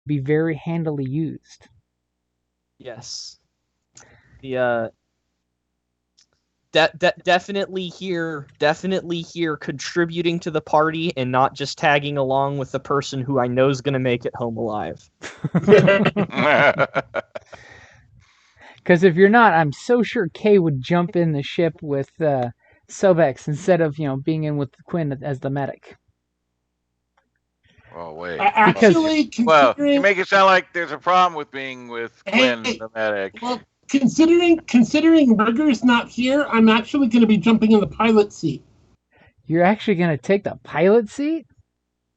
be very handily used. Yes. The definitely here contributing to the party and not just tagging along with the person who I know is going to make it home alive. Because if you're not, I'm so sure Kay would jump in the ship with Sobex instead of being in with Quinn as the medic. Oh wait. Actually, Well, considering you make it sound like there's a problem with being with Quinn, the medic. Well, considering Rigger's not here, I'm actually going to be jumping in the pilot seat. You're actually going to take the pilot seat?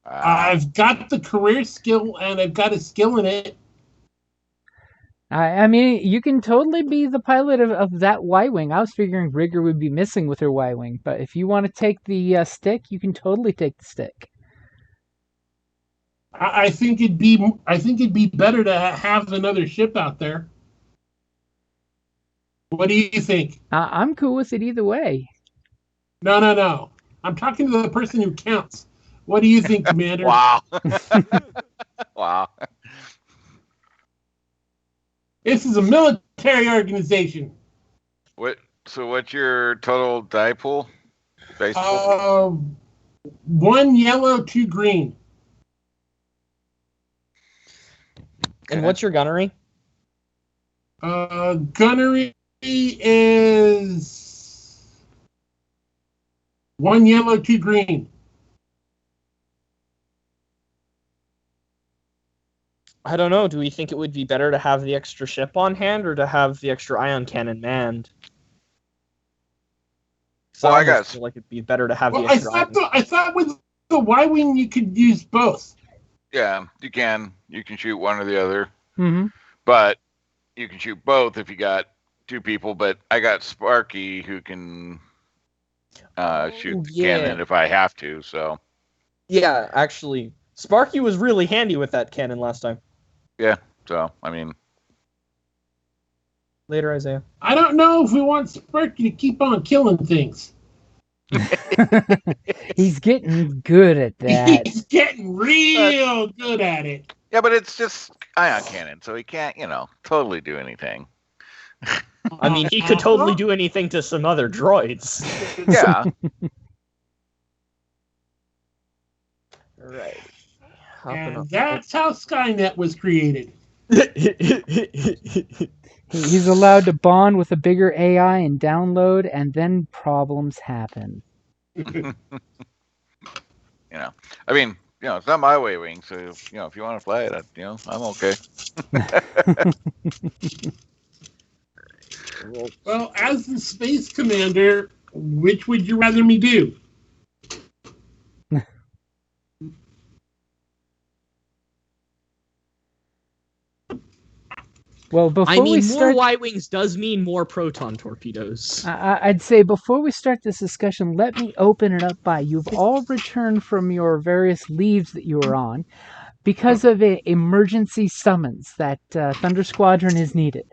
I've got the career skill, and I've got a skill in it. I mean, you can totally be the pilot of that Y-Wing. I was figuring Rigger would be missing with her Y-Wing, but if you want to take the stick, you can totally take the stick. I think it'd be better to have another ship out there. What do you think? I'm cool with it either way. No. I'm talking to the person who counts. What do you think, Commander? Wow. Wow. This is a military organization. So what's your total die pool? Base pool? 1 yellow, 2 green. And what's your gunnery? Gunnery is 1 yellow, 2 green. I don't know. Do we think it would be better to have the extra ship on hand or to have the extra ion cannon manned? So I feel like it'd be better to have the extra I thought with the Y-Wing you could use both. Yeah, you can. You can shoot one or the other. Mm-hmm. But you can shoot both if you got 2 people. But I got Sparky who can shoot the cannon if I have to. So. Yeah, actually, Sparky was really handy with that cannon last time. Yeah, so, I mean... Later, Isaiah. I don't know if we want Sparky to keep on killing things. He's getting good at that. He's getting real good at it. Yeah, but it's just ion cannon, so he can't, totally do anything. I mean, he could totally do anything to some other droids. Yeah. Right. And that's how Skynet was created. He's allowed to bond with a bigger AI and download, and then problems happen. I mean, it's not my Y-Wing, so, if you want to fly it, I'm okay. Well, as the space commander, which would you rather me do? Well, more Y-Wings does mean more proton torpedoes. I'd say before we start this discussion, let me open it up by you've all returned from your various leaves that you were on because of an emergency summons that Thunder Squadron is needed.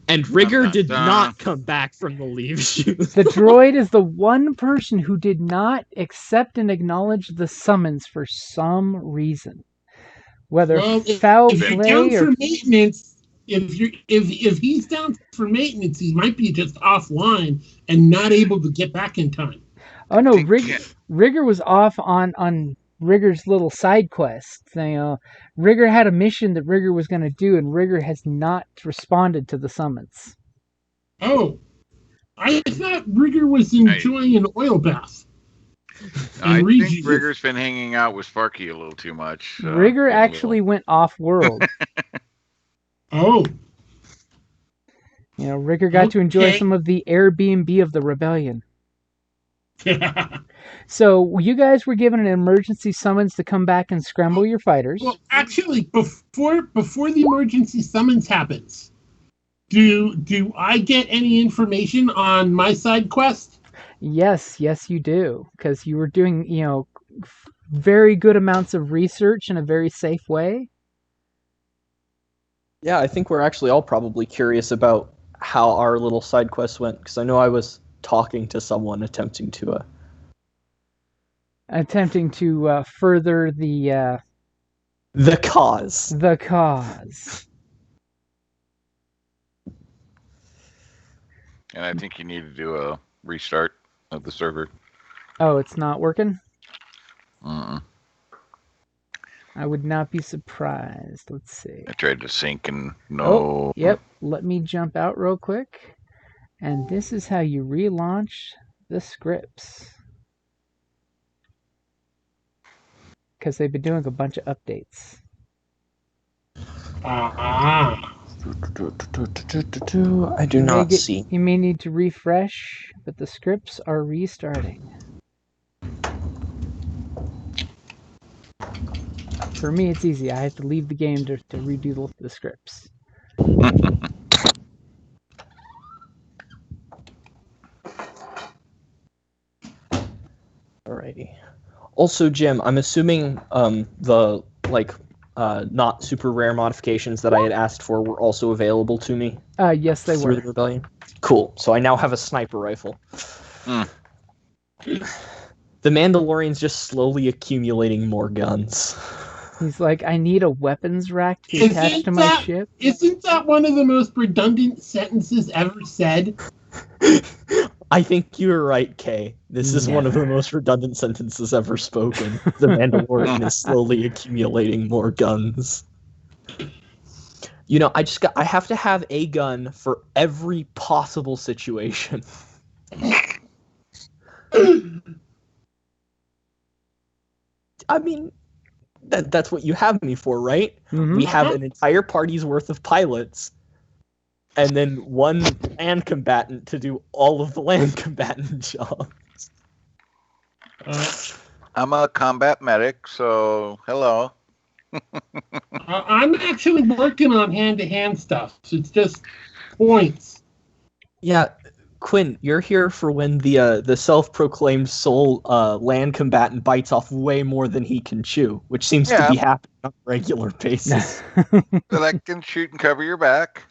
And Rigger did not come back from the leave chute. The droid is the one person who did not accept and acknowledge the summons for some reason. Whether foul play or maintenance, if he's down for maintenance, he might be just offline and not able to get back in time. Oh no, Rigger was off on Rigger's little side quest. Rigger had a mission that Rigger was going to do, and Rigger has not responded to the summons. Oh, I thought Rigger was enjoying an oil bath. I think Rigger's been hanging out with Sparky a little too much. Rigger actually went off-world. Oh. Rigger got to enjoy some of the Airbnb of the rebellion. So, you guys were given an emergency summons to come back and scramble your fighters. Well, actually, before the emergency summons happens, do I get any information on my side quest? Yes, you do, because you were doing, very good amounts of research in a very safe way. Yeah, I think we're actually all probably curious about how our little side quest went, because I know I was talking to someone attempting to further the The cause. The cause. And I think you need to do a restart of the server. Oh, it's not working? Mm-mm. I would not be surprised. Let's see. I tried to sync and no. Oh, yep. Let me jump out real quick. And this is how you relaunch the scripts. Because they've been doing a bunch of updates. I do not see. You may need to refresh, but the scripts are restarting. For me, it's easy. I have to leave the game to redo the scripts. Alrighty. Also, Jim, I'm assuming the not super rare modifications that I had asked for were also available to me. Yes, they through were. the rebellion. Cool. So I now have a sniper rifle. The Mandalorian's just slowly accumulating more guns. He's like, I need a weapons rack to attach to my ship. Isn't that one of the most redundant sentences ever said? I think you're right, Kay. This is one of the most redundant sentences ever spoken. The Mandalorian is slowly accumulating more guns. You know, I have to have a gun for every possible situation. I mean, that's what you have me for, right? Mm-hmm. We have an entire party's worth of pilots, and then one land combatant to do all of the land combatant jobs. I'm a combat medic, so hello. I'm actually working on hand-to-hand stuff, so it's just points. Yeah, Quinn, you're here for when the self-proclaimed soul land combatant bites off way more than he can chew, which seems to be happening on a regular basis. But I can shoot and cover your back.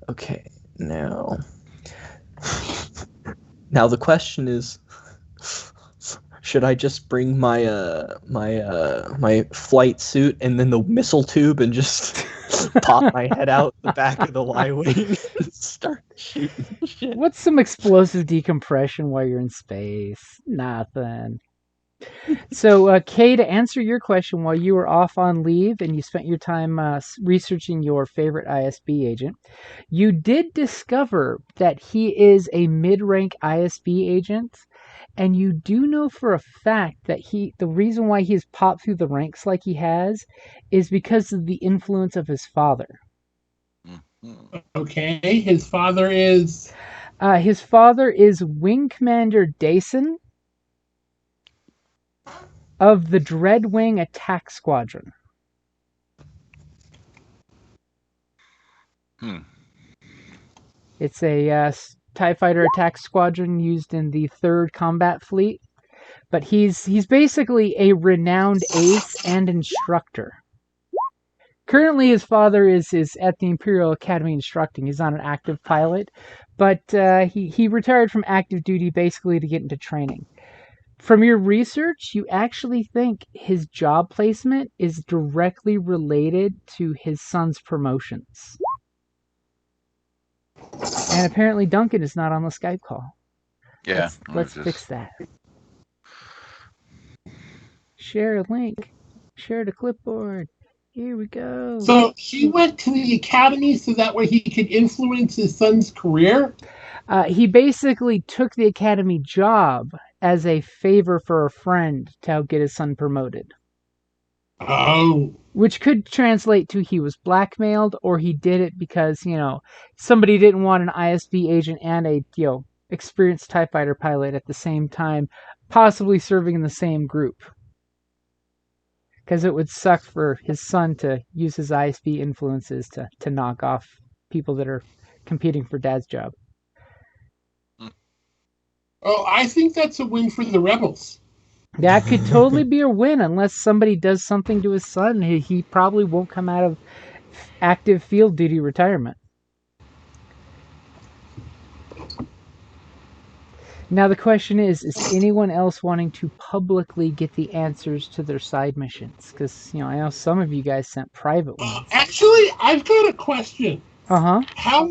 Okay, now the question is, should I just bring my my flight suit and then the missile tube and just pop my head out the back of the Y-wing and start shooting shit? What's some explosive decompression while you're in space? Nothing. So, Kay, to answer your question, while you were off on leave and you spent your time researching your favorite ISB agent, you did discover that he is a mid-rank ISB agent, and you do know for a fact that the reason why he's popped through the ranks like he has is because of the influence of his father. Okay, his father is... His father is Wing Commander Dason of the Dreadwing Attack Squadron. It's a TIE Fighter Attack Squadron used in the 3rd Combat Fleet, but he's basically a renowned ace and instructor. Currently, his father is at the Imperial Academy instructing. He's not an active pilot, but he retired from active duty basically to get into training. From your research, you actually think his job placement is directly related to his son's promotions. And apparently Duncan is not on the Skype call. Yeah. Let's fix that. Share a link. Share the clipboard. Here we go. So he went to the academy so that way he could influence his son's career? He basically took the academy job as a favor for a friend to help get his son promoted. Oh. Which could translate to he was blackmailed, or he did it because, somebody didn't want an ISB agent and a, experienced TIE Fighter pilot at the same time, possibly serving in the same group. Because it would suck for his son to use his ISB influences to knock off people that are competing for dad's job. Oh, I think that's a win for the rebels. That could totally be a win unless somebody does something to his son. He probably won't come out of active field duty retirement. Now the question is anyone else wanting to publicly get the answers to their side missions? Because, I know some of you guys sent private ones. Actually, I've got a question. Uh-huh. How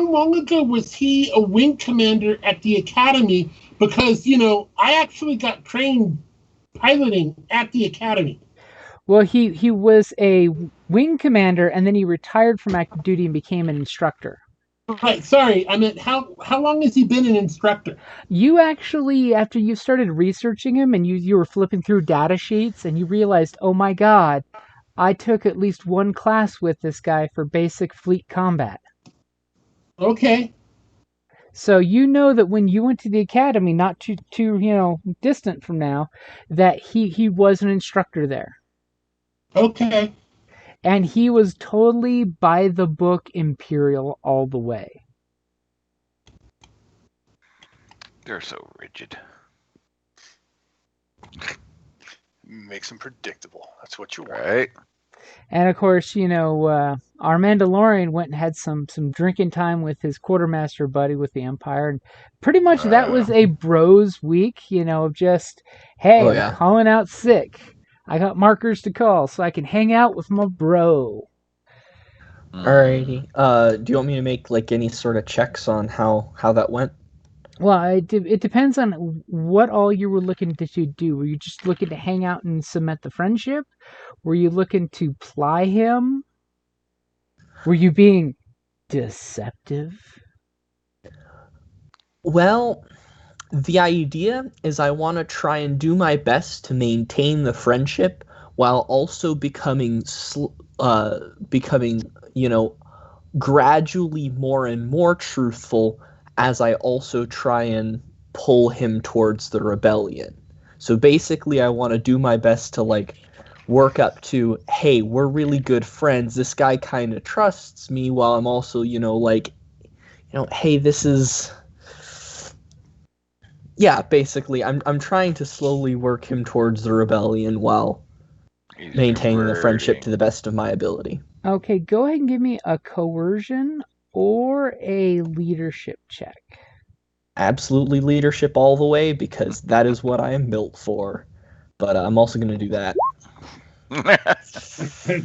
long ago was he a wing commander at the academy? Because, I actually got trained piloting at the academy. Well, he was a wing commander, and then he retired from active duty and became an instructor. Right, sorry. I meant, how long has he been an instructor? You actually, after you started researching him and you were flipping through data sheets and you realized, oh my god, I took at least one class with this guy for basic fleet combat. Okay. So you know that when you went to the academy, not too distant from now, that he was an instructor there. Okay. And he was totally by the book Imperial all the way. They're so rigid. Makes them predictable. That's what you want. Right? And of course, our Mandalorian went and had some drinking time with his quartermaster buddy with the Empire, and pretty much that was a bros week, of just, hey, I'm calling out sick. I got markers to call so I can hang out with my bro. Alrighty. Do you want me to make like any sort of checks on how that went? Well, it depends on what all you were looking to do. Were you just looking to hang out and cement the friendship? Were you looking to ply him? Were you being deceptive? Well, the idea is I want to try and do my best to maintain the friendship while also becoming, gradually more and more truthful as I also try and pull him towards the rebellion. So basically, I want to do my best to, work up to, hey, we're really good friends. This guy kind of trusts me, while I'm also, hey, this is... Yeah, basically, I'm trying to slowly work him towards the rebellion while maintaining the friendship to the best of my ability. Okay, go ahead and give me a coercion or a leadership check. Absolutely leadership all the way, because that is what I am built for. But I'm also going to do that.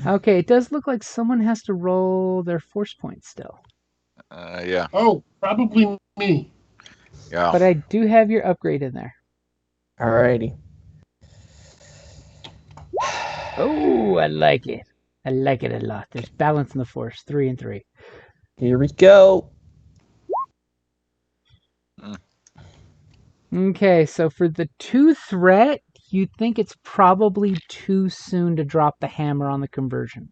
Okay, it does look like someone has to roll their force points still. Yeah. Oh, probably me. Yeah. But I do have your upgrade in there. Alrighty. Oh, I like it. I like it a lot. There's balance in the force. 3 and 3. Here we go. Okay, so for the 2 threat, you think it's probably too soon to drop the hammer on the conversion.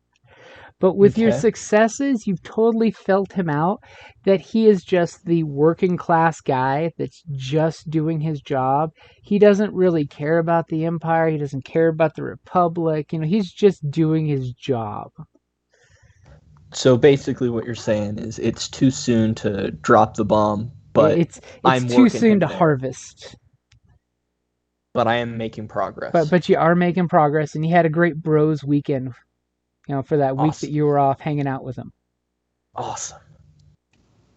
But with your successes, you've totally felt him out, that he is just the working class guy that's just doing his job. He doesn't really care about the Empire. He doesn't care about the Republic. He's just doing his job. So basically what you're saying is it's too soon to drop the bomb, but it's too soon to harvest. But I am making progress. But you are making progress, and you had a great bros weekend, for that week that you were off hanging out with him. Awesome.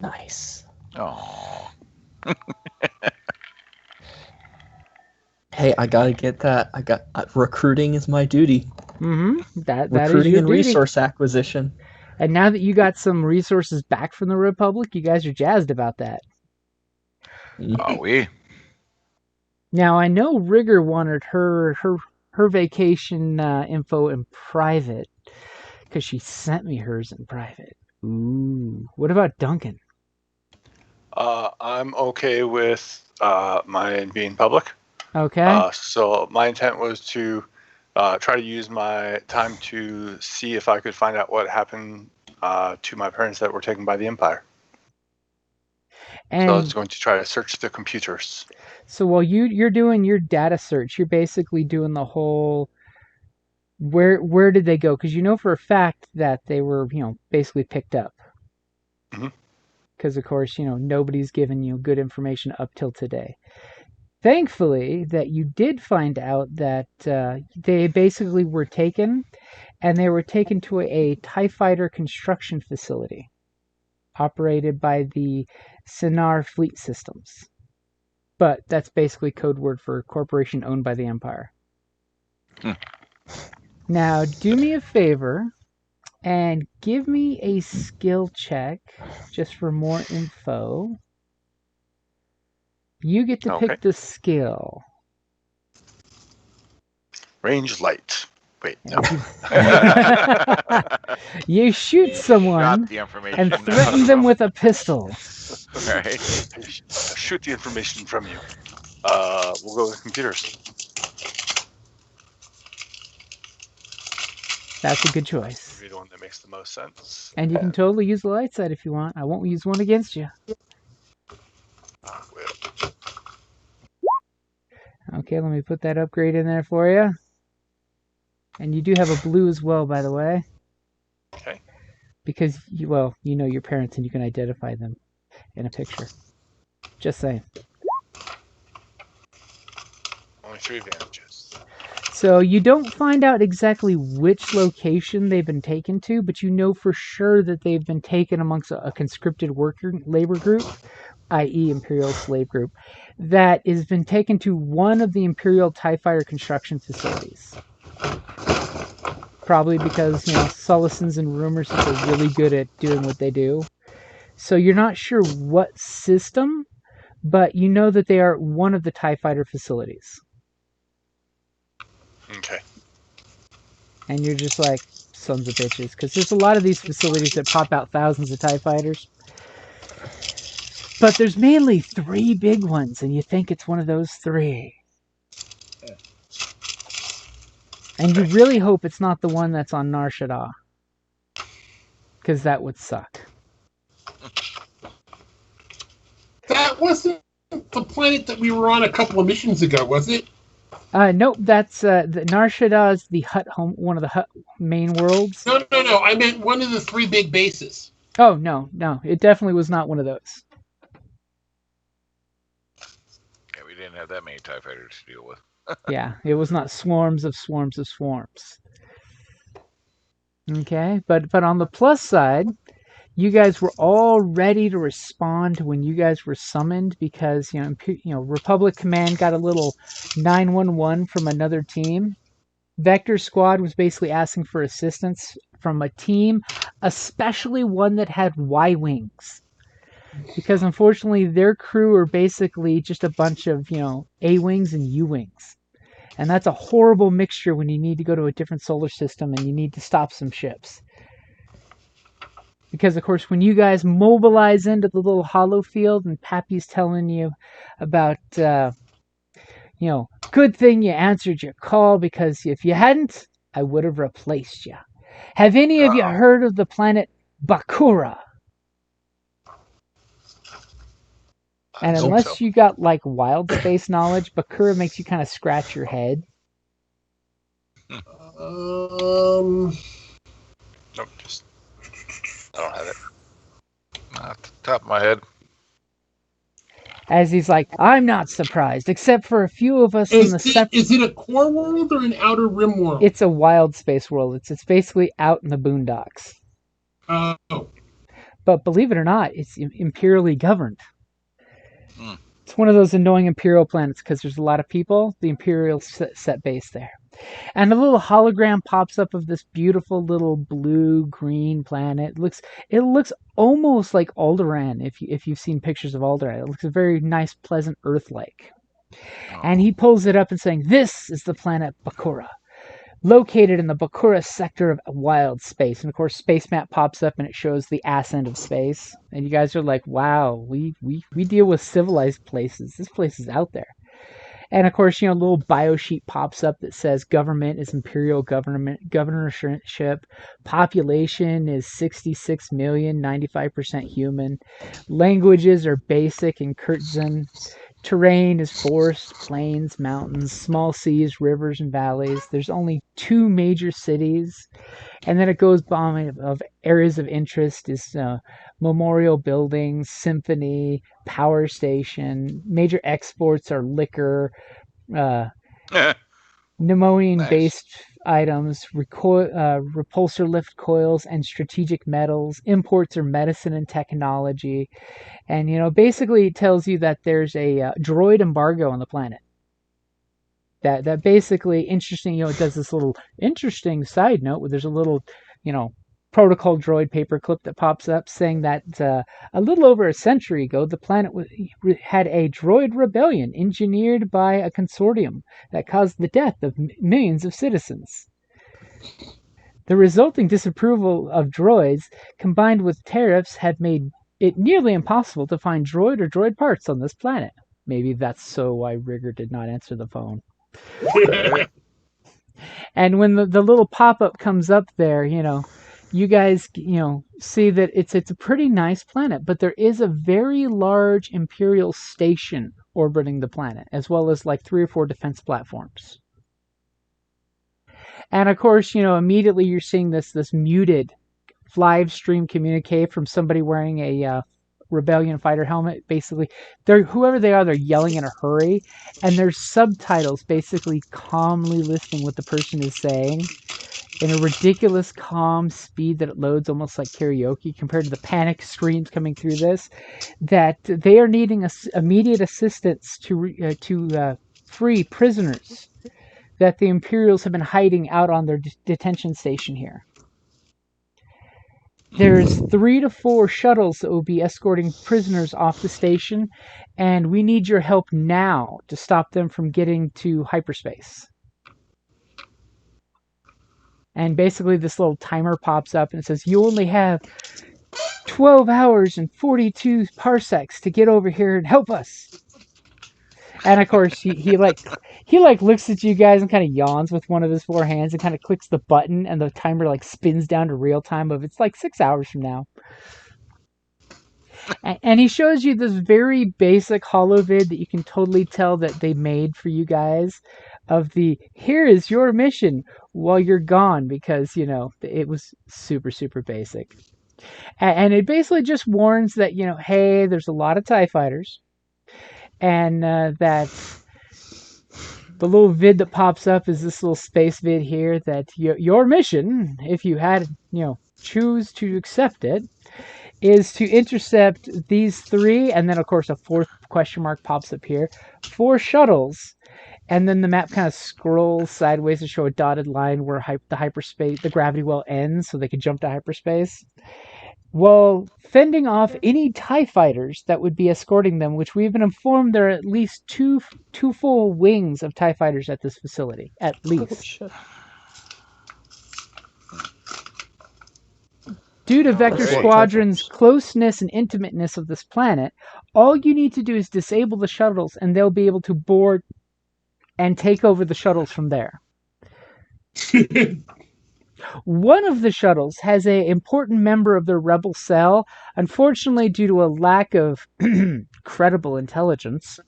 Nice. Oh. Hey, I gotta get that. Recruiting is my duty. Mm-hmm. That recruiting is your and duty. Resource acquisition. And now that you got some resources back from the Republic, you guys are jazzed about that. Oh, we. Now I know Rigger wanted her vacation info in private because she sent me hers in private. Ooh, what about Duncan? I'm okay with mine being public. Okay. So my intent was to try to use my time to see if I could find out what happened to my parents that were taken by the Empire. So I was going to try to search the computers. So while you're doing your data search, you're basically doing the whole where did they go? Because you know for a fact that they were basically picked up. Because of course nobody's given you good information up till today. Thankfully, that you did find out that they basically were taken, and they were taken to a TIE fighter construction facility operated by the Sinar Fleet Systems. but that's basically code word for a corporation owned by the Empire. Now, do me a favor and give me a skill check just for more info. You get to pick the skill. Range light. Wait, no. You shoot someone and threaten them with a pistol. Right. Shoot the information from you. We'll go with computers. That's a good choice. Be the one that makes the most sense. And you can totally use the light side if you want. I won't use one against you. Okay, let me put that upgrade in there for you. And you do have a blue as well, by the way. Okay. Because, you know your parents and you can identify them in a picture. Just saying. Only 3 advantages. So you don't find out exactly which location they've been taken to, but you know for sure that they've been taken amongst a conscripted labor group, i.e. Imperial slave group, that has been taken to one of the Imperial TIE Fighter construction facilities. Probably because, Sullisons and rumors that they're really good at doing what they do. So you're not sure what system, but you know that they are one of the TIE Fighter facilities. Okay. And you're just like, sons of bitches. Because there's a lot of these facilities that pop out thousands of TIE Fighters. But there's mainly 3 big ones, and you think it's one of those 3. And you really hope it's not the one that's on Nar Shaddaa. Because that would suck. That wasn't the planet that we were on a couple of missions ago, was it? Nope, that's the Nar Shaddaa is the Hutt home, one of the Hutt main worlds. No. I meant one of the 3 big bases. Oh, no. It definitely was not one of those. Yeah, we didn't have that many TIE fighters to deal with. Yeah, it was not swarms of swarms of swarms. Okay, but on the plus side, you guys were all ready to respond when you guys were summoned because, Republic Command got a little 911 from another team. Vector Squad was basically asking for assistance from a team, especially one that had Y-Wings. Because unfortunately, their crew are basically just a bunch of, A-Wings and U-Wings. And that's a horrible mixture when you need to go to a different solar system and you need to stop some ships. Because, of course, when you guys mobilize into the little hollow field and Pappy's telling you about, good thing you answered your call because if you hadn't, I would have replaced you. Have any of you heard of the planet Bakura? And unless you got, wild space knowledge, Bakura makes you kind of scratch your head. Nope, just... I don't have it. Off the top of my head. As he's like, I'm not surprised, except for a few of us from the... Is it a core world or an outer rim world? It's a wild space world. It's basically out in the boondocks. Oh. But believe it or not, it's imperially governed. It's one of those annoying Imperial planets because there's a lot of people. The Imperials set base there. And a little hologram pops up of this beautiful little blue-green planet. It looks almost like Alderaan if you've seen pictures of Alderaan. It looks a very nice, pleasant Earth-like. And he pulls it up and saying, "This is the planet Bakura, located in the Bakura sector of wild space." And of course, space map pops up and it shows the ass end of space. And you guys are like, "Wow, we deal with civilized places. This place is out there." And of course, a little bio sheet pops up that says government is imperial government, governorship, population is 66 million, 95% human, languages are basic and Kurtzan, terrain is forest, plains, mountains, small seas, rivers, and valleys. There's only 2 major cities. And then it goes by of areas of interest is memorial buildings, symphony, power station. Major exports are liquor, Nemoian-based items, repulsor lift coils, and strategic metals, imports or medicine and technology. And, basically it tells you that there's a droid embargo on the planet. That basically interesting, it does this little interesting side note where there's a little, protocol droid paperclip that pops up saying that a little over a century ago, the planet had a droid rebellion engineered by a consortium that caused the death of millions of citizens. The resulting disapproval of droids, combined with tariffs, had made it nearly impossible to find droid or droid parts on this planet. Maybe that's so why Rigger did not answer the phone. And when the little pop-up comes up there, you guys, see that it's a pretty nice planet, but there is a very large Imperial station orbiting the planet, as well as like 3 or 4 defense platforms. And of course, immediately you're seeing this muted live stream communique from somebody wearing a Rebellion fighter helmet. Basically, whoever they are, they're yelling in a hurry, and there's subtitles basically calmly listening what the person is saying in a ridiculous calm speed that it loads almost like karaoke compared to the panic screams coming through this, that they are needing immediate assistance to free prisoners that the Imperials have been hiding out on their detention station here. There's 3 to 4 shuttles that will be escorting prisoners off the station, and we need your help now to stop them from getting to hyperspace. And basically this little timer pops up and it says, you only have 12 hours and 42 parsecs to get over here and help us. And of course, he looks at you guys and kind of yawns with one of his 4 hands and kind of clicks the button, and the timer like spins down to real time of it's like 6 hours from now. And he shows you this very basic holovid that you can totally tell that they made for you guys of here is your mission while you're gone, because, it was super, super basic. And it basically just warns that, hey, there's a lot of TIE fighters. And that the little vid that pops up is this little space vid here that your mission, if you had, choose to accept it, is to intercept these 3, and then of course a 4th question mark pops up here, 4 shuttles, and then the map kind of scrolls sideways to show a dotted line where the gravity well ends, so they can jump to hyperspace. Well, fending off any TIE fighters that would be escorting them, which we've been informed there are at least two full wings of TIE fighters at this facility, at least. Due to Vector Squadron's closeness and intimateness of this planet, all you need to do is disable the shuttles, and they'll be able to board and take over the shuttles from there. One of the shuttles has an important member of their rebel cell. Unfortunately, due to a lack of credible intelligence,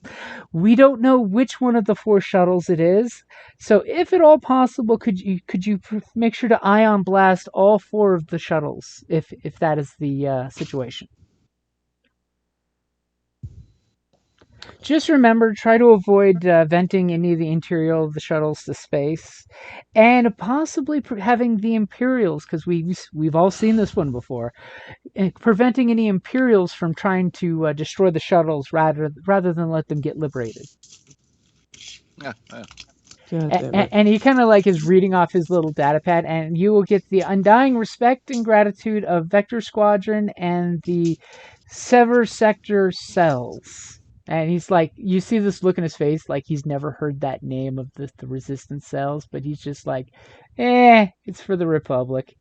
we don't know which one of the 4 shuttles it is. So if at all possible, could you make sure to ion blast all 4 of the shuttles if that is the situation? Just remember, try to avoid venting any of the interior of the shuttles to space, and possibly having the Imperials, because we've all seen this one before, preventing any Imperials from trying to destroy the shuttles rather than let them get liberated. Yeah. And he kind of like is reading off his little data pad, and you will get the undying respect and gratitude of Vector Squadron and the Sever Sector cells. And he's like, you see this look in his face, like he's never heard that name of the resistance cells, but he's just like, it's for the Republic.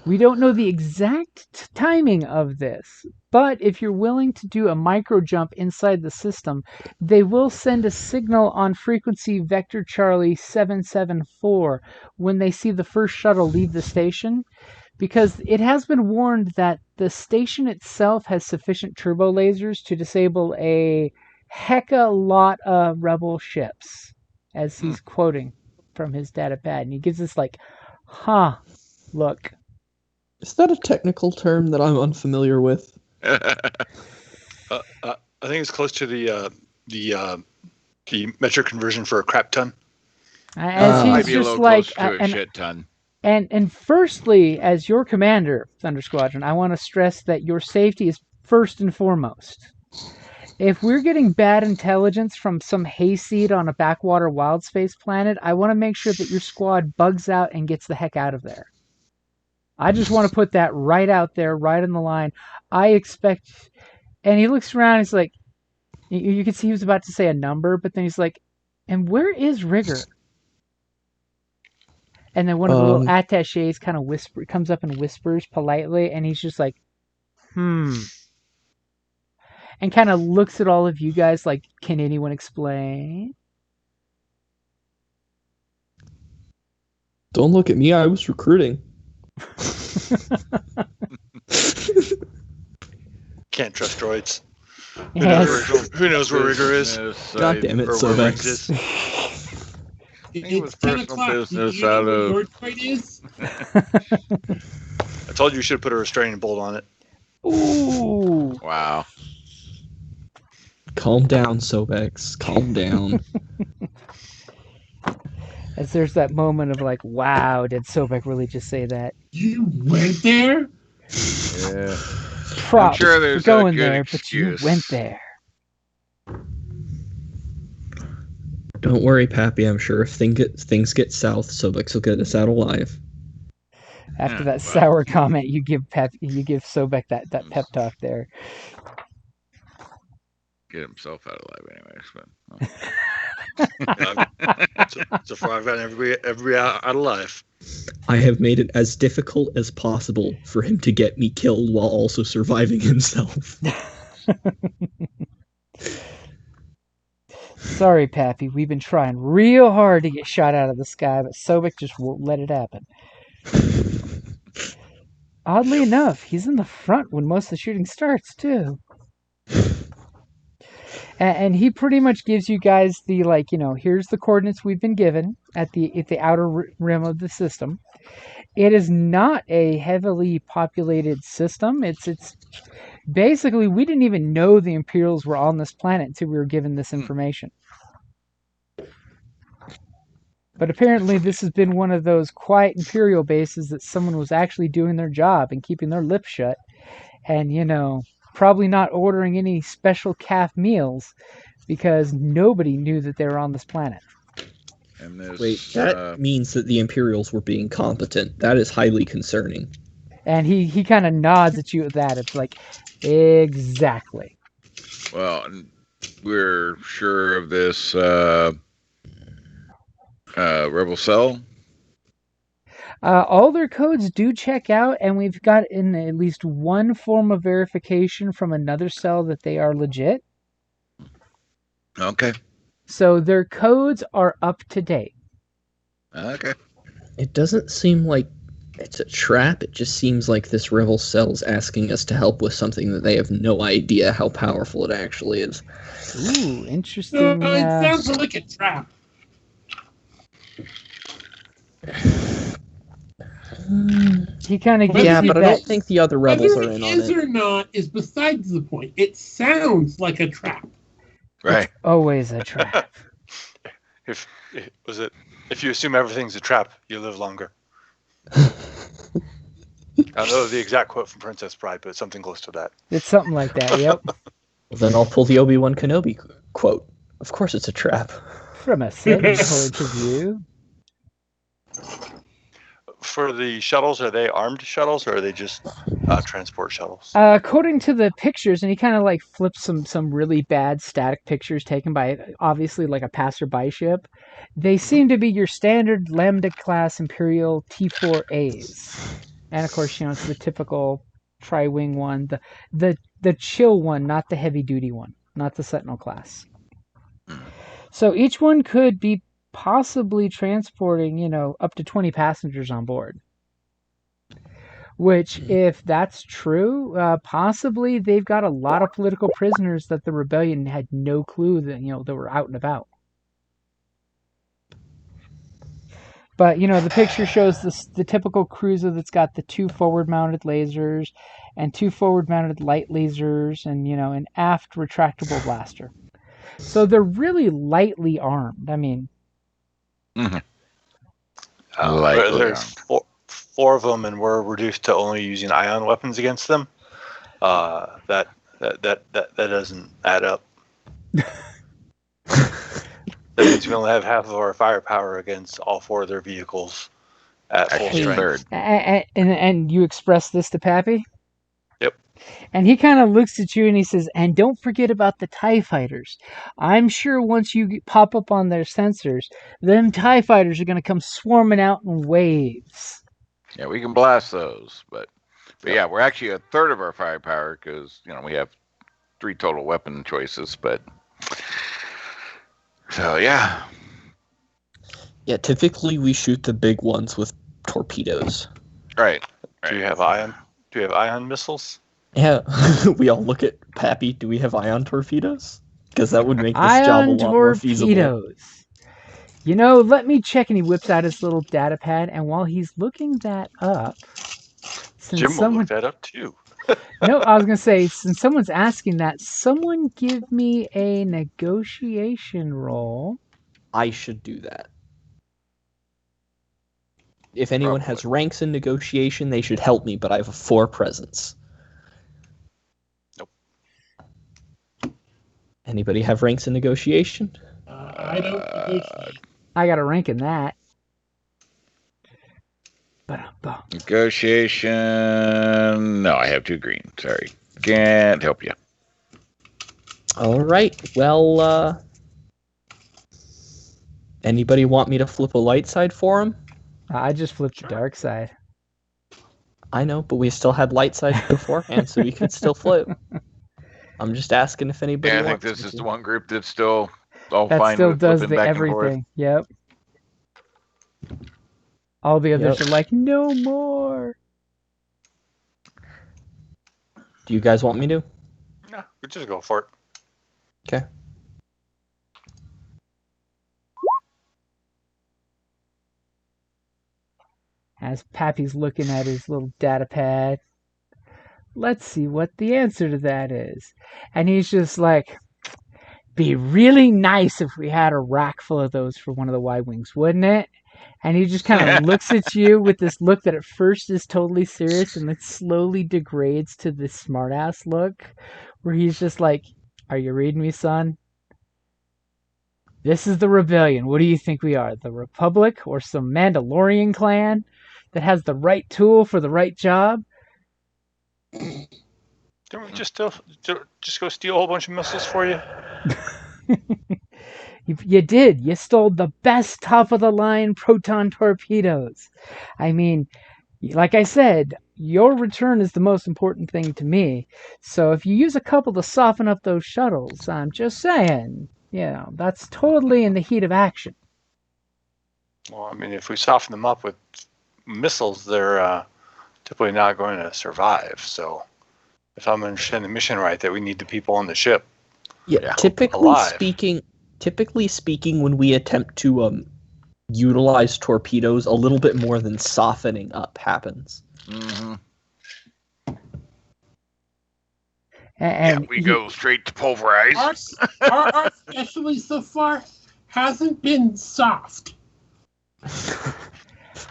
We don't know the exact timing of this, but if you're willing to do a micro jump inside the system, they will send a signal on frequency Vector Charlie 774 when they see the first shuttle leave the station. Because it has been warned that the station itself has sufficient turbo lasers to disable a hecka lot of rebel ships, as he's quoting from his data pad. And he gives this like, look. Is that a technical term that I'm unfamiliar with? I think it's close to the The metric conversion for a crap ton. As Might he's be a just little like, close to a shit ton. and firstly, as your commander, Thunder Squadron, I want to stress that your safety is first and foremost. If we're getting bad intelligence from some hayseed on a backwater wild space planet, I want to make sure that your squad bugs out and gets the heck out of there. I just want to put that right out there, right on the line. I expect... And he looks around, he's like... You can see he was about to say a number, but then he's like, and where is Rigger? And then one of the little attaches kind of comes up and whispers politely, and he's just like, and kind of looks at all of you guys like, can anyone explain? Don't look at me, I was recruiting. Can't trust droids. Yes. Who knows where Rigger is? God damn it, Or where Riggs Sobex. is. It was It's 10 personal o'clock. business Do you know out where of- your droid is? I told you should have put a restraining bolt on it. Ooh. Wow. Calm down, Sobex. Calm down. As there's that moment of like, wow, did Sobek really just say that? You went there? Yeah. Props sure for there's a going good there, excuse. but you went there. Don't worry, Pappy. I'm sure if things get south, Sobex will get us out alive. After Yeah, that sour comment, you give Sobek that pep talk there. Get himself out alive, anyways. But So far, I've gotten everybody out alive. I have made it as difficult as possible for him to get me killed while also surviving himself. Sorry, Pappy. We've been trying real hard to get shot out of the sky, but Sobek just won't let it happen. Oddly enough, he's in the front when most of the shooting starts, too. And he pretty much gives you guys the, like, here's the coordinates we've been given at the outer rim of the system. It is not a heavily populated system. It's basically, we didn't even know the Imperials were on this planet until we were given this information. But apparently this has been one of those quiet Imperial bases that someone was actually doing their job and keeping their lips shut. And, probably not ordering any special calf meals because nobody knew that they were on this planet. and this, Wait, that means that the Imperials were being competent. That is highly concerning. And he kind of nods at you at that. It's like, exactly. well, we're sure of this rebel cell. All their codes do check out, and we've got in at least one form of verification from another cell that they are legit. Okay. So their codes are up to date. Okay. It doesn't seem like it's a trap. It just seems like this rebel cell's asking us to help with something that they have no idea how powerful it actually is. Ooh, interesting. No, it sounds like a trap. He kind of gives Yeah, you but I that. don't think the other rebels Whether are it in on is it. or not is besides the point. It sounds like a trap. Right. Always a trap. If you assume everything's a trap, you live longer. I don't know the exact quote from Princess Bride, but it's something close to that. It's something like that, yep. Well, then I'll pull the Obi-Wan Kenobi quote. Of course it's a trap. From a Sith point of view. For the shuttles, are they armed shuttles or are they just transport shuttles? According to the pictures, and he kind of like flips some really bad static pictures taken by obviously like a passerby ship. They seem to be your standard Lambda class Imperial T4As, and of course it's the typical tri-wing one, the chill one, not the heavy duty one, not the Sentinel class. So each one could be possibly transporting, up to 20 passengers on board. Which, if that's true, possibly they've got a lot of political prisoners that the rebellion had no clue that, that were out and about. But, the picture shows the typical cruiser that's got the 2 forward-mounted lasers and 2 forward-mounted light lasers and, an aft retractable blaster. So they're really lightly armed. I mean, Lightly there's four of them, and we're reduced to only using ion weapons against them. That doesn't add up. That means we only have half of our firepower against all four of their vehicles at full Actually, strength. third. and you express this to Pappy? Yep. And he kind of looks at you and he says, and don't forget about the TIE fighters. I'm sure once you pop up on their sensors, them TIE fighters are going to come swarming out in waves. Yeah, we can blast those, but yeah, we're actually a third of our firepower because we have 3 total weapon choices. But so yeah, typically we shoot the big ones with torpedoes. right. Do you have ion? Do you have ion missiles? Yeah, we all look at Pappy. Do we have ion torpedoes? Because that would make this job a Ion lot more feasible. torpedoes. Let me check. And he whips out his little data pad. And while he's looking that up, Jim will look that up too. No, I was going to say, since someone's asking that, someone give me a negotiation roll. I should do that. If anyone has ranks in negotiation, they should help me, but I have a 4 presence. Nope. Anybody have ranks in negotiation? I don't negotiate. I got a rank in that. Negotiation. No, I have 2 green. Sorry, can't help you. All right. Well, anybody want me to flip a light side for him? I just flipped the dark side. I know, but we still had light side beforehand, so we could still flip. I'm just asking if anybody Yeah, I wants think this me is to. the one group that's still all That fine still with does flipping the back and forth. everything. Yep. All the others Yep. are like, no more. Do you guys want me to? No, we just go for it. Okay. As Pappy's looking at his little data pad, let's see what the answer to that is. And he's just like, be really nice if we had a rack full of those for one of the Y-Wings, wouldn't it? And he just kind of looks at you with this look that at first is totally serious and then slowly degrades to this smartass look where he's just like, are you reading me, son? This is the rebellion. What do you think we are? The Republic or some Mandalorian clan that has the right tool for the right job? Didn't we just go steal a whole bunch of missiles for you? You did. You stole the best top-of-the-line proton torpedoes. I mean, like I said, your return is the most important thing to me. So if you use a couple to soften up those shuttles, I'm just saying, that's totally in the heat of action. Well, I mean, if we soften them up with missiles, they're typically not going to survive. So if I'm understanding the mission right, that we need the people on the ship. Yeah. Typically speaking, when we attempt to utilize torpedoes, a little bit more than softening up happens. Mm-hmm. And we go straight to pulverize. Our especially so far hasn't been soft.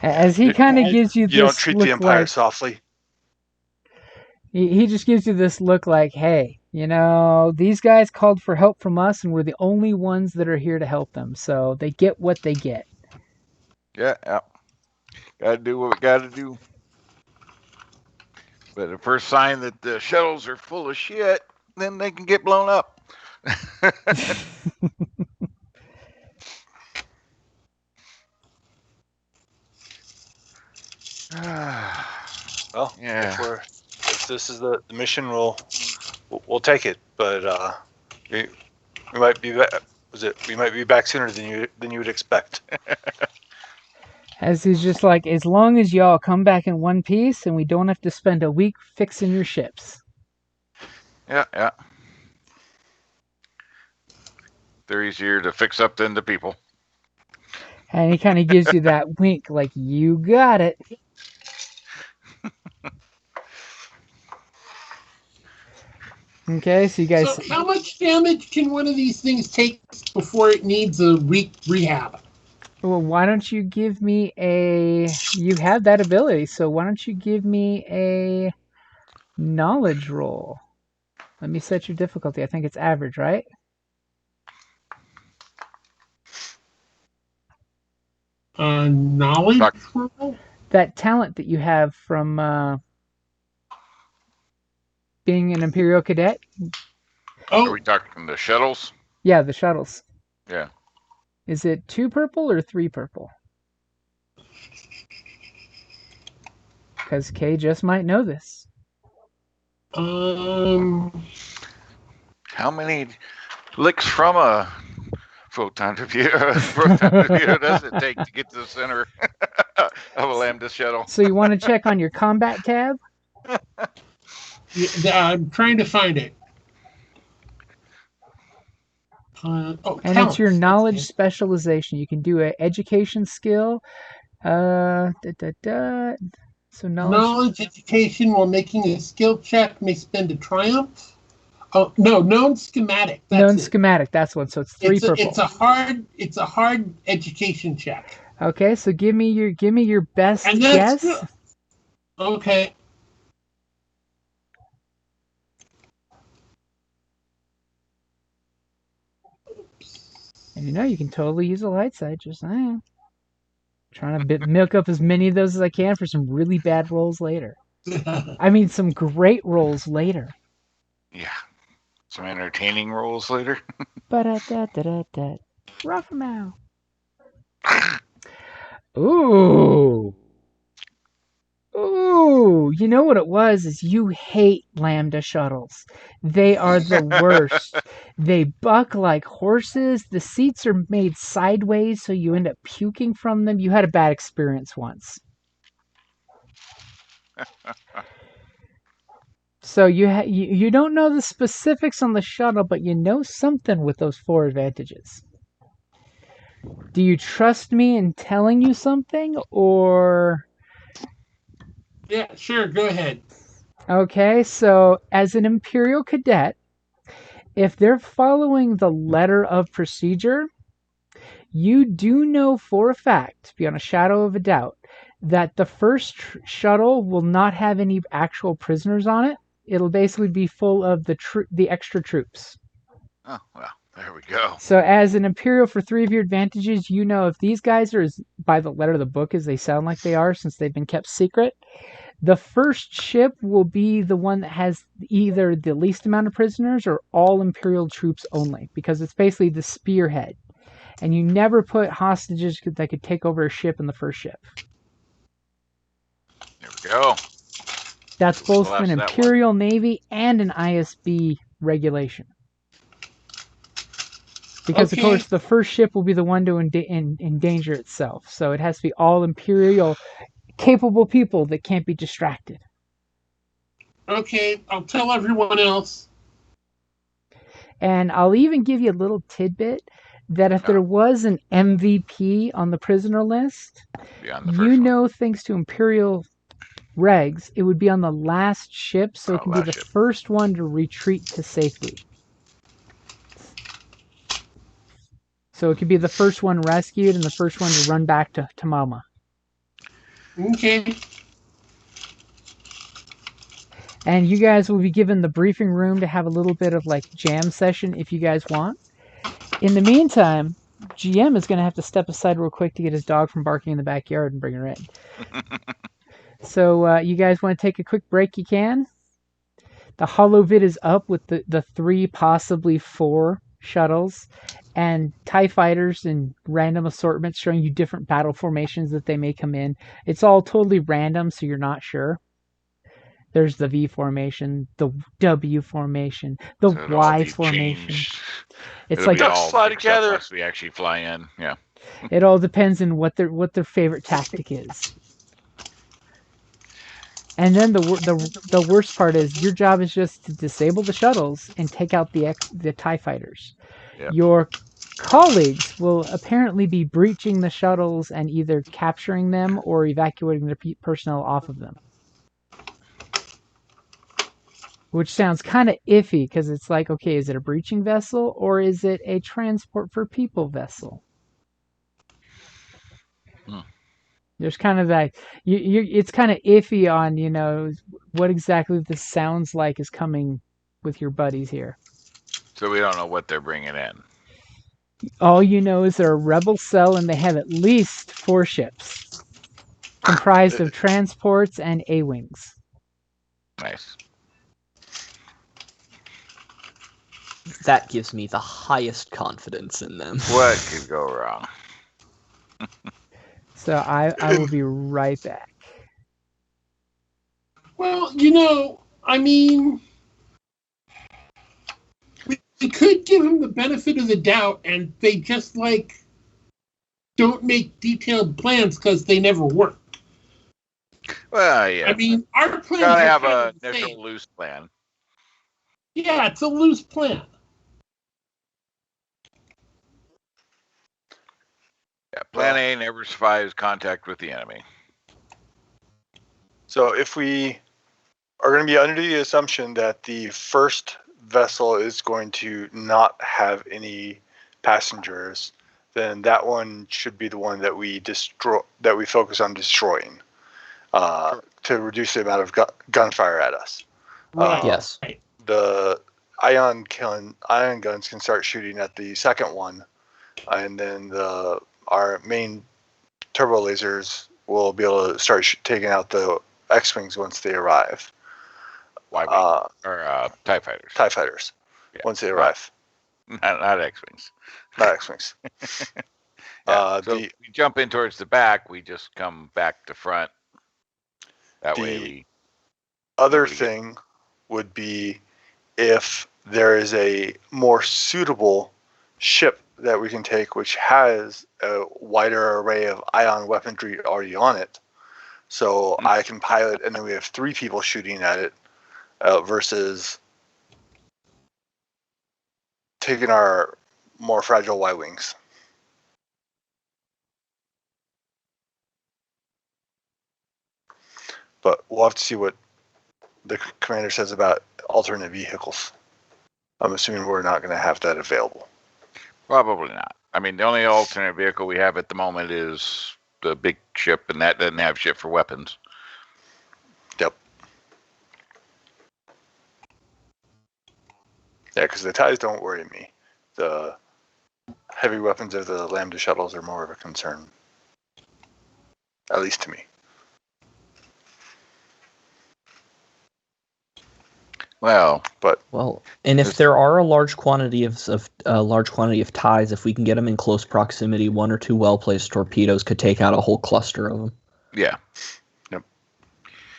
As he kind of gives you this You don't treat the Empire like, softly. He just gives you this look like, hey, these guys called for help from us and we're the only ones that are here to help them. So they get what they get. Yeah. Gotta do what we gotta do. But the first sign that the shuttles are full of shit, then they can get blown up. Well, Yeah. if this is the mission, we'll take it. But we might be we might be back sooner than you would expect. As he's just like, as long as y'all come back in one piece and we don't have to spend a week fixing your ships. Yeah. They're easier to fix up than the people. And he kind of gives you that wink like, you got it. Okay, so you guys. So how much damage can one of these things take before it needs a rehab? Well, why don't you give me a... You have that ability, so why don't you give me a knowledge roll? Let me set your difficulty. I think it's average, right? Knowledge roll? That talent that you have from being an Imperial cadet? Are Oh, we talking the shuttles? Yeah, the shuttles. Yeah. Is it 2 purple or 3 purple? Because Kay just might know this. How many licks from a photon torpedo does it take to get to the center of a Lambda shuttle? So you want to check on your combat tab? yeah, I'm trying to find it. And talents. it's your knowledge specialization. You can do an education skill. So Knowledge education while making a skill check may spend a triumph. Oh no, known schematic. That's known it. Schematic. That's one. So it's 3 purple. It's a hard education check. Okay, so give me your best guess. Okay. And you can totally use a light side. Just saying. Trying to milk up as many of those as I can for some really bad rolls later. I mean, some great rolls later. Yeah. Some entertaining rolls later. Ba-da-da-da-da-da. Rough 'em out. Ooh. Ooh. You know what it was? Is you hate Lambda shuttles. They are the worst. They buck like horses. The seats are made sideways, so you end up puking from them. You had a bad experience once. So you don't know the specifics on the shuttle, but you know something with those 4 advantages. Do you trust me in telling you something, or... Yeah, sure, go ahead. Okay, so as an Imperial cadet, if they're following the letter of procedure, you do know for a fact, beyond a shadow of a doubt, that the first shuttle will not have any actual prisoners on it. It'll basically be full of the extra troops. Oh, well, there we go. So as an Imperial, for 3 of your advantages, you know if these guys are as by the letter of the book as they sound like they are, since they've been kept secret, the first ship will be the one that has either the least amount of prisoners or all Imperial troops only, because it's basically the spearhead. And you never put hostages that could take over a ship in the first ship. There we go. That's both an That Imperial Navy and an ISB regulation. Because, of course, the first ship will be the one to endanger itself. So it has to be all Imperial, capable people that can't be distracted. Okay, I'll tell everyone else. And I'll even give you a little tidbit that if there was an MVP on the prisoner list, thanks to Imperial regs, it would be on the last ship, so it can be the first one to retreat to safety. So it could be the first one rescued and the first one to run back to Mama. Okay. And you guys will be given the briefing room to have a little bit of like jam session if you guys want. In the meantime, GM is going to have to step aside real quick to get his dog from barking in the backyard and bring her in. So you guys want to take a quick break? You can. The holovid is up with the 3, possibly 4 shuttles and TIE fighters and random assortments showing you different battle formations that they may come in. It's all totally random, so you're not sure. There's the V formation, the W formation, the Y formation. Changed. It's It'll like all fly together once we actually fly in. Yeah. It all depends on what their favorite tactic is. And then the worst part is your job is just to disable the shuttles and take out the TIE fighters. Yep. Your colleagues will apparently be breaching the shuttles and either capturing them or evacuating their personnel off of them. which sounds kind of iffy because it's like, okay, is it a breaching vessel or is it a transport for people vessel? There's kind of that it's kind of iffy on, what exactly this sounds like is coming with your buddies here. So we don't know what they're bringing in. All you know is they're a rebel cell and they have at least 4 ships comprised of transports and A-wings. Nice. That gives me the highest confidence in them. What could go wrong? So I will be right back. Well, I mean, we could give them the benefit of the doubt, and they just don't make detailed plans because they never work. Well, yeah. I mean, our plans Gotta are have kind an of the initial same. loose plan. Yeah, it's a loose plan. Yeah, plan A never survives contact with the enemy. So if we are going to be under the assumption that the first vessel is going to not have any passengers, then that one should be the one that we focus on destroying, to reduce the amount of gunfire at us. Right. Yes. The ion guns can start shooting at the second one, and then our main turbo lasers will be able to start taking out the X-wings once they arrive. Y-wing or TIE fighters. TIE fighters, once they arrive. Not X-wings. Not X-wings. So we jump in towards the back. We just come back to front. That way we. Other thing would be if there is a more suitable ship that we can take, which has a wider array of ion weaponry already on it. So I can pilot, and then we have 3 people shooting at it, versus taking our more fragile Y-wings. But we'll have to see what the commander says about alternate vehicles. I'm assuming we're not going to have that available. Probably not. I mean, the only alternate vehicle we have at the moment is the big ship, and that doesn't have ship for weapons. Yep. Yeah, because the TIEs don't worry me. The heavy weapons of the Lambda shuttles are more of a concern. At least to me. Well, and if there are a large quantity of TIEs, if we can get them in close proximity, 1 or 2 well-placed torpedoes could take out a whole cluster of them. Yeah. Yep.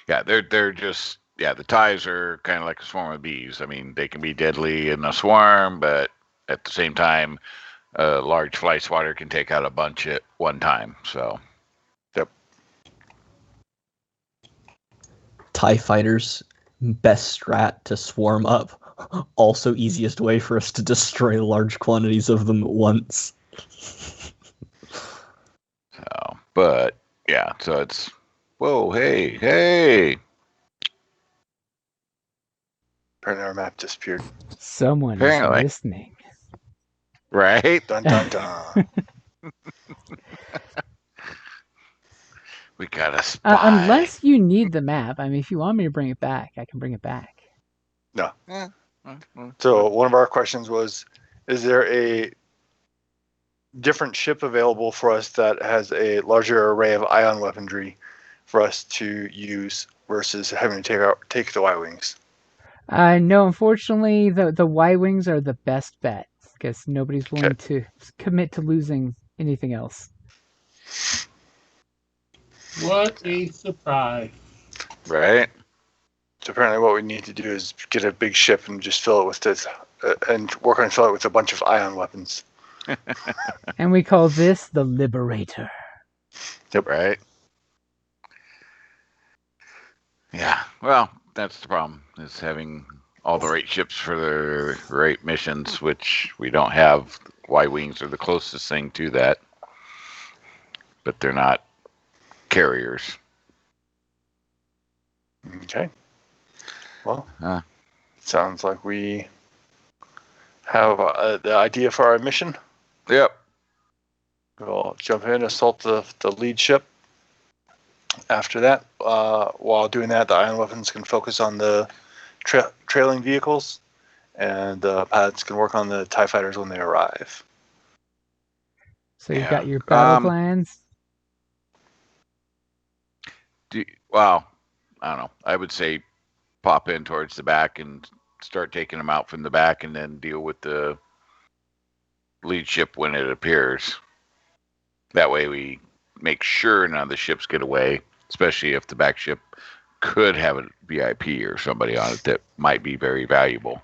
Yeah, they're just the TIEs are kind of like a swarm of bees. I mean, they can be deadly in a swarm, but at the same time, a large fly swatter can take out a bunch at one time. So. Yep. TIE fighters. Best strat to swarm up. Also easiest way for us to destroy large quantities of them at once. So, but yeah, so it's whoa, hey. Apparently our map disappeared. Someone is listening. Right? Dun dun dun. We got a spy. Unless you need the map. I mean, if you want me to bring it back, I can bring it back. No. So one of our questions was, is there a different ship available for us that has a larger array of ion weaponry for us to use versus having to take the Y-wings? No, unfortunately, the Y-wings are the best bet because nobody's willing to commit to losing anything else. What a surprise. Right? So apparently what we need to do is get a big ship and just fill it with this, and work on fill it with a bunch of ion weapons. And we call this the Liberator. Yep. Right? Yeah. Well, that's the problem, is having all the right ships for the right missions, which we don't have. Y-wings are the closest thing to that. But they're not carriers. Okay. Well, Sounds like we have the idea for our mission. Yep. We'll jump in, assault the lead ship. After that, while doing that, the ion weapons can focus on the trailing vehicles, and the pilots can work on the TIE fighters when they arrive. So you've Yeah. got your battle plans. Well, I don't know. I would say pop in towards the back and start taking them out from the back, and then deal with the lead ship when it appears. That way we make sure none of the ships get away, especially if the back ship could have a VIP or somebody on it that might be very valuable.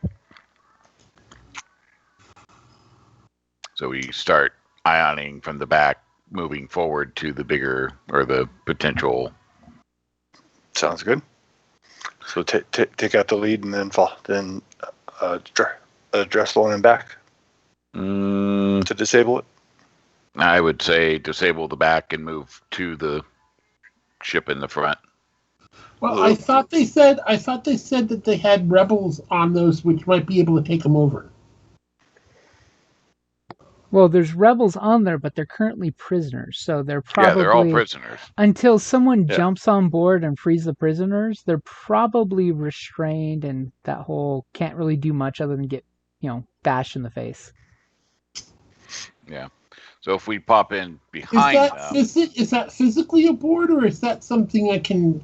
So we start ioning from the back, moving forward to the bigger or the potential. Sounds good. So take out the lead and then address the one in back to disable it. I would say disable the back and move to the ship in the front. Well, I thought they said that they had rebels on those, which might be able to take them over. Well, there's rebels on there, but they're currently prisoners, so they're probably they're all prisoners. Until someone jumps on board and frees the prisoners, they're probably restrained, and that whole can't really do much other than get, bashed in the face. Yeah. So if we pop in behind them, is that physically aboard, or is that something I can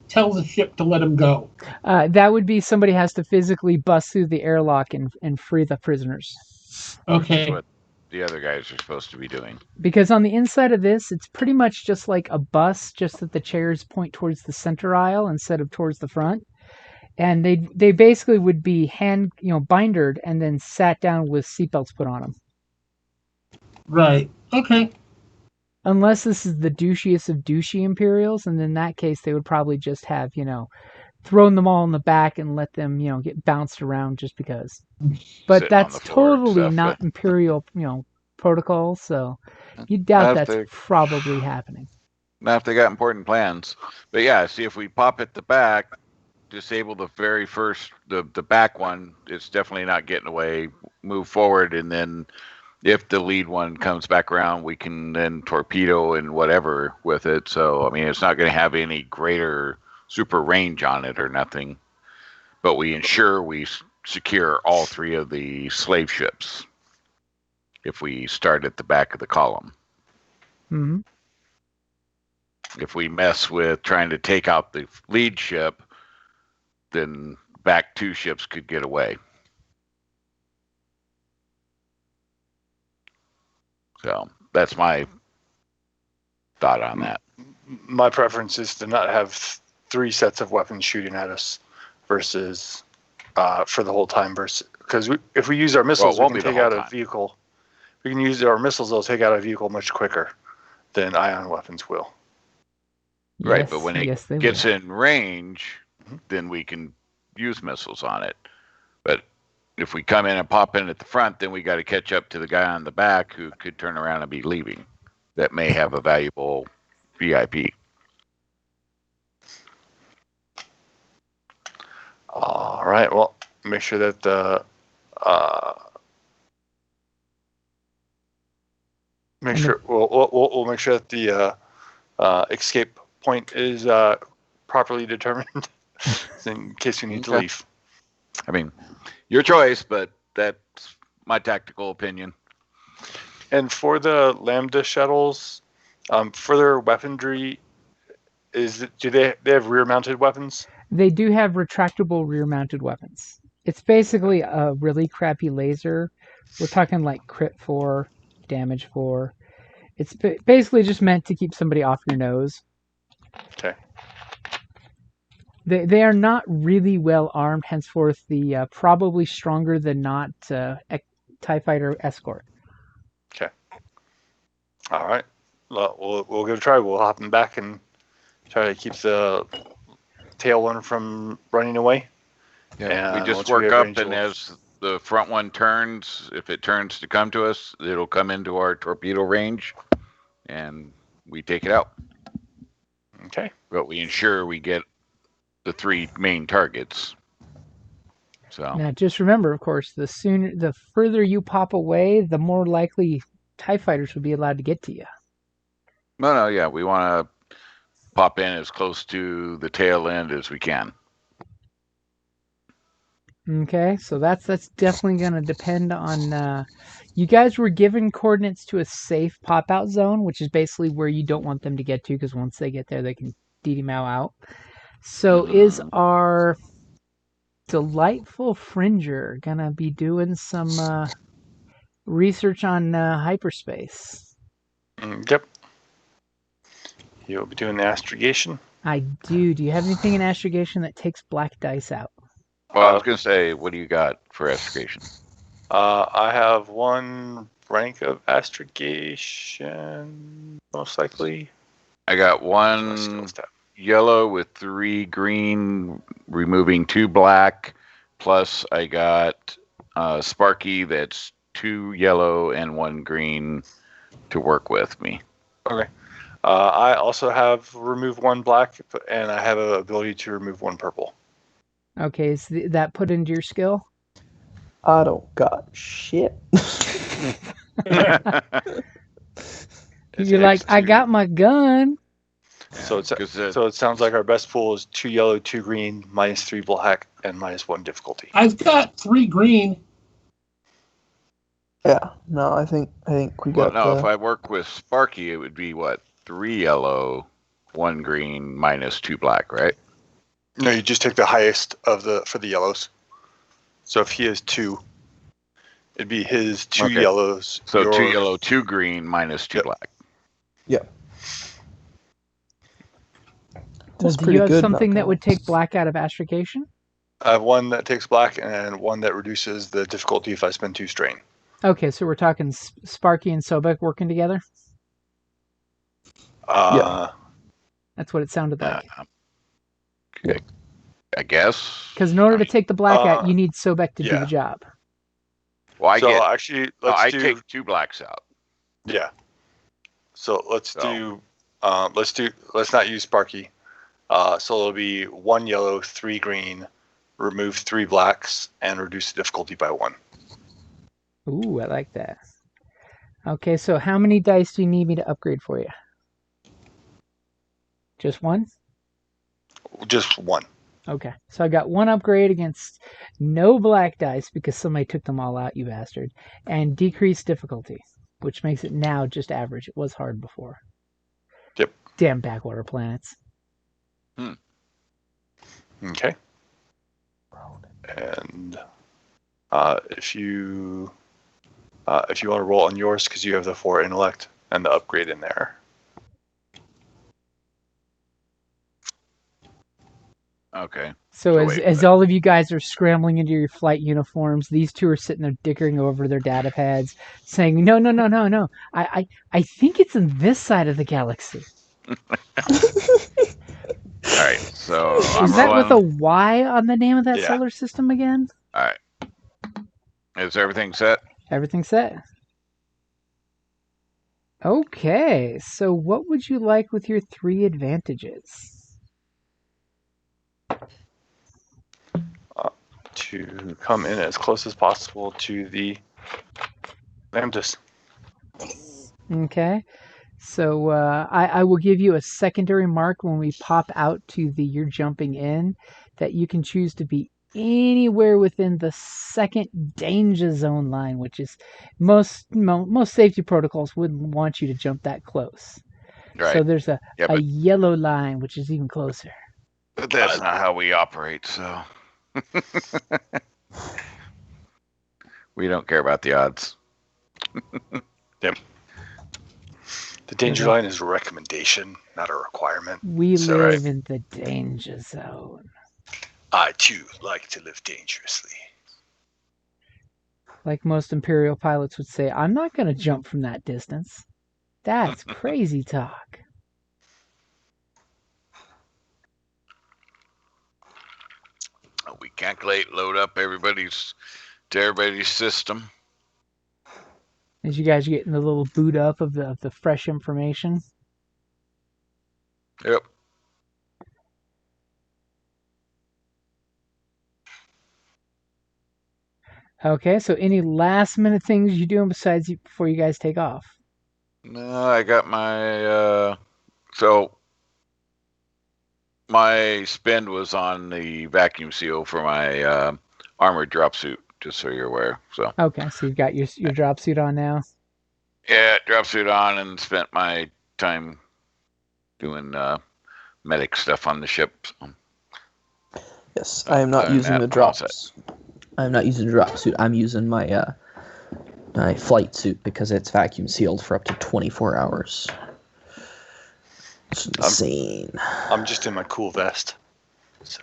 tell the ship to let them go? That would be somebody has to physically bust through the airlock and free the prisoners. Okay. That's what the other guys are supposed to be doing. Because on the inside of this, it's pretty much just like a bus, just that the chairs point towards the center aisle instead of towards the front. And they basically would be bindered and then sat down with seatbelts put on them. Right. Okay. Unless this is the douchiest of douchey Imperials, and in that case, they would probably just have, thrown them all in the back and let them, get bounced around just because. But Sitting that's on the floor and totally stuff, not Imperial, protocol, so you doubt that's probably happening. Not if they got important plans. But yeah, see, if we pop at the back, disable the very first, the back one, it's definitely not getting away, move forward, and then if the lead one comes back around, we can then torpedo and whatever with it. So, I mean, it's not going to have any greater super range on it or nothing. But we ensure we secure all three of the slave ships if we start at the back of the column. Mm-hmm. If we mess with trying to take out the lead ship, then back two ships could get away. So that's my thought on that. My preference is to not have three sets of weapons shooting at us versus for the whole time. Because if we use our missiles, we can take out a vehicle. We can use our missiles; they'll take out a vehicle much quicker than ion weapons will. Right, Yes, but when it gets in range, then we can use missiles on it. But if we come in and pop in at the front, then we got to catch up to the guy on the back who could turn around and be leaving. That may have a valuable VIP. All right. Well, make sure that we'll make sure that the escape point is properly determined in case we need to leave. I mean, your choice, but that's my tactical opinion. And for the Lambda shuttles, for their weaponry, do they have rear-mounted weapons? They do have retractable rear-mounted weapons. It's basically a really crappy laser. We're talking like crit 4, damage 4. It's basically just meant to keep somebody off your nose. Okay. They are not really well armed, henceforth the probably stronger than not TIE fighter escort. Okay. All right. We'll give it a try. We'll hop in back and try to keep the tail one from running away. Yeah, we just work up, and as the front one turns, if it turns to come to us, it'll come into our torpedo range, and we take it out. Okay. But we ensure we get the three main targets. So Now, just remember, of course, the further you pop away, the more likely TIE fighters will be allowed to get to you. no, yeah, we want to pop in as close to the tail end as we can. Okay, so that's definitely going to depend on. You guys were given coordinates to a safe pop out zone, which is basically where you don't want them to get to, because once they get there, they can DD-mow out. So is our delightful Fringer gonna be doing some research on hyperspace? Yep. You'll be doing the astrogation. I do. Do you have anything in astrogation that takes black dice out? Well, I was going to say, what do you got for astrogation? I have 1 rank of astrogation, most likely. I got My 1 skill stat. yellow with 3 green, removing 2 black. Plus, I got Sparky that's 2 yellow and 1 green to work with me. Okay. I also have remove 1 black, and I have an ability to remove 1 purple. Okay, is that put into your skill? I don't got shit. You're like, I got my gun. So it sounds like our best pool is 2 yellow, 2 green, -3 black, and -1 difficulty. I've got 3 green. Yeah, no, I think we Well, got. no, if I work with Sparky, it would be what? 3 yellow, 1 green, -2 black, right? No, you just take the highest for the yellows. So if he has 2, it'd be his 2 Okay. yellows. So 2 yellow, 2 green, -2 black. Yep. Well, That's do pretty you have good, something not that gonna would take black out of astrogation? I have 1 that takes black and 1 that reduces the difficulty if I spend 2 strain. Okay, so we're talking Sparky and Sobek working together? Yeah. That's what it sounded like. Okay. I guess. Because in order to take the black out, you need Sobek to do yeah. the job. Well, Actually, I take 2 blacks out. Yeah. So let's not use Sparky. So it'll be 1 yellow, 3 green, remove 3 blacks, and reduce the difficulty by 1. Ooh, I like that. Okay, so how many dice do you need me to upgrade for you? Just 1? Just 1. Okay, so I got 1 upgrade against no black dice because somebody took them all out, you bastard, and decreased difficulty, which makes it now just average. It was hard before. Yep. Damn backwater planets. Okay. And if you want to roll on yours, because you have the 4 intellect and the upgrade in there. Okay. So as all of you guys are scrambling into your flight uniforms, these two are sitting there dickering over their data pads, saying, No. I think it's in this side of the galaxy. All right, so Is that with a Y on the name of that Yeah. solar system again? All right. Is everything set? Everything's set. Okay, so what would you like with your 3 advantages? To come in as close as possible to the Lambdas. Okay, so I will give you a secondary mark when we pop out to the you're jumping in that you can choose to be anywhere within the second danger zone line, which is most safety protocols wouldn't want you to jump that close. Right. So there's a yellow line, which is even closer. But that's not how we operate, so. We don't care about the odds. Yep. The danger line is a recommendation, not a requirement. We live in the danger zone. I, too, like to live dangerously. Like most Imperial pilots would say, I'm not going to jump from that distance. That's crazy talk. We calculate, load up everybody's system. As you guys are getting the little boot up of the fresh information. Yep. Okay, so any last minute things you doing besides before you guys take off? No, I got my so my spend was on the vacuum seal for my armored drop suit, just so you're aware. So Okay, so you've got your drop suit on now. yeah, drop suit on, and spent my time doing medic stuff on the ship. So. Yes, I am not using the drops. I'm not using the drop suit. I'm using my my flight suit because it's vacuum sealed for up to 24 hours. It's insane. I'm just in my cool vest. So.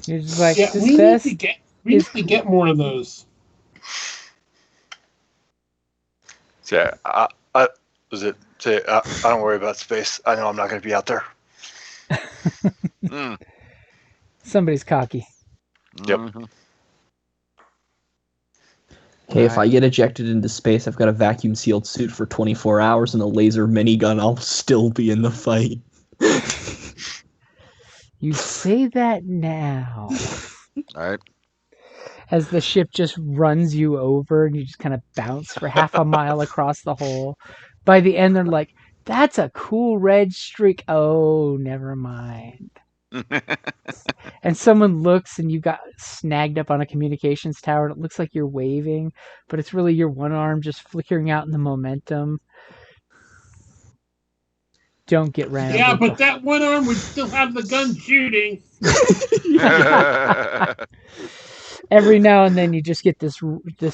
You're just like, Yeah, this we vest need to get more of those. So I don't worry about space. I know I'm not going to be out there. Somebody's cocky. Yep. Mm-hmm. Hey, if I get ejected into space, I've got a vacuum sealed suit for 24 hours and a laser minigun. I'll still be in the fight. You say that now. All right. As the ship just runs you over and you just kind of bounce for half a mile across the hole. By the end, they're like, that's a cool red streak. Oh, never mind. And someone looks and you got snagged up on a communications tower and it looks like you're waving, but it's really your one arm just flickering out in the momentum. Don't get ran Yeah, over. but that one arm would still have the gun shooting. Every now and then you just get this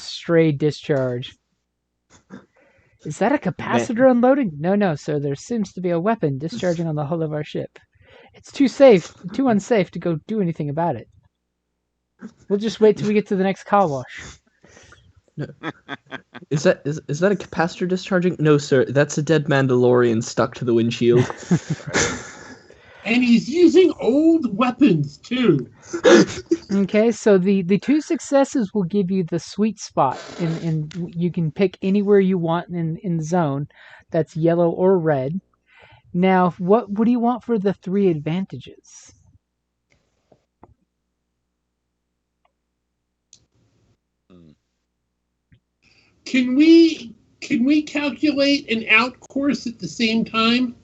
stray discharge. Is that a capacitor unloading? No, sir. There seems to be a weapon discharging on the hull of our ship. It's too unsafe to go do anything about it. We'll just wait till we get to the next car wash. No. Is that a capacitor discharging? No, sir. That's a dead Mandalorian stuck to the windshield. And he's using old weapons, too. Okay, so the two successes will give you the sweet spot, and you can pick anywhere you want in the zone. That's yellow or red. Now, what do you want for the 3 advantages? Can we calculate an out course at the same time?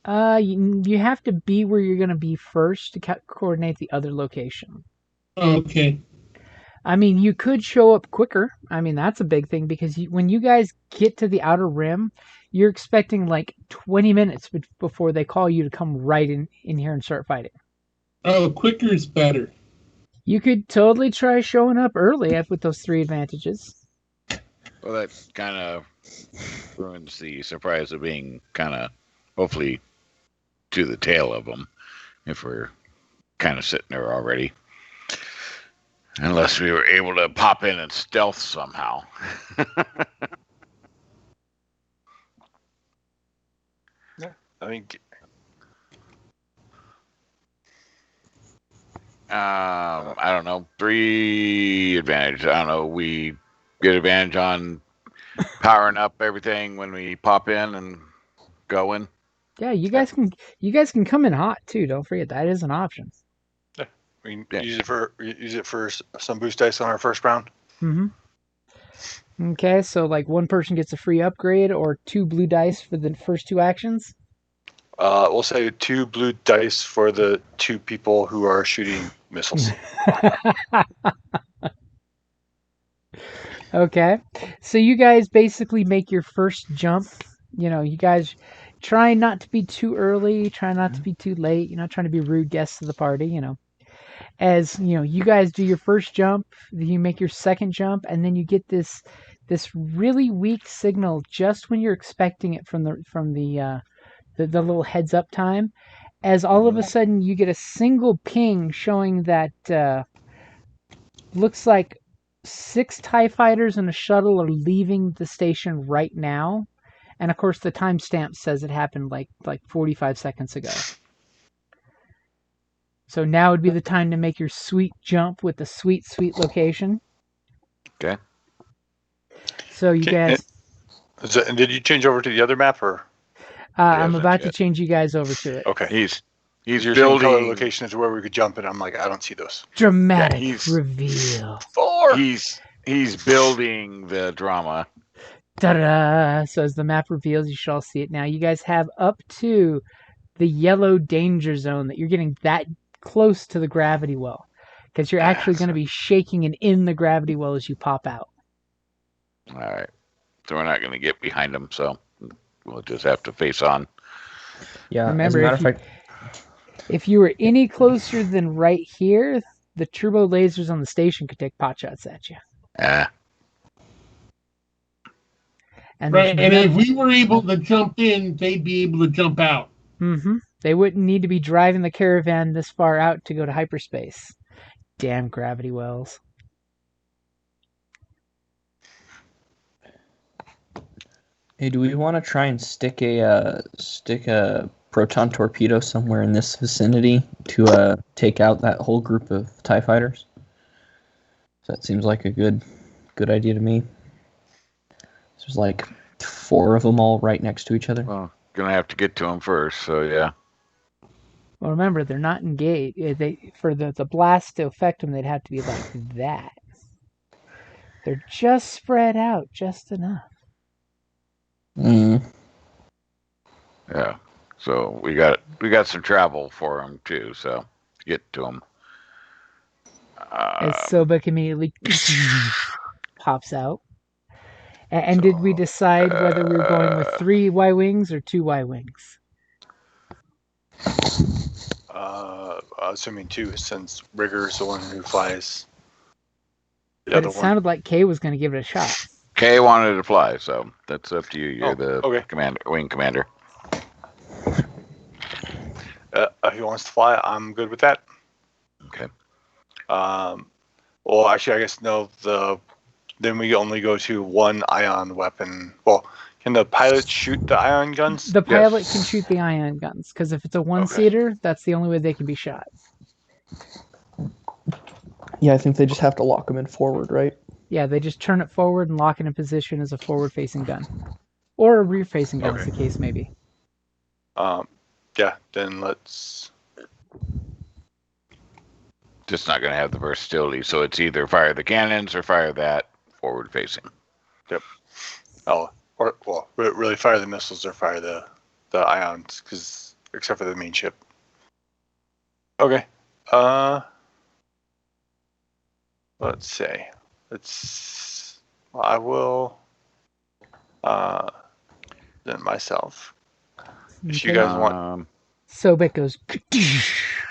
You have to be where you're going to be first to coordinate the other location. Okay. I mean, you could show up quicker. I mean, that's a big thing because when you guys get to the outer rim, you're expecting like 20 minutes before they call you to come right in here and start fighting. Oh, quicker is better. You could totally try showing up early with those 3 advantages. Well, that kind of ruins the surprise of being kind of, hopefully, to the tail of them if we're kind of sitting there already. Unless we were able to pop in and stealth somehow. I mean, I don't know. 3 advantage. I don't know. We get advantage on powering up everything when we pop in and go in. Yeah, you guys can come in hot too. Don't forget that is an option. we can use it for some boost dice on our first round. Mm-hmm. Okay, so like one person gets a free upgrade or 2 blue dice for the first 2 actions. We'll say 2 blue dice for the 2 people who are shooting missiles. Okay, so you guys basically make your first jump. You guys try not to be too early, try not to be too late. You're not trying to be rude guests of the party. As you guys do your first jump, you make your second jump, and then you get this really weak signal just when you're expecting it from the little heads up time, as all of a sudden you get a single ping showing that looks like 6 TIE fighters and a shuttle are leaving the station right now. And of course the timestamp says it happened like 45 seconds ago. So now would be the time to make your sweet jump with the sweet location. Okay. So you guys... And did you change over to the other map, or? I'm about to change you guys over to it. Okay. He's You're saying color building. location is where we could jump, and I'm like, I don't see those. Dramatic he's- reveal. Thor. He's building the drama. Ta-da! So as the map reveals, you should all see it now. You guys have up to the yellow danger zone that you're getting that close to the gravity well. Because you're actually going to be shaking and in the gravity well as you pop out. All right. So we're not going to get behind him, so we'll just have to face on. Yeah, Remember, as a matter of fact, if you were any closer than right here, the turbo lasers on the station could take pot shots at you. And Right, and if we were able to jump in, they'd be able to jump out. Mm-hmm. They wouldn't need to be driving the caravan this far out to go to hyperspace. Damn gravity wells. hey, do we want to try and stick a proton torpedo somewhere in this vicinity to take out that whole group of TIE fighters? So that seems like a good idea to me. There's like 4 of them all right next to each other. Well, gonna have to get to him first, so yeah. Well, remember, they're not engaged. For the blast to affect them, they'd have to be like that. They're just spread out just enough. Mm. Yeah. So we got some travel for him too, so to get to him. As Sobek immediately pops out. And did we decide whether we were going with 3 Y-Wings or 2 Y-Wings? Assuming 2, since Rigger's the one who flies the But other it one. sounded like Kay was going to give it a shot. Kay wanted to fly, so that's up to you. You're the okay. wing commander. If he wants to fly, I'm good with that. Okay. Well, actually, I guess no. Then we only go to 1 ion weapon. Well, can the pilot shoot the ion guns? The pilot can shoot the ion guns, because if it's a one-seater, that's the only way they can be shot. Yeah, I think they just have to lock them in forward, right? Yeah, they just turn it forward and lock it in position as a forward-facing gun. Or a rear-facing gun, as the case may be. Yeah, then let's... Just not going to have the versatility, so it's either fire the cannons or fire that forward-facing. Yep. Really fire the missiles or fire the ions, because except for the main ship. Okay. Let's say. I will. Then myself. If you guys want. Sobek goes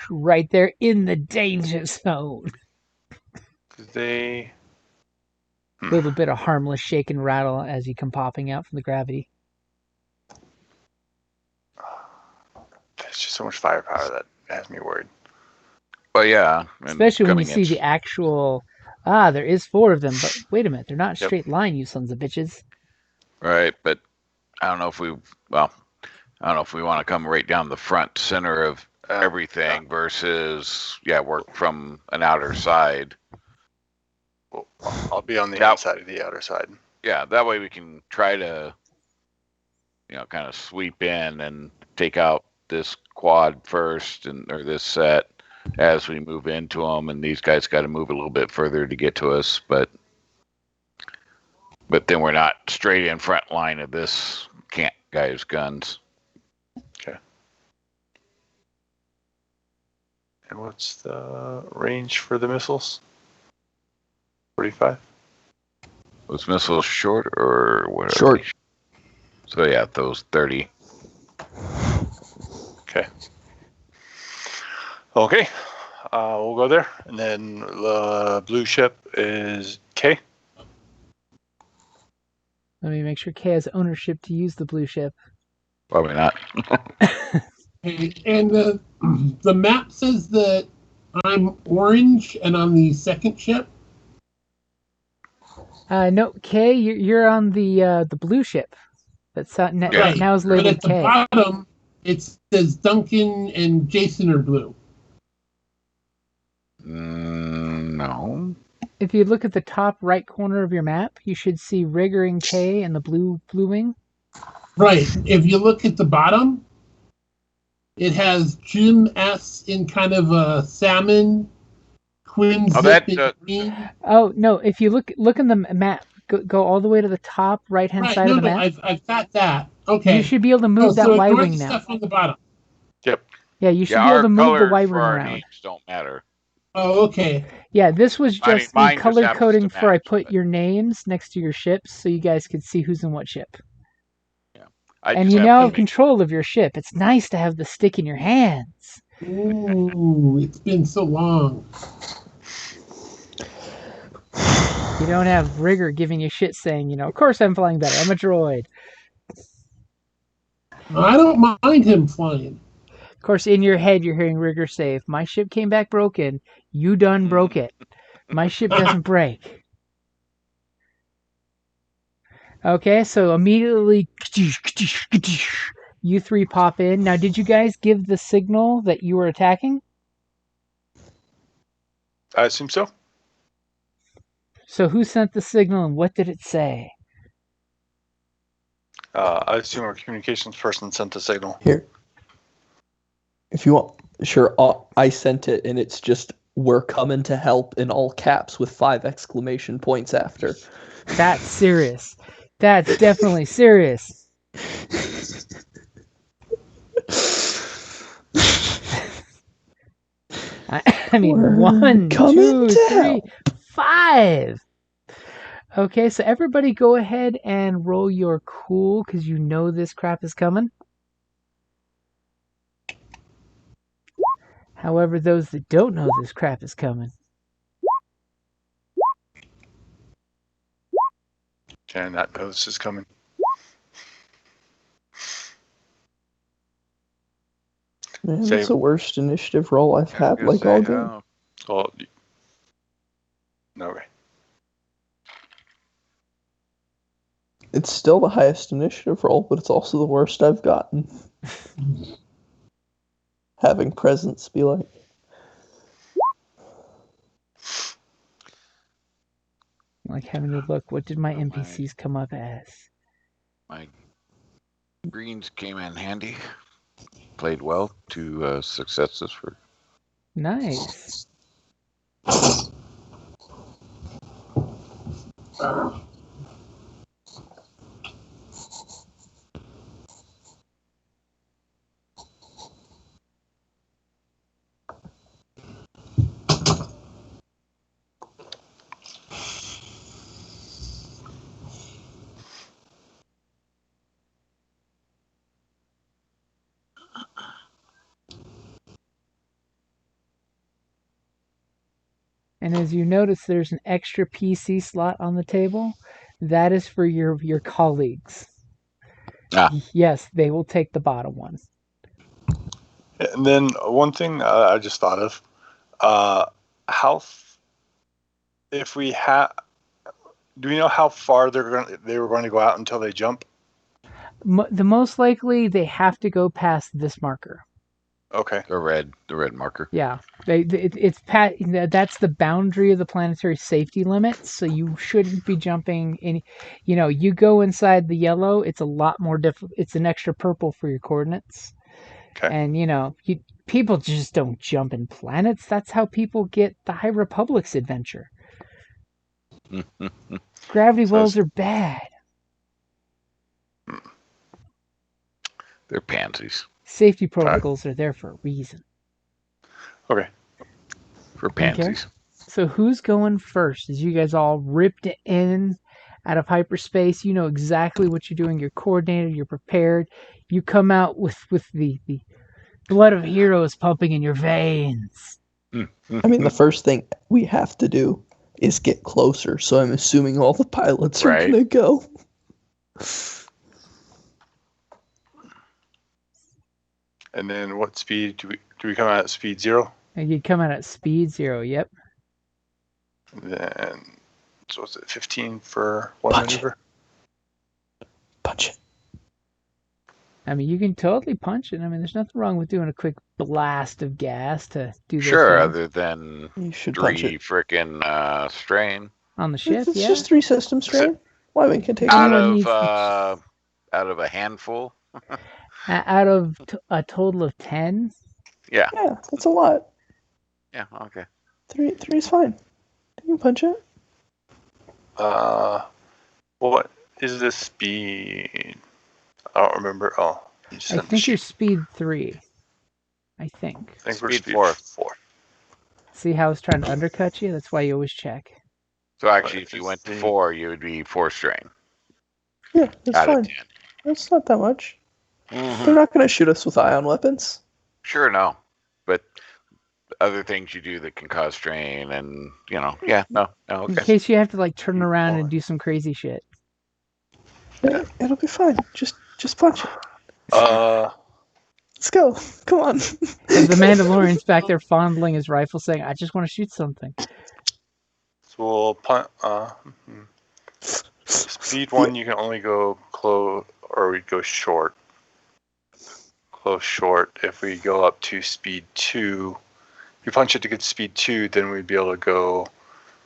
right there in the danger zone. They. A little bit of harmless shake and rattle as you come popping out from the gravity. There's just so much firepower that has me worried. Well, yeah. Especially when you see the actual... there is 4 of them, but wait a minute, they're not Yep. straight line, you sons of bitches. Right, but I don't know if we want to come right down the front center of everything versus, work from an outer side. Well, I'll be on the outside of the outer side. Yeah, that way we can try to, kind of sweep in and take out this quad first, or this set as we move into them. And these guys got to move a little bit further to get to us, but then we're not straight in front line of this guy's guns. Okay. And what's the range for the missiles? 45? Was missiles short or what? Short. So yeah, those 30. Okay. Okay. We'll go there. And then the blue ship is K. Let me make sure Kay has ownership to use the blue ship. Probably not. And the map says that I'm orange and on the second ship. No, Kay, you're on the blue ship. That's now is But labeled at the K. bottom, it says Duncan and Jason are blue. No. If you look at the top right corner of your map, you should see Rigger and Kay and the blue wing. Right. If you look at the bottom, It has Jim S. in kind of a salmon, Quinn Oh, Zip that, in green. Oh no! If you look in the map, go all the way to the top right hand Right, side of the no, map. I've got that. You Okay. should be able to Oh, move that so Y ignore wing the now. stuff on the bottom. Yep. Yeah, you should yeah, be able our to move the colors Y for wing our around. names don't matter. Oh, okay. Yeah, this was just the Mine just color happens coding to for I match, put but- your names next to your ships so you guys could see who's in what ship. I And just you have now to have make control of your ship. It's nice to have the stick in your hands. Ooh, it's been so long. You don't have Rigger giving you shit saying, of course I'm flying better. I'm a droid. I don't mind him flying. Of course, in your head, you're hearing Rigger say, if my ship came back broken, you done broke it. My ship doesn't break. Okay, so immediately you three pop in. Now, did you guys give the signal that you were attacking? I assume so. So who sent the signal and what did it say? I assume our communications person sent the signal. Here. If you want, sure, I sent it, and it's just, we're coming to help in all caps with 5 exclamation points after. That's serious. That's definitely serious. I mean, We're 1, coming 2, to 3, help. 5. Okay, so everybody go ahead and roll your cool because you know this crap is coming. However, those that don't know this crap is coming. And that know this is coming. Man, Same. that's the worst initiative roll I've I had, was like gonna all say, game. oh, Well, no way. It's still the highest initiative roll, but it's also the worst I've gotten. Having presence be like, Like having to look, what did my Oh, my. NPCs come up as? my greens came in handy. Played well. 2 successes for. Nice. And as you notice, there's an extra PC slot on the table. That is for your colleagues. Ah. Yes, they will take the bottom one. And then one thing I just thought of, if we have, do we know how far they were going to go out until they jump? The most likely they have to go past this marker. Okay. The red marker. Yeah, that's the boundary of the planetary safety limit. So you shouldn't be jumping any. You go inside the yellow, it's a lot more difficult. It's an extra purple for your coordinates. Okay. And people just don't jump in planets. That's how people get the High Republic's adventure. Gravity wells are bad. They're pansies. Safety protocols are there for a reason. Okay. For pansies. So who's going first? As you guys all ripped in out of hyperspace, you know exactly what you're doing. You're coordinated. You're prepared. You come out with the blood of heroes pumping in your veins. I mean, the first thing we have to do is get closer, so I'm assuming all the pilots are Right. gonna go. And then what speed do we come out at speed 0? And you come out at speed 0. Yep. And then so what's it, 15 for one Punch it. maneuver? Punch it. I mean, you can totally punch it. I mean, there's nothing wrong with doing a quick blast of gas to do those Sure, things. other than You should punch 3 it. frickin' strain On the ship, It's yeah. just 3 system strain. Why we can take Anyone out needs of a handful. Out of a total of 10? Yeah. Yeah, that's a lot. Yeah. Okay. Three is fine. You can punch it. What is the speed? I don't remember. Oh, you I sent the think you're sheet. speed 3. I think. I think we're Speed speed 4. 4. See how I was trying to undercut you? That's why you always check. So actually, if you went to 4, you would be 4 strain Yeah, that's out fine. of 10. That's not that much. Mm-hmm. They're not going to shoot us with ion weapons. Sure, no, but other things you do that can cause strain, and no, In okay. case you have to like turn around and do some crazy shit. Yeah, it'll be fine. Just punch it. Uh, Let's go. Come on. As the Mandalorian's back there fondling his rifle, saying, "I just want to shoot something." so we'll punt. Speed 1, you can only go close, or we go short. Close short. If we go up to speed 2, if you punch it to get speed 2, then we'd be able to go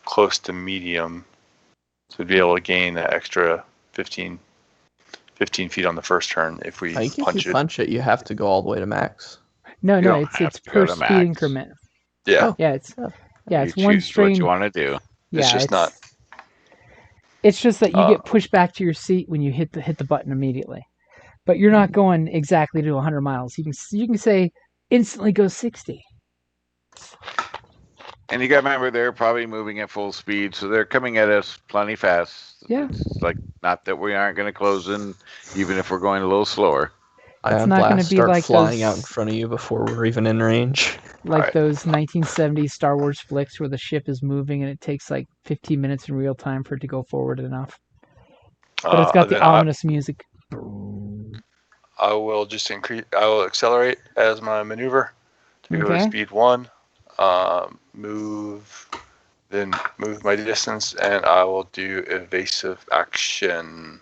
close to medium. So we'd be able to gain that extra 15 feet on the first turn if we I think punch if you it. punch it, you have to go all the way to max. No, You no, don't have it's to go per to speed max. increment. Yeah. Oh. Yeah, it's You one choose strain. what you want to do. Yeah, just not. It's just that you get pushed back to your seat when you hit the button immediately. But you're not going exactly to 100 miles. You can say instantly go 60. And you got to remember, they're probably moving at full speed, so they're coming at us plenty fast. Yeah. It's like, not that we aren't going to close in, even if we're going a little slower. Ion not gonna blasts be start like flying those- out in front of you before we're even in range. Like Right. those 1970s Star Wars flicks where the ship is moving and it takes like 15 minutes in real time for it to go forward enough. But it's got the Then ominous music. I will just increase. I will accelerate as my maneuver to go to Okay. speed 1. Move my distance, and I will do evasive action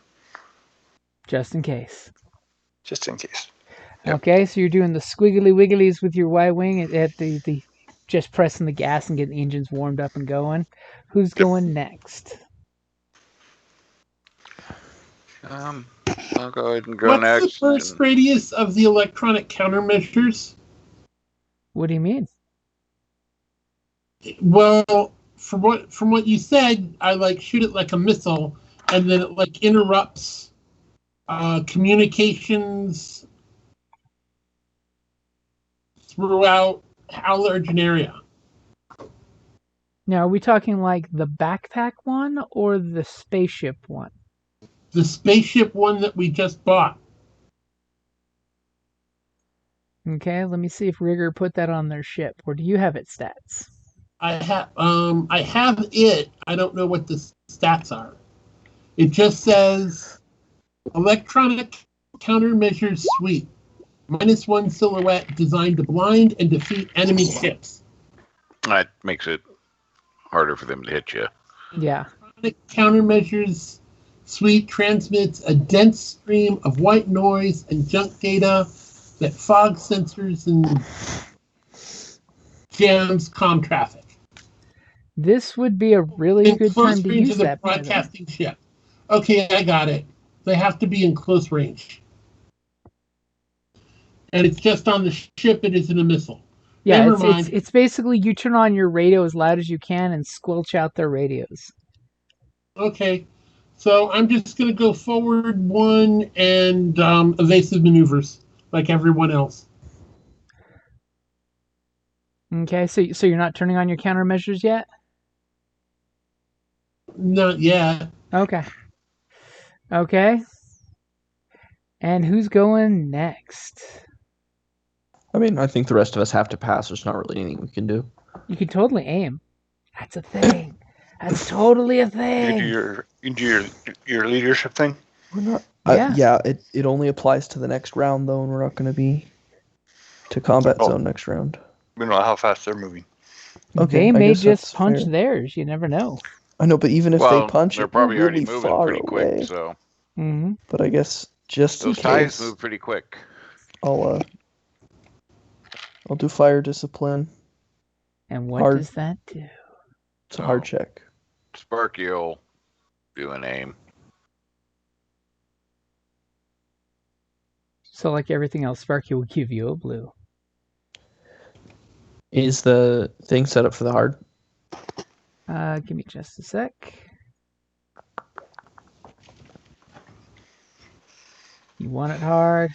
Just in case. just in case. Yep. Okay, so you're doing the squiggly wigglies with your Y-wing at the just pressing the gas and getting the engines warmed up and going. Who's going next? I'll go ahead and go What's next. the first radius of the electronic countermeasures? What do you mean? Well, from what you said, I like shoot it like a missile, and then it like interrupts communications throughout how large an area. Now, are we talking like the backpack one or the spaceship one? The spaceship one that we just bought. Okay, let me see if Rigger put that on their ship. Or do you have its stats? I have it. I don't know what the stats are. It just says electronic countermeasures suite. -1 silhouette designed to blind and defeat enemy ships. That makes it harder for them to hit you. Yeah. Electronic countermeasures suite transmits a dense stream of white noise and junk data that fog sensors and jams comm traffic. This would be a really In good close time to range use of the that. by the way. broadcasting ship. Okay, I got it. They have to be in close range. And it's just on the ship, it isn't a missile. Yeah, Never mind. it's basically you turn on your radio as loud as you can and squelch out their radios. Okay, so I'm just going to go forward 1 and evasive maneuvers like everyone else. Okay, so you're not turning on your countermeasures yet? Not yet. Okay. Okay. And who's going next? I mean, I think the rest of us have to pass. There's not really anything we can do. You can totally aim. That's a thing. That's totally a You thing. do your leadership thing. We're not. Yeah. It only applies to the next round though, and we're not going to be to combat zone next round. We don't know how fast they're moving. Okay, They I may guess just that's punch fair. theirs. You never know. I know, but even if Well, they punch, they're it, probably we're already really moving far pretty away. quick, so Mm-hmm. But I guess just those in ties case, move pretty quick. I'll do fire discipline. And what Hard. does that do? It's a hard check. Sparky will do an aim. So, like everything else, Sparky will give you a blue. Is the thing set up for the hard? Give me just a sec. You want it hard?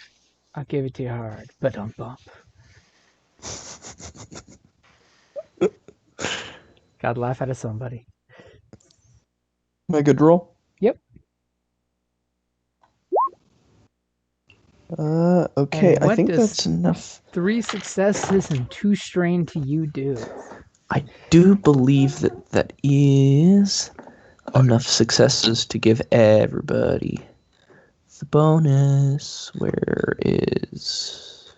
I'll give it to you hard. But don't bump. Gotta laugh out of somebody. My good roll? Yep. Okay, And I what think does that's enough. 3 successes and 2 strain to you do? I do believe that is enough successes to give everybody the bonus. Where is...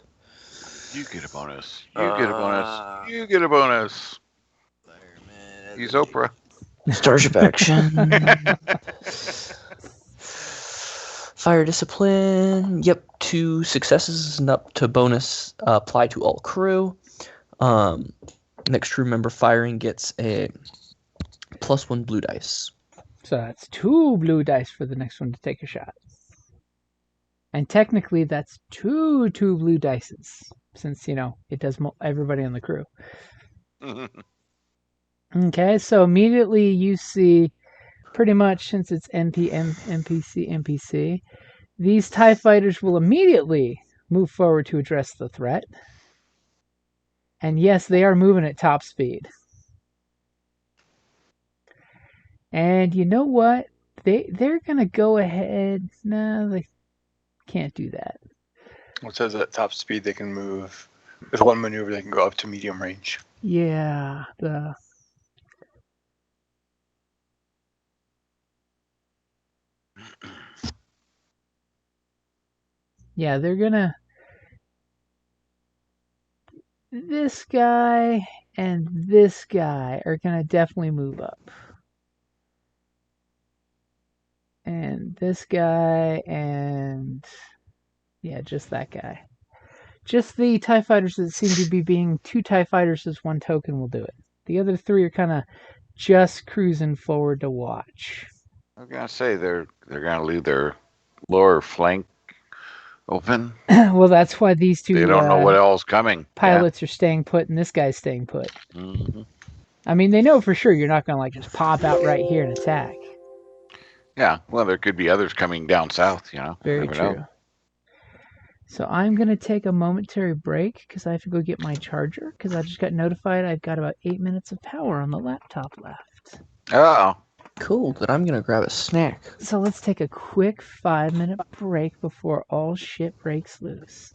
You get a bonus. You get a bonus. You get a bonus. He's Oprah. Starship action. Fire discipline. Yep, 2 successes and up to bonus apply to all crew. Next crew member firing gets a +1 blue dice. So that's 2 blue dice for the next one to take a shot. And technically, that's two blue dices, since, it does everybody on the crew. Okay, so immediately you see, pretty much since it's NPC, these TIE fighters will immediately move forward to address the threat. And yes, they are moving at top speed. And you know what? They're going to go ahead. No, they can't do that. It says at top speed they can move. With one maneuver, they can go up to medium range. Yeah, yeah, they're gonna. This guy and this guy are gonna definitely move up. And this guy and yeah, just that guy. Just the TIE fighters that seem to be being 2 TIE fighters as 1 token will do it. The other 3 are kind of just cruising forward to watch. I was gonna say they're gonna leave their lower flank open. Well, that's why these 2 They don't know what else coming. pilots are staying put and this guy's staying put. Mm-hmm. I mean, they know for sure you're not going to just pop out right here and attack. Yeah, well, there could be others coming down south, Very Never true. know. So I'm going to take a momentary break because I have to go get my charger because I just got notified I've got about 8 minutes of power on the laptop left. Oh. Cool, then I'm gonna grab a snack. So let's take a quick 5-minute break before all shit breaks loose.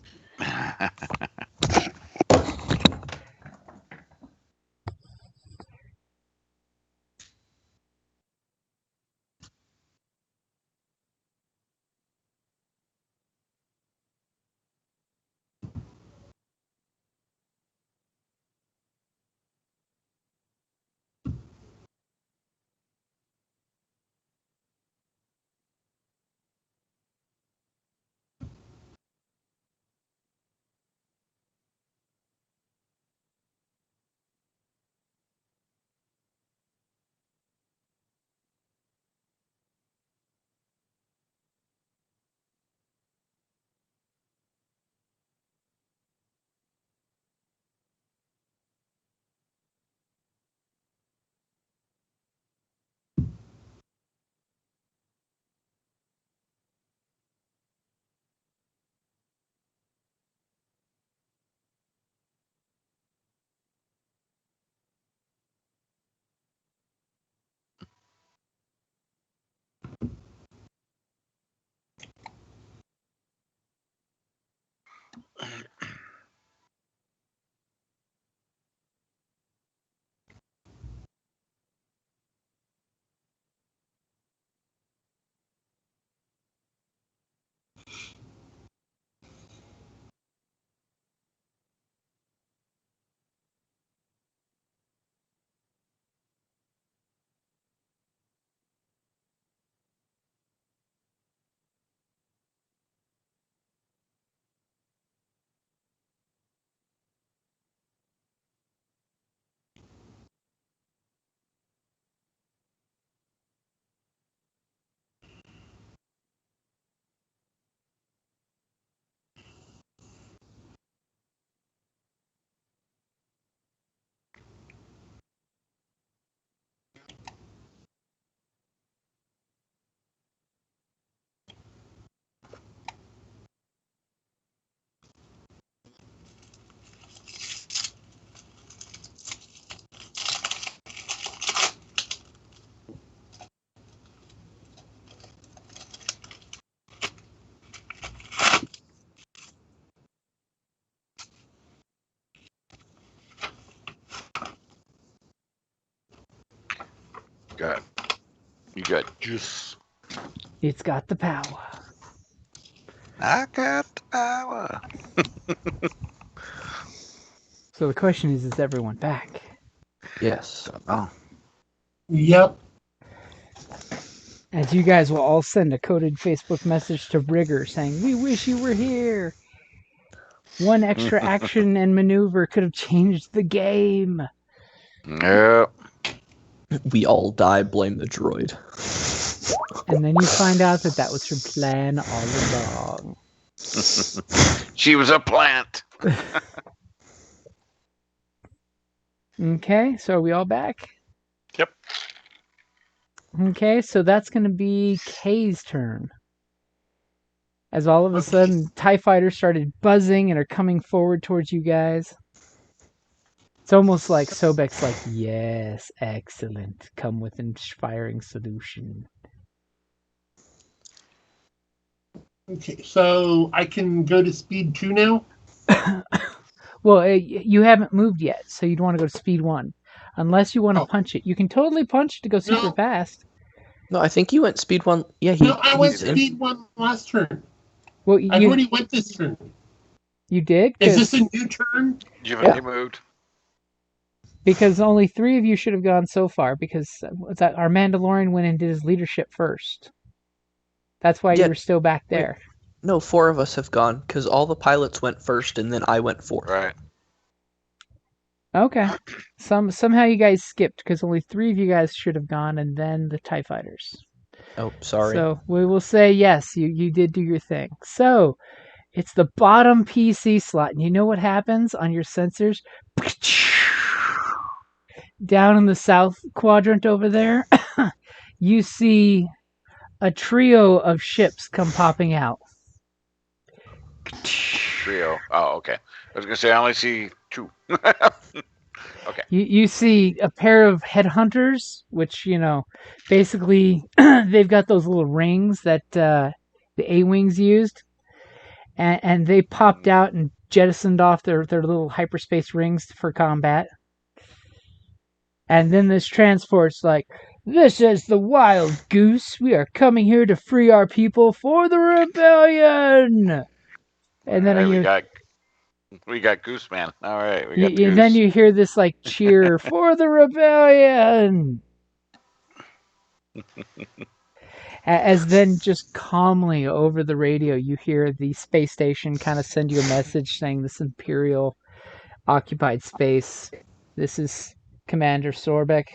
You got juice. It's got the power. I got the power. So the question is everyone back? Yes. Oh. Yep. As you guys will all send a coded Facebook message to Rigger saying, "We wish you were here. One extra action and maneuver could have changed the game." Yep. We all die, blame the droid. And then you find out that was her plan all along. She was a plant. Okay, so are we all back? Yep. Okay, so that's going to be Kay's turn. As all of a sudden, TIE fighters started buzzing and are coming forward towards you guys. It's almost like Sobek's like, "Yes, excellent. Come with an inspiring solution." Okay, so I can go to speed 2 now? Well, you haven't moved yet, so you'd want to go to speed 1. Unless you want to Oh. punch it. You can totally punch it to go super No. fast. No, I think you went speed 1. Yeah, No, I went he's in. speed 1 last turn. Well, I've already went this turn. you did? Is this a new turn? You haven't moved. Because only 3 of you should have gone so far, because our Mandalorian went and did his leadership first. That's why you were still back there. No, 4 of us have gone, because all the pilots went first, and then I went 4th. Right. Okay. Somehow you guys skipped, because only 3 of you guys should have gone, and then the TIE fighters. Oh, sorry. So we will say, yes, you did do your thing. So it's the bottom PC slot, and you know what happens on your sensors? Down in the south quadrant over there, you see a trio of ships come popping out. Trio. Oh, okay. I was gonna say I only see 2. Okay. You see a pair of headhunters, which, basically they've got those little rings that the A-Wings used, and they popped out and jettisoned off their little hyperspace rings for combat. And then this transport's like, "This is the Wild Goose. We are coming here to free our people for the rebellion." And then we got Goose Man. All right, we got the and Goose. then you hear this like cheer for the rebellion. As then just calmly over the radio, you hear the space station kind of send you a message saying, "This Imperial occupied space. This is Commander Sorbek.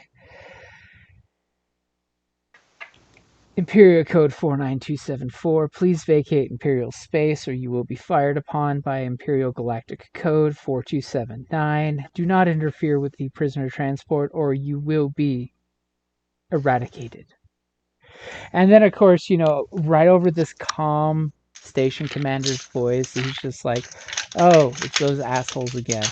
Imperial Code 49274. Please vacate Imperial space or you will be fired upon by Imperial Galactic Code 4279. Do not interfere with the prisoner transport or you will be eradicated." And then, of course, right over this calm station commander's voice, he's just like, "Oh, it's those assholes again."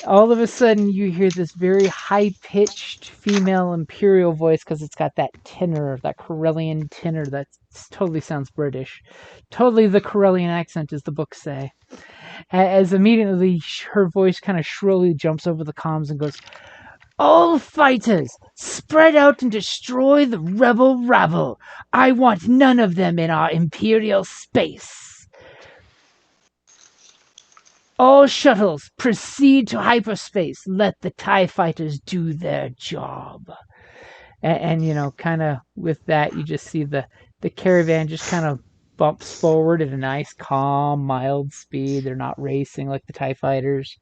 All of a sudden, you hear this very high-pitched female Imperial voice, because it's got that tenor, that Corellian tenor that totally sounds British. Totally the Corellian accent, as the books say. As immediately her voice kind of shrilly jumps over the comms and goes, "All fighters, spread out and destroy the rebel rabble. I want none of them in our Imperial space. All shuttles, proceed to hyperspace. Let the TIE fighters do their job." And kind of with that, you just see the caravan just kind of bumps forward at a nice, calm, mild speed. They're not racing like the TIE fighters.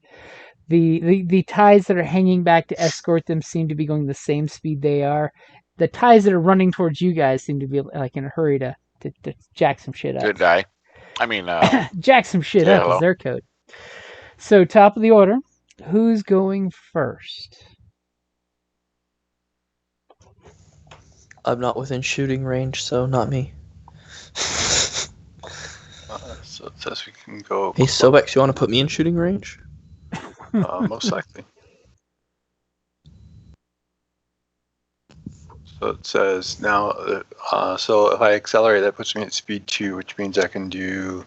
The TIEs that are hanging back to escort them seem to be going the same speed they are. The TIEs that are running towards you guys seem to be like in a hurry to jack some shit up. Good die. I mean, jack some shit up is their code. So, top of the order, who's going first? I'm not within shooting range, so not me. So it says we can go. Hey, Sobex, you want to put me in shooting range? Most likely. So it says now, so if I accelerate, that puts me at speed 2, which means I can do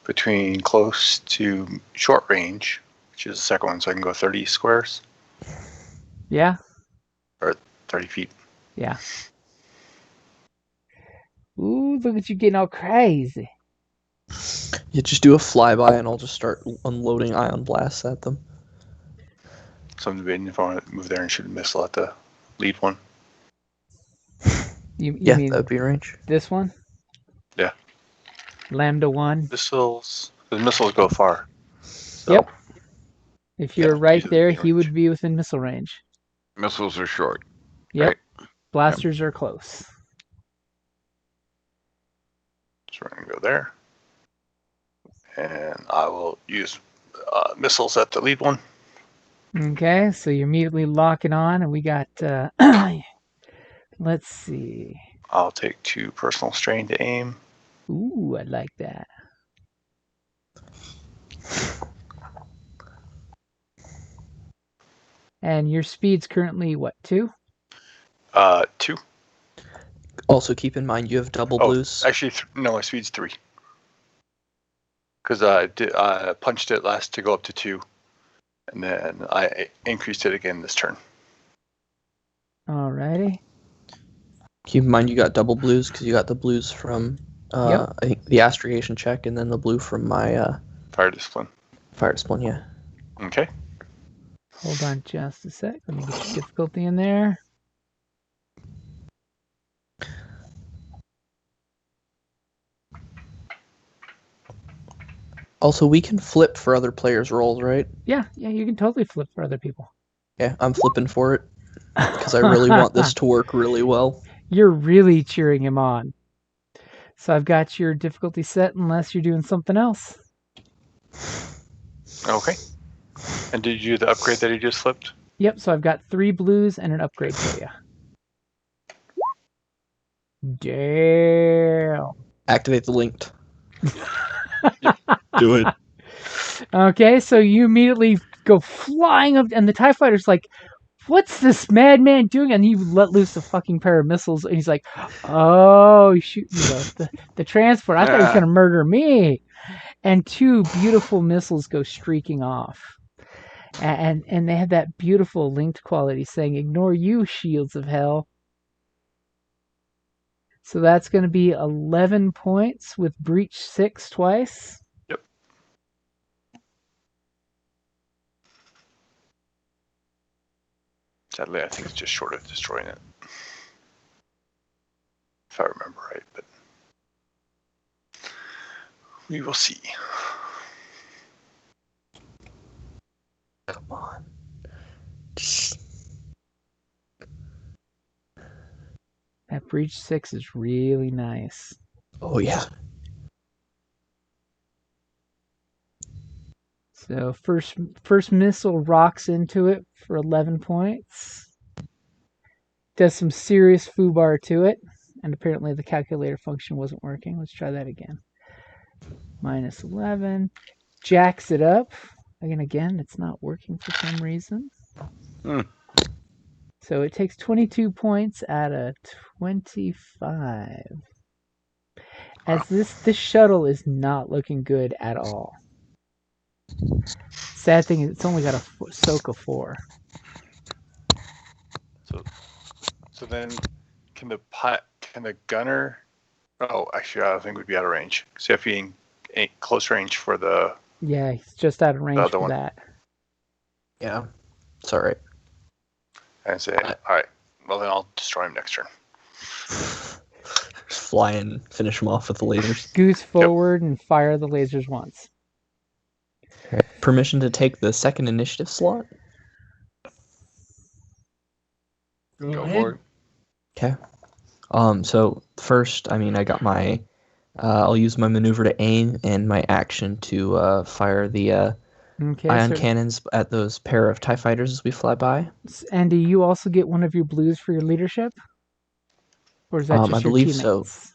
between close to short range, which is the second one, so I can go 30 squares. Yeah. Or 30 feet. Yeah. Ooh, look at you getting all crazy. You just do a flyby, and I'll just start unloading ion blasts at them. So I'm debating if I want to move there and shoot a missile at the lead one. You Yeah, mean that would be range. this one? Yeah. Lambda 1? Missiles. The missiles go far. So, Yep. If you're right easily there, within he range. would be within missile range. Missiles are short. Yep. Right. Blasters are close. So we're going to go there. And I will use missiles at the lead one. Okay, so you're immediately locking on, and we got, let's see. I'll take 2 personal strain to aim. Ooh, I like that. And your speed's currently, what, 2? 2. Also, keep in mind you have double blues. Actually, no, my speed's 3. Because I punched it last to go up to 2. And then I increased it again this turn. Alrighty. Keep in mind you got double blues because you got the blues from Yep. I think the astriation check, and then the blue from my Fire discipline. fire discipline. Yeah. Okay. Hold on just a sec. Let me get your difficulty in there. Also, we can flip for other players' rolls, right? Yeah, you can totally flip for other people. Yeah, I'm flipping for it because I really want this to work really well. You're really cheering him on. So I've got your difficulty set unless you're doing something else. Okay. And did you do the upgrade that he just flipped? Yep, so I've got 3 blues and an upgrade for you. Damn. Activate the linked. Do it. Okay, so you immediately go flying up, and the TIE fighter's like, what's this madman doing? And you let loose a fucking pair of missiles, and he's like, oh, he's shooting the transport. I thought he was going to murder me. And 2 beautiful missiles go streaking off. And they have that beautiful linked quality saying, ignore you, shields of hell. So that's going to be 11 points with breach 6 twice. Yep. Sadly, I think it's just short of destroying it. If I remember right, but we will see. Come on. That breach 6 is really nice. Oh yeah. So first missile rocks into it for 11 points. Does some serious foobar to it. And apparently the calculator function wasn't working. Let's try that again. Minus 11. Jacks it up. Again, it's not working for some reason. So it takes 22 points out of 25. As this shuttle is not looking good at all. Sad thing is it's only got a soak of 4. So then, can the gunner? Oh, actually, I don't think we'd be out of range. So if he in close range for the. Yeah, he's just out of range other for one. that. Yeah. It's all right. And say, all right, well then I'll destroy him next turn. Just fly and finish them off with the lasers. Goose forward and fire the lasers once. Okay. Permission to take the second initiative slot. Go ahead. for it. Okay. So first, I got my. I'll use my maneuver to aim and my action to fire the Okay, ion so cannons at those pair of TIE fighters as we fly by. And do you also get one of your blues for your leadership? Or is that just I your believe so. teammates?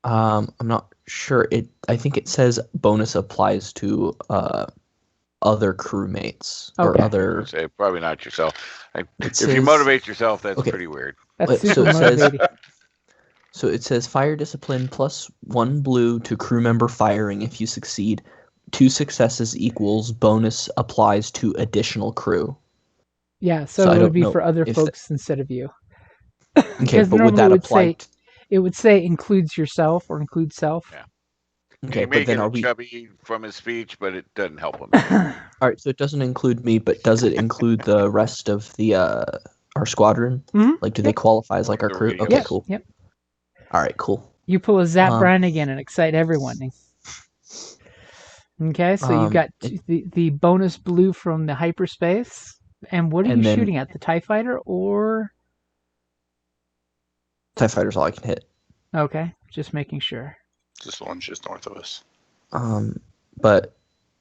I'm not sure. I think it says bonus applies to other crewmates or Okay. other. Say probably not yourself. If you says- motivate yourself, that's Okay. pretty weird. That's Wait, super so it says- motivating. So it says fire discipline plus 1 blue to crew member firing if you succeed. 2 successes equals bonus applies to additional crew. Yeah, So so I it don't would be know for other if folks instead of you. Okay, Because but would normally that it would apply? say it would say includes yourself or includes self. Yeah. Okay, You may but then get are a we? chubby from his speech, but it doesn't help him any. All right, so it doesn't include me, but does it include the rest of the our squadron? Mhm. Like, do they qualify as like our The crew? radios. Okay, Yep. cool. Yep. All right, cool. You pull a Zap Um, Brannigan and excite everyone. Okay, so you've got the bonus blue from the hyperspace. And what are you And then- shooting at? The TIE fighter or? TIE fighter's all I can hit. Okay, just making sure. This one's just north of us. And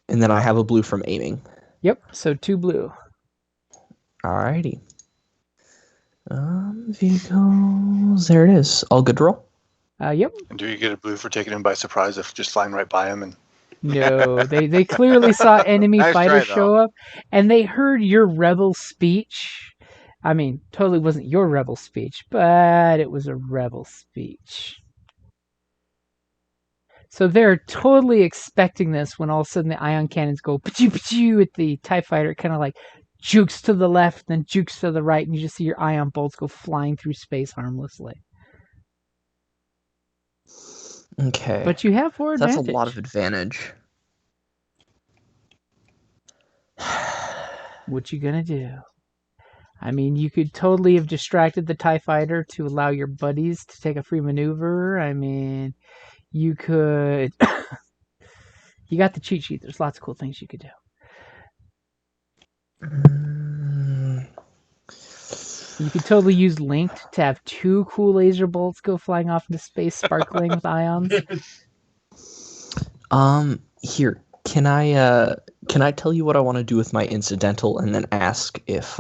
then I have a blue from aiming. Yep, so 2 blue. Alrighty. Vehicles. There it is. All good to roll. Yep. And do you get a blue for taking him by surprise if just flying right by him? And No, they clearly saw enemy Nice fighters try, show up, and they heard your rebel speech. I mean, totally wasn't your rebel speech, but it was a rebel speech. So they're totally expecting this when all of a sudden the ion cannons go pa-choo, pa-choo at the TIE fighter. It kind of like jukes to the left, then jukes to the right, and you just see your ion bolts go flying through space harmlessly. Okay. But you have 4 That's advantage. a lot of advantage. What you gonna do? I mean, you could totally have distracted the TIE fighter to allow your buddies to take a free maneuver. I mean, you could... You got the cheat sheet. There's lots of cool things you could do. You could totally use Linked to have 2 cool laser bolts go flying off into space, sparkling with ions. Here, can I tell you what I want to do with my incidental, and then ask if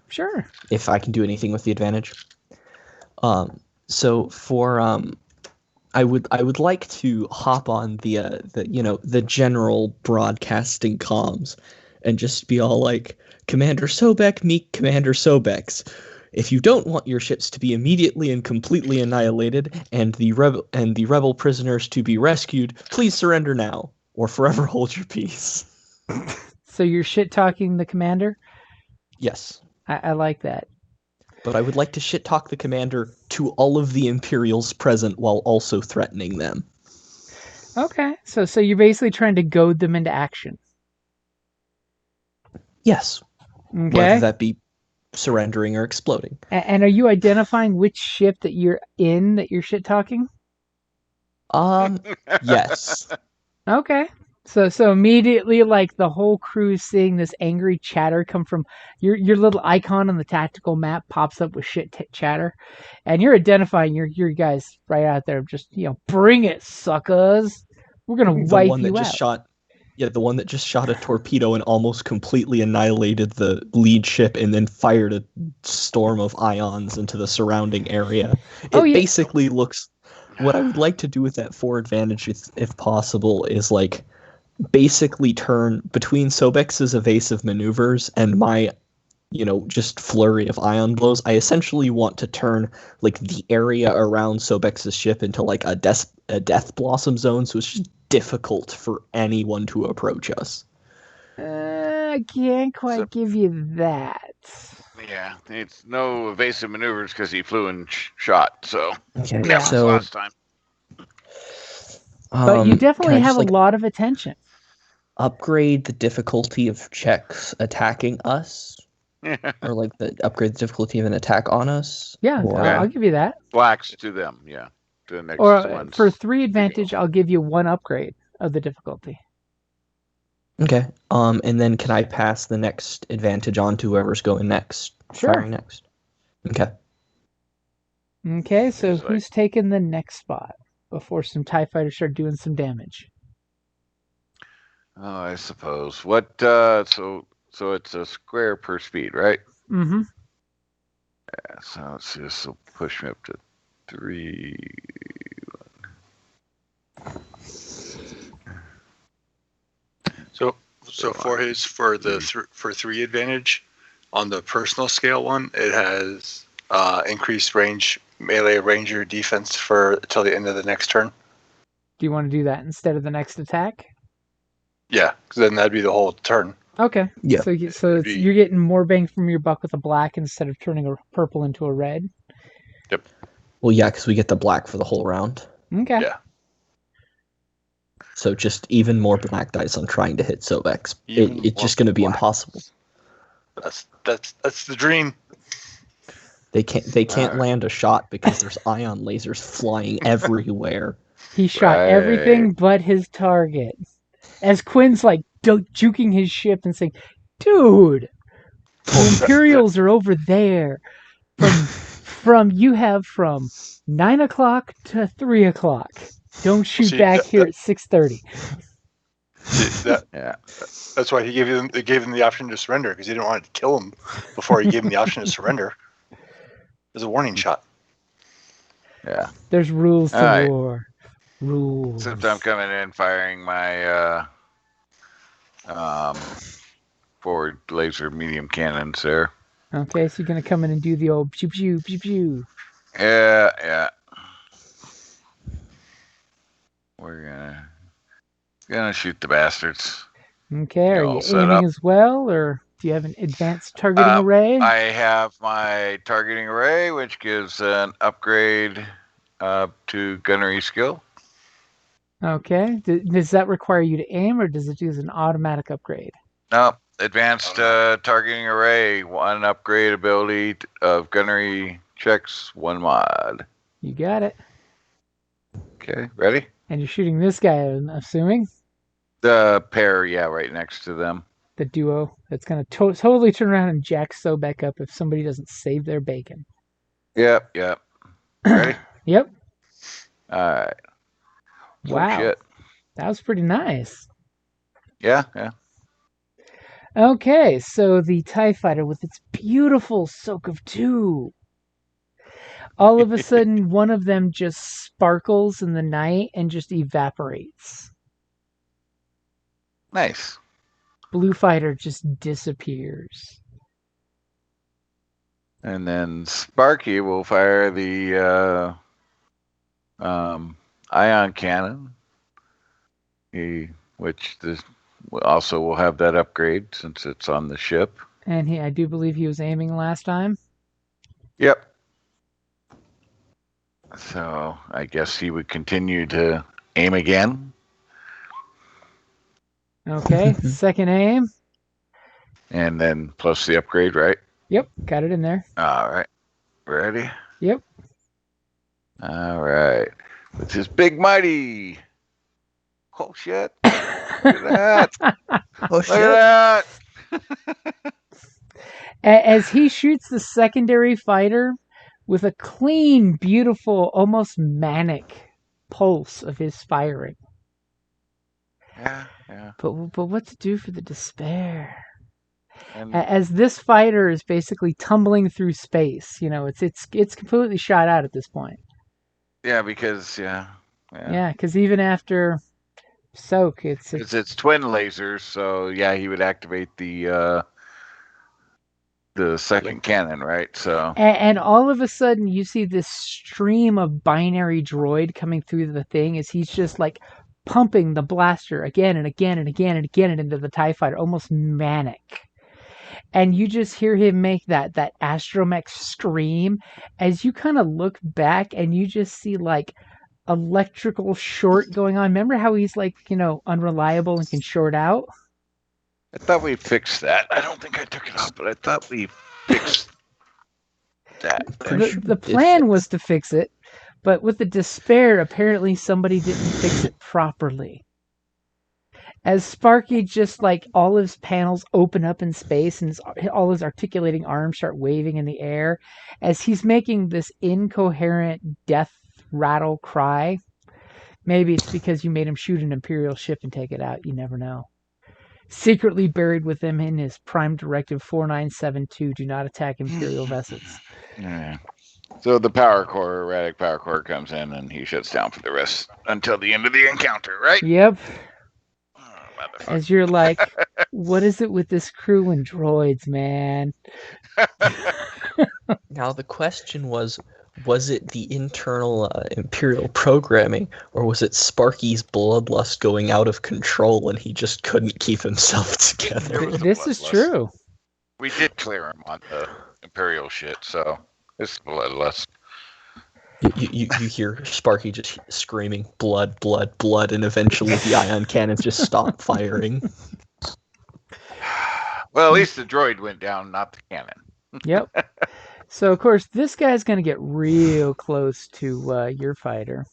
Sure. if I can do anything with the advantage? So for I would like to hop on the general broadcasting comms and just be all like, Commander Sobek, meet Commander Sobex. If you don't want your ships to be immediately and completely annihilated and the rebel prisoners to be rescued, please surrender now or forever hold your peace. So you're shit-talking the commander? Yes. I like that. But I would like to shit-talk the commander to all of the Imperials present while also threatening them. Okay. So you're basically trying to goad them into action. Yes. Okay. Whether that be surrendering or exploding. And are you identifying which ship that you're in that you're shit-talking? Yes. Okay. So immediately, like, the whole crew seeing this angry chatter come from your little icon on the tactical map pops up with shit chatter, and you're identifying your guys right out there. Just, bring it, suckers. We're gonna wipe you out. The one that just shot a torpedo and almost completely annihilated the lead ship and then fired a storm of ions into the surrounding area. It basically looks... What I would like to do with that 4 advantage, if possible, is like basically turn between Sobex's evasive maneuvers and my, just flurry of ion blows. I essentially want to turn like the area around Sobex's ship into like a death blossom zone, so it's just difficult for anyone to approach us. I can't quite give you that. Yeah, it's no evasive maneuvers because he flew and shot. So Okay, Yeah. so last time. But you definitely can I have just, a lot of attention. upgrade the difficulty of checks attacking us, or like upgrade the difficulty of an attack on us. Yeah, or, I'll give you that. Blacks to them, yeah. To the next Or ones. for 3 advantage, I'll give you 1 upgrade of the difficulty. Okay. And then can I pass the next advantage on to whoever's going next? Sure. Firing next. Okay. Okay, so It's like- who's taking the next spot before some TIE fighters start doing some damage? Oh, I suppose. What? So it's a square per speed, right? Mm-hmm. Yeah, so let's see. This will push me up to 3. So for 3 advantage on the personal scale one, it has increased range melee ranger defense for till the end of the next turn. Do you want to do that instead of the next attack? Yeah, because then that'd be the whole turn. Okay. Yeah. So you're getting more bang from your buck with a black instead of turning a purple into a red. Well, yeah, because we get the black for the whole round. Okay. Yeah. So just even more black dice on trying to hit Sobex. Even It's more just going to be black. impossible. That's the dream. They can't Alright. land a shot because there's ion lasers flying everywhere. He shot Right. everything but his target. As Quinn's like juking his ship and saying, "Dude, the Imperials are over there. You have from 9 o'clock to 3 o'clock. Don't shoot See, back here at 6:30." Yeah. That's why he gave them the option to surrender, because he didn't want to kill him before he gave him the option to surrender. There's a warning shot. Yeah. There's rules to Alright. war. Rules. Since I'm coming in, firing my forward laser medium cannons there. Okay, so you're gonna come in and do the old pew pew pew pew. Yeah. We're gonna shoot the bastards. Okay, are All you set aiming up. as well, or do you have an advanced targeting array? I have my targeting array, which gives an upgrade to gunnery skill. Okay, does that require you to aim, or does it do as an automatic upgrade? No, advanced targeting array, 1 upgrade ability of gunnery checks, 1 mod. You got it. Okay, ready? And you're shooting this guy, I'm assuming? The pair, yeah, right next to them. The duo that's going to totally turn around and jack Sobek up if somebody doesn't save their bacon. Yep. Ready? Yep. All right. Wow. Shit. That was pretty nice. Yeah. Okay, so the TIE Fighter with its beautiful soak of 2. All of a sudden, one of them just sparkles in the night and just evaporates. Nice. Blue Fighter just disappears. And then Sparky will fire the ion cannon, which also will have that upgrade since it's on the ship. And I do believe he was aiming last time. Yep. So I guess he would continue to aim again. Okay, second aim. And then plus the upgrade, right? Yep, got it in there. All right. Ready? Yep. All right. With his big mighty. Oh, shit. Look at that. Oh Look at that. As he shoots the secondary fighter with a clean, beautiful, almost manic pulse of his firing. Yeah. But what to do for the despair? And As this fighter is basically tumbling through space, it's completely shot out at this point. yeah, because Yeah, because even after soak, it's twin lasers, so yeah, he would activate the second cannon, right? So and all of a sudden you see this stream of binary droid coming through the thing as he's just like pumping the blaster again and again and again and again into the TIE Fighter, almost manic. And you just hear him make that astromech scream as you kind of look back and you just see like electrical short going on. Remember how he's like, unreliable and can short out? I thought we fixed that. I don't think I took it off, but I thought we fixed that. The plan was to fix it, but with the despair, apparently somebody didn't fix it properly. As Sparky just like all his panels open up in space and all his articulating arms start waving in the air as he's making this incoherent death rattle cry. Maybe it's because you made him shoot an Imperial ship and take it out. You never know. Secretly buried with him in his Prime Directive 4972, do not attack Imperial vessels. Yeah. So the erratic power core comes in and he shuts down for the rest until the end of the encounter, right? Yep. Oh, as you're like, what is it with this crew and droids, man? Now the question was it the internal Imperial programming, or was it Sparky's bloodlust going out of control and he just couldn't keep himself together? This is true. We did clear him on the Imperial shit, so it's bloodlust. You hear Sparky just screaming, blood, blood, blood, and eventually the ion cannons just stop firing. Well, at least the droid went down, not the cannon. Yep. So, of course, this guy's going to get real close to your fighter.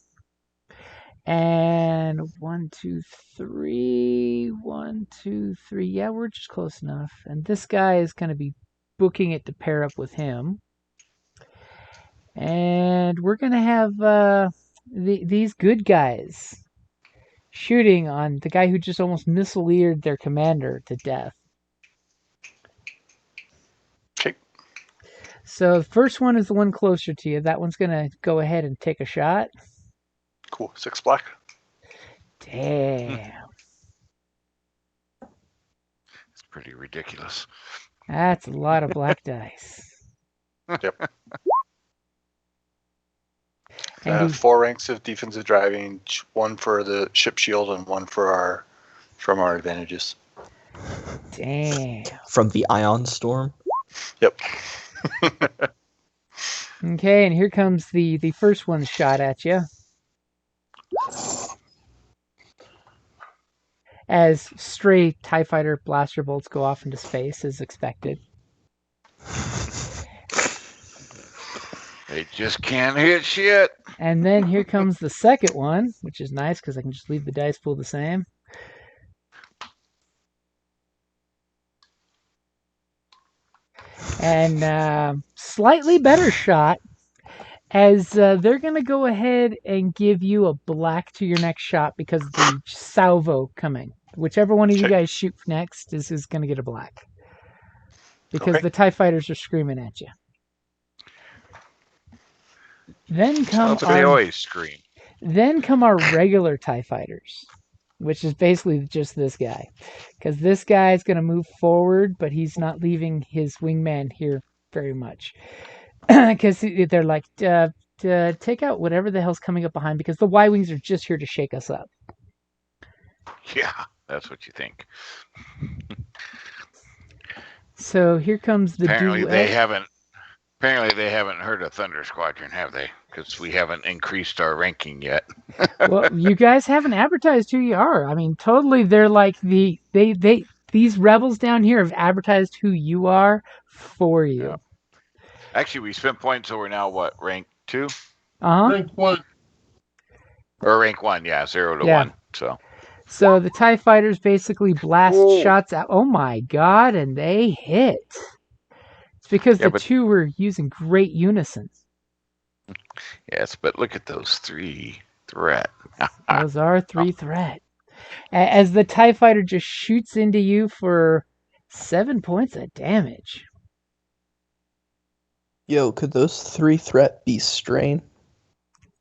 And 1, 2, 3. 1, 2, 3. Yeah, we're just close enough. And this guy is going to be booking it to pair up with him. And we're going to have these good guys shooting on the guy who just almost missileered their commander to death. Okay. So the first one is the one closer to you. That one's going to go ahead and take a shot. Cool. 6 black. Damn. It's pretty ridiculous. That's a lot of black dice. Yep. And 4 ranks of defensive driving, 1 for the ship shield and 1 for our advantages. damn. From the ion storm? Yep. Okay, and here comes the first one shot at you. As stray TIE Fighter blaster bolts go off into space as expected. They just can't hit shit. And then here comes the second one, which is nice because I can just leave the dice pool the same. And slightly better shot, as they're going to go ahead and give you a black to your next shot because of the salvo coming. Whichever one of you guys shoot next is going to get a black. Because the TIE Fighters are screaming at you. Then come They always scream. Then come our regular TIE Fighters, which is basically just this guy. Because this guy is going to move forward, but he's not leaving his wingman here very much. Because they're like, take out whatever the hell's coming up behind, because the Y-Wings are just here to shake us up. Yeah, that's what you think. So here comes the Apparently duet. they haven't heard of Thunder Squadron, have they? Because we haven't increased our ranking yet. Well, you guys haven't advertised who you are. I mean, totally, they're like these rebels down here have advertised who you are for you. Yeah. Actually, we spent points, so we're now what, rank 2? Rank 1. Or rank 1, yeah, 0 to Yeah. 1. So the TIE Fighters basically blast shots out. Oh my god, and they hit. It's because the two were using great unison. Yes, but look at those 3 threat. Those are 3 threat. As the TIE Fighter just shoots into you for 7 points of damage. Yo, could those 3 threat be strain?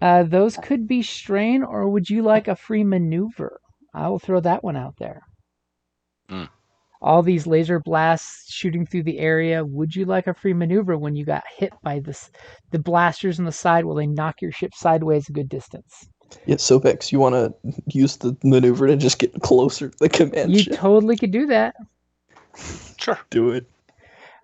Those could be strain, or would you like a free maneuver? I will throw that one out there. All these laser blasts shooting through the area. Would you like a free maneuver when you got hit by the blasters on the side? Will they knock your ship sideways a good distance? Yeah, so Vex, you want to use the maneuver to just get closer to the command You ship? totally could do that. Sure. Do it.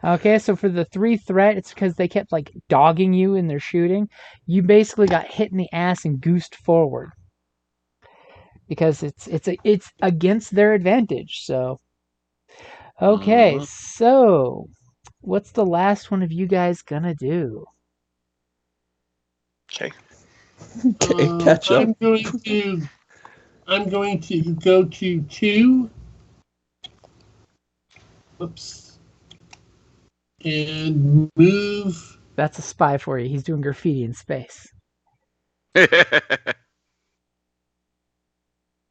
Okay, so for the 3 threat, it's because they kept like dogging you in their shooting. You basically got hit in the ass and goosed forward because it's against their advantage. So, okay, so what's the last one of you guys gonna do? Okay. Okay, catch up. I'm going to go to 2. Oops. And move. That's a spy for you. He's doing graffiti in space.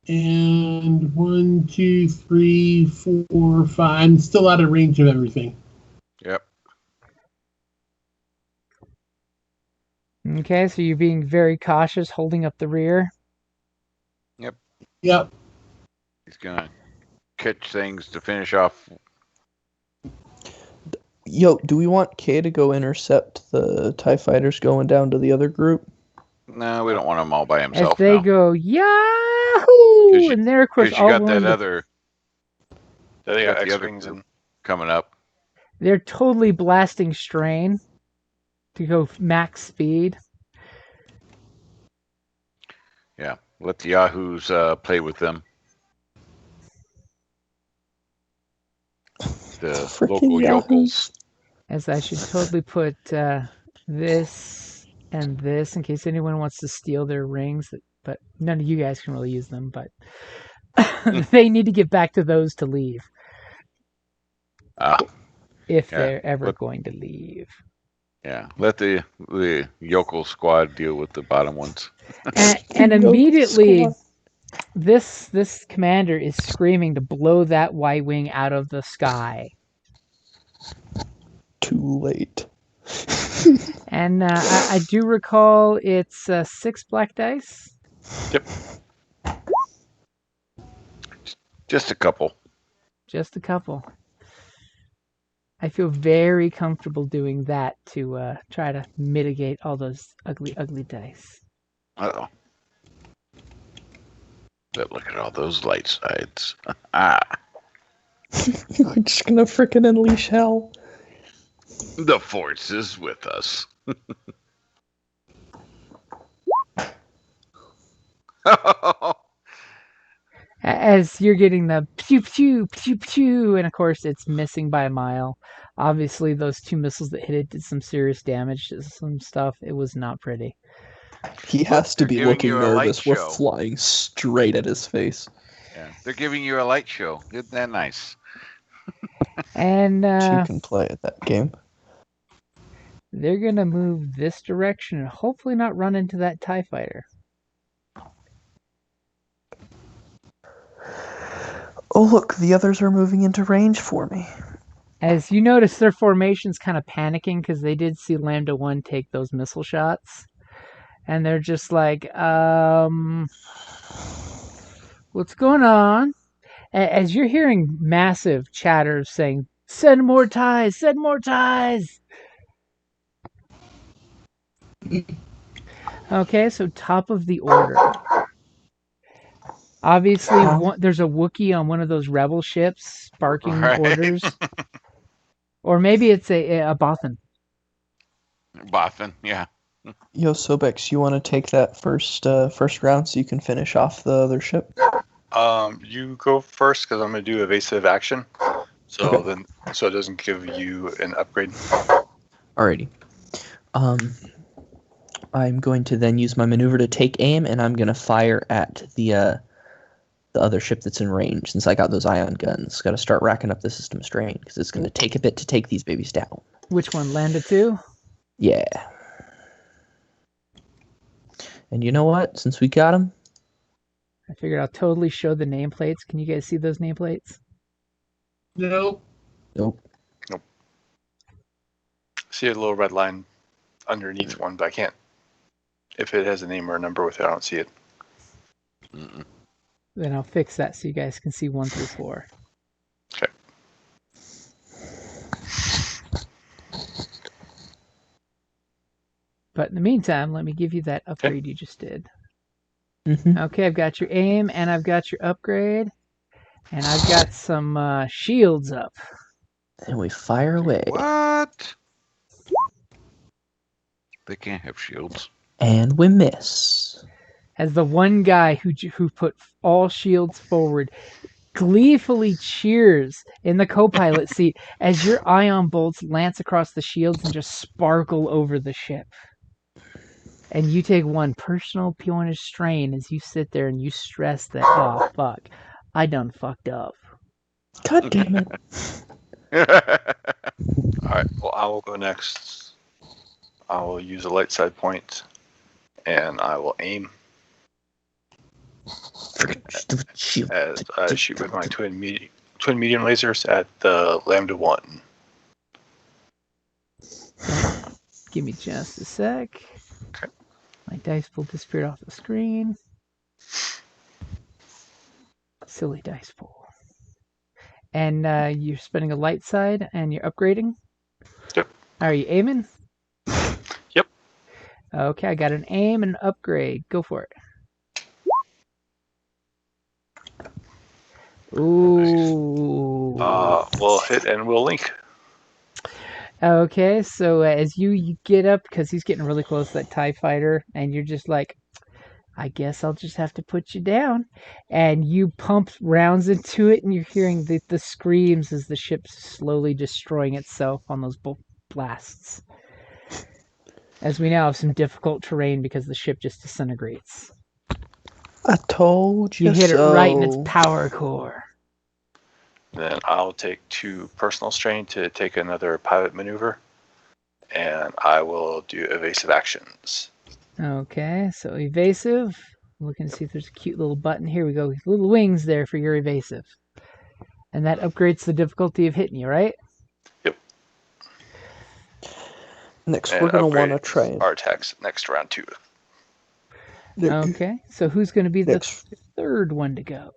And 1, 2, 3, 4, 5. I'm still out of range of everything. Yep. Okay, so you're being very cautious, holding up the rear. Yep. Yep. He's gonna catch things to finish off. Yo, do we want Kay to go intercept the TIE Fighters going down to the other group? No, we don't want him all by himself. As they now. go, Yahoo! And they're, of course, Because you all got going that to- other. They got the other X-Wings and coming up. They're totally blasting strain to go max speed. Yeah, let the Yahoos play with them. The Frickin' local Yahoos. yokels. As I should totally put this and this in case anyone wants to steal their rings, but none of you guys can really use them, but they need to get back to those to leave. If Yeah, they're ever let- going to leave. Yeah, let the yokel squad deal with the bottom ones. And Yokel immediately squad. this commander is screaming to blow that Y-wing out of the sky. Too late. And I do recall it's 6 black dice. Yep. Just a couple. Just a couple. I feel very comfortable doing that to try to mitigate all those ugly, ugly dice. Uh-oh. But look at all those light sides. We're just gonna frickin' unleash hell. The force is with us. As you're getting the pew pew pew pew, and of course it's missing by a mile. Obviously, those 2 missiles that hit it did some serious damage to some stuff. It was not pretty. He has to They're be giving looking you a light nervous. We're show. flying straight at his face. Yeah, they're giving you a light show. Isn't that nice? And Two can play at that game. they're gonna move this direction and hopefully not run into that TIE fighter. Oh look, the others are moving into range for me. As you notice, their formation's kind of panicking because they did see Lambda 1 take those missile shots. And they're just like, what's going on? As you're hearing massive chatter saying, send more ties, send more ties. Okay, so top of the order. Obviously, there's a Wookiee on one of those rebel ships barking orders. Or maybe it's a Bothan. Bothan, yeah. Yo, Sobex, you want to take that first round so you can finish off the other ship? You go first because I'm going to do evasive action. So Okay. so it doesn't give you an upgrade. Alrighty. I'm going to then use my maneuver to take aim, and I'm going to fire at the other ship that's in range. Since I got those ion guns, got to start racking up the system strain because it's going to take a bit to take these babies down. Which one? Lambda 2? Yeah. And you know what? Since we got them, I figured I'll totally show the nameplates. Can you guys see those nameplates? Nope. nope. See a little red line underneath one, but I can't. If it has a name or a number with it, I don't see it. Mm-mm. Then I'll fix that so you guys can see 1 through 4. Okay. But in the meantime, let me give you that upgrade you just did. Mm-hmm. Okay, I've got your aim and I've got your upgrade. And I've got some shields up. And we fire away. What? They can't have shields. And we miss. As the one guy who put all shields forward gleefully cheers in the co-pilot seat as your ion bolts lance across the shields and just sparkle over the ship. And you take 1 personal peonage strain as you sit there and you stress that, oh, fuck, I done fucked up. God damn it. All right. Well, I will go next. I will use a light side point, and I will aim Shield. as I shoot with my twin medium lasers at the Lambda 1. Give me just a sec. Okay. My dice pool disappeared off the screen. Silly dice pool. And you're spending a light side and you're upgrading? Yep. Are you aiming? Yep. Okay, I got an aim and an upgrade. Go for it. Ooh. We'll hit and we'll link. Okay, so as you get up, because he's getting really close to that TIE fighter, and you're just like, I guess I'll just have to put you down. And you pump rounds into it, and you're hearing the screams as the ship's slowly destroying itself on those blasts. As we now have some difficult terrain because the ship just disintegrates. I told you You hit it right in its so. power core. Then I'll take 2 personal strain to take another pilot maneuver, and I will do evasive actions. Okay, so evasive. Looking to see if there's a cute little button. Here we go. Little wings there for your evasive. And that upgrades the difficulty of hitting you, right? Yep. Next, And we're going to want to upgrades try and... our attacks next round too. Okay, so who's going to be the Next. third one to go?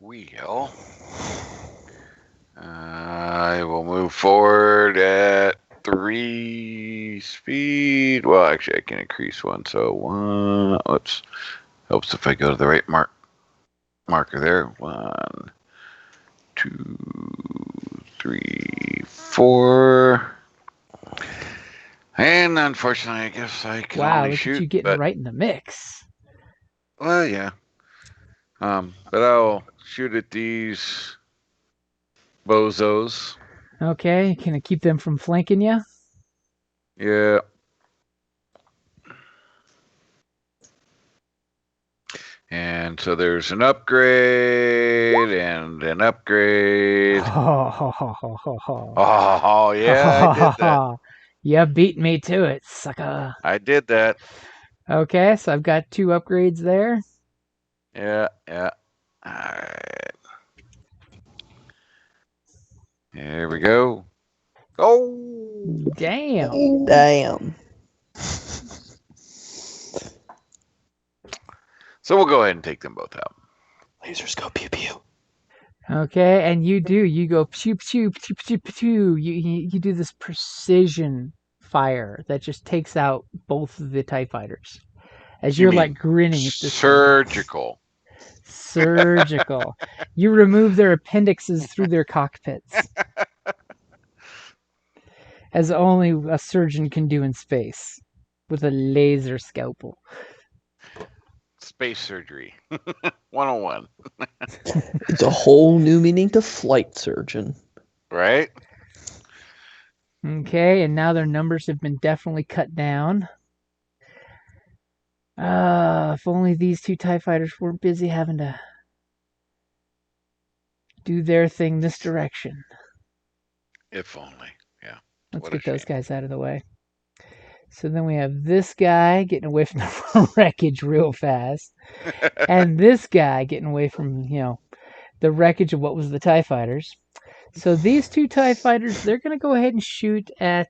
Well, I will move forward at 3 speed. Well, actually, I can increase one. So 1. Oops. Helps if I go to the right marker there. 1, 2, 3, 4. And unfortunately, I guess I can Wow, only look shoot. at you getting right in the mix. Well, yeah. But I'll shoot at these bozos. Okay, can I keep them from flanking you? Yeah. And so there's an upgrade and an upgrade. Oh, yeah, I did that. You beat me to it, sucker. I did that. Okay, so I've got 2 upgrades there. Yeah. All right. Here we go. Oh! Damn. Damn. So we'll go ahead and take them both out. Lasers go pew pew. Okay, and you go pew pew pew pew pew. You do this precision fire that just takes out both of the TIE fighters. As You you're mean like grinning at this surgical. surgical. You remove their appendixes through their cockpits. As only a surgeon can do in space. With a laser scalpel. Space surgery. 101. It's a whole new meaning to flight surgeon. Right? Okay, and now their numbers have been definitely cut down. If only these 2 TIE fighters weren't busy having to do their thing this direction. If only. Yeah. Let's What a get those shame. guys out of the way. So then we have this guy getting away from the wreckage real fast. And this guy getting away from, the wreckage of what was the TIE fighters. So these 2 TIE fighters, they're going to go ahead and shoot at...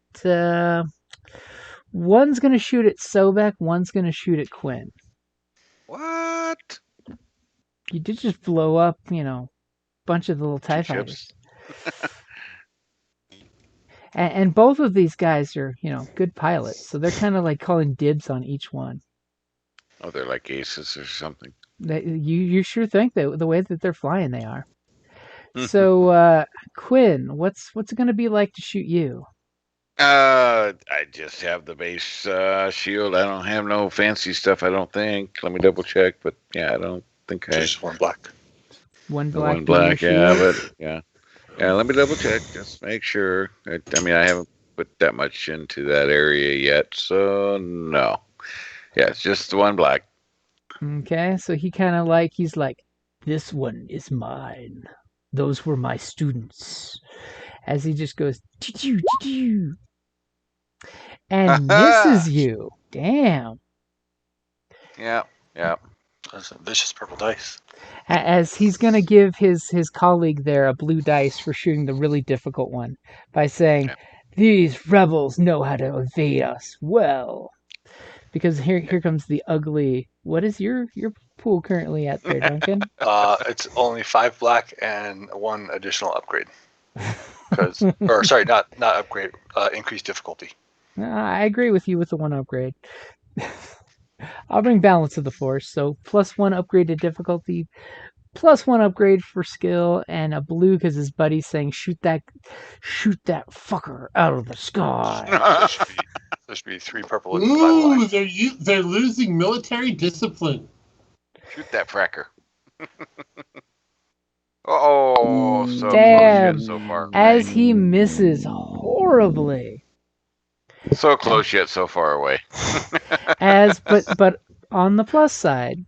one's going to shoot at Sobek, one's going to shoot at Quinn. What? You did just blow up, bunch of the little TIE fighters. And both of these guys are, good pilots. So they're kind of like calling dibs on each one. Oh, they're like aces or something. You sure think that the way that they're flying, they are. So, Quinn, what's it going to be like to shoot you? I just have the base shield. I don't have no fancy stuff, I don't think. Let me double check, but yeah, I don't think Just 1 black. One black. One black, yeah, shield? but yeah. Yeah, let me double check. Just make sure. I haven't put that much into that area yet, so no. Yeah, it's just the 1 black. Okay, so he's like, this one is mine. Those were my students. As he just goes, choo-choo, and misses you. Damn. Yeah. That's some vicious purple dice. As he's going to give his colleague there a blue dice for shooting the really difficult one by saying, Yeah. These rebels know how to evade us well. Because here comes the ugly... What is your pool currently at there, Duncan? It's only 5 black and 1 additional upgrade. Not upgrade. Increased difficulty. I agree with you with the 1 upgrade. I'll bring balance to the force. So +1 upgrade to difficulty, +1 upgrade for skill, and a blue because his buddy's saying shoot that fucker out of the sky. There should be 3 purple with 5 lines. They're losing military discipline. Shoot that fracker. Oh, so Damn. close yet so far away. As he misses horribly. So close yet so far away. But on the plus side,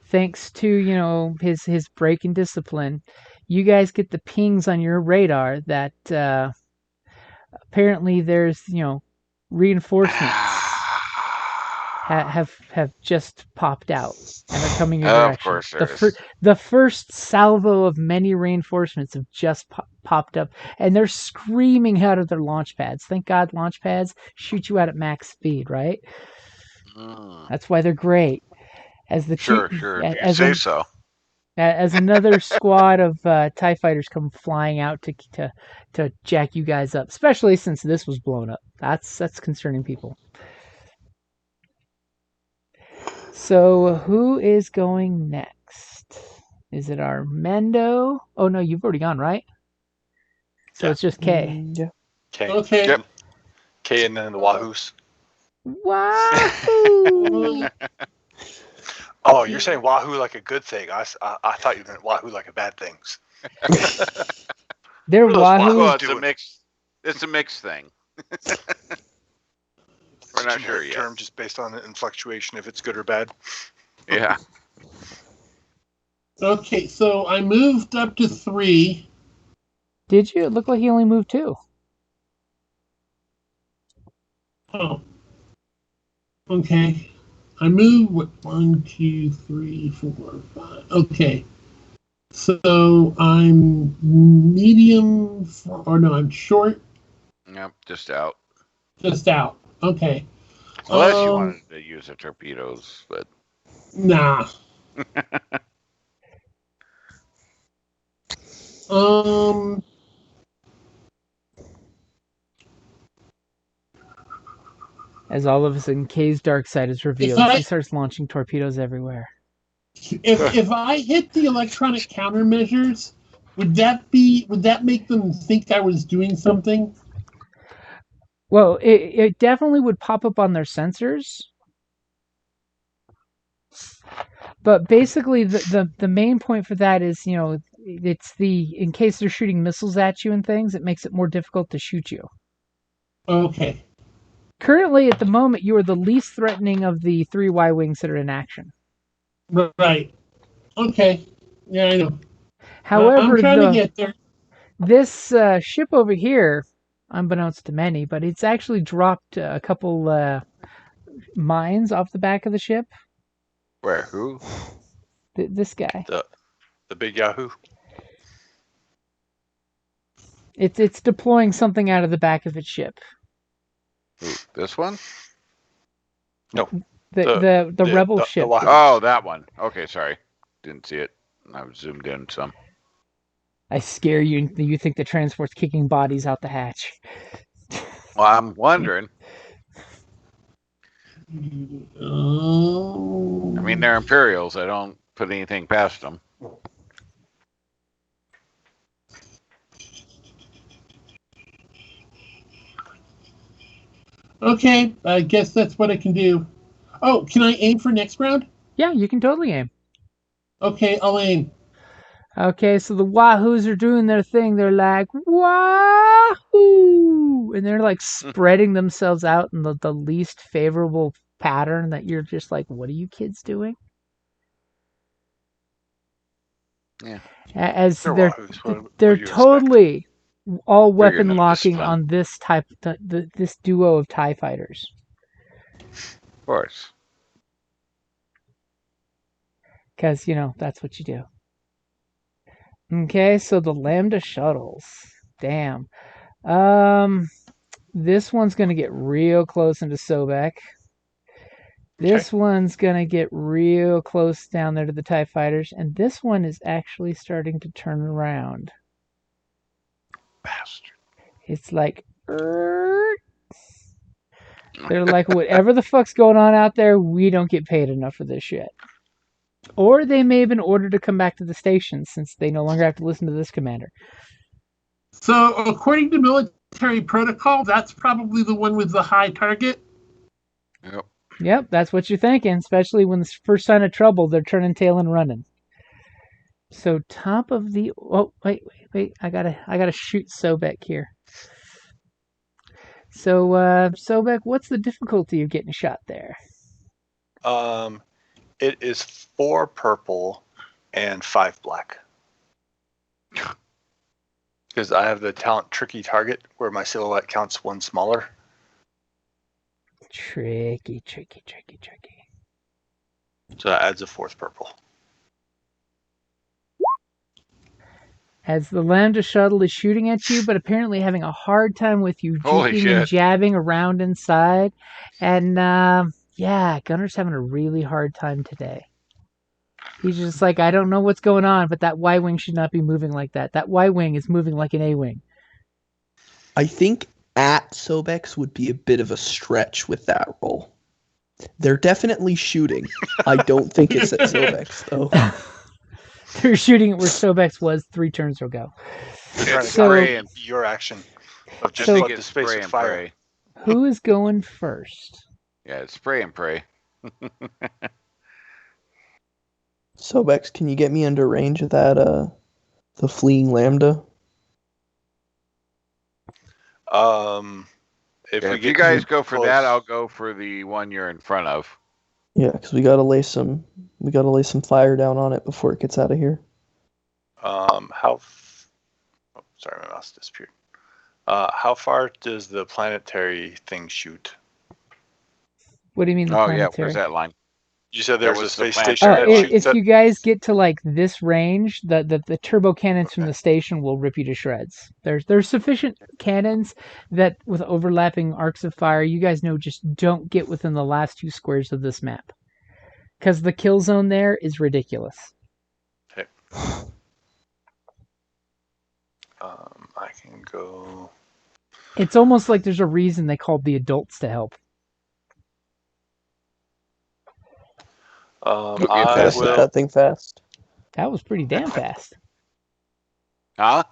thanks to his break in discipline, you guys get the pings on your radar that apparently there's reinforcements have just popped out and are coming your direction. Of course there is. The first salvo of many reinforcements have just popped up, and they're screaming out of their launch pads. Thank God launch pads shoot you out at max speed, right? That's why they're great. As the Sure. If you say so. As another squad of TIE fighters come flying out to jack you guys up, especially since this was blown up. That's concerning people. So who is going next? Is it Armando? Oh no, you've already gone, right? So it's just K. Yeah. K. Okay. Yep. K and then the Wahoos. Wahoo! Oh, you're saying Wahoo like a good thing. I thought you meant Wahoo like a bad thing. They're Wahoo. Well, it's a mixed thing. We're not sure yet. Term just based on the fluctuation if it's good or bad. Yeah. Okay, so I moved up to 3. Did you? It looked like he only moved 2. Oh. Okay. I moved 1, 2, 3, 4, 5. Okay. So I'm medium, I'm short. Yep, just out. Just out. Okay. Unless you wanted to use the torpedoes, but nah. As all of a sudden, K's dark side is revealed. He starts launching torpedoes everywhere. If I hit the electronic countermeasures, would that make them think I was doing something? Well, it definitely would pop up on their sensors. But basically, the main point for that is, it's in case they're shooting missiles at you and things, it makes it more difficult to shoot you. Okay. Currently, at the moment, you are the least threatening of the 3 Y-Wings that are in action. Right. Okay. Yeah, I know. However, I'm trying to get there. This ship over here, unbeknownst to many, but it's actually dropped a couple mines off the back of the ship. Where? Who? This guy. The big Yahoo. It's deploying something out of the back of its ship. Who? This one? No. The rebel ship. Oh, that one. Okay, sorry. Didn't see it. I was zoomed in some. I scare you, and you think the transport's kicking bodies out the hatch. Well, I'm wondering. I mean, they're Imperials. I don't put anything past them. Okay, I guess that's what I can do. Oh, can I aim for next round? Yeah, you can totally aim. Okay, I'll aim. Okay, so the Wahoos are doing their thing. They're like, Wahoo! And they're like spreading themselves out in the least favorable pattern that you're just like, what are you kids doing? Yeah. As They're they're totally expect? all weapon enough locking discipline. on this type, this duo of TIE fighters. Of course. Because, that's what you do. Okay, so the Lambda shuttles. Damn. This one's going to get real close into Sobek. This one's going to get real close down there to the TIE fighters. And this one is actually starting to turn around. Bastard. It's like, they're like, whatever the fuck's going on out there, we don't get paid enough for this shit. Or they may have been ordered to come back to the station since they no longer have to listen to this commander. So, according to military Interplanetary Protocol, that's probably the one with the high target. Yep. Yep, that's what you're thinking, especially when the first sign of trouble, they're turning tail and running. So top of the... Oh, wait. I gotta shoot Sobek here. So, Sobek, what's the difficulty of getting shot there? It is 4 purple and 5 black. Because I have the talent Tricky Target, where my silhouette counts 1 smaller. Tricky. So that adds a 4th purple. As the Lambda shuttle is shooting at you, but apparently having a hard time with you, Holy juking shit. and jabbing around inside. And, yeah, Gunner's having a really hard time today. He's just like, I don't know what's going on, but that Y-Wing should not be moving like that. That Y-Wing is moving like an A-Wing. I think at Sobex would be a bit of a stretch with that roll. They're definitely shooting. I don't think it's at Sobex, though. They're shooting it where Sobex was 3 turns ago. Trying to So- spray and your action of just So- flood the It's space spray with and fire. pray. Who is going first? Yeah, it's spray and pray. Sobex, can you get me under range of that, the fleeing Lambda? If Yeah, we if get you guys too go for close- that, I'll go for the one you're in front of. Yeah, because we gotta lay some fire down on it before it gets out of here. Sorry, my mouse disappeared. How far does the planetary thing shoot? What do you mean the Oh yeah, planetary? where's that line? You said That there's a was the space planet- station Oh, that Sure, shoots if at... you guys get to like this range, the turbo cannons from Okay. the station will rip you to shreds. There's sufficient cannons that with overlapping arcs of fire, you guys know just don't get within the last 2 squares of this map. Because the kill zone there is ridiculous. I can go... It's almost like there's a reason they called the adults to help. get I Gotta set will... that thing fast. That was pretty damn fast. Huh?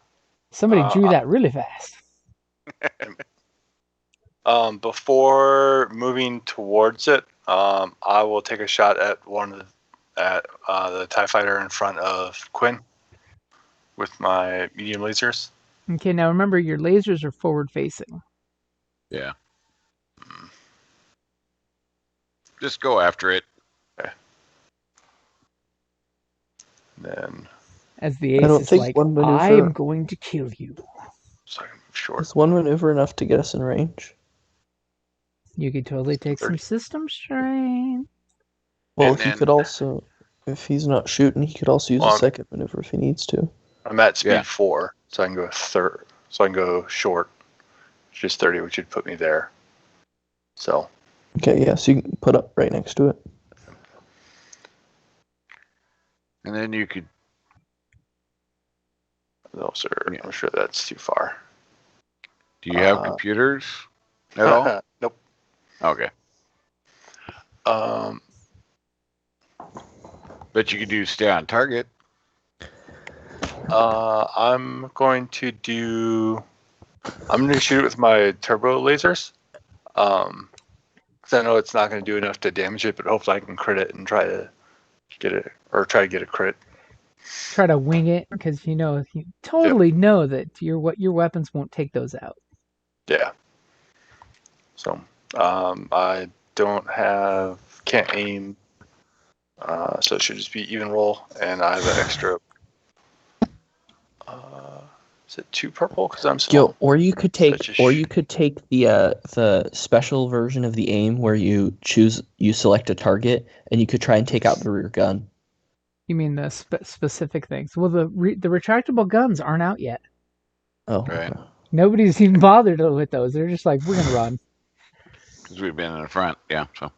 Somebody drew that really fast. Before moving towards it, I will take a shot at the TIE fighter in front of Quinn with my medium lasers. Okay, now remember your lasers are forward facing. Yeah. Just go after it. Then As the I ace don't is think like, one maneuver- I am going to kill you. so I can move short. Is one maneuver enough to get us in range? You could totally take some 30. system strain. Well, And he then- could also, if he's not shooting, he could also use a second maneuver if he needs to. I'm at speed Yeah. 4, so I can go third. So I can go short, which is 30, which would put me there. So Okay, yeah, so you can put up right next to it. And then you could those are. Yeah. I'm sure that's too far. do you have computers at all? Nope. Okay. Um, But you could do stay on target. I'm going to shoot it with my turbo lasers. 'Cause I know it's not going to do enough to damage it, but hopefully I can crit it and try to get it, or try to get a crit. Try to wing it because you totally know that your weapons won't take those out. Yeah. So, I can't aim, so it should just be even roll, and I have an extra. Is it 2 purple? Because I'm small. Yo, or you could take, Such a the special version of the aim where you select a target and you could try and take out the rear gun. You mean the specific things? Well, the retractable guns aren't out yet. Oh, Right. okay. Nobody's even bothered with those. They're just like, we're gonna run. Because we've been in the front. Yeah. So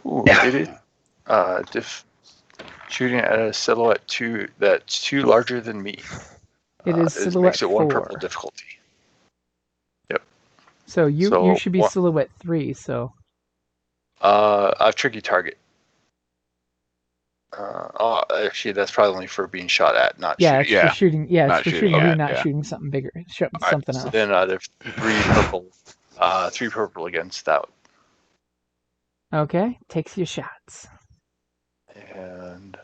Ooh, did it? Shooting at a silhouette that's too larger than me. It is It silhouette makes it 1 purple 4. difficulty. So you So should be what- silhouette 3. So I have tricky target. Actually, that's probably only for being shot at, not Yeah, shooting. it's for shooting. Yeah, it's Not for shooting shooting you, at, not yeah. shooting something bigger, All right, something so else. then there's 3 purple against that. Okay, takes your shots. And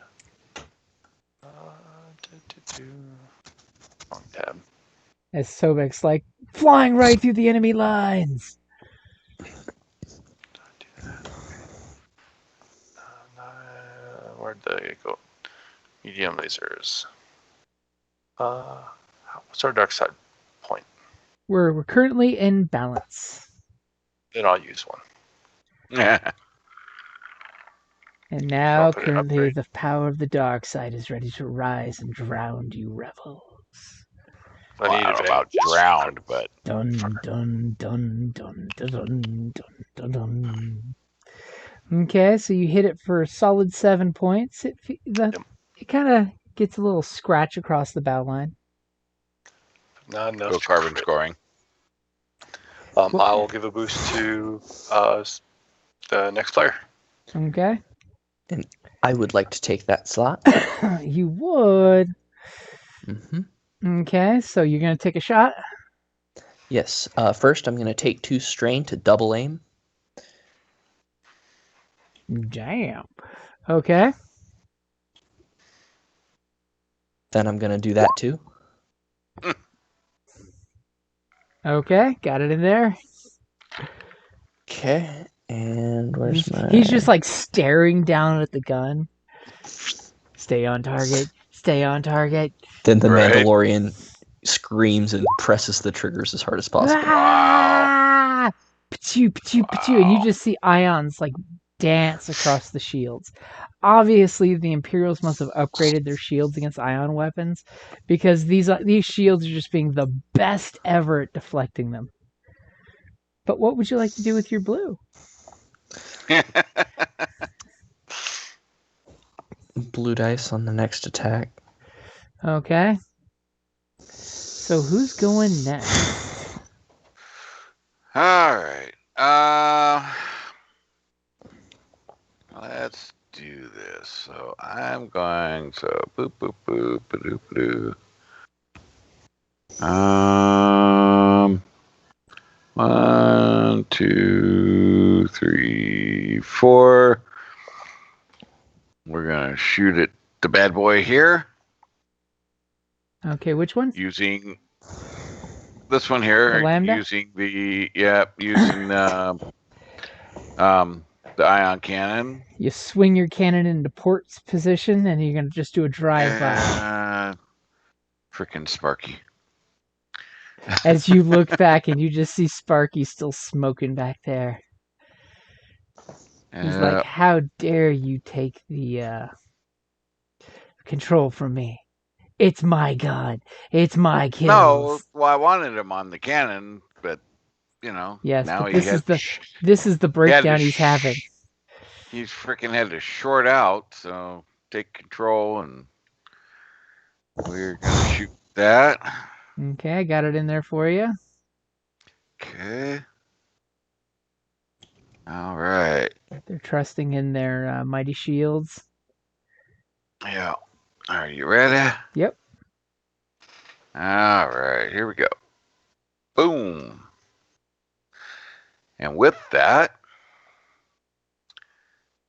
wrong tab. As Sobek's like flying right through the enemy lines. Where'd they go? Medium lasers. What's our dark side point? We're currently in balance. Then I'll use one. And now, I'll put it currently, upgrade. the power of the dark side is ready to rise and drown you rebels. I Well, need I don't know about advantage. drowned, but Dun dun dun dun dun dun dun dun. Okay, so you hit it for a solid 7 points. It kind of gets a little scratch across the bow line. Not enough. go to carbon crit. scoring. I will give a boost to the next player. Okay, I would like to take that slot. you would. Hmm. Okay, so you're gonna take a shot. Yes. First, I'm going to take 2 strain to double aim. Damn. Okay. Then I'm going to do that too. Okay, got it in there. Okay. And where's my... He's just like staring down at the gun. Stay on target. Stay on target. Then the Right. Mandalorian screams and presses the triggers as hard as possible. Ah! Pachoo, pachoo, pachoo. And you just see ions like dance across the shields. Obviously, the Imperials must have upgraded their shields against ion weapons because these shields are just being the best ever at deflecting them. But what would you like to do with your blue? Blue dice on the next attack. Okay. So who's going next? All right. Let's do this. So I'm going. So boop boop boop ba-doop ba-doo. 1, 2, 3, 4. We're gonna shoot at the bad boy here Okay, which one? using this one here. The Lambda? Using the the ion cannon. You swing your cannon into port's position, and you're gonna just do a drive-by. Freaking Sparky. As you look back, and you just see Sparky still smoking back there. He's like, "How dare you take the control from me? It's my gun. It's my kills." No, well, I wanted him on the cannon, but you know, Yes, now but he this is the breakdown he's having. He's freaking had to short out, so take control, and we're gonna shoot that. Okay, I got it in there for you. Okay. All right. They're trusting in their mighty shields. Yeah. Are you ready? Yep. All right. Here we go. Boom. And with that,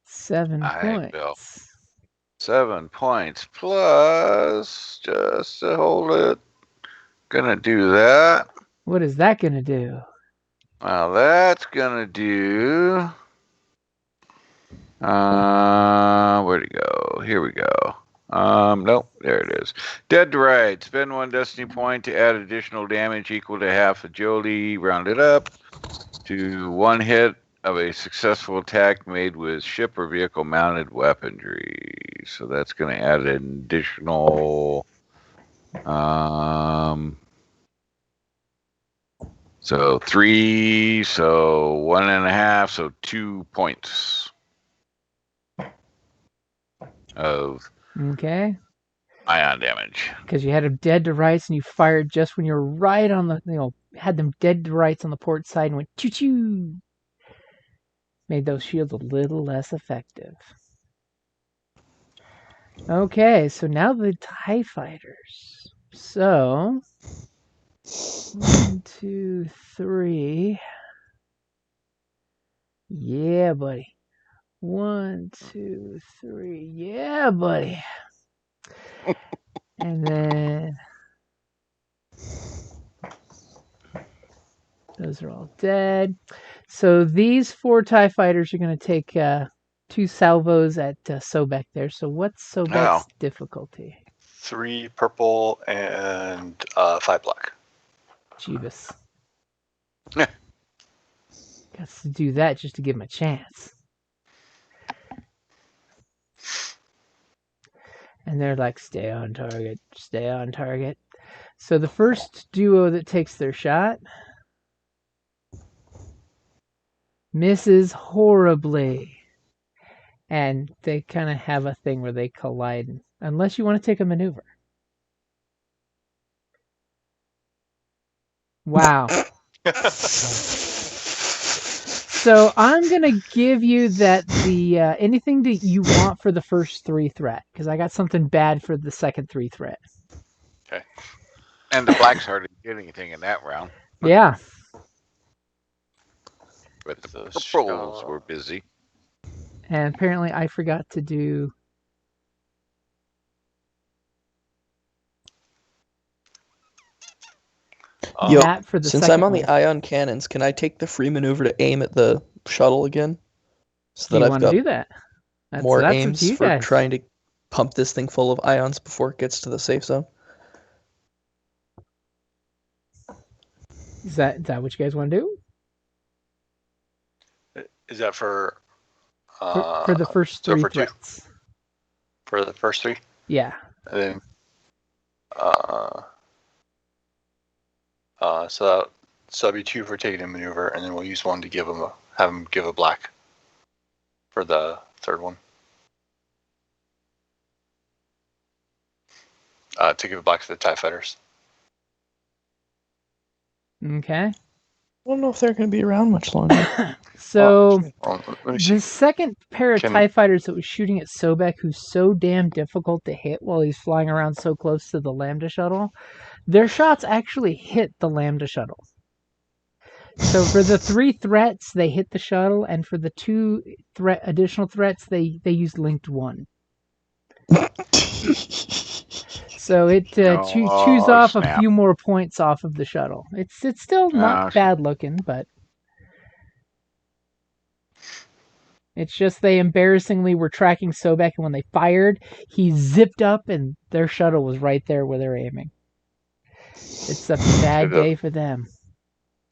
7 points. Bill. 7 points plus just to hold it. Gonna do that. What is that gonna do? Well, that's gonna do. Where'd it go? Here we go. Nope, there it is. Dead to right. Spend 1 destiny point to add additional damage equal to half agility. Round it up to 1 hit of a successful attack made with ship or vehicle mounted weaponry. So that's going to add an additional. So 3, so 1.5, so 2 points of Okay. ion damage. Because you had them dead to rights, and you fired just when you were right on the, had them dead to rights on the port side, and went choo choo. Made those shields a little less effective. Okay, so now the TIE fighters. So 1, 2, 3. Yeah, buddy. 1, 2, 3. Yeah, buddy. And then those are all dead. So these 4 TIE fighters are going to take 2 salvos at Sobek there. So what's Sobek's difficulty? 3 purple and 5 black. Jeebus. Yeah. Got to do that just to give him a chance. And they're like, stay on target, stay on target. So the first duo that takes their shot misses horribly. And they kind of have a thing where they collide. Unless you want to take a maneuver. Wow. So I'm going to give you that the anything that you want for the first 3 threat. Because I got something bad for the second 3 threat. Okay. And the blacks hardly did anything in that round. Yeah. But the The purples were busy. And apparently I forgot to do... Yo, that for the since second I'm on one. the ion cannons, can I take the free maneuver to aim at the shuttle again? So Do you that I've want to got do that? more that's up aims to you for guys. trying to pump this thing full of ions before it gets to the safe zone? Is that what you guys want to do? Is that for For the first 3 for threats. for the first 3? Yeah. And then so that'll be 2 for taking a maneuver, and then we'll use 1 to have him give a black for the third one. To give a black to the TIE fighters. Okay. I don't know if they're going to be around much longer. So Let me see. the second pair of Can- TIE fighters that was shooting at Sobek, who's so damn difficult to hit while he's flying around so close to the Lambda shuttle, their shots actually hit the Lambda shuttle. So for the 3 threats, they hit the shuttle, and for the 2 additional threats, they used linked 1. So it chews off snap. a few more points off of the shuttle. It's still not bad looking, but it's just they embarrassingly were tracking Sobek, and when they fired, he zipped up, and their shuttle was right there where they're aiming. It's a bad day for them.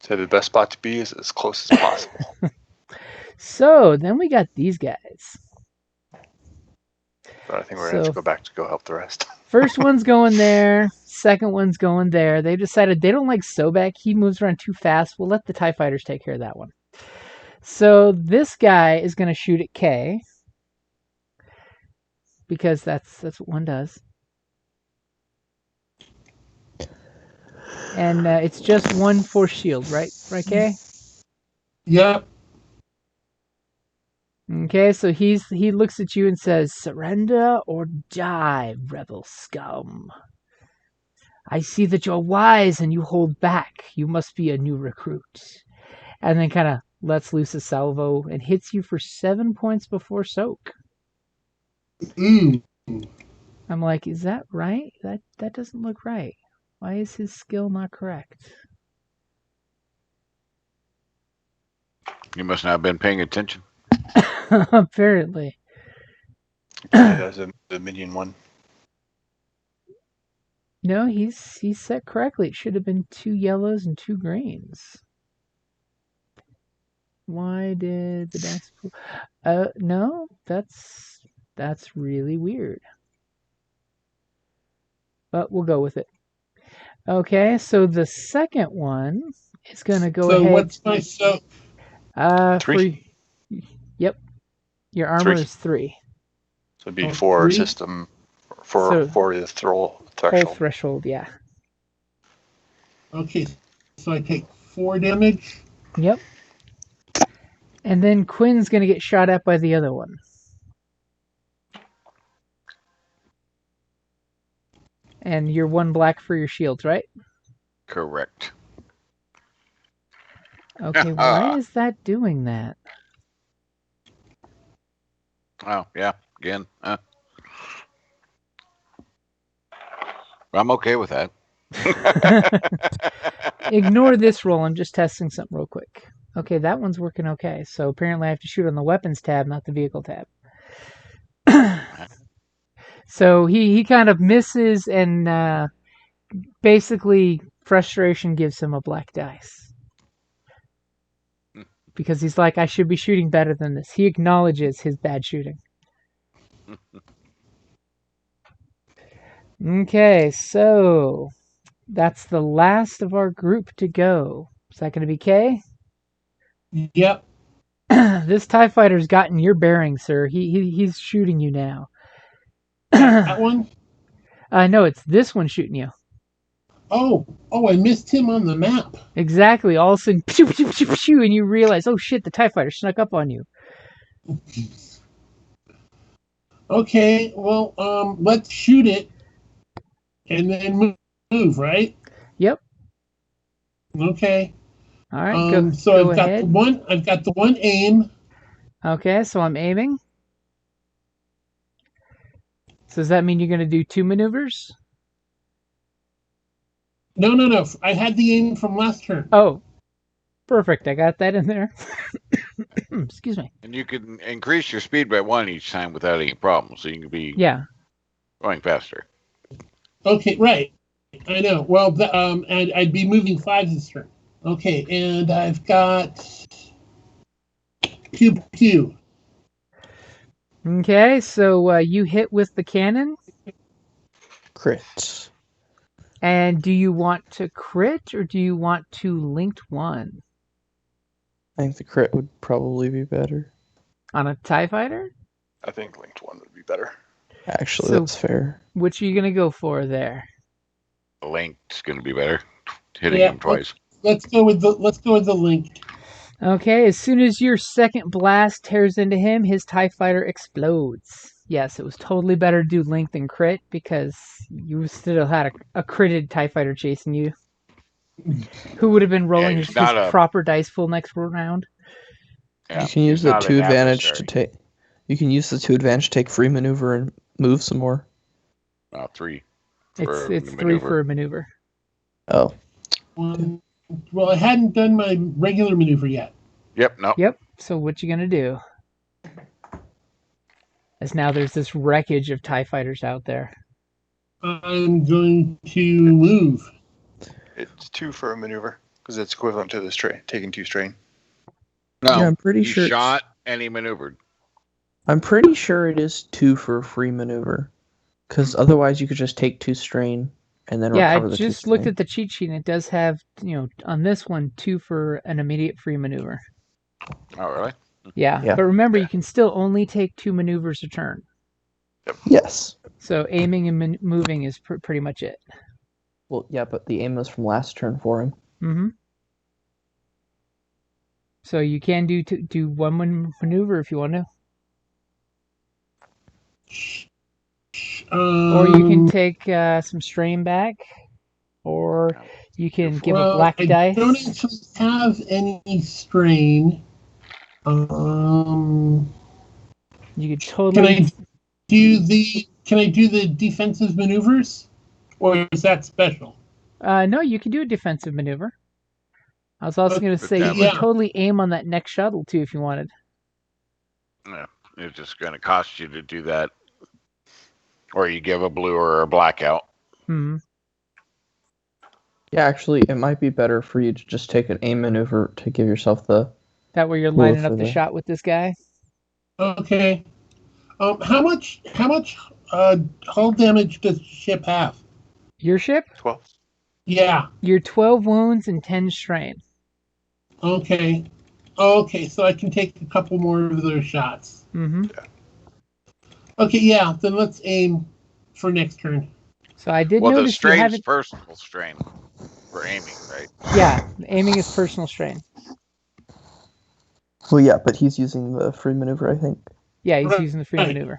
So the best spot to be is as close as possible. So then we got these guys. But I think we're going to have to go back to go help the rest. First one's going there. Second one's going there. They decided they don't like Sobek. He moves around too fast. We'll let the TIE fighters take care of that one. So this guy is going to shoot at K. Because that's what one does. And it's just 1 force shield, right? Right, K? Yep. Okay, so he looks at you and says, "Surrender or die, rebel scum. I see that you're wise and you hold back. You must be a new recruit." And then kind of lets loose a salvo and hits you for 7 points before soak. Mm. I'm like, is that right? That doesn't look right. Why is his skill not correct? You must not have been paying attention. Apparently. That's the minion one. No, he's set correctly. It should have been 2 yellows and 2 greens. Why did the dice pool? No, that's really weird. But we'll go with it. Okay, so the second one is going to go ahead. So what's my soak? 3. Yep. Your armor 3. is 3. So it'd be Oh, 4 3? system for the threshold. Whole threshold, yeah. Okay, so I take 4 damage. Yep. And then Quinn's going to get shot at by the other one. And you're 1 black for your shields, right? Correct. Okay, why is that doing that? Oh, yeah. Again. I'm okay with that. Ignore this roll. I'm just testing something real quick. Okay, that one's working okay. So apparently I have to shoot on the weapons tab, not the vehicle tab. So he kind of misses, and basically frustration gives him a black dice. Because he's like, I should be shooting better than this. He acknowledges his bad shooting. Okay, so that's the last of our group to go. Is that going to be Kay? Yep. This TIE fighter's gotten your bearings, sir. He's shooting you now. That one? No, it's this one shooting you. Oh, I missed him on the map. Exactly. All of a sudden, pew, pew, pew, pew, and you realize, oh shit, the TIE fighter snuck up on you. Okay, well, let's shoot it and then move, right? Yep. Okay. All right. Go. So go I've got ahead. I've got the one aim. Okay, so I'm aiming. So does that mean you're going to do 2 maneuvers? No. I had the aim from last turn. Oh, perfect. I got that in there. Excuse me. And you can increase your speed by 1 each time without any problems, so you can be going faster. Okay, right. I know. Well, and I'd be moving 5 this turn. Okay, and I've got Q. Okay, so you hit with the cannon. Crit. And do you want to crit or do you want to linked 1? I think the crit would probably be better. On a TIE fighter? I think linked 1 would be better. Actually, So- that's fair. Which are you going to go for there? Link's going to be better. Hitting Yeah, him twice. Let's go with the link. Okay, as soon as your second blast tears into him, his TIE fighter explodes. Yes, it was totally better to do link than crit because you still had a critted TIE fighter chasing you. Who would have been rolling he's his not a- proper dice full next round? Yeah, You can use he's the not 2 an advantage to adversary. take. You can use the 2 advantage to take free maneuver and move some more. 3. It's 3 for a maneuver. Oh, Well, I hadn't done my regular maneuver yet. Yep, no. Yep, so what you going to do? As now there's this wreckage of TIE fighters out there. I'm going to move. It's 2 for a maneuver because it's equivalent to this taking 2 strain. No, yeah, I'm pretty he sure. shot and he maneuvered. I'm pretty sure it is 2 for a free maneuver, because otherwise you could just take 2 strain and then Yeah, I recover the 2 just strain. looked at the cheat sheet and it does have, on this one, 2 for an immediate free maneuver. Oh, really? Yeah, Yeah. but remember, you can still only take 2 maneuvers a turn. Yes. So aiming and moving is pretty much it. Well, yeah, but the aim was from last turn for him. Mm-hmm. So you can do 1 maneuver if you want to. Or you can take some strain back. Or you can give a black dice. I don't actually have any strain. You could Can totally... I do the defensive maneuvers? Or is that special? No, you can do a defensive maneuver. I was also going to say, you Yeah. could totally aim on that next shuttle, too, if you wanted. Yeah, it's just going to cost you to do that. Or you give a blue or a blackout. Hmm. Yeah, actually, it might be better for you to just take an aim maneuver to give yourself the... That way you're Cool lining for up the the- shot with this guy. Okay. How much hull damage does the ship have? Your ship? 12. Yeah. You're 12 wounds and 10 strain. Okay. Okay, so I can take a couple more of those shots. Mm-hmm. Okay, yeah, then let's aim for next turn. So I did Well, the notice you strain's haven't... personal strain for aiming, right? Yeah, aiming is personal strain. Well, yeah, but he's using the free maneuver, I think. Yeah, he's Right. using the free maneuver.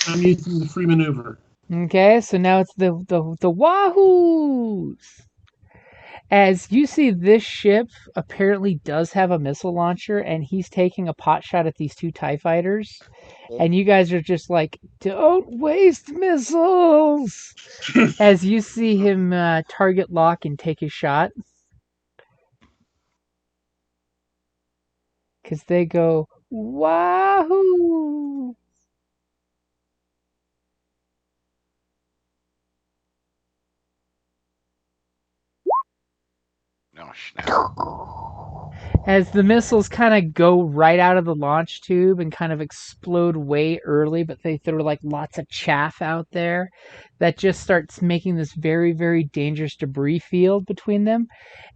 I'm using the free maneuver. Okay, so now it's the Wahoos. As you see, this ship apparently does have a missile launcher, and he's taking a pot shot at these two TIE fighters. And you guys are just like, don't waste missiles! As you see him target lock and take his shot. Because they go, Wahoo! No, snap. As the missiles kind of go right out of the launch tube and kind of explode way early, but they throw like lots of chaff out there that just starts making this very, very dangerous debris field between them.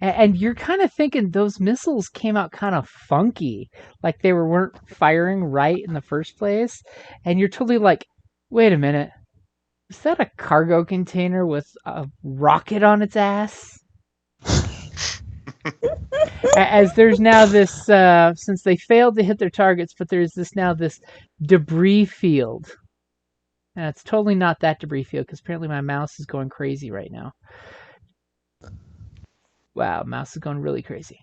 And you're kind of thinking those missiles came out kind of funky, like they weren't firing right in the first place. And you're totally like, wait a minute, is that a cargo container with a rocket on its ass? As there's now this, since they failed to hit their targets, but there's this debris field. And it's totally not that debris field, because apparently my mouse is going crazy right now. Wow, mouse is going really crazy.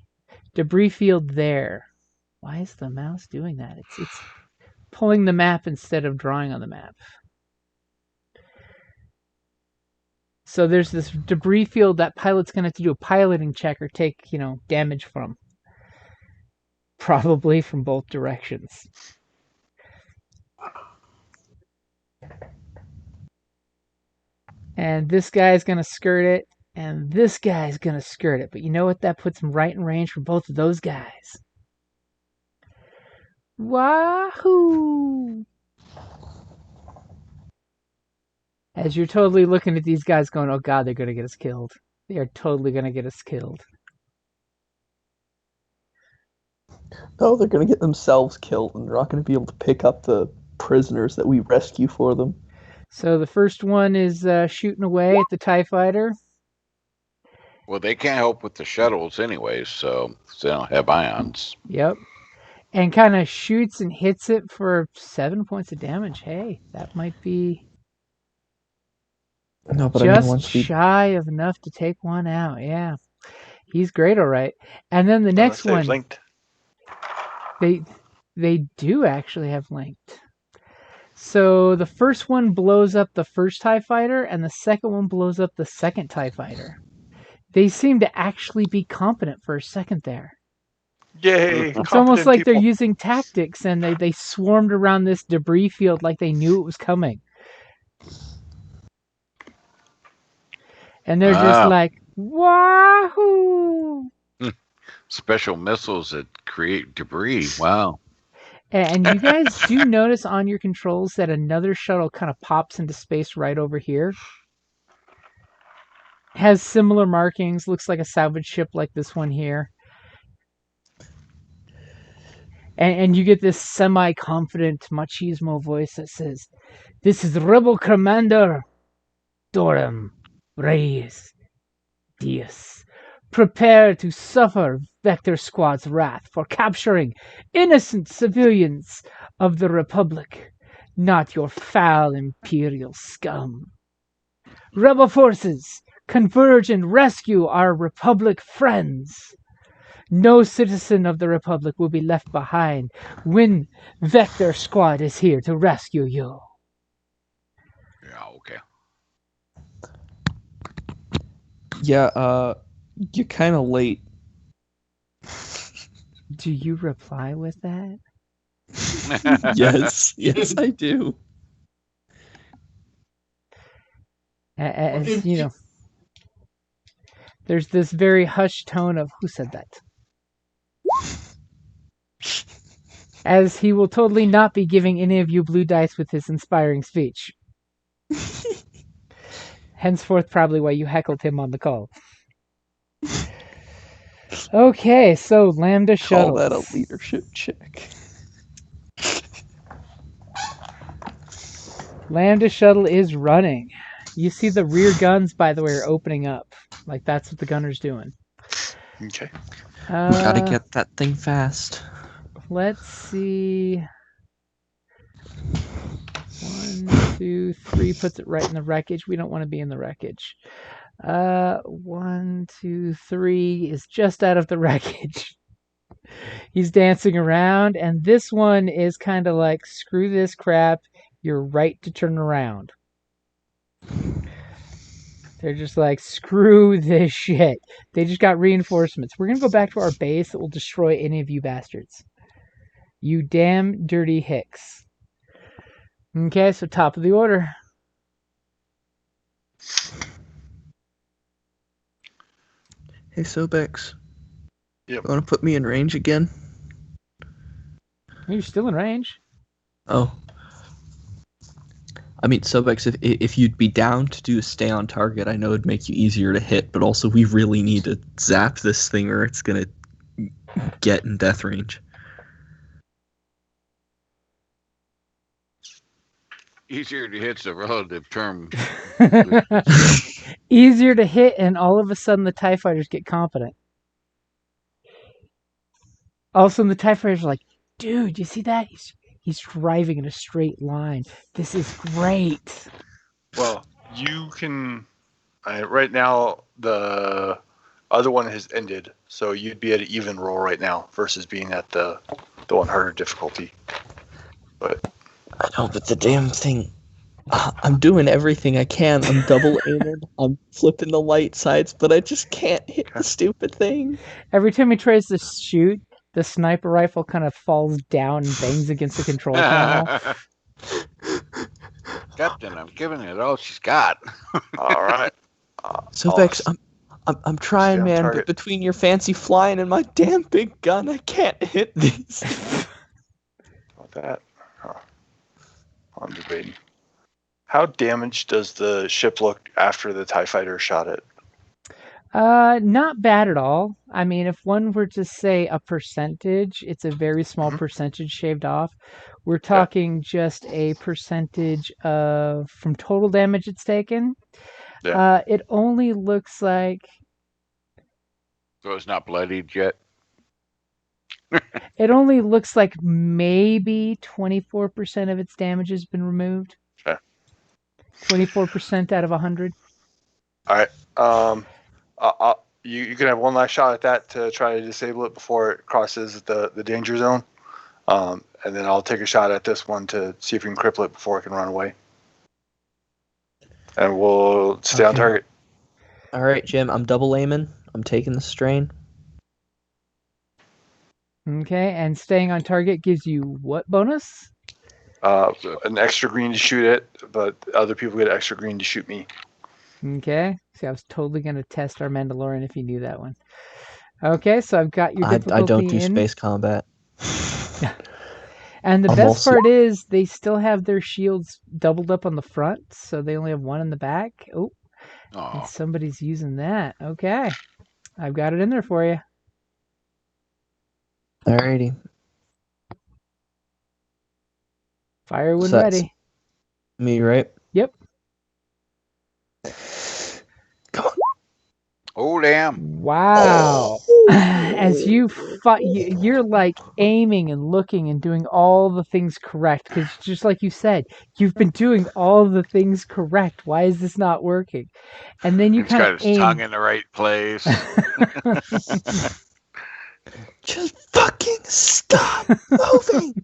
Debris field there. Why is the mouse doing that? It's pulling the map instead of drawing on the map. So there's this debris field that pilot's going to have to do a piloting check or take, damage from. Probably from both directions. And this guy's going to skirt it, and this guy's going to skirt it. But you know what? That puts him right in range for both of those guys. Wahoo! As you're totally looking at these guys going, oh god, they're going to get us killed. They are totally going to get us killed. No, they're going to get themselves killed, and they're not going to be able to pick up the prisoners that we rescue for them. So the first one is shooting away at the TIE fighter. Well, they can't help with the shuttles anyways, so they don't have ions. Yep. And kind of shoots and hits it for 7 points of damage. Hey, that might be No, but just once we... shy of enough to take one out. Yeah. He's great, all right. And then the next one, linked. they do actually have linked. So the first one blows up the first TIE fighter, and the second one blows up the second TIE fighter. They seem to actually be competent for a second there. Yay! It's almost like people. they're using tactics, and they swarmed around this debris field like they knew it was coming. And they're just like, wahoo! Special missiles that create debris. Wow. And you guys do notice on your controls that another shuttle kind of pops into space right over here. Has similar markings, looks like a salvage ship like this one here. And you get this semi-confident machismo voice that says, "This is Rebel Commander Dorem Reyes Diaz. Prepare to suffer Vector Squad's wrath for capturing innocent civilians of the Republic, not your foul Imperial scum. Rebel forces, converge and rescue our Republic friends. No citizen of the Republic will be left behind when Vector Squad is here to rescue you." Yeah, okay. Yeah, you're kind of late. Do you reply with that? Yes, I do. As you know, there's this very hushed tone of, who said that? As he will totally not be giving any of you blue dice with his inspiring speech. Henceforth, probably why you heckled him on the call. Okay, so Lambda Call Shuttle. that a leadership check. Lambda Shuttle is running. You see the rear guns, by the way, are opening up. Like, that's what the gunner's doing. Okay. We gotta get that thing fast. Let's see. 1, 2, 3 puts it right in the wreckage. We don't want to be in the wreckage. 1, 2, 3 is just out of the wreckage. He's dancing around, and this one is kind of like, screw this crap. You're right to turn around. They're just like, screw this shit. They just got reinforcements. We're going to go back to our base that will destroy any of you bastards. You damn dirty hicks. Okay, so top of the order. Hey, Sobex. Yep. You want to put me in range again? You're still in range. Oh. I mean, Sobex, if you'd be down to do a stay on target, I know it'd make you easier to hit, but also we really need to zap this thing or it's going to get in death range. Easier to hit's a relative term. Easier to hit, and all of a sudden the TIE fighters get competent. All of a sudden the TIE fighters are like, dude, you see that? He's driving in a straight line. This is great. Well, you can. Right now, the other one has ended, so you'd be at an even roll right now versus being at the one harder difficulty. But I know, but the damn thing. I'm doing everything I can. I'm double aiming. I'm flipping the light sides, but I just can't hit the stupid thing. Every time he tries to shoot, the sniper rifle kind of falls down and bangs against the control panel. Captain, I'm giving it all she's got. all right. Sobex, I'm trying, Stay on man, target. but between your fancy flying and my damn big gun, I can't hit these. About that. Huh. I'm debating. How damaged does the ship look after the TIE fighter shot it? Not bad at all. I mean, if one were to say a percentage, it's a very small percentage shaved off. We're talking just a percentage of from total damage it's taken. Yeah. It only looks like So it's not bloodied yet. maybe 24% of its damage has been removed. Okay. 24% out of 100. All right. You can have one last shot at that to try to disable it before it crosses the danger zone. And then I'll take a shot at this one to see if we can cripple it before it can run away. And we'll stay on Okay. target. All right, Jim, I'm double aiming. I'm taking the strain. Okay, and staying on target gives you what bonus? An extra green to shoot it, but other people get extra green to shoot me. Okay. See, I was totally going to test our Mandalorian if you knew that one. Okay, so I've got your I difficulty don't do in. space combat. And the I'm best also- part is they still have their shields doubled up on the front, so they only have one in the back. Oh, and Oh, somebody's using that. Okay. I've got it in there for you. Alrighty. Fire when So that's- ready. Me, right? Yep. Come on. oh damn! Wow. As you're like aiming and looking and doing all the things correct, because just like you said, you've been doing all the things correct. Why is this not working? And then you He's kind got of his aim. tongue in the right place. Just fucking stop moving.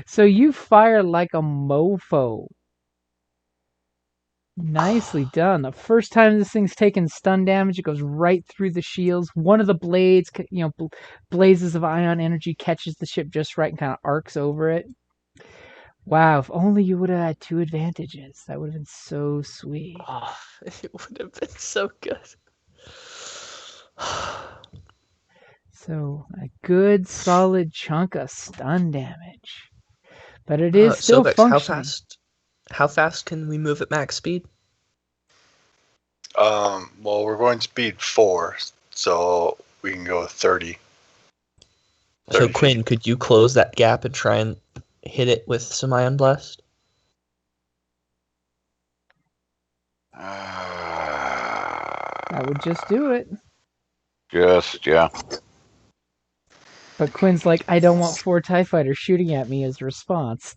So you fire like a mofo. Nicely done. The first time this thing's taken stun damage, it goes right through the shields. One of the blades, blazes of ion energy catches the ship just right and kind of arcs over it. Wow, if only you would have had 2 advantages. That would have been so sweet. Oh, it would have been so good. So, a good solid chunk of stun damage. But it is still Sobex, functioning. how fast can we move at max speed? Well, we're going speed 4, so we can go 30. So 30 feet. Quinn, could you close that gap and try and hit it with some ion blast? I would just do it. Yeah. But Quinn's like, I don't want 4 TIE fighters shooting at me as a response.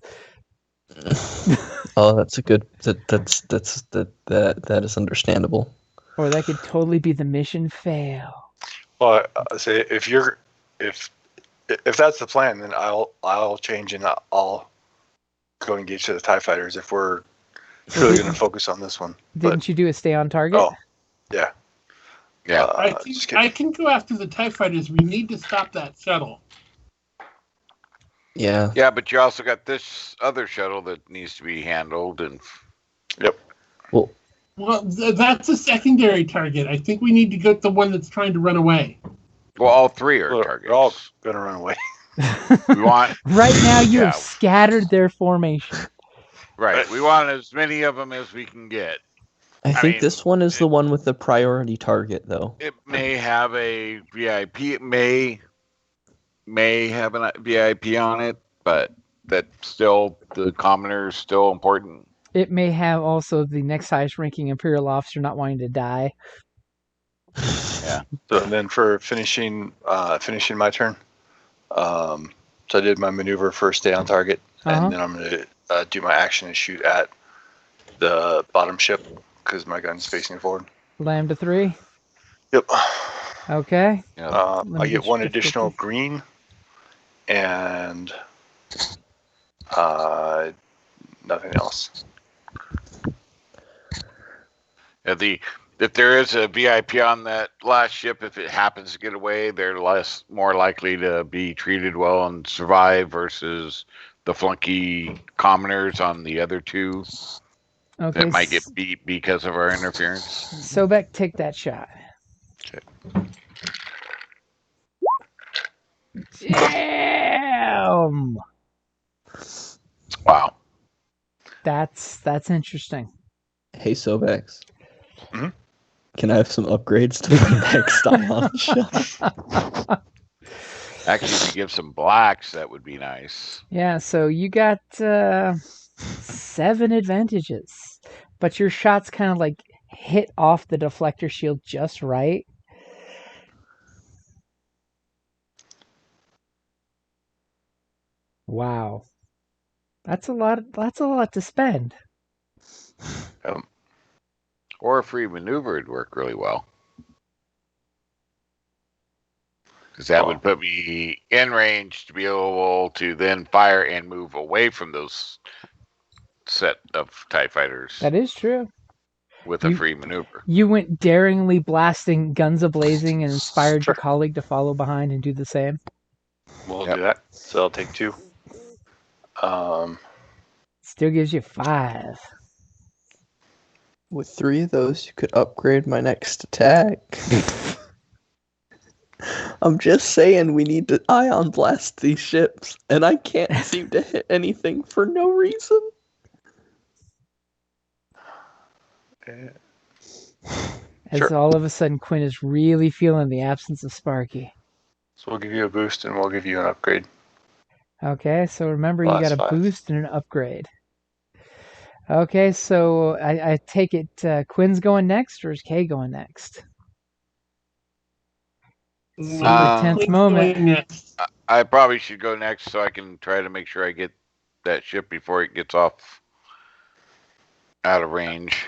Oh, that's a good. That is understandable. Or that could totally be the mission fail. Well, say if that's the plan, then I'll change and I'll go engage to the TIE fighters if we're really going to focus on this one. Didn't you do a stay on target? Oh, yeah. Yeah. I can go after the TIE fighters. We need to stop that shuttle. Yeah. Yeah, but you also got this other shuttle that needs to be handled, and Yep. Well, that's a secondary target. I think we need to get the one that's trying to run away. well, all three are Well, targets. they're all going to run away. We want Right now, you Yeah. have scattered their formation. right. We want as many of them as we can get. I think mean, this one is the one with the priority target, though. It may have a VIP. It may have a VIP on it, but that still the commoner is still important. It may have also the next highest ranking Imperial officer not wanting to die. Yeah. So and then for finishing my turn, so I did my maneuver for stay on target, and then I'm going to do my action and shoot at the bottom ship because my gun's facing forward. Lambda 3. Yep. Okay. Yeah. I get one additional green, and nothing else. If there is a VIP on that last ship, if it happens to get away, they're more likely to be treated well and survive versus the flunky commoners on the other two Okay. that might get beat because of our interference. Sobek, take that shot. Okay. Damn! Wow. That's interesting. Hey, Sobex. Mhm. Can I have some upgrades to my next Ion shot? Actually, if you give some blacks, that would be nice. Yeah, so you got 7 advantages, but your shots kind of like hit off the deflector shield just right. Wow. That's a lot to spend. Or a free maneuver would work really well. Because that would put me in range to be able to then fire and move away from those set of TIE fighters That is true. with a free maneuver. You went daringly blasting, guns a-blazing, and inspired your colleague to follow behind and do the same. We'll do that. So I'll take 2. Still gives you 5. With 3 of those, you could upgrade my next attack. I'm just saying we need to ion blast these ships, and I can't seem to hit anything for no reason. As all of a sudden Quinn is really feeling the absence of Sparky. So we'll give you a boost and we'll give you an upgrade. Okay, so remember you Plus got a 5. boost and an upgrade. Okay, so I take it Quinn's going next, or is Kay going next? Tense Quinn's moment. going next. I probably should go next so I can try to make sure I get that ship before it gets off out of range.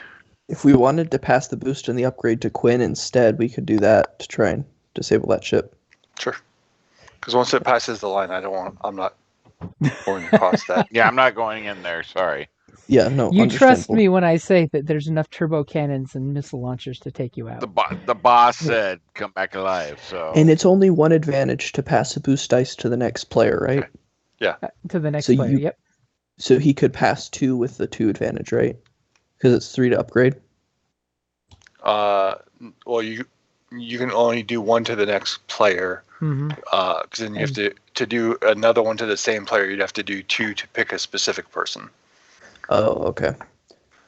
If we wanted to pass the boost and the upgrade to Quinn instead, we could do that to try and disable that ship. Sure. Because once it passes the line, I'm not going across that. Yeah, I'm not going in there. Sorry. Yeah, no. You trust me when I say that there's enough turbo cannons and missile launchers to take you out. The boss said come back alive. So And it's only one advantage to pass a boost dice to the next player, right? Okay. Yeah. To the next So player, yep. So he could pass 2 with the 2 advantage, right? Because it's 3 to upgrade. Well, you can only do 1 to the next player. Mm-hmm. Because then you have to do another one to the same player. You'd have to do 2 to pick a specific person. Oh, okay.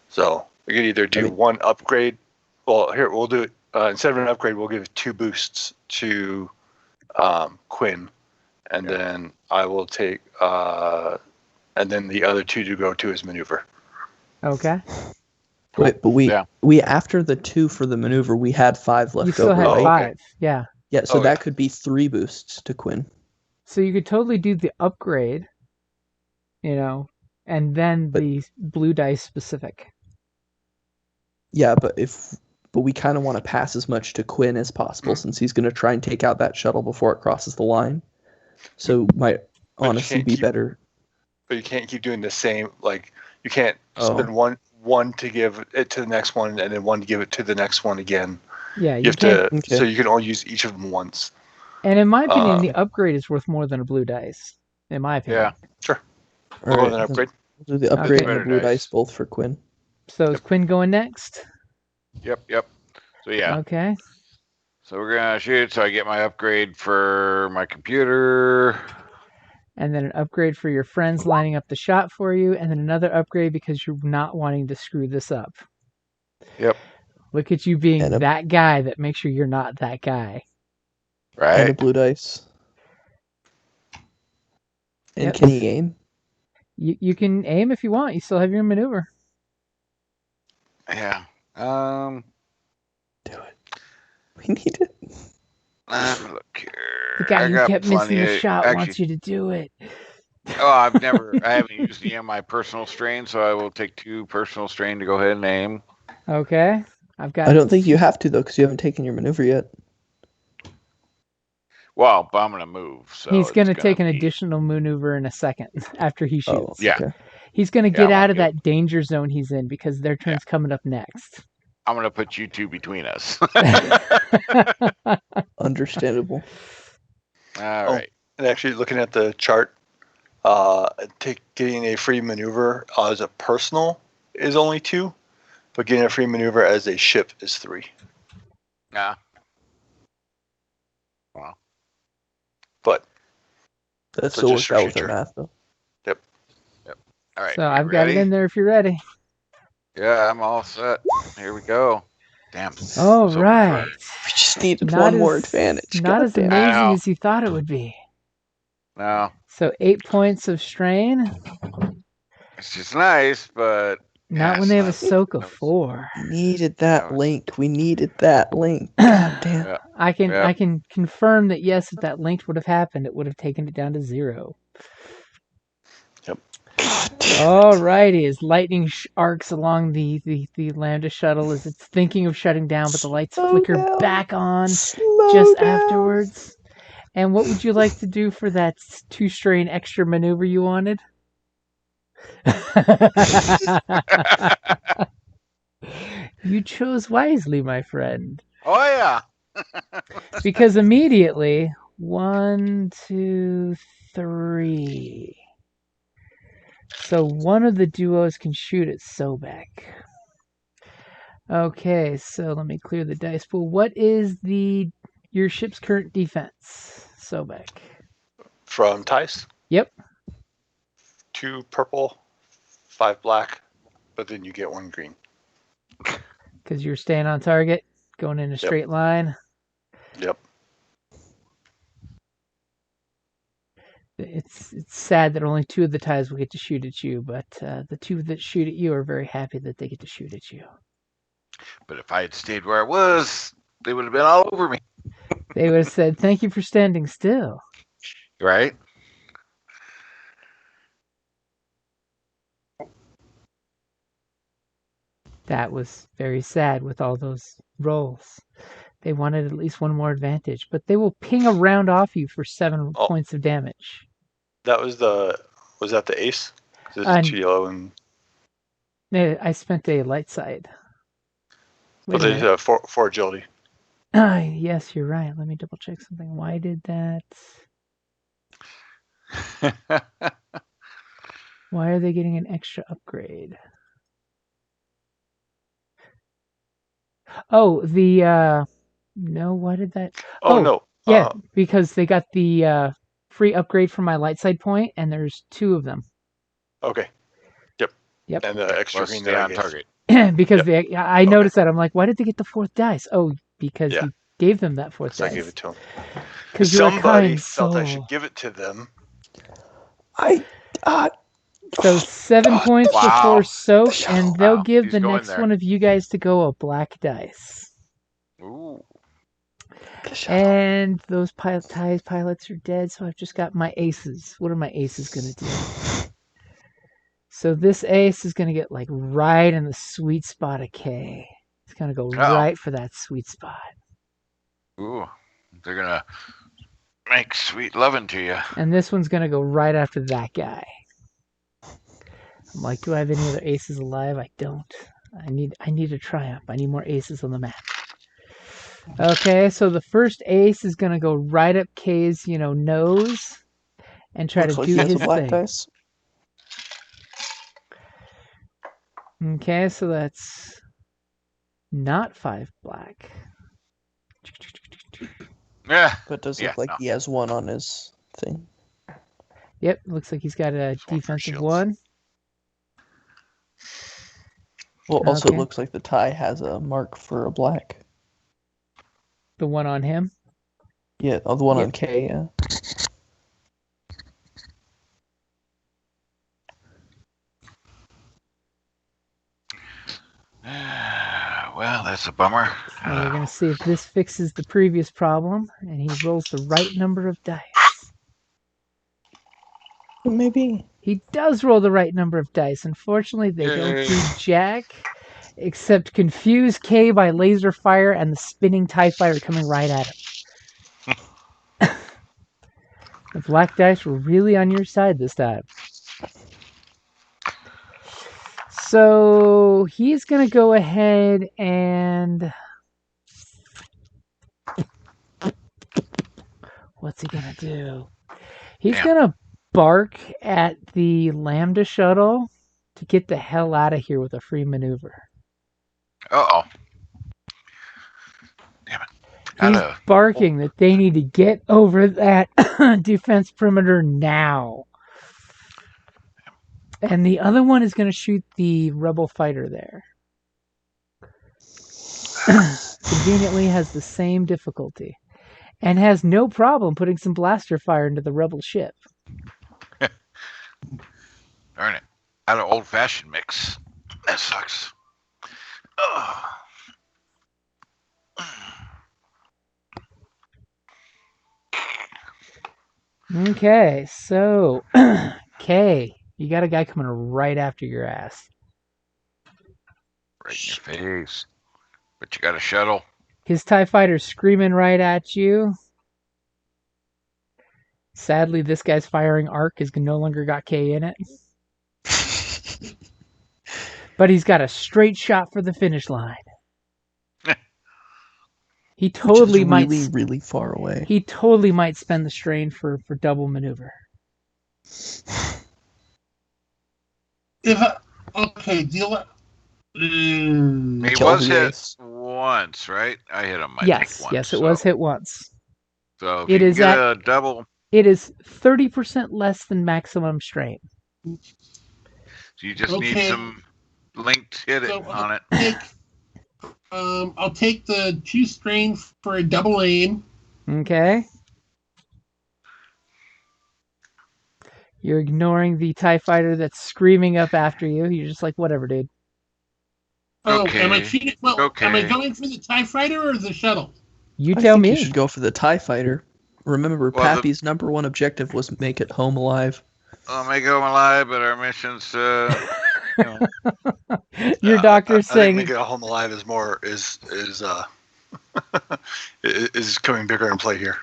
So we could either do 1 upgrade. Well, here we'll do it instead of an upgrade. We'll give 2 boosts to Quinn, and then I will take and then the other 2 to go to his maneuver. Okay. Wait, but we after the 2 for the maneuver, we had 5 left You still over, had right? 5, yeah. Yeah, so that could be 3 boosts to Quinn. So you could totally do the upgrade, And then But- the blue dice specific. Yeah, but we kind of want to pass as much to Quinn as possible since he's going to try and take out that shuttle before it crosses the line. So might But you honestly can't be keep- better. But you can't keep doing the same. Like you can't Oh. spend one to give it to the next one, and then one to give it to the next one again. Yeah, You you have can't. to. Okay. So you can only use each of them once. And in my opinion, Uh, the upgrade is worth more than a blue dice. In my opinion. Yeah. Sure. All We'll go with right, an upgrade. we'll do the upgrade Okay. and the blue Better dice dice. both for Quinn. So is Quinn going next? Yep. So yeah. Okay. So we're gonna shoot. So I get my upgrade for my computer. And then an upgrade for your friends lining up the shot for you, and then another upgrade because you're not wanting to screw this up. Yep. Look at you being And a- that guy that makes sure you're not that guy. And a Right. blue dice. And Yep. can he aim? You can aim if you want. You still have your maneuver. Yeah. Do it. We need it. Let me look here. The guy I who got kept missing plenty the of- shot actually, wants you to do it. I haven't used any of my personal strain, so I will take 2 personal strain to go ahead and aim. Okay. I've got. I don't think you have to though, because you haven't taken your maneuver yet. Well, but I'm gonna move. So He's it's going to take an be- additional maneuver in a second after he Oh, shoots. Yeah. okay. He's going to Yeah, get I out wanna of that danger zone he's in because their turn's coming up next. I'm gonna put you 2 between us. Understandable. All Oh. right. And actually, looking at the chart, getting a free maneuver as a personal is only 2, but getting a free maneuver as a ship is 3. Yeah. But That So still just worked for out with our future. math though. All right. So you I've got it ready? in there if you're ready. Yeah, I'm all set. Here we go. Damn. All I was hoping right. We just needed Not one more as- advantage. Not as Goddamn. amazing Ow. as you thought it would be. No, So 8 points of strain. it's just nice, but Not Yeah, when they have a it's soak of that was- 4. Needed that That was- link. We needed that link. God damn. Yeah. I can Yep. I can confirm that yes, if that link would have happened, it would have taken it down to 0. God damn. Alrighty, as lightning arcs along the Lambda shuttle as it's thinking of shutting down, but the lights Slow flicker down. back on Slow just down. afterwards. And what would you like to do for that 2 strain extra maneuver you wanted? You chose wisely, my friend. Oh yeah. Because immediately, 1, 2, 3. So one of the duos can shoot at Sobek. Okay, so let me clear the dice pool. What is your ship's current defense, Sobek? from Tice, Yep. 2 purple, 5 black, but then you get 1 green. Because you're staying on target, going in a straight line. Yep. It's sad that only 2 of the ties will get to shoot at you, but the 2 that shoot at you are very happy that they get to shoot at you. But if I had stayed where I was, they would have been all over me. They would have said, "Thank you for standing still." Right? That was very sad with all those rolls. They wanted at least 1 more advantage, but they will ping a round off you for 7 Oh. points of damage. That was that the ace? This And- is 2 yellow and I spent a light side. Wait but a they minute. 4 agility. Yes, you're right. Let me double check something. Why did that? Why are they getting an extra upgrade? Oh, no, why did that? Oh, Oh, no. Yeah, because they got the free upgrade from my light side point, and there's 2 of them. Okay. Yep. Yep. And the extra Plus green stay that I on gave. target. Because I Okay. noticed that. I'm like, why did they get the 4th dice? Oh, because Yeah. you gave them that 4th So I dice. gave it to him. Because you're a Somebody kind felt I soul. should give it to them. So 7 points Wow. before soak, and they'll Wow. give He's the going next there. one of you guys to go a black dice. Ooh. And those pilots are dead, so I've just got my aces. What are my aces going to do? So this ace is going to get like right in the sweet spot of K. It's going to go right for that sweet spot. Ooh, they're gonna make sweet loving to you. And this one's going to go right after that guy. I'm like, do I have any other aces alive? I don't. I need a triumph. I need more aces on the map. Okay, so the first ace is going to go right up K's, nose and try Looks to like do he has his a black thing. dice. Okay, so that's not 5 black. Yeah. But does look like he has 1 on his thing. Yep, looks like he's got a defensive 1. Well, also Okay. it looks like the tie has a mark for a black. The one on him? Yeah, the one on K, yeah. Well, that's a bummer. And we're going to see if this fixes the previous problem, and he rolls the right number of dice. Maybe. He does roll the right number of dice. Unfortunately, they don't do jack, except confuse K by laser fire and the spinning TIE fighter coming right at him. The black dice were really on your side this time. So he's going to go ahead and... What's he going to do? He's going to bark at the Lambda shuttle to get the hell out of here with a free maneuver. Uh-oh. Damn it. He's barking that they need to get over that defense perimeter now. And the other one is going to shoot the rebel fighter there. Conveniently has the same difficulty. And has no problem putting some blaster fire into the rebel ship. Darn it. Out of old-fashioned mix. That sucks. Oh. Okay, so K, you got a guy coming right after your ass. Right in your face. But you got a shuttle. His TIE fighter's screaming right at you. Sadly, this guy's firing arc has no longer got K in it. But he's got a straight shot for the finish line. He totally might really far away. He totally might spend the strain for double maneuver. Okay, deal. He was hit once, right? I hit him. Yes, it was hit once. So if it is get a double. It is 30% less than maximum strain. So you just need some linked hit it on it. I'll take the 2 strain for a double aim. Okay. You're ignoring the TIE fighter that's screaming up after you. You're just like, whatever, dude. Oh, am I cheating? Well, am I going for the TIE fighter or the shuttle? You tell me. You should go for the TIE fighter. Remember, Pappy's number 1 objective was make it home alive. I'll make it home alive, but our mission's your doctor's saying make it home alive is more is coming bigger in play here.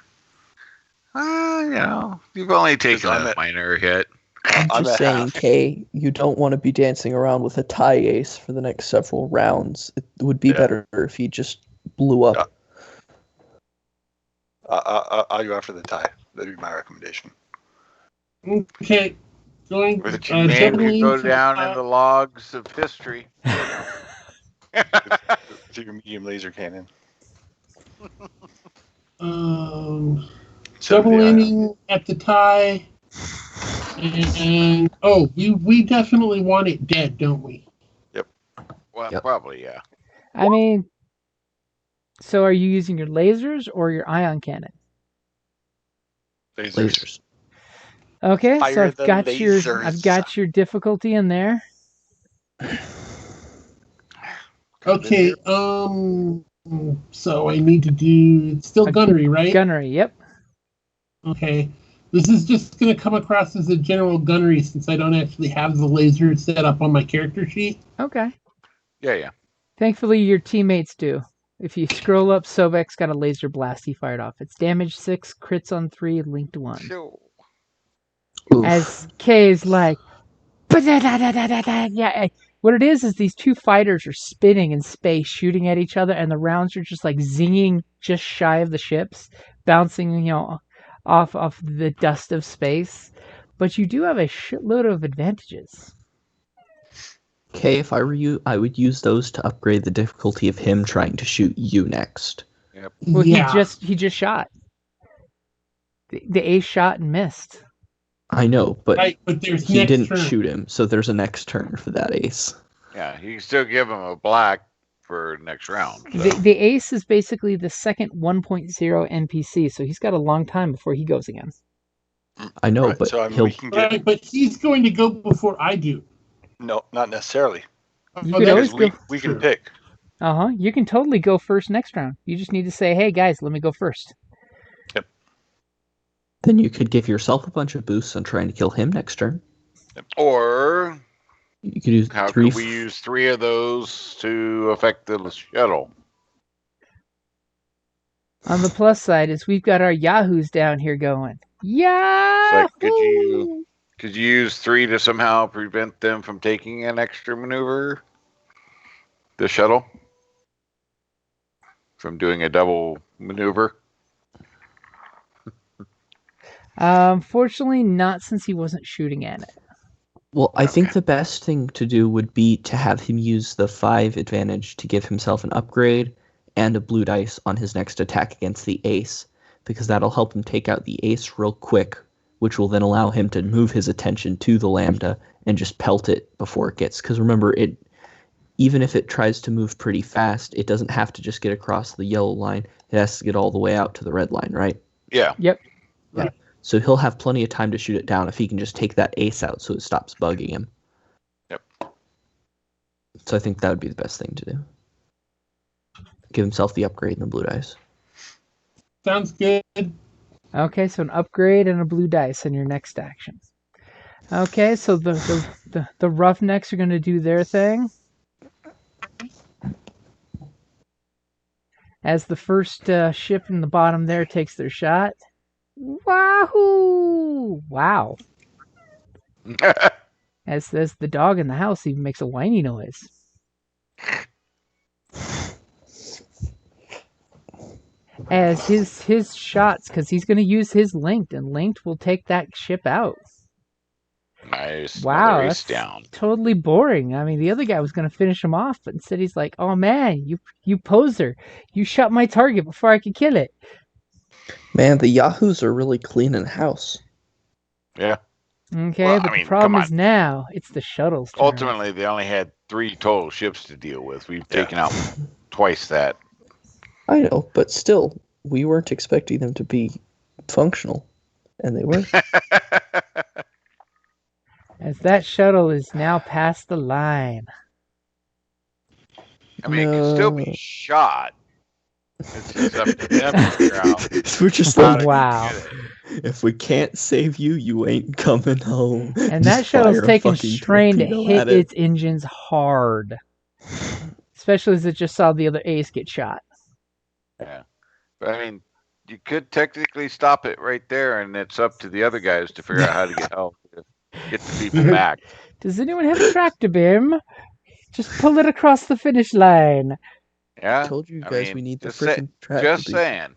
You've only taken a minor hit. I'm just saying, Kay, you don't want to be dancing around with a tie ace for the next several rounds. It would be better if you just blew up. I'll go after the tie. That'd be my recommendation. Okay. Going with your name could go down in the logs of history. To your medium laser cannon. Double aiming at the tie. And we definitely want it dead, don't we? Yep. Well, probably, yeah. I mean, so are you using your lasers or your ion cannon? Lasers. Okay, so I've got your difficulty in there. Okay, so I need to do, it's still gunnery, right? Gunnery, yep. Okay. This is just going to come across as a general gunnery since I don't actually have the laser set up on my character sheet. Okay. Yeah. Thankfully, your teammates do. If you scroll up, Sobek's got a laser blast he fired off. It's damage 6, crits on 3, linked 1. Sure. Oof. As K is like, yeah. What it is these two fighters are spinning in space, shooting at each other, and the rounds are just like zinging just shy of the ships, bouncing, off the dust of space. But you do have a shitload of advantages. Okay, if I were you, I would use those to upgrade the difficulty of him trying to shoot you next. Well, yeah. he just shot. The ace shot and missed. I know, but Right, but there's he next didn't turn. shoot him, so there's a next turn for that ace. Yeah, you can still give him a black for next round. So. The ace is basically the second 1.0 NPC, so he's got a long time before he goes again. I know, Right, but so I mean, he'll. we can get Right, but he's going to go before I do. no, not necessarily. You Oh, could that always is go. We can Sure. pick. You can totally go first next round. You just need to say, "Hey guys, let me go first." Then you could give yourself a bunch of boosts on trying to kill him next turn. Or You could use how three. could we use 3 of those to affect the shuttle? On the plus side is we've got our Yahoos down here going. Yeah. It's like, could you use 3 to somehow prevent them from taking an extra maneuver? The shuttle? From doing a double maneuver? Fortunately, not since he wasn't shooting at it. Well, I think Okay. the best thing to do would be to have him use the 5 advantage to give himself an upgrade and a blue dice on his next attack against the ace, because that'll help him take out the ace real quick, which will then allow him to move his attention to the lambda and just pelt it before it gets. Because remember, even if it tries to move pretty fast, it doesn't have to just get across the yellow line. It has to get all the way out to the red line, right? Yeah. Yep. So he'll have plenty of time to shoot it down if he can just take that ace out so it stops bugging him. Yep. So I think that would be the best thing to do. Give himself the upgrade in the blue dice. Sounds good. Okay, so an upgrade and a blue dice in your next action. Okay, so the Roughnecks are going to do their thing. As the first ship in the bottom there takes their shot. Wahoo! Wow. As the dog in the house even makes a whiny noise. As his shots, because he's going to use his linked, and linked will take that ship out. Nice. Wow, Another ace that's down. totally boring. I mean, the other guy was going to finish him off, but instead he's like, "Oh man, you poser! You shot my target before I could kill it." Man, the Yahoos are really cleaning house. Yeah. Okay, Well, but I mean, the problem come is now it's the shuttle's turn. Ultimately, they only had 3 total ships to deal with. We've taken out twice that. I know, but still, we weren't expecting them to be functional, and they were. As that shuttle is now past the line. I mean, it can still be shot. It's just up to them to figure out We're just how like, to Wow. get it. if we can't save you, you ain't coming home. And that Just shuttle's fire a taking fucking strain to torpedo hit at it. its engines hard. Especially as it just saw the other ace get shot. Yeah. But I mean, you could technically stop it right there, and it's up to the other guys to figure out how to get help. Get the people back. Does anyone have a tractor beam? Just pull it across the finish line. Yeah. I told you I guys mean, we need the just say- freaking tractor Just beam. saying.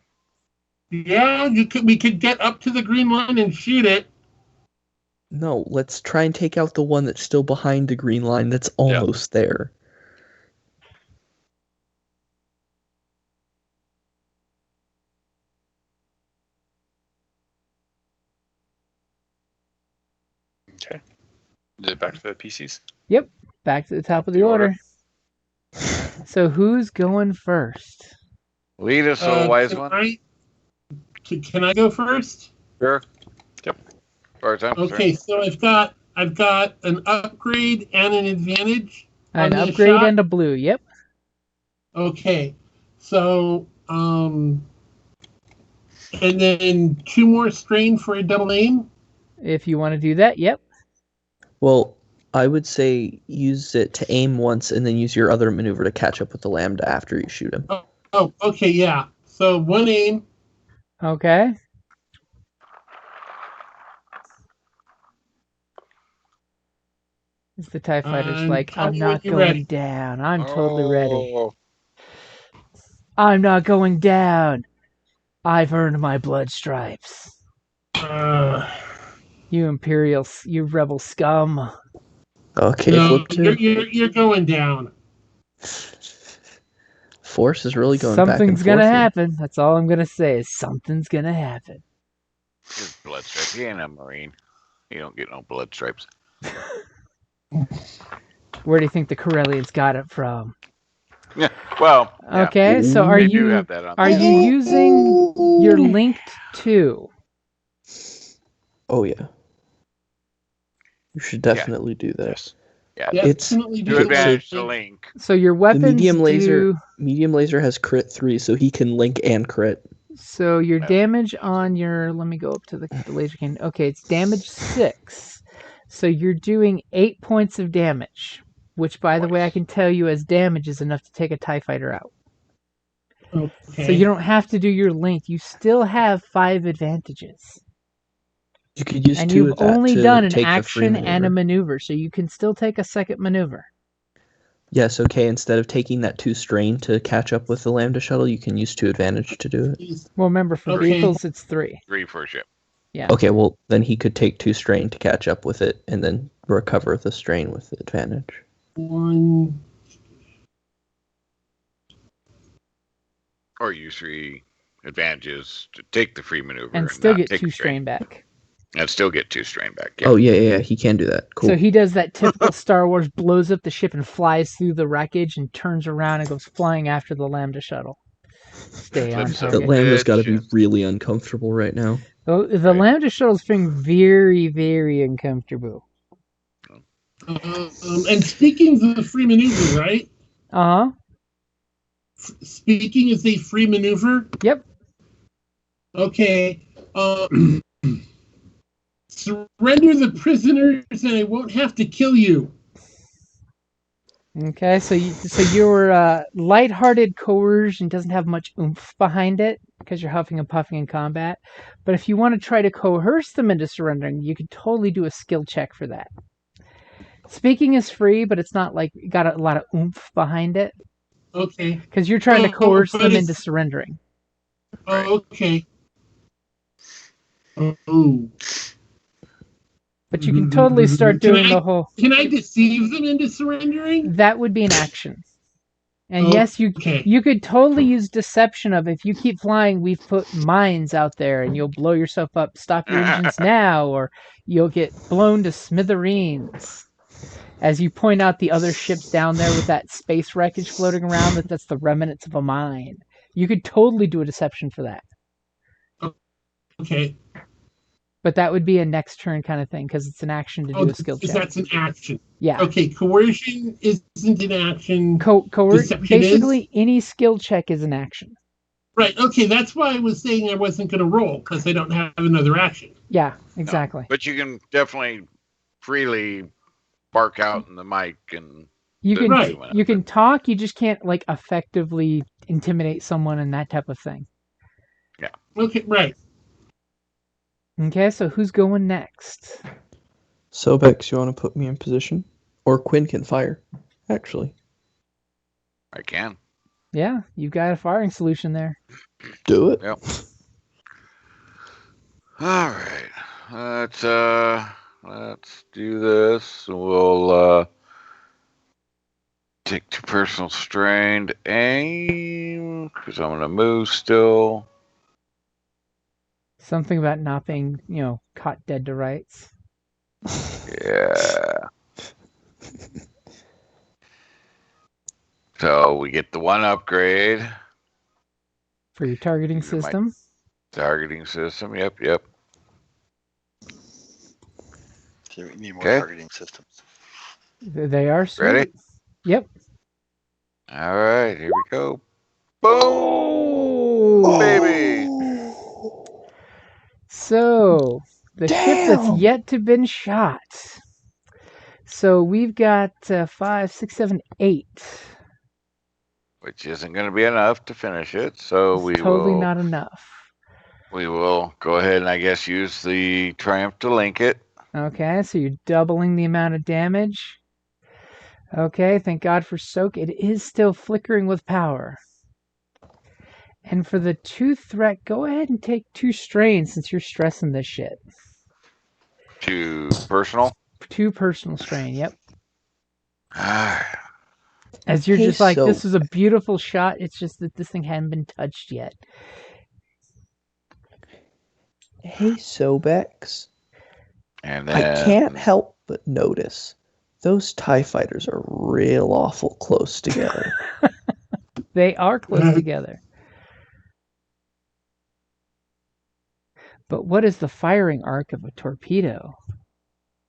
Yeah, we could get up to the green line and shoot it. No, let's try and take out the one that's still behind the green line that's almost there. Okay. Is it back to the PCs? Yep, back to the top of the The order. order. So who's going first? Lead us, little wise one. Can I go first? Sure. Yep. As far as I'm Okay, concerned. so I've got an upgrade and an advantage. An on this upgrade shot? and a blue, yep. Okay, so And then 2 more strain for a double aim. If you want to do that, yep. Well, I would say use it to aim once and then use your other maneuver to catch up with the lambda after you shoot him. Oh, okay, yeah. So 1 aim. Okay. As the TIE fighter's like, tell I'm me when not you're going ready. down. I'm totally ready. Oh, I'm not going down. I've earned my blood stripes. You rebel scum. Okay, No, flip 2. you're going down. Force is really going Something's back and gonna forth here. happen. That's all I'm gonna say is something's gonna happen. his blood stripes. He ain't a Marine. He don't get no blood stripes. Where do you think the Corellians got it from? Yeah. Well. Yeah. Okay, so They do have that on. are you using your linked 2? Oh yeah. You should definitely do that. Yes. Yeah. Yeah, It's definitely do To advantage that. the link. So your weapons medium laser- do. medium laser has crit 3, so he can link and crit. So your Yeah. damage on your. Let me go up to the laser cannon. Okay, it's damage 6. So you're doing 8 points of damage, which, by the way, I can tell you as damage is enough to take a TIE fighter out. Okay. So you don't have to do your link. You still have 5 advantages. You could use And 2 you've of that only to done an take the free action and a maneuver. maneuver, so you can still take a second maneuver. Yes, okay, instead of taking that 2 strain to catch up with the Lambda shuttle, you can use 2 advantage to do it. Well, remember, for Okay. vehicles, it's 3. 3 for a ship. Yeah. Okay, well, then he could take 2 strain to catch up with it and then recover the strain with advantage. 1. Or use 3 advantages to take the free maneuver And still not get take 2 the strain back. And still get 2 strain back. Yeah. Oh, yeah, he can do that. Cool. So he does that typical Star Wars, blows up the ship and flies through the wreckage and turns around and goes flying after the Lambda shuttle. Stay on Flips up the target. Lambda's got to ship. be really uncomfortable right now. The Right. Lambda shuttle's feeling very, very uncomfortable. And speaking of the free maneuver, right? Uh-huh. Speaking as a free maneuver. Yep. Okay. Surrender the prisoners, and I won't have to kill you. Okay, so your lighthearted coercion doesn't have much oomph behind it because you're huffing and puffing in combat. But if you want to try to coerce them into surrendering, you could totally do a skill check for that. Speaking is free, but it's not like got a lot of oomph behind it Okay. because you're trying to Oh, coerce but them it's- into surrendering. Oh, okay. Oh. But you can totally start Can doing I- the whole. Can I deceive them into surrendering? That would be an action. And yes, Okay. you could totally use deception of if you keep flying, we've put mines out there and you'll blow yourself up. Stop your engines now, or you'll get blown to smithereens. As you point out the other ships down there with that space wreckage floating around, that's the remnants of a mine. You could totally do a deception for that. Okay. But that would be a next turn kind of thing because it's an action to do a skill check. That's an action. Yeah. Okay, coercion isn't an action. Deception Basically, any skill check is an action. Right, okay, that's why I was saying I wasn't going to roll, because I don't have another action. Yeah, exactly. But you can definitely freely bark out in the mic and You can Right. you can talk, you just can't like effectively intimidate someone and that type of thing. Okay, right. Okay, so who's going next? So, Bex, you want to put me in position? Or Quinn can fire, actually. I can. Yeah, you've got a firing solution there. Do it. Yep. All right. Let's do this. We'll take 2 personal strain to aim because I'm gonna move still. Something about not being, caught dead to rights. Yeah. So we get the 1 upgrade. For your targeting These are my- system. Targeting system. Yep. You need more Okay. targeting systems. They are sweet. Ready? Yep. All right, here we go. Boom, baby. So, the ship that's Damn! yet to been shot. So we've got 5, 6, 7, 8. Which isn't going to be enough to finish it. So It's totally not enough. we will go ahead and I guess use the Triumph to link it. Okay, so you're doubling the amount of damage. Okay, thank God for soak. It is still flickering with power. And for the 2 threat, go ahead and take 2 strain since you're stressing this shit. 2 personal. 2 personal strain, yep. Ah, As you're Hey, just like, so- this is a beautiful shot. It's just that this thing hadn't been touched yet. Hey, Sobex. and I then can't help but notice those TIE fighters are real awful close together. They are close together. But what is the firing arc of a torpedo?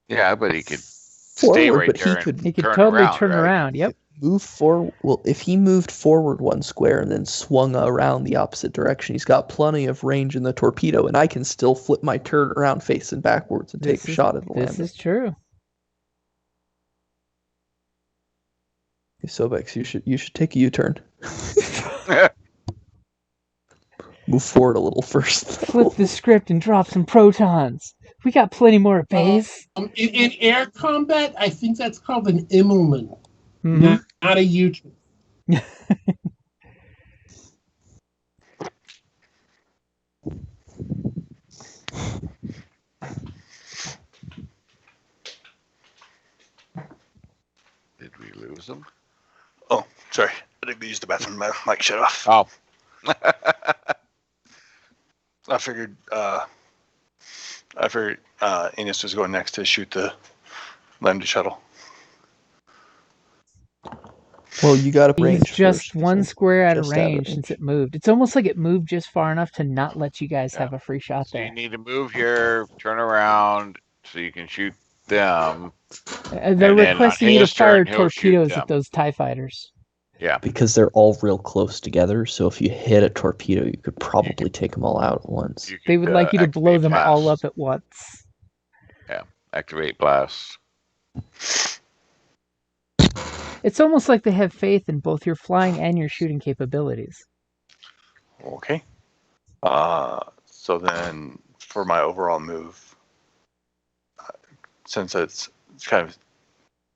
Yeah, but he could stay Forward, right but there he could He could turn totally around, turn right? around. Yep. move forward. Well, if he moved forward 1 square and then swung around the opposite direction, he's got plenty of range in the torpedo, and I can still flip my turret around facing backwards and take a shot at the This landing. is true. Hey, Sobex, you should take a U-turn. Move forward a little first. Flip the script and drop some protons. We got plenty more at base. In air combat, I think that's called an Immelman, Mhm. not a U-turn. Did we lose him? Oh, sorry. I didn't use the bathroom. My mic shut off. Oh. I figured Enos was going next to shoot the landed shuttle. Well, you got to He's range just first, 1 so square out of just out of range since it moved. It's almost like it moved just far enough to not let you guys have a free shot So you there. need to move here, turn around, so you can shoot them. They're and then requesting on you to his fire turn, he'll shoot torpedoes them. at those TIE fighters. Yeah. because they're all real close together. So if you hit a torpedo, you could probably take them all out at once. You They could, would like you to blow activate them all blast. up at once. Activate blast. It's almost like they have faith in both your flying and your shooting capabilities. Okay. So then for my overall move, since it's kind of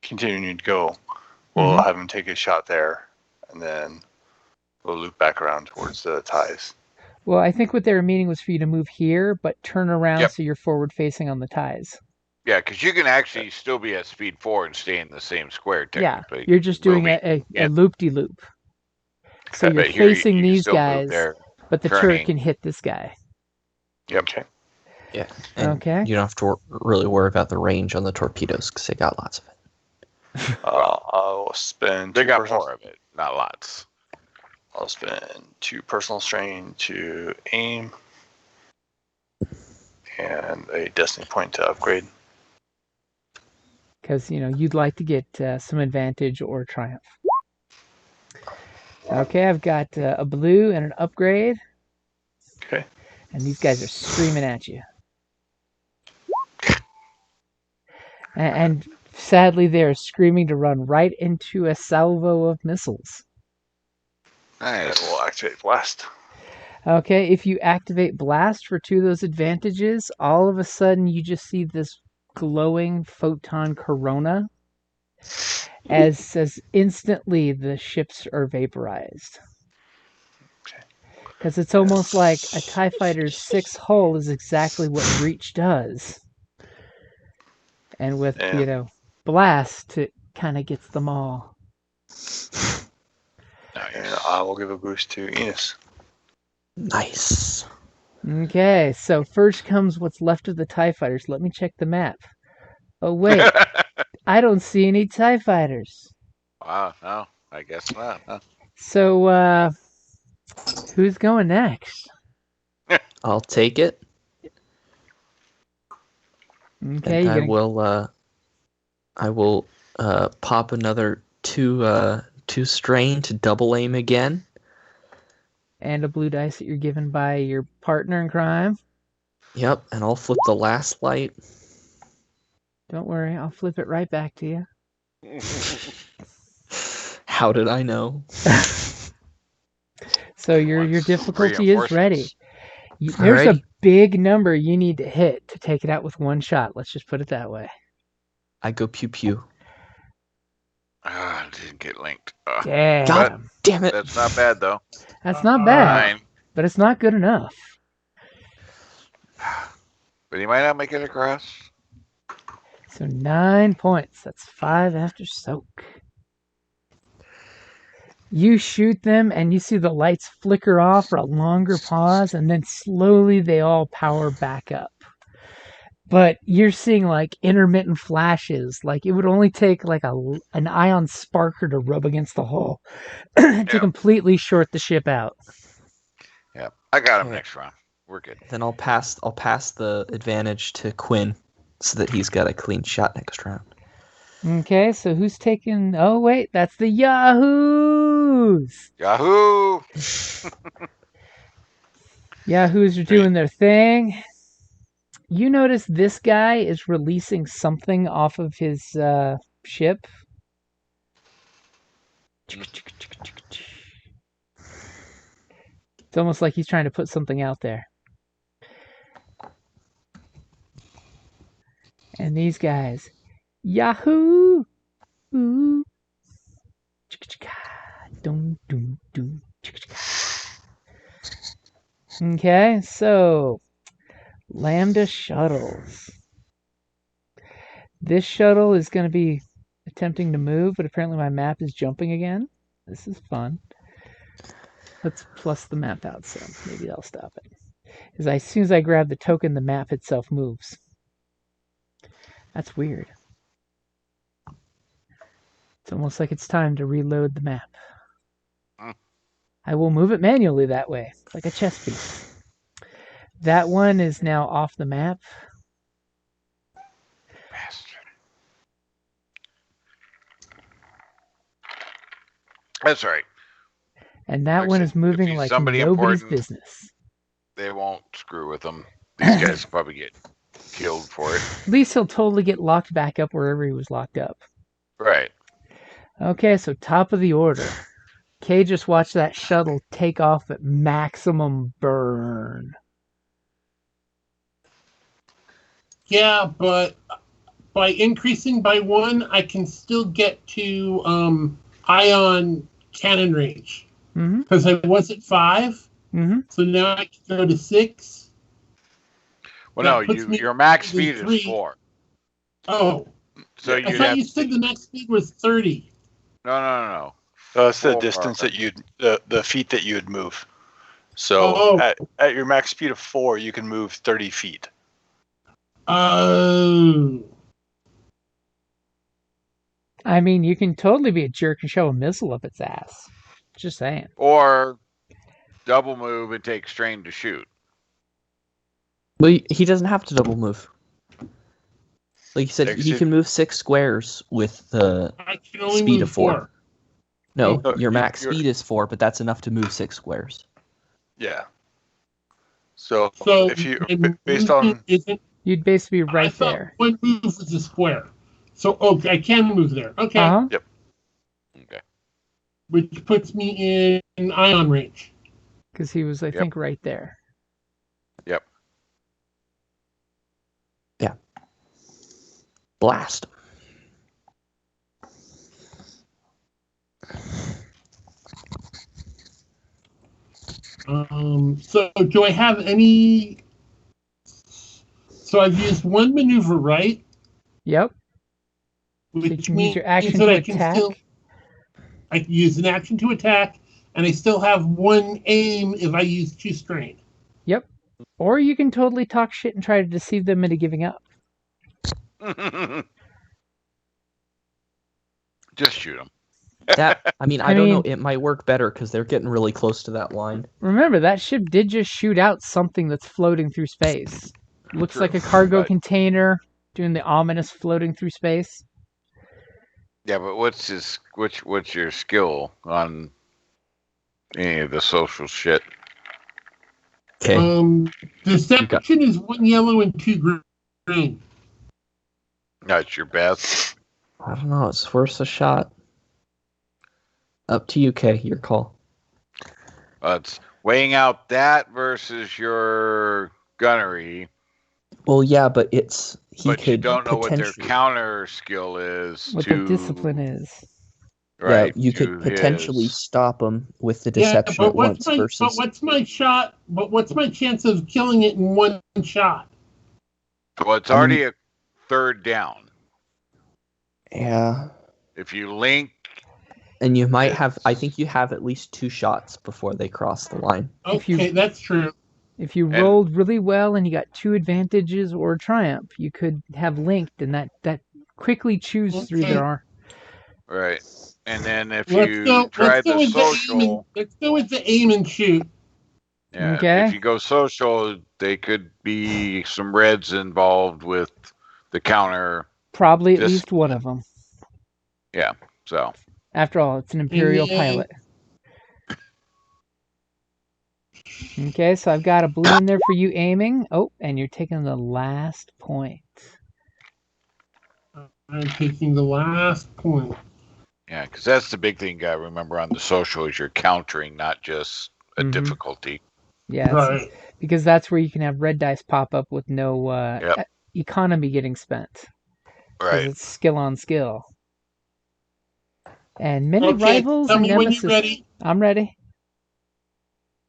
continuing to go, we'll have him take a shot there, and then we'll loop back around towards the ties. Well, I think what they were meaning was for you to move here, but turn around Yep. so you're forward facing on the ties. Yeah, because you can actually still be at speed 4 and stay in the same square, Yeah, technically. you're just doing Moving. a loop-de-loop. So you're But here facing you can these still move guys, there, but the turret turning. can hit this guy. Yep. Okay. Yeah. And Okay. you don't have to really worry about the range on the torpedoes because they got lots of it. I'll spend. They two got personal- more of it, not lots. I'll spend 2 personal strain to aim, and a destiny point to upgrade. Because, you'd like to get some advantage or triumph. Okay, I've got a blue and an upgrade. Okay. And these guys are screaming at you. And sadly, they're screaming to run right into a salvo of missiles. And Nice. we'll activate blast. Okay, if you activate blast for 2 of those advantages, all of a sudden you just see this glowing photon corona as instantly the ships are vaporized. Okay. Because it's almost like a TIE Fighter's 6 hull is exactly what Breach does. And with, blast, it kind of gets them all. And I will give a boost to Enos. Nice. Okay, so first comes what's left of the TIE Fighters. Let me check the map. Oh, wait. I don't see any TIE Fighters. Wow, no, I guess not. Huh? So, who's going next? I'll take it. Okay, And you're I will pop another two strain to double aim again. and a blue dice that you're given by your partner in crime. Yep, and I'll flip the last light. Don't worry, I'll flip it right back to you. How did I know? So your Wants difficulty is ready. There's a Alrighty. big number you need to hit to take it out with one shot. Let's just put it that way. I go pew pew. It didn't get linked. Damn. God damn it! That's not bad, though. That's not bad, 9. but it's not good enough. But he might not make it across. So 9 points. That's 5 after soak. You shoot them and you see the lights flicker off for a longer pause, and then slowly they all power back up. But you're seeing like intermittent flashes. Like it would only take like an ion sparker to rub against the hull to completely short the ship out. Yeah, I got him Okay. next round. We're good. Then I'll pass the advantage to Quinn, so that he's got a clean shot next round. Okay, so who's taking... Oh, wait, that's the Yahoos! Yahoo! Yahoos are doing their thing. You notice this guy is releasing something off of his ship. It's almost like he's trying to put something out there. And these guys, Yahoo! Ooh. Okay, so Lambda shuttles. This shuttle is going to be attempting to move, but apparently my map is jumping again. This is fun. Let's plus the map out, so maybe that'll stop it. Because as soon as I grab the token, the map itself moves. That's weird. It's almost like it's time to reload the map. I will move it manually that way, like a chess piece. That one is now off the map. Bastard. That's right. And that Like I one said, is moving if he's like somebody nobody's important, business. They won't screw with him. These guys will probably get killed for it. At least he'll totally get locked back up wherever he was locked up. Right. Okay, so top of the order. Kay just watched that shuttle take off at maximum burn. Yeah, but by increasing by 1, I can still get to ion cannon range. Mm-hmm. Because I was at 5, Mm-hmm. so now I can go to 6. Well, That no, puts me your max to speed 3. is 4. Oh, So I you'd thought have you said the max speed was 30. No. That's the 4. distance that the feet that you would move. So at your max speed of 4, you can move 30 feet. I mean, you can totally be a jerk and show a missile up its ass. Just saying. Or double move and take strain to shoot. Well, he doesn't have to double move. Like you said, he can move 6 squares with the I can only speed move of 4. No, Oh, your max speed is 4, but that's enough to move 6 squares. Yeah. So So if you my based movement on isn't, You'd basically be I right thought there. 1 move was a square. So I can move there. Okay, Uh-huh. Okay. which puts me in ion range. Because he was, I think, right there. Yep. Yeah. Blast. So do I have any? So I've used 1 maneuver, right? Yep. So you Which can use means your action that to I can attack. I can use an action to attack, and I still have 1 aim if I use 2 strain. Yep. Or you can totally talk shit and try to deceive them into giving up. Just shoot them. That I mean, I I don't know. mean- It might work better because they're getting really close to that line. Remember, that ship did just shoot out something that's floating through space. Looks True. like a cargo Right. container doing the ominous floating through space. Yeah, but what's your skill on any of the social shit? Okay. Deception is 1 yellow and 2 green. That's your best. I don't know. It's worth a shot. Up to you, Kay. Your call. It's weighing out that versus your gunnery. Well, yeah, but he But could you don't know what their potentially- counter skill is. What to the discipline is. Right. Yeah, you to could potentially his- stop him with the Yeah, deception but at once versus. but what's my shot? But what's my chance of killing it in 1 shot? Well, it's already a third down. Yeah, If you link, and you might have. I think you have at least 2 shots before they cross the line. If you- Okay, that's true. If you rolled really well and you got 2 advantages or a triumph, you could have linked, and that quickly chews through their arm. right, and then if Let's you go. try Let's go the with social, let's go with the aim and shoot. yeah, Okay. if you go social, they could be some reds involved with the counter. Probably at Just- least one of them. So After all, it's an Imperial Yeah. pilot. Okay, so I've got a blue in there for you aiming. Oh, and you're taking the last point. I'm taking the last point. yeah, because that's the big thing you got to remember on the social is you're countering, not just a Mhm. difficulty. Yeah, Right. because that's where you can have red dice pop up with no Yep. economy getting spent. Because Right. it's skill on skill. And many Okay, rivals tell and me when nemesis. you're ready. I'm ready.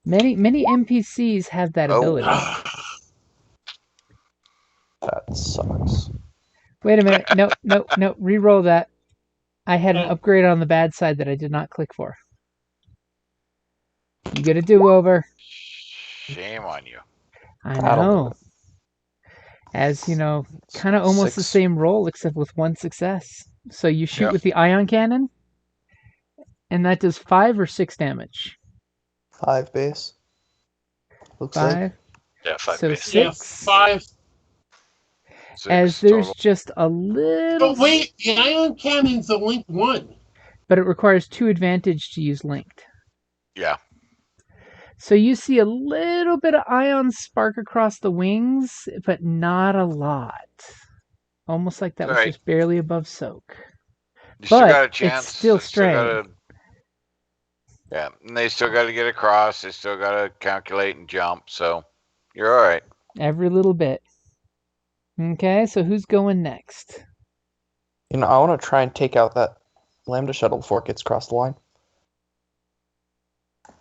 Many NPCs have that Oh. ability. That sucks. Wait a minute. No. Reroll that. I had an upgrade on the bad side that I did not click for. You get a do-over. Shame on you. I That'll know. As you know, kind of almost the 6. same roll except with 1 success. So you shoot Yep. with the ion cannon, and that does 5 or 6 damage. 5 base. Looks like. 5. Yeah, 5 So base. Yeah, 6. 5. 6 As there's total. just a little, But wait, the ion cannon's a link 1. but it requires 2 advantage to use linked. Yeah. So you see a little bit of ion spark across the wings, but not a lot. Almost like that was Right. just barely above soak. You still But got a it's chance. still They still strained. gotta- yeah, and they still got to get across. They still got to calculate and jump. So you're all right. Every little bit. Okay, so who's going next? You know, I want to try and take out that Lambda shuttle before it gets across the line.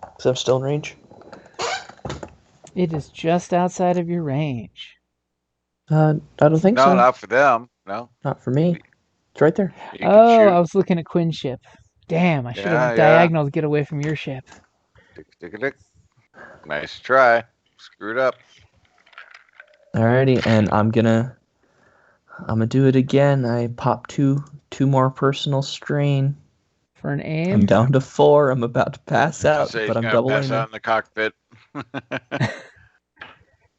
Because I'm still in range. It is just outside of your range. I don't think No, so. not for them. No. Not for me. It's right there. You can Oh, shoot. I was looking at Quinn's ship. Damn, I should have Yeah, went yeah. diagonal to get away from your ship. Tick. Nice try. Screwed up. Alrighty, and I'm gonna do it again. I pop two more personal strain. For an I'm aim, down to 4. I'm about to pass out, Say but he's I'm gonna double pass aiming. out in the cockpit.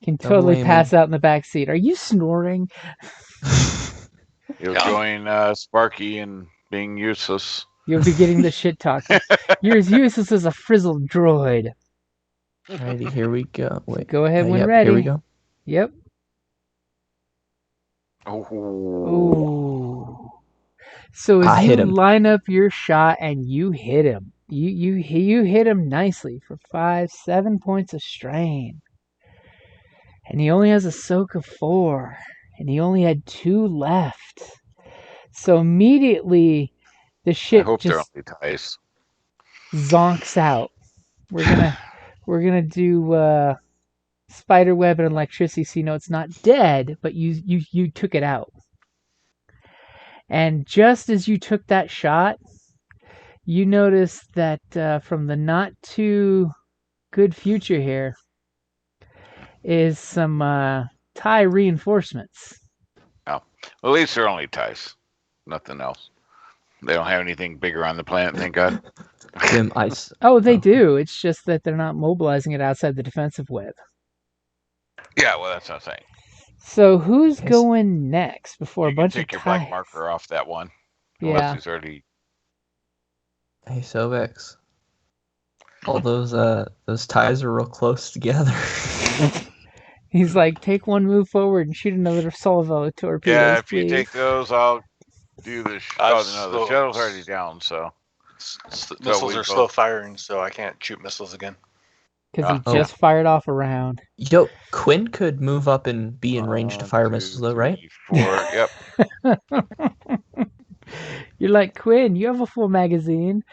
can double totally aiming. pass out in the back seat. Are you snoring? You'll join Sparky in being useless. You'll be getting the shit talk. You're as useless as a frizzled droid. Alrighty, here we go. Wait. Go ahead when yep, ready. Here we go. Yep. Oh. Ooh. So as I you hit him. line up your shot and you hit him, you hit him nicely for 7 points of strain. And he only has a soak of 4, and he only had 2 left. So immediately the I ship hope they're just only ties. zonks out. We're gonna do spider web and electricity, so you know it's not dead, but you took it out. And just as you took that shot, you notice that from the not too good future here is some tie reinforcements. At least they're only ties. Nothing else. They don't have anything bigger on the planet, thank God. Jim, Oh, they do. It's just that they're not mobilizing it outside the defensive web. Yeah, well, that's what I'm saying. So who's Yes. going next before You a can bunch take of your ties? black marker off that one. Yeah. Unless he's already... Hey, Sovex. All those ties are real close together. He's like, take one move forward and shoot another salvo of torpedoes, Yeah, if please. you take those, I'll do the. I'm no, the slow. shuttle's already down. So Missiles we are slow firing, so I can't shoot missiles again. Because he Oh. just fired off a round. Yo, Quinn could move up and be in range to 1, fire 2, missiles, though, right? 3, 4. Yep. You're like, Quinn, you have a full magazine.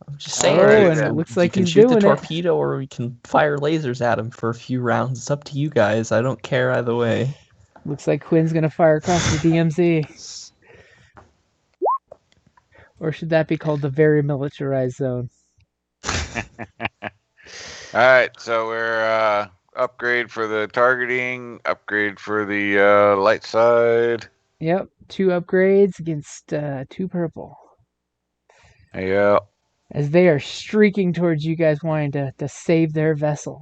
I'm just Oh, saying. Alright, you and then. it looks you like can he's shoot the doing it. torpedo, or we can fire lasers at him for a few rounds. It's up to you guys. I don't care either way. Looks like Quinn's going to fire across the DMZ. Or should that be called the very militarized zone? Alright, so we're upgrade for the targeting, upgrade for the light side. Yep, 2 upgrades against 2 purple. Yeah. As they are streaking towards you guys wanting to save their vessel.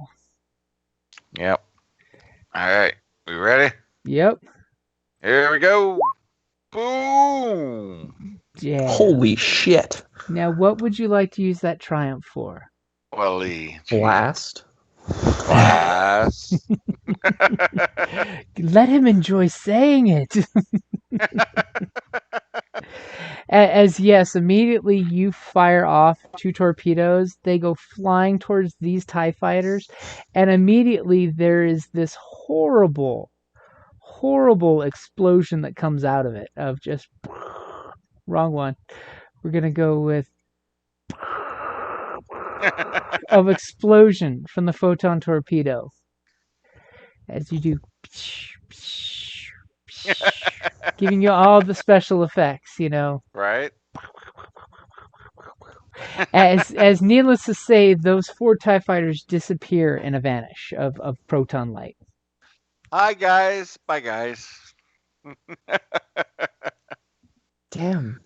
Yep. Alright. We ready? Yep. Here we go. Boom. Yeah. Holy shit! Now, what would you like to use that triumph for? Well, Lee. Blast. Class. Let him enjoy saying it. As yes, immediately you fire off 2 torpedoes. They go flying towards these TIE fighters, and immediately there is this horrible explosion that comes out of it. Of just wrong one. We're gonna go with of explosion from the photon torpedo. As you do, giving you all the special effects, you know. Right? As needless to say, those 4 TIE fighters disappear in a vanish of proton light. Hi, guys. Bye, guys. Damn.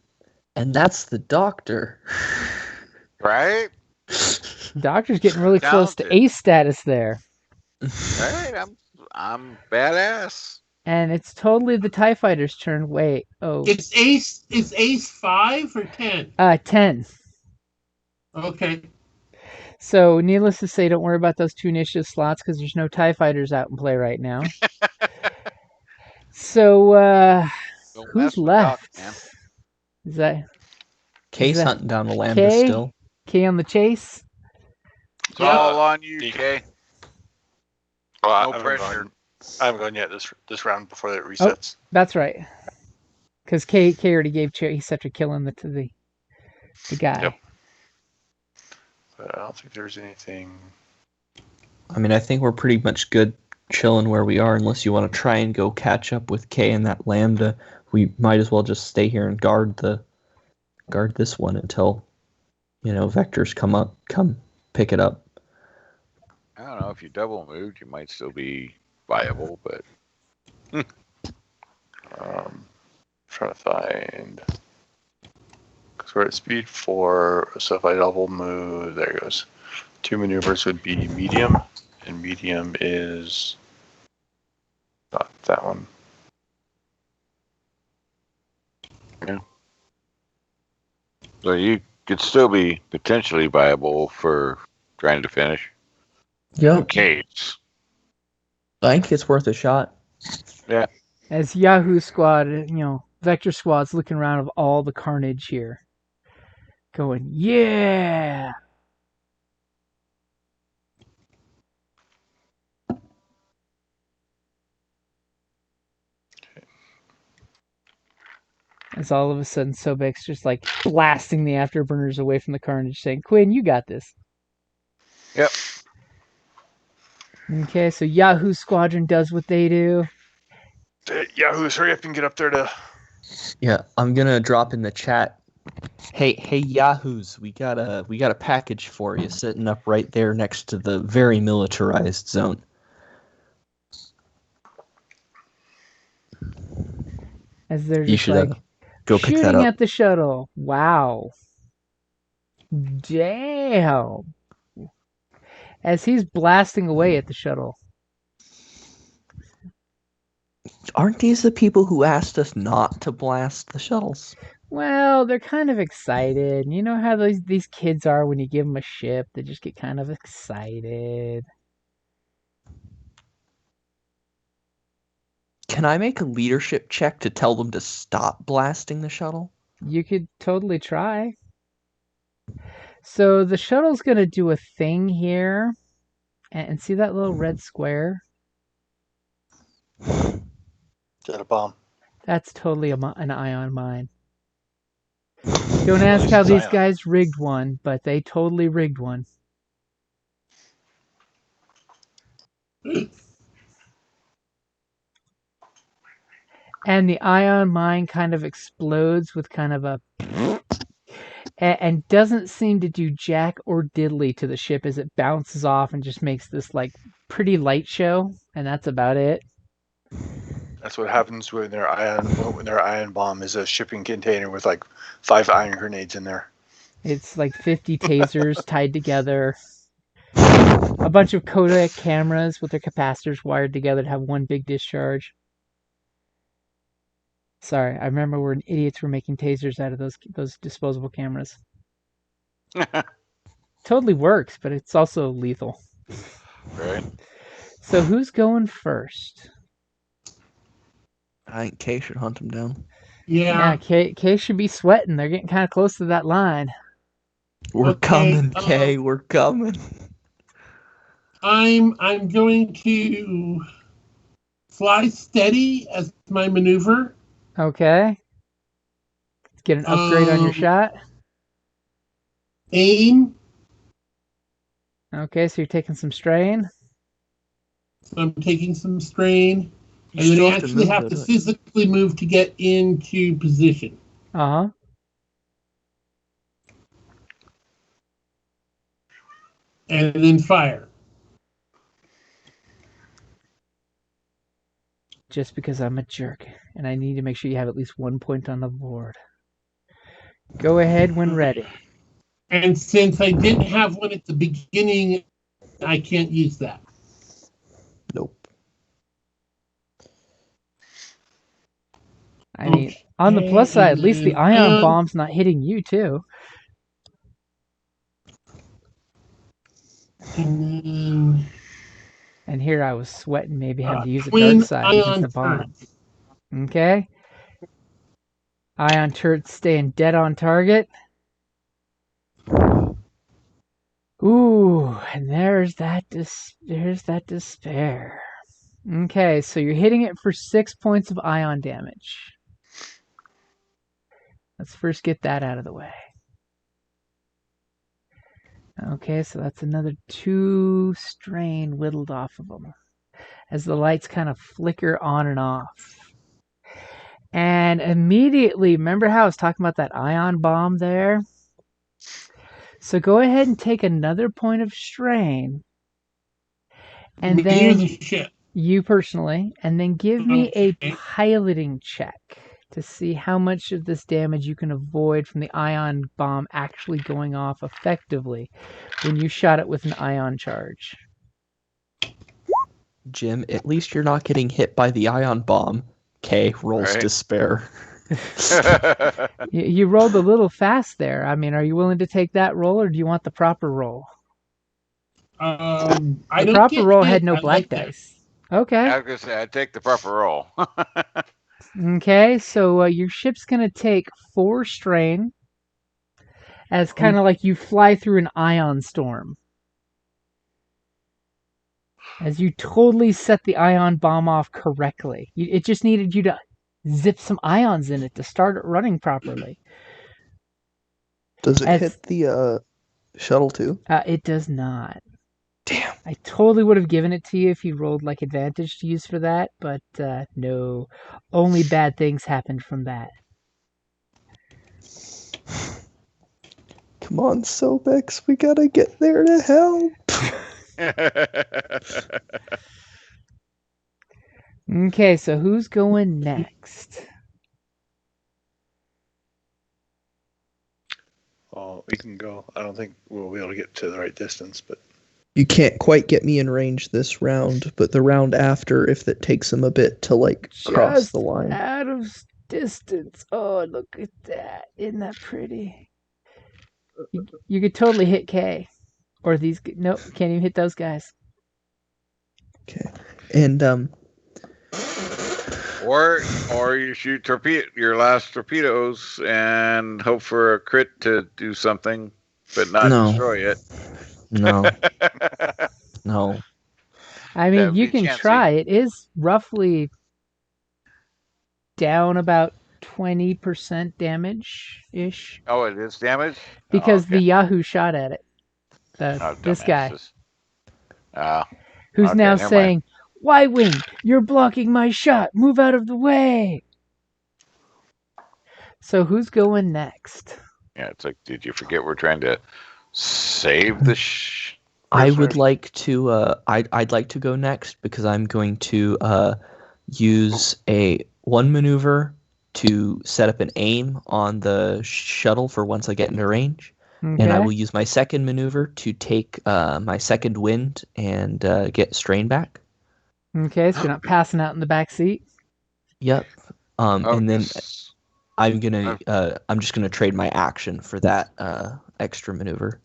And that's the doctor. Right? Doctor's getting really close to Talented. ace status there. Right? I'm badass. And it's totally the TIE fighter's turn. Wait. Oh. It's ace 5 or 10? 10. Okay. So, needless to say, don't worry about those 2 initiative slots because there's no TIE fighters out in play right now. So, Don't who's mess with left? Doc, man. Is that Case that hunting down the Lambda K? still. K on the chase? It's all on you, the- Kay. Well, No I haven't pressure. I haven't gone yet this round before it resets. That's right. Because K already gave Chase after killing the guy. Yep. But I don't think there's anything. I mean, I think we're pretty much good chilling where we are, unless you want to try and go catch up with K and that Lambda. We might as well just stay here and guard this one until, vectors come pick it up. I don't know. If you double moved, you might still be viable, but Trying to find. Because we're at speed 4, so if I double move, there it goes. 2 maneuvers would be medium, and medium is not that one. so you could still be potentially viable for trying to finish. Yep. Okay. I think it's worth a shot. As Yahoo Squad, Vector Squad's looking around of all the carnage here. Going, yeah! As all of a sudden Sobek's just like blasting the afterburners away from the carnage, saying, Quinn, you got this. Yep. Okay, so Yahoo Squadron does what they do. Yahoos, hurry up and get up there to. Yeah, I'm gonna drop in the chat. Hey, Yahoos, we got a package for you sitting up right there next to the very militarized zone. As they're You just should like go pick shooting that up. at the shuttle. Wow. Damn. As he's blasting away at the shuttle. Aren't these the people who asked us not to blast the shuttles? Well, they're kind of excited. You know how these kids are when you give them a ship, they just get kind of excited. Can I make a leadership check to tell them to stop blasting the shuttle? You could totally try. So the shuttle's going to do a thing here. And see that little red square? Is that a bomb? That's totally an ion mine. Don't ask how these guys rigged one, but they totally rigged one. And the ion mine kind of explodes with kind of a... and doesn't seem to do jack or diddly to the ship as it bounces off and just makes this like pretty light show, and that's about it. That's what happens when their ion bomb is a shipping container with like 5 ion grenades in there. It's like 50 tasers tied together, a bunch of Kodak cameras with their capacitors wired together to have one big discharge. Sorry, I remember when idiots were making tasers out of those disposable cameras. Totally works, but it's also lethal. Right. So who's going first? I think Kay should hunt him down. Yeah. Kay should be sweating. They're getting kind of close to that line. We're coming, Kay. We're coming. I'm going to fly steady as my maneuver. Okay. Get an upgrade on your shot. Aim. Okay, so you're taking some strain. I'm taking some strain. You And then still I actually have to physically move to get into position. Uh-huh. And then fire. Just because I'm a jerk, and I need to make sure you have at least 1 point on the board. Go ahead when ready. And since I didn't have one at the beginning, I can't use that. Nope. I mean, on the plus side, at least the ion bomb's not hitting you, too. And here I was sweating, maybe have to use a dark side against the bomb. Okay. Ion turret staying dead on target. Ooh, and there's that despair. Okay, so you're hitting it for 6 points of ion damage. Let's first get that out of the way. Okay, so that's another 2 strain whittled off of them as the lights kind of flicker on and off. And immediately, remember how I was talking about that ion bomb there? So go ahead and take another point of strain. And then you personally, and then give me a piloting check to see how much of this damage you can avoid from the ion bomb actually going off effectively when you shot it with an ion charge. Jim, at least you're not getting hit by the ion bomb. Kay rolls despair. You rolled a little fast there. I mean, are you willing to take that roll, or do you want the proper roll? The proper roll had no black dice. Okay. I was going to say, I'd take the proper roll. Okay, so your ship's going to take 4 strain as kind of like you fly through an ion storm. As you totally set the ion bomb off correctly. It just needed you to zip some ions in it to start it running properly. Does it hit the shuttle too? It does not. Damn. I totally would have given it to you if you rolled like advantage to use for that, but no. Only bad things happened from that. Come on, Sobex, we gotta get there to help. Okay, so who's going next? Oh, we can go. I don't think we'll be able to get to the right distance, but You can't quite get me in range this round, but the round after, if it takes him a bit to like cross the line. Out of distance. Oh, look at that. Isn't that pretty? You could totally hit K. Or these... Nope, can't even hit those guys. Okay. And Or you shoot your last torpedoes and hope for a crit to do something, but not No. destroy it. no, no. I That mean, would you be can chancy. try. It is roughly down about 20% damage-ish. Oh, it is damage? Because okay. the Yahoo shot at it. This guy. dumbasses. Who's Okay, now never mind. saying, Y-Wing, you're blocking my shot. Move out of the way. So who's going next? Yeah, it's like, did you forget we're trying to save the I would prisoners? like to. I'd like to go next because I'm going to use one maneuver to set up an aim on the shuttle for once I get into range, and I Okay. will use my second maneuver to take my second wind and get strain back. Okay, so you're not passing out in the back seat. Yep. And then Yes. I'm just gonna trade my action for that extra maneuver.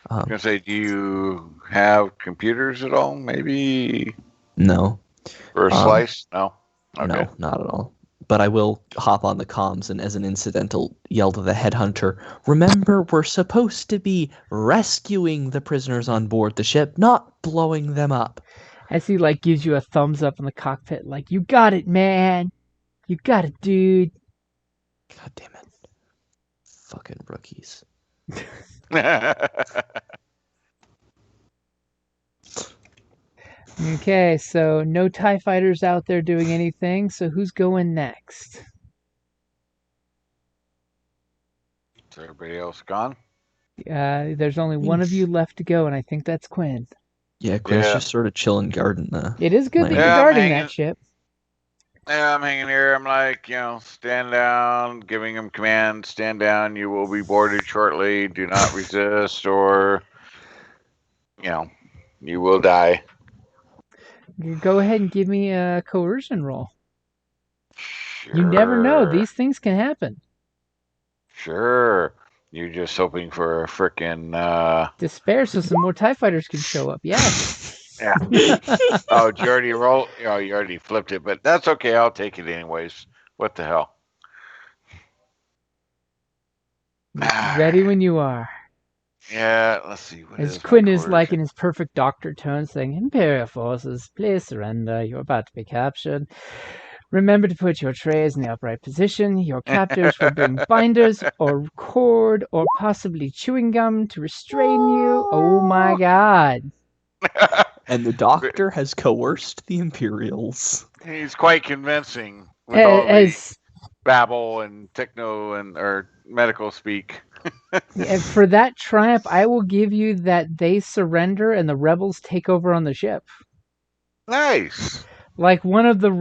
I was gonna say, do you have computers at all? Maybe No. for a slice? No. Okay. No, not at all. But I will hop on the comms and, as an incidental, yell to the headhunter, remember, we're supposed to be rescuing the prisoners on board the ship, not blowing them up. As he gives you a thumbs up in the cockpit, like, you got it, man. You got it, dude. God damn it. Fucking rookies. Okay, so no TIE fighters out there doing anything, so who's going next? Is everybody else gone? There's only one of you left to go, and I think that's Quinn. Yeah, Quinn's Yeah. just sort of chilling guarding the... It is good that landing. you're Yeah, I'm guarding hanging. that ship. Yeah, I'm hanging here. I'm like, stand down, giving him command, stand down, you will be boarded shortly, do not resist, or, you will die. Go ahead and give me a coercion roll. You never know. Sure. These things can happen. Sure. You're just hoping for a frickin' Despair so some more TIE fighters can show up. Yes. Yeah. Oh, did you already roll? Oh, you already flipped it, but that's okay. I'll take it anyways. What the hell? Ready when you are. Yeah, let's see. What As is my Quinn is like coercion? in his perfect doctor tone saying, Imperial forces, please surrender. You're about to be captured. Remember to put your trays in the upright position. Your captors will bring binders or cord or possibly chewing gum to restrain you. Oh my god. And the doctor has coerced the Imperials. He's quite convincing with all the As babble and techno or medical speak. and for that triumph, I will give you that they surrender and the rebels take over on the ship. Nice. Like one of the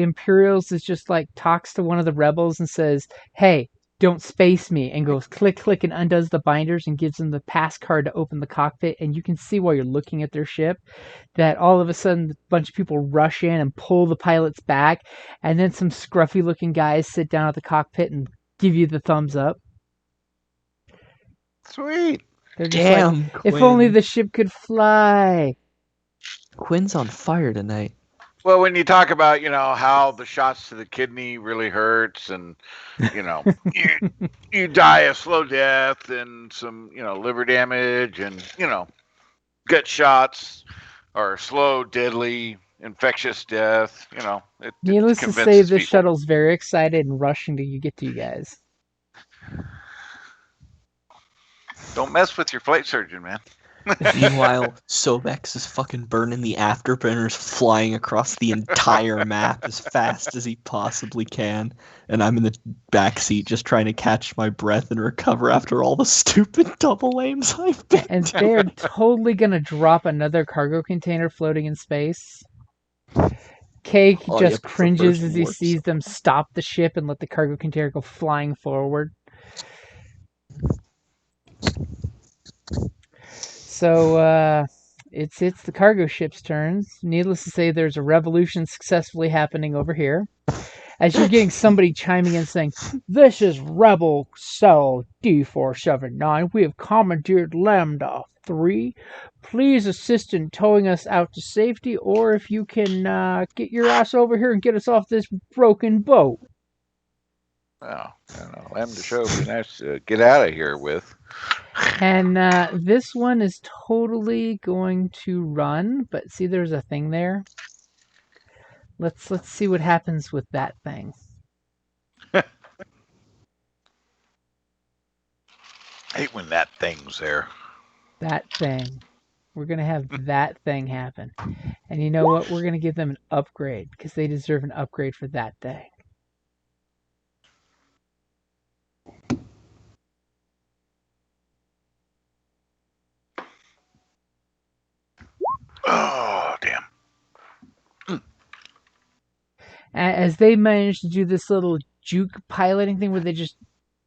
Imperials is just like talks to one of the rebels and says, "Hey, don't space me," and goes click click and undoes the binders and gives them the pass card to open the cockpit. And you can see while you're looking at their ship that all of a sudden a bunch of people rush in and pull the pilots back, and then some scruffy looking guys sit down at the cockpit and give you the thumbs up. Sweet. They're just like, Damn, Quinn. if only the ship could fly. Quinn's on fire tonight. Well, when you talk about, how the shots to the kidney really hurts and, you die a slow death and some, liver damage and, gut shots or slow, deadly, infectious death, it Needless to say, convinces the people. shuttle's very excited and rushing to get to you guys. Don't mess with your flight surgeon, man. Meanwhile, Sobex is fucking burning the afterburners, flying across the entire map as fast as he possibly can, and I'm in the back seat just trying to catch my breath and recover after all the stupid double aims I've been And doing. they're totally gonna drop another cargo container floating in space. Kay Oh, just yep, it's the cringes first as he warp sees zone. them stop the ship and let the cargo container go flying forward. So it's the cargo ship's turns. Needless to say, there's a revolution successfully happening over here. as you're getting somebody chiming in saying, "This is Rebel Cell D479. We have commandeered Lambda 3. Please assist in towing us out to safety, or if you can get your ass over here and get us off this broken boat." Well, I don't know. Lambda show would be nice to get out of here with. And this one is totally going to run, but see, there's a thing there. Let's see what happens with that thing. Hate when that thing's there. That thing. We're going to have that thing happen. And you know what? We're going to give them an upgrade because they deserve an upgrade for that thing. Oh, damn. As they manage to do this little juke piloting thing where they just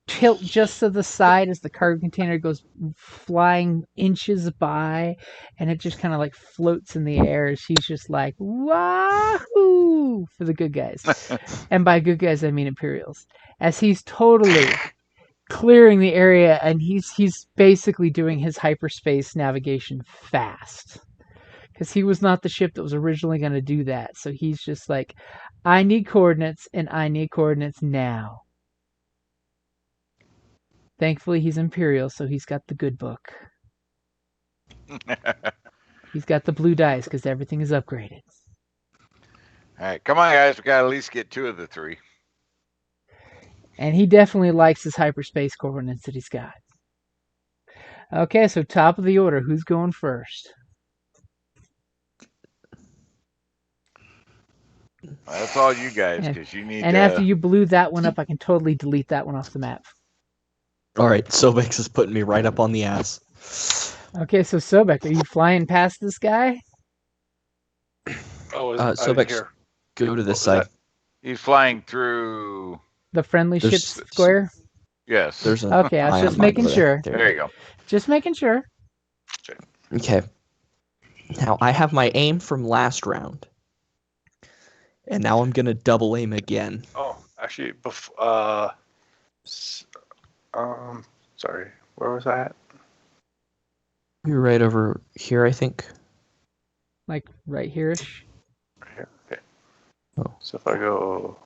tilt just to the side as the cargo container goes flying inches by, and it just kind of like floats in the air. She's just like, wahoo, for the good guys. And by good guys, I mean Imperials. As he's totally clearing the area, and he's basically doing his hyperspace navigation fast. Because he was not the ship that was originally going to do that. So he's just like, I need coordinates, and I need coordinates now. Thankfully, he's Imperial, so he's got the good book. He's got the blue dice, because everything is upgraded. All right, come on, guys. We got to at least get 2 of the 3. And he definitely likes his hyperspace coordinates that he's got. Okay, so top of the order. Who's going first? Well, that's all you guys, because you need. And after you blew that one up, I can totally delete that one off the map. All right, Sobex is putting me right up on the ass. Okay, so Sobek, are you flying past this guy? Oh, Sobex, here. go to this What side. was He's flying through. The friendly There's- ship square? Yes. There's a Okay, I was ion just mine making over sure. There you go. Just making sure. Okay. Now I have my aim from last round, and now I'm gonna double aim again. Oh, actually, sorry, where was I at? You're right over here, I think. Like right here-ish. Right here. Okay. Oh. So if I go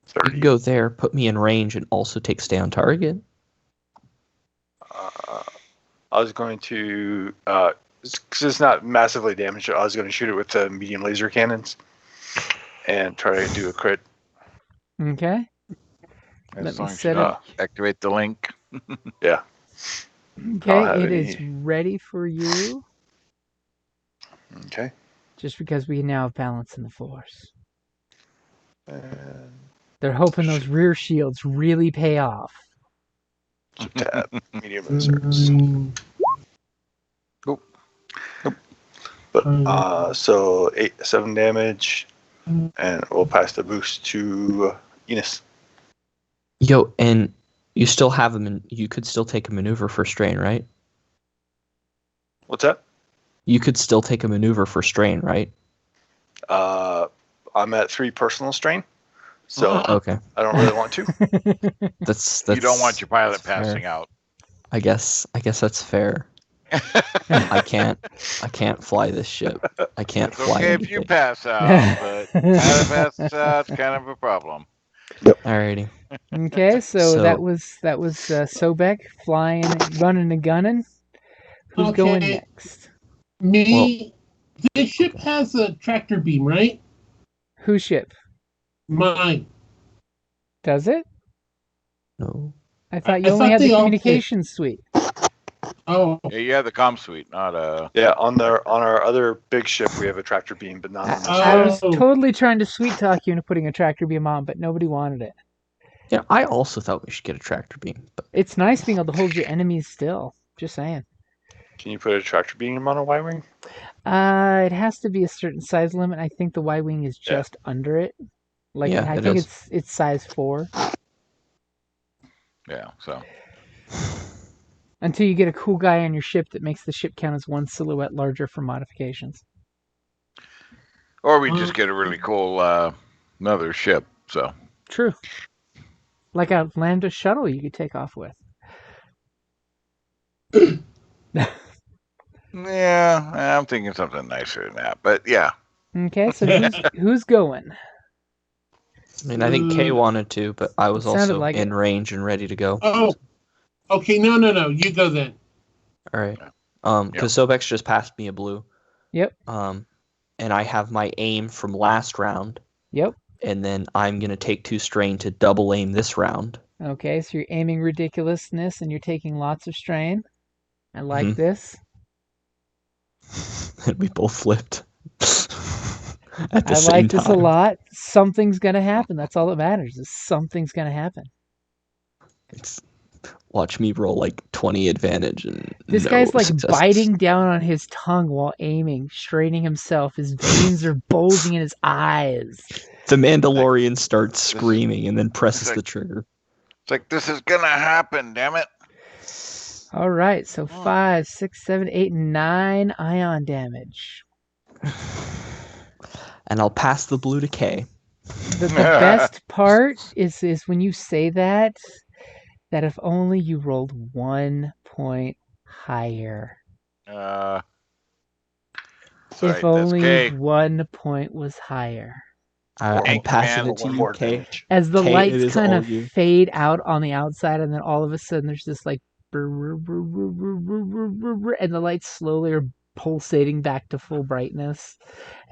You 30, can go there, put me in range, and also take stay on target. I was going to, because it's not massively damaged, I was going to shoot it with the medium laser cannons and try to do a crit. Okay. As Let me long as set you it. activate the link. Yeah. Okay, have it is any- ready for you. Okay. Just because we now have balance in the force. And They're hoping those rear shields really pay off. tab, medium lasers. But so 7 damage, and we'll pass the boost to Enos. Yo, and you still have them. You could still take a maneuver for strain, right? What's that? You could still take a maneuver for strain, right? I'm at 3 personal strain, so Okay, I don't really want to. that's You don't want your pilot fair. passing out. I guess that's fair. I can't fly this ship. I can't It's fly okay if you anything. pass out, but pilot passes out, it's kind of a problem. Alrighty. Okay, so that was Sobek flying, running and gunning. Who's going Okay. next? Me. This ship has a tractor beam, right? Whose ship? Mine. Does it? No. I thought I you only thought had the they all did. communications suite. Oh, Yeah, you have the comm suite, not Yeah, on our other big ship we have a tractor beam, but not on this. I was Oh. totally trying to sweet talk you into putting a tractor beam on, but nobody wanted it. Yeah, I also thought we should get a tractor beam, but It's nice being able to hold your enemies still. Just saying. Can you put a tractor beam on a Y-wing? It has to be a certain size limit. I think the Y-wing is Yeah. just under it. Like Yeah, I it think is. it's size 4. yeah. So Until you get a cool guy on your ship that makes the ship count as one silhouette larger for modifications. or we just get a really cool another ship. So True. Like a Lambda shuttle you could take off with. yeah, I'm thinking something nicer than that. But yeah, Okay, so who's going? I mean, I think Kay wanted to, but I was It sounded also like in it. range and ready to go. Oh, okay. No. You go then. All right. Yep. Because Sobex just passed me a blue. Yep. And I have my aim from last round, Yep. and then I'm gonna take 2 strain to double aim this round. Okay, so you're aiming ridiculousness and you're taking lots of strain. I like Mhm. this. And we both flipped at the I same like this a time. lot. Something's gonna happen. That's all that matters. Is something's gonna happen. Watch me roll like 20 advantage and This no guy's like successes. biting down on his tongue while aiming, straining himself. His veins are bulging in his eyes. The Mandalorian starts screaming and then presses the trigger. it's like this is gonna happen. Damn it! All right, so 5, 6, 7, 8, 9 ion damage. And I'll pass the blue to Kay. The best part is when you say that if only you rolled 1 point higher. That's If right, that's only Kay. 1 point was higher. I'm Hey, passing man, it to One you, more Kay. damage. As the Kay, it lights is kind all of you. fade out on the outside, and then all of a sudden there's this like, and the lights slowly are pulsating back to full brightness,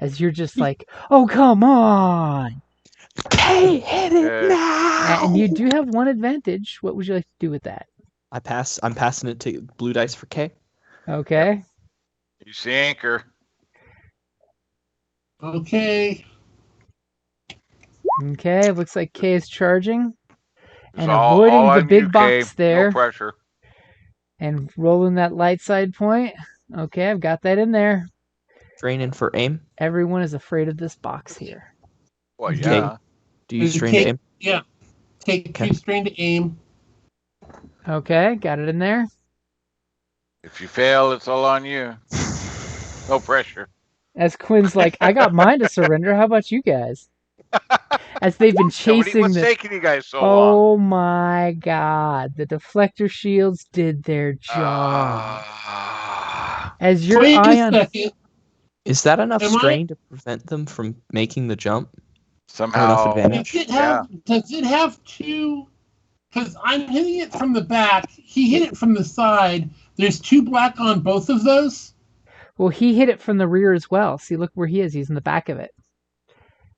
as you're just like, oh come on! Kay, hit it Uh, now! And you do have one advantage. What would you like to do with that? I'm passing it to blue dice for Kay. Okay. you see anchor. Okay. Okay, looks like Kay is charging It's and all avoiding the on big you, box Kay. there No pressure. and rolling that light side point. Okay, I've got that in there. Straining for aim. Everyone is afraid of this box here. Well, Okay. yeah. Do you strain to aim? Yeah. Take Okay. 2 strain to aim. Okay, got it in there. If you fail, it's all on you. No pressure. As Quinn's like, I got mine to surrender. How about you guys? As they've been chasing What's the. taking you guys so long? Oh my god, the deflector shields did their job. As your Wait a ion. second. Is that enough Am I- strain to prevent them from making the jump? Somehow, advantage. Does it have 2? Because I'm hitting it from the back. He hit it from the side. There's 2 black on both of those. Well, he hit it from the rear as well. See, look where he is. He's in the back of it.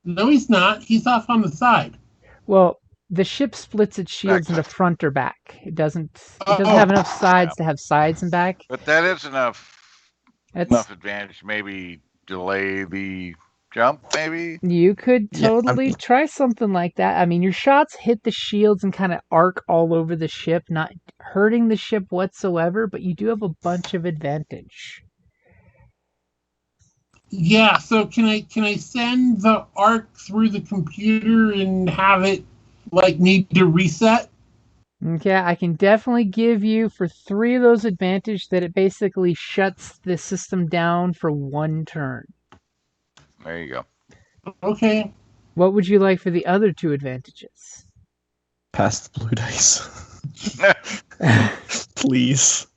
No, he's not. He's off on the side. Well, the ship splits its shields into front or back. It doesn't have enough sides to have sides and back. but that is enough That's advantage. Maybe delay the jump. Maybe. you could Yeah, totally try something like that. I mean, your shots hit the shields and kind of arc all over the ship, not hurting the ship whatsoever, but you do have a bunch of advantage. Yeah, so can I send the arc through the computer and have it need to reset? Okay, I can definitely give you for 3 of those advantage that it basically shuts the system down for 1 turn. There you go. Okay. What would you like for the other 2 advantages? Pass the blue dice. Please.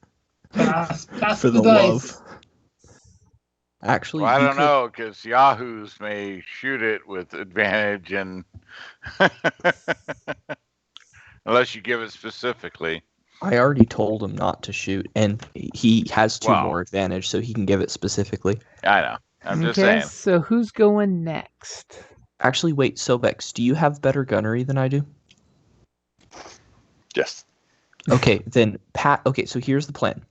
Pass For the dice. love. Actually, Well, I you don't could- know because Yahoos may shoot it with advantage, and unless you give it specifically. I already told him not to shoot, and he has 2 Wow. more advantage, so he can give it specifically. I know. I'm just Okay, saying. so who's going next? Actually, wait, Sobex, do you have better gunnery than I do? Yes. Okay, then okay, so here's the plan.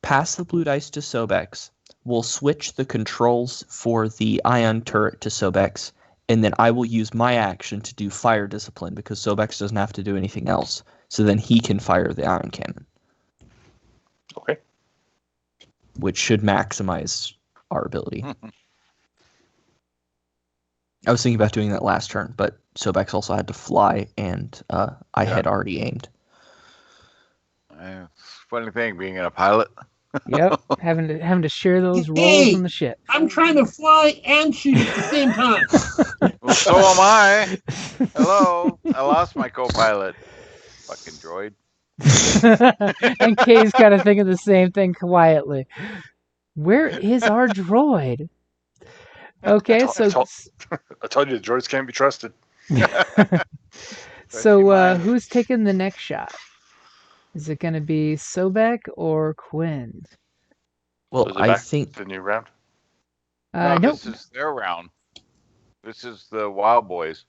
Pass the blue dice to Sobex. We'll switch the controls for the ion turret to Sobex, and then I will use my action to do fire discipline because Sobex doesn't have to do anything else. So then he can fire the ion cannon, Okay. which should maximize our ability. I was thinking about doing that last turn, but Sobex also had to fly, and I had already aimed. It's a funny thing being a pilot. Yep, having to share those roles Hey! on the ship. I'm trying to fly and shoot at the same time. Well, so am I. Hello, I lost my co-pilot. Fucking droid. And Kay's kind of thinking the same thing quietly. Where is our droid? Okay, I so told you the droids can't be trusted. who's taking the next shot? Is it going to be Sobek or Quinn? Well, Is it I back think the new round. No, Nope. this is their round. This is the Wild Boys.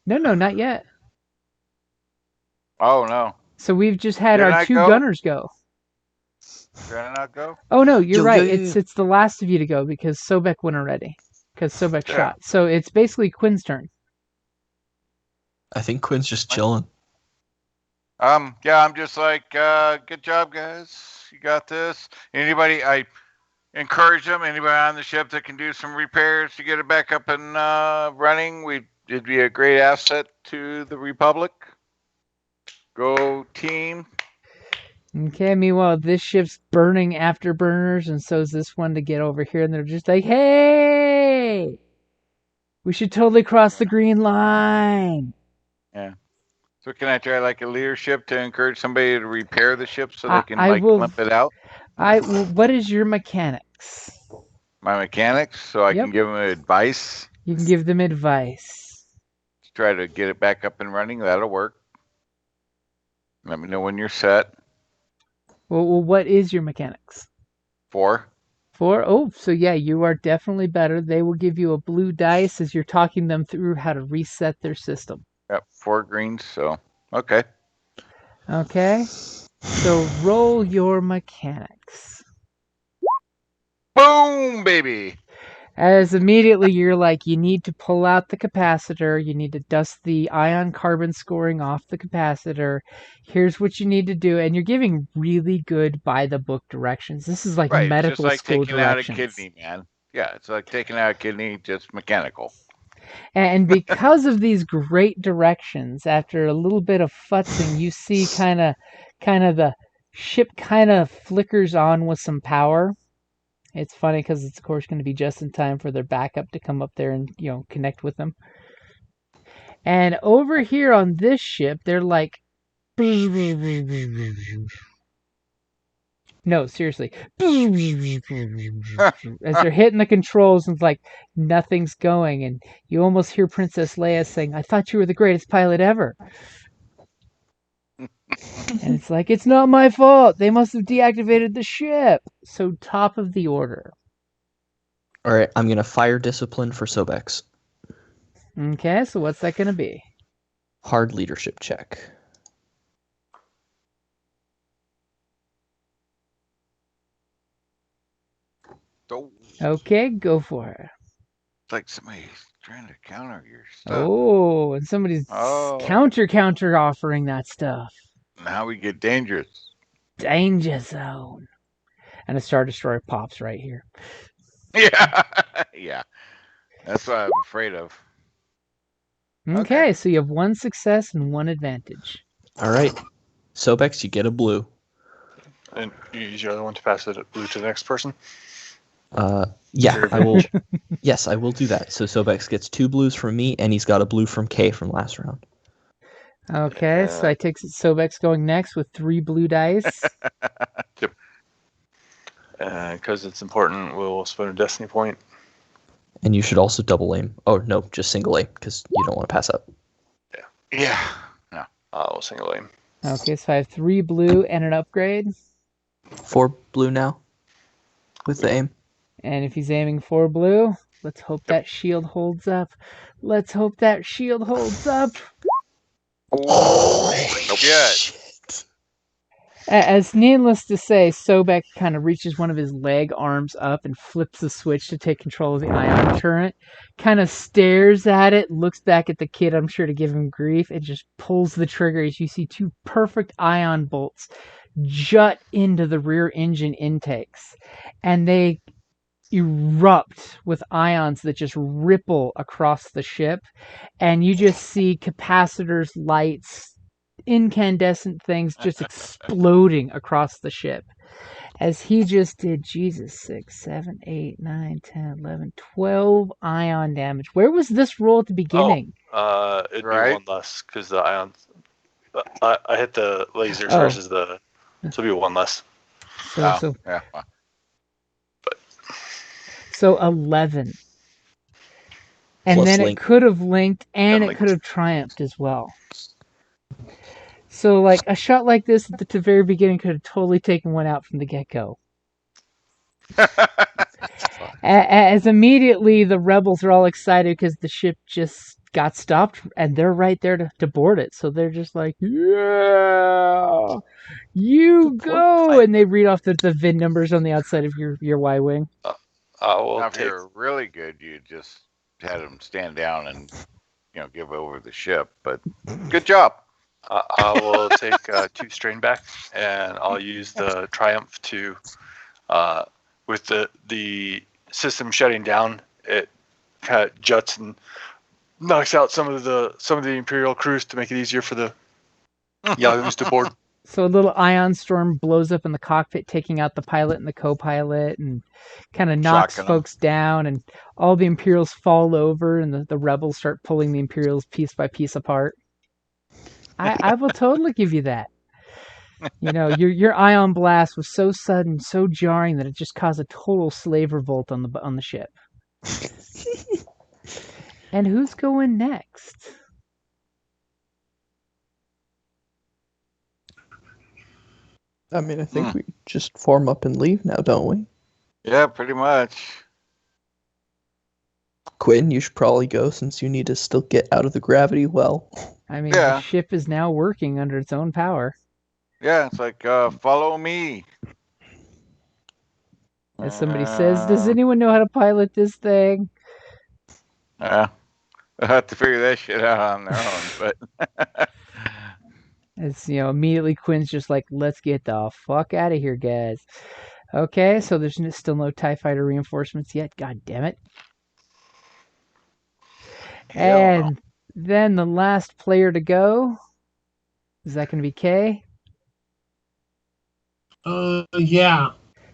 No, not yet. Oh no, So we've just had Didn't our I two go? gunners go. did I not go? Oh no, you're Yo, right. yo, yo, yo. It's the last of you to go because Sobek went already. Because Sobek Yeah. shot. So it's basically Quinn's turn. I think Quinn's just chilling. Yeah, I'm just like, good job, guys. You got this. Anybody, I encourage them. Anybody on the ship that can do some repairs to get it back up and running, it'd be a great asset to the Republic. Go team. Okay, meanwhile, this ship's burning afterburners, and so is this one to get over here, and they're just like, hey! We should totally cross the green line. Yeah. So can I try like a leadership to encourage somebody to repair the ship so they I- can I like will- limp it out? What is your mechanics? My mechanics, so I Yep. can give them advice You can give them advice. to try to get it back up and running. That'll work. Let me know when you're set. Well, what is your mechanics? 4. 4? Oh, so yeah, you are definitely better. They will give you a blue dice as you're talking them through how to reset their system. Yep, 4 greens. So okay. Okay? So roll your mechanics. Boom, baby. As immediately you're like, you need to pull out the capacitor, you need to dust the ion carbon scoring off the capacitor. Here's what you need to do, and you're giving really good by the book directions. This is like Right, it's medical just like school taking directions. out a kidney, man. Yeah, it's like taking out a kidney, just mechanical. And because of these great directions, after a little bit of futzing, you see kind of the ship kind of flickers on with some power. It's funny because it's of course going to be just in time for their backup to come up there and connect with them. And over here on this ship, they're like, no, seriously, as they're hitting the controls and it's like nothing's going, and you almost hear Princess Leia saying, "I thought you were the greatest pilot ever." And it's like, it's not my fault. They must have deactivated the ship. So top of the order. All right, I'm gonna fire discipline for Sobex. Okay, so what's that going to be? Hard leadership check. Oh, Okay, go for it. it's like somebody's trying to counter your stuff. Oh, and somebody's Oh. counter offering that stuff. Now we get dangerous. Danger zone. And a Star Destroyer pops right here. Yeah, yeah. That's what I'm afraid of. Okay, so you have 1 success and 1 advantage. All right, Sobex, you get a blue. And you use your other one to pass it blue to the next person. Yeah, I will. Yes, I will do that. So Sobex gets 2 blues from me, and he's got a blue from Kay from last round. Okay, so I take Sobex going next with 3 blue dice. Because it's important, we'll spend a destiny point. And you should also double aim. Oh no, just single aim because you don't want to pass up. Yeah. No. We'll single aim. Okay, so I have 3 blue and an upgrade. 4 blue now with the aim. And if he's aiming for blue, let's hope that shield holds up. Let's hope that shield holds up. Oh, shit. As needless to say, Sobek kind of reaches one of his leg arms up and flips the switch to take control of the ion turret, kind of stares at it, looks back at the kid, I'm sure to give him grief, and just pulls the trigger as you see 2 perfect ion bolts jut into the rear engine intakes. And they erupt with ions that just ripple across the ship. And you just see capacitors, lights, incandescent things just exploding across the ship. as he just did, Jesus, 6, 7, 8, 9, 10, 11, 12 ion damage. Where was this roll at the beginning? It'd be Right. one less because the ions. I hit the lasers Oh. versus the. So it'd be one less. So Yeah. Well, so 11. And Plus then link. it could have linked and And it linked. could have triumphed as well. So like a shot like this at the very beginning could have totally taken one out from the get-go. As immediately the rebels are all excited because the ship just got stopped and they're right there to board it. So they're just like, yeah, you go. And they read off the VIN numbers on the outside of your Y-Wing. I will now, if take. you're really good, you just had them stand down and give over the ship. But good job. I will take 2 strain back, and I'll use the Triumph to, with the system shutting down, it kind of juts and knocks out some of the Imperial crews to make it easier for the Yahoos to board. So a little ion storm blows up in the cockpit, taking out the pilot and the co-pilot, and kind of knocks Shocking 'em. folks down, and all the Imperials fall over, and the rebels start pulling the Imperials piece by piece apart. I will totally give you that. Your ion blast was so sudden, so jarring that it just caused a total slave revolt on the ship. And who's going next? I mean, I think we just form up and leave now, don't we? Yeah, pretty much. Quinn, you should probably go since you need to still get out of the gravity well. I mean, Yeah. the ship is now working under its own power. Yeah, it's like follow me. As somebody says, does anyone know how to pilot this thing? Yeah, they'll have to figure that shit out on their own. But It's, immediately Quinn's just like, let's get the fuck out of here, guys. Okay, so there's still no TIE fighter reinforcements yet. God damn it. Hell no. And then the last player to go, is that going to be Kay? Yeah.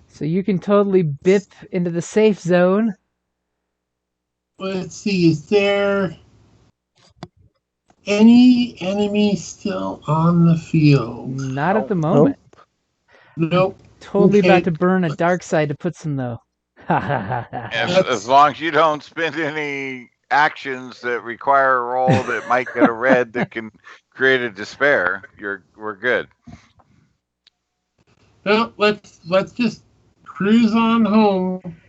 So you can totally bip into the safe zone. Let's see. Is there any enemy still on the field? Not at the moment. Nope. Totally Okay. about to burn a dark side to put some, though. As long as you don't spend any actions that require a roll that might get a red that can create a despair, we're good. Well, let's just cruise on home.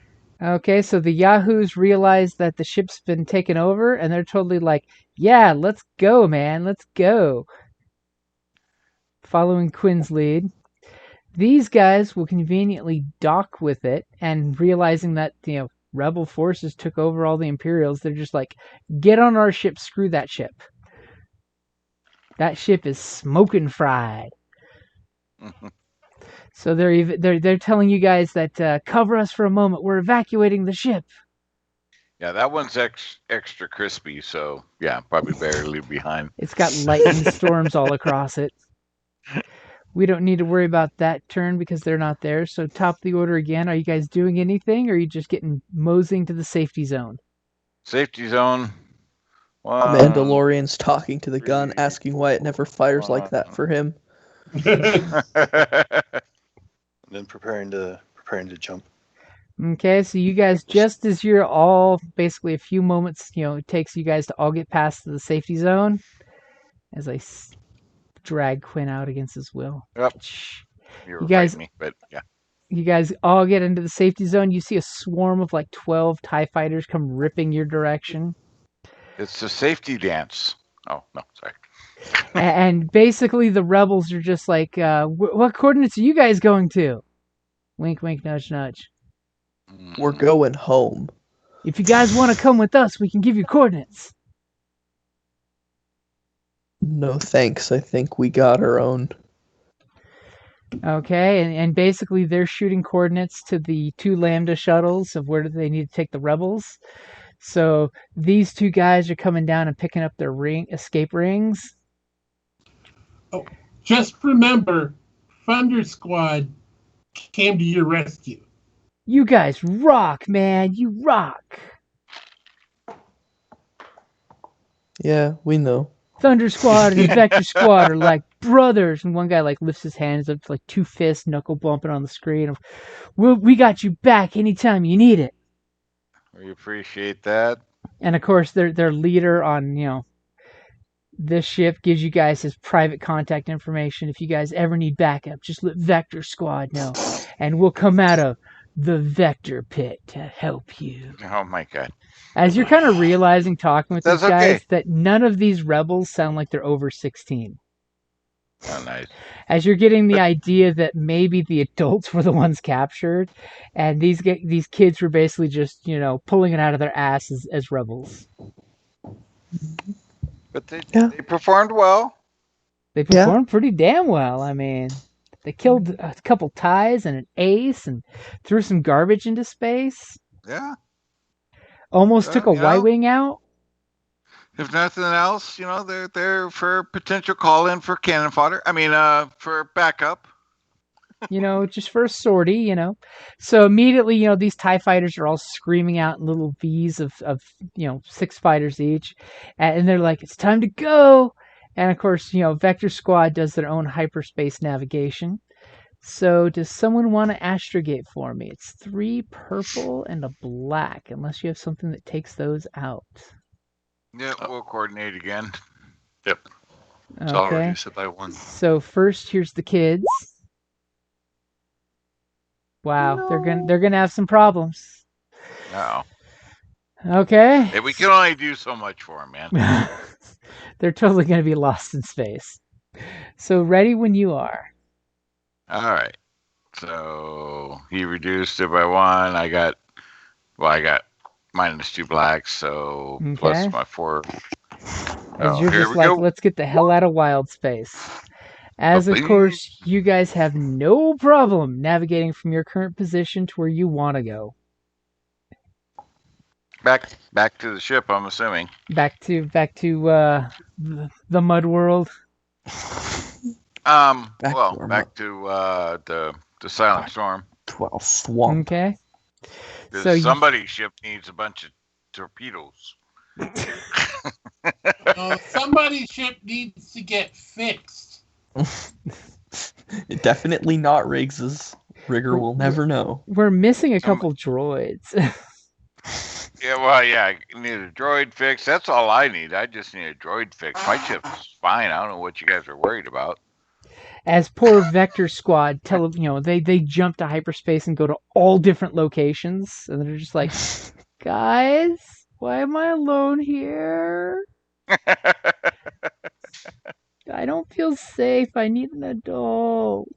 Okay, so the Yahoos realize that the ship's been taken over, and they're totally like, yeah, let's go, man, let's go. Following Quinn's lead. These guys will conveniently dock with it, and realizing that, rebel forces took over all the Imperials, they're just like, get on our ship, screw that ship. That ship is smoking fried. So they're telling you guys that cover us for a moment. We're evacuating the ship. Yeah, that one's extra crispy, so yeah, probably better leave behind. It's got lightning storms all across it. We don't need to worry about that turn because they're not there. So top of the order again. Are you guys doing anything, or are you just getting moseying to the safety zone? Safety zone. Mandalorian's talking to the gun, asking why it never fires like that for him. And then preparing to jump. Okay, so you guys, just as you're all basically a few moments, it takes you guys to all get past the safety zone. As I drag Quinn out against his will. Yep. You guys, fighting me, but yeah. You guys all get into the safety zone. You see a swarm of like 12 TIE fighters come ripping your direction. It's a safety dance. Oh, no, sorry. And basically the rebels are just like, what coordinates are you guys going to? Wink, wink, nudge, nudge. We're going home. If you guys want to come with us, we can give you coordinates. No thanks. I think we got our own. Okay, and basically they're shooting coordinates to the 2 Lambda shuttles of where they need to take the rebels. So these 2 guys are coming down and picking up their escape rings. Oh, just remember, Thunder Squad came to your rescue. You guys rock, man. You rock. Yeah, we know. Thunder Squad and Vector Squad are like brothers. And one guy like lifts his hands up to like two fists, knuckle bumping on the screen. We got you back anytime you need it. We appreciate that. And of course, their leader on this ship gives you guys his private contact information. If you guys ever need backup, just let Vector Squad know, and we'll come out of the Vector Pit to help you. Oh my god. As you're kind of realizing, talking with That's these guys, okay. that none of these rebels sound like they're over 16. Oh, nice. As you're getting the idea that maybe the adults were the ones captured, and these kids were basically just, pulling it out of their asses as rebels. But they Yeah. performed well. They performed pretty damn well. I mean, they killed a couple ties and an ace and threw some garbage into space. Yeah. Almost took a Y-wing out. If nothing else, they're there for potential call-in for cannon fodder. I mean, for backup. Just for a sortie, So immediately, these TIE fighters are all screaming out in little V's of 6 fighters each. And they're like, it's time to go. And of course, Vector Squad does their own hyperspace navigation. So does someone want to astrogate for me? It's 3 purple and a black, unless you have something that takes those out. Yeah, we'll coordinate again. Yep. It's already set by 1. So first, here's the kids. Wow, No. they're gonna have some problems. No. Okay. Hey, we can only do so much for them, man. They're totally gonna be lost in space. So ready when you are. All right. So he reduced it by 1. I got -2 blacks, so plus my 4. As you're just like, let's get the hell out of wild space. As of course, you guys have no problem navigating from your current position to where you want to go. Back to the ship, I'm assuming. Back to the mud world. Back to the Silent Storm. 12 swamp. Okay. So somebody's ship needs a bunch of torpedoes. Somebody's ship needs to get fixed. Definitely not Riggs's. Rigger will never know. We're missing a couple droids. I need a droid fix. That's all I need. I just need a droid fix. My ship's fine. I don't know what you guys are worried about. As poor Vector Squad they jump to hyperspace and go to all different locations, and they're just like, guys, why am I alone here? I don't feel safe. I need an adult.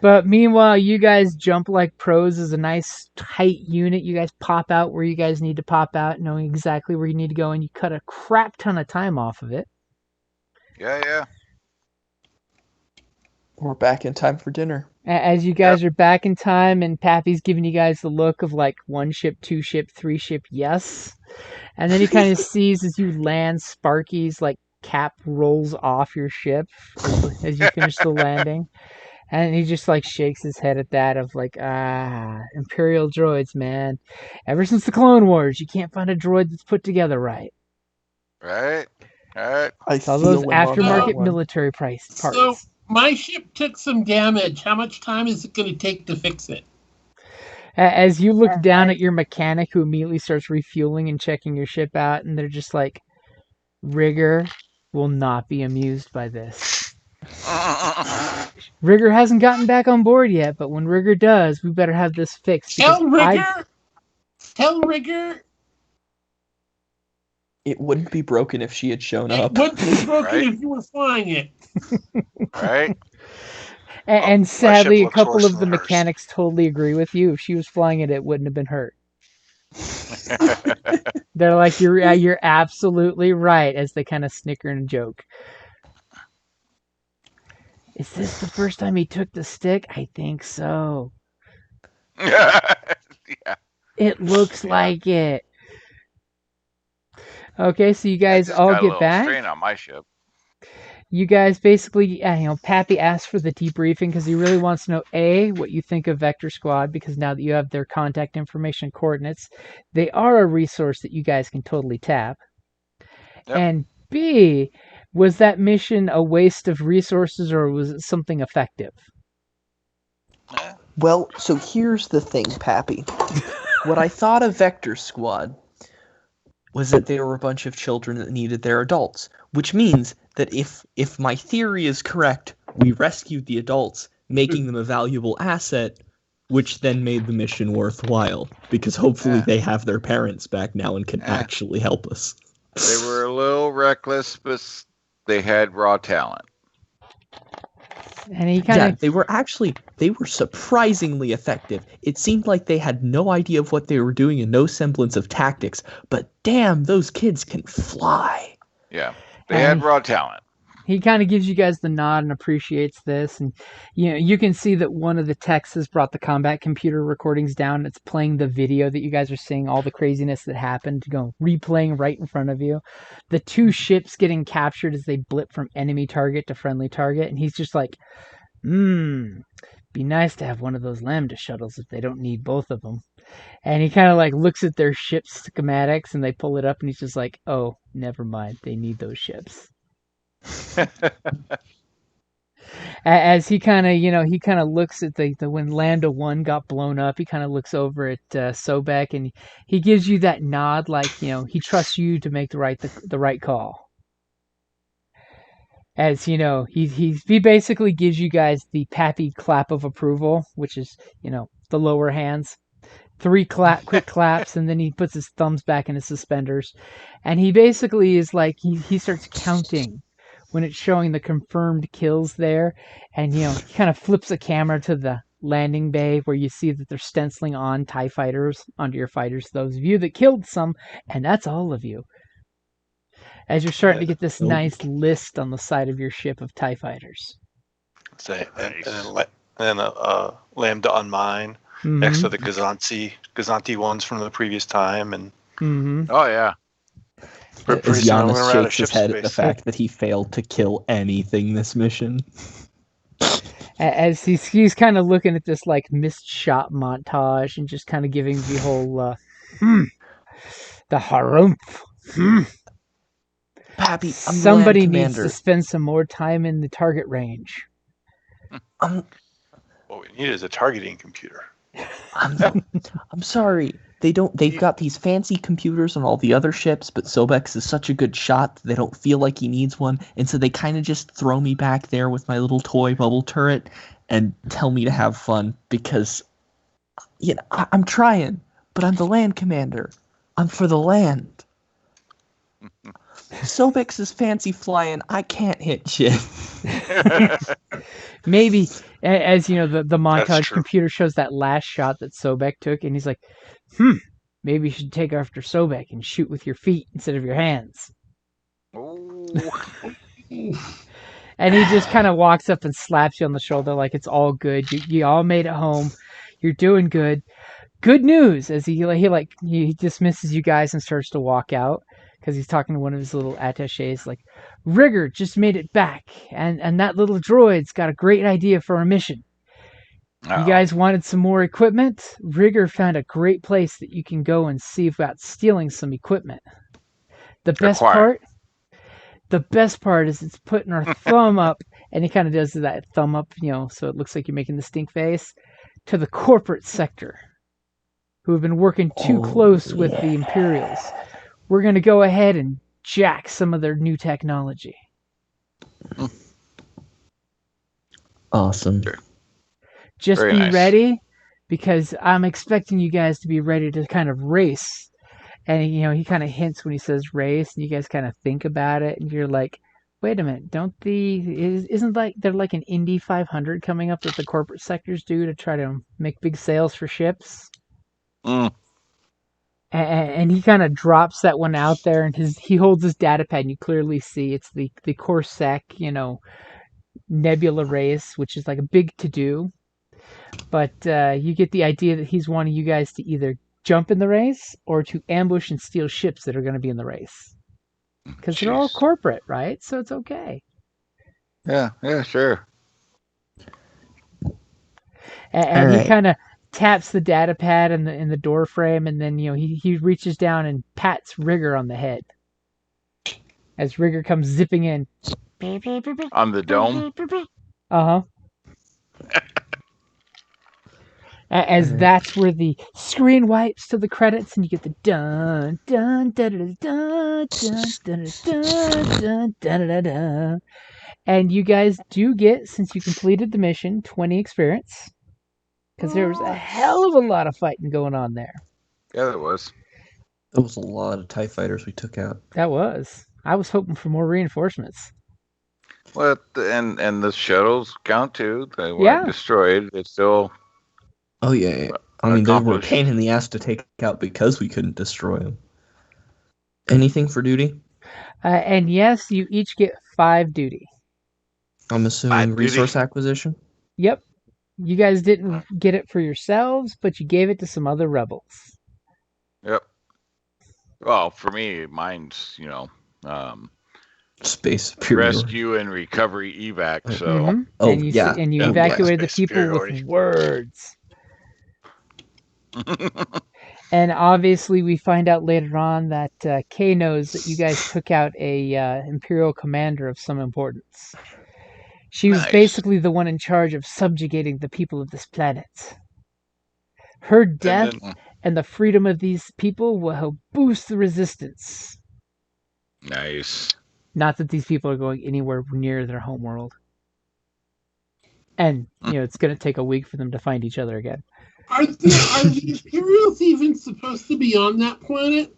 But meanwhile, you guys jump like pros as a nice tight unit. You guys pop out where you guys need to pop out, knowing exactly where you need to go, and you cut a crap ton of time off of it. Yeah. We're back in time for dinner. As you guys are back in time, and Pappy's giving you guys the look of like 1 ship, 2 ship, 3 ship, yes. And then he kind of sees as you land, Sparky's like cap rolls off your ship as you finish the landing. And he just like shakes his head at that of like, Imperial droids, man. Ever since the Clone Wars, you can't find a droid that's put together right. Right. All those aftermarket military parts. So my ship took some damage. How much time is it going to take to fix it? As you look down at your mechanic, who immediately starts refueling and checking your ship out, and they're just like, Rigger will not be amused by this. Rigger hasn't gotten back on board yet, but when Rigger does, we better have this fixed. Tell Rigger. It wouldn't be broken if she had shown up. It wouldn't be broken if you were flying it. Right. And sadly, a couple of the mechanics totally agree with you. If she was flying it, it wouldn't have been hurt. They're like, you're absolutely right, as they kind of snicker and joke. Is this the first time he took the stick? I think so. Yeah. It looks like it. Okay, so you guys all get back. Strain on my ship. you guys basically, Pappy asked for the debriefing because he really wants to know A, what you think of Vector Squad, because now that you have their contact information and coordinates, they are a resource that you guys can totally tap. Yep. And B, was that mission a waste of resources or was it something effective? Well, so here's the thing, Pappy. What I thought of Vector Squad was that they were a bunch of children that needed their adults, which means that if my theory is correct, we rescued the adults, making them a valuable asset, which then made the mission worthwhile, because hopefully they have their parents back now and can actually help us. They were a little reckless, but they had raw talent. And he kind of they were surprisingly effective. It seemed like they had no idea of what they were doing and no semblance of tactics, but damn, those kids can fly. Yeah, they had raw talent. He kind of gives you guys the nod and appreciates this, and you can see that one of the techs has brought the combat computer recordings down, and it's playing the video that you guys are seeing, all the craziness that happened, replaying right in front of you. The two ships getting captured as they blip from enemy target to friendly target, and he's just like, be nice to have one of those Lambda shuttles if they don't need both of them. And he kind of like looks at their ship schematics, and they pull it up, and he's just like, oh, never mind, they need those ships. As he kind of looks at the when Lambda 1 got blown up, he kind of looks over at Sobek, and he gives you that nod, like he trusts you to make the right call. As he basically gives you guys the Pappy clap of approval, which is the lower hands. 3 quick claps, and then he puts his thumbs back in his suspenders, and he basically is like he starts counting when it's showing the confirmed kills there, and he kind of flips the camera to the landing bay where you see that they're stenciling on TIE fighters onto your fighters, those of you that killed some, and that's all of you. As you're starting to get this nice list on the side of your ship of TIE fighters. And then Lambda on mine, next to the Gazanti ones from the previous time, and oh yeah. As Giannis shakes his head at the fact that he failed to kill anything this mission. As he's kind of looking at this like missed shot montage and just kind of giving the whole the harumph. Pappy, somebody needs to spend some more time in the target range. What we need is a targeting computer. I'm sorry. They've got these fancy computers on all the other ships, but Sobex is such a good shot that they don't feel like he needs one, and so they kind of just throw me back there with my little toy bubble turret and tell me to have fun because I'm trying, but I'm the land commander. I'm for the land. Sobex is fancy flying. I can't hit shit. Maybe, as the montage computer shows that last shot that Sobek took, and he's like, maybe you should take after Sobek and shoot with your feet instead of your hands. And he just kind of walks up and slaps you on the shoulder like it's all good. You all made it home. You're doing good. Good news, as he dismisses you guys and starts to walk out. Because he's talking to one of his little attachés, like, Rigger just made it back, and that little droid's got a great idea for our mission. You guys wanted some more equipment? Rigger found a great place that you can go and see about stealing some equipment. The best part is it's putting our thumb up, and he kind of does that thumb up, so it looks like you're making the stink face, to the corporate sector, who have been working too close with the Imperials. We're going to go ahead and jack some of their new technology. Awesome. Just be ready, because I'm expecting you guys to be ready to kind of race. And, he kind of hints when he says race, and you guys kind of think about it, and you're like, wait a minute, isn't like there like an Indy 500 coming up that the corporate sectors do to try to make big sales for ships? And he kind of drops that one out there, and he holds his data pad, and you clearly see it's the Corsac, nebula race, which is like a big to-do. But you get the idea that he's wanting you guys to either jump in the race or to ambush and steal ships that are going to be in the race. Because they're all corporate, right? So it's okay. Yeah, sure. And All he right. kind of taps the data pad in the door frame, and then he reaches down and pats Rigger on the head as Rigger comes zipping in. On the dome. Uh huh. As Alright. that's where the screen wipes to the credits, and you get the dun dun dun dun dun dun dun dun dun dun. And you guys do get, since you completed the mission, 20 experience. Because there was a hell of a lot of fighting going on there. Yeah, there was. That was a lot of TIE fighters we took out. That was. I was hoping for more reinforcements. Well, and the shuttles count too. They weren't Yeah. destroyed. It's still Oh, yeah. I mean, they were a accomplished. pain in the ass to take out because we couldn't destroy them. Anything for duty? And yes, you each get 5 duty. I'm assuming duty. resource acquisition? Yep. You guys didn't get it for yourselves, but you gave it to some other rebels. Yep. Well, for me, mine's Space superiority. rescue and recovery evac. So Mhm. Oh, and you yeah. and you Oh, evacuated yeah. the people with Superiority. words. And obviously, we find out later on that Kay knows that you guys took out a Imperial commander of some importance. She was Nice. basically the one in charge of subjugating the people of this planet. Her death then- and the freedom of these people will help boost the resistance. nice. Not that these people are going anywhere near their homeworld. And, it's going to take a week for them to find each other again. Are the Imperials even supposed to be on that planet?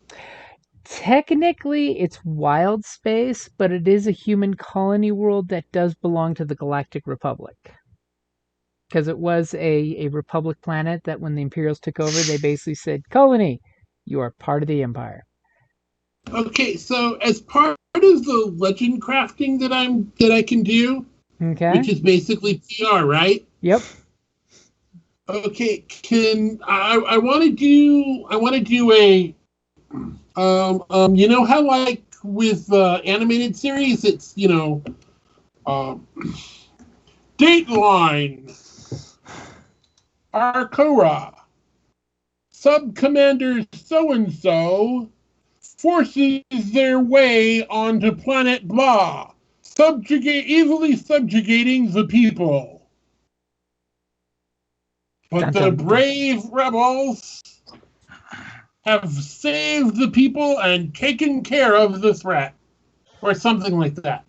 Technically, it's wild space, but it is a human colony world that does belong to the Galactic Republic. Because it was a Republic planet that when the Imperials took over, they basically said, Colony, you are part of the Empire. Okay, so as part of the legend crafting that I can do, Okay? which is basically PR, right? Yep. Okay, I want to do a you know how like with animated series it's Dateline, Arcora, Sub Commander so and so forces their way onto planet blah, easily subjugating the people. But Dun, the dun, dun. brave rebels have saved the people and taken care of the threat. Or something like that.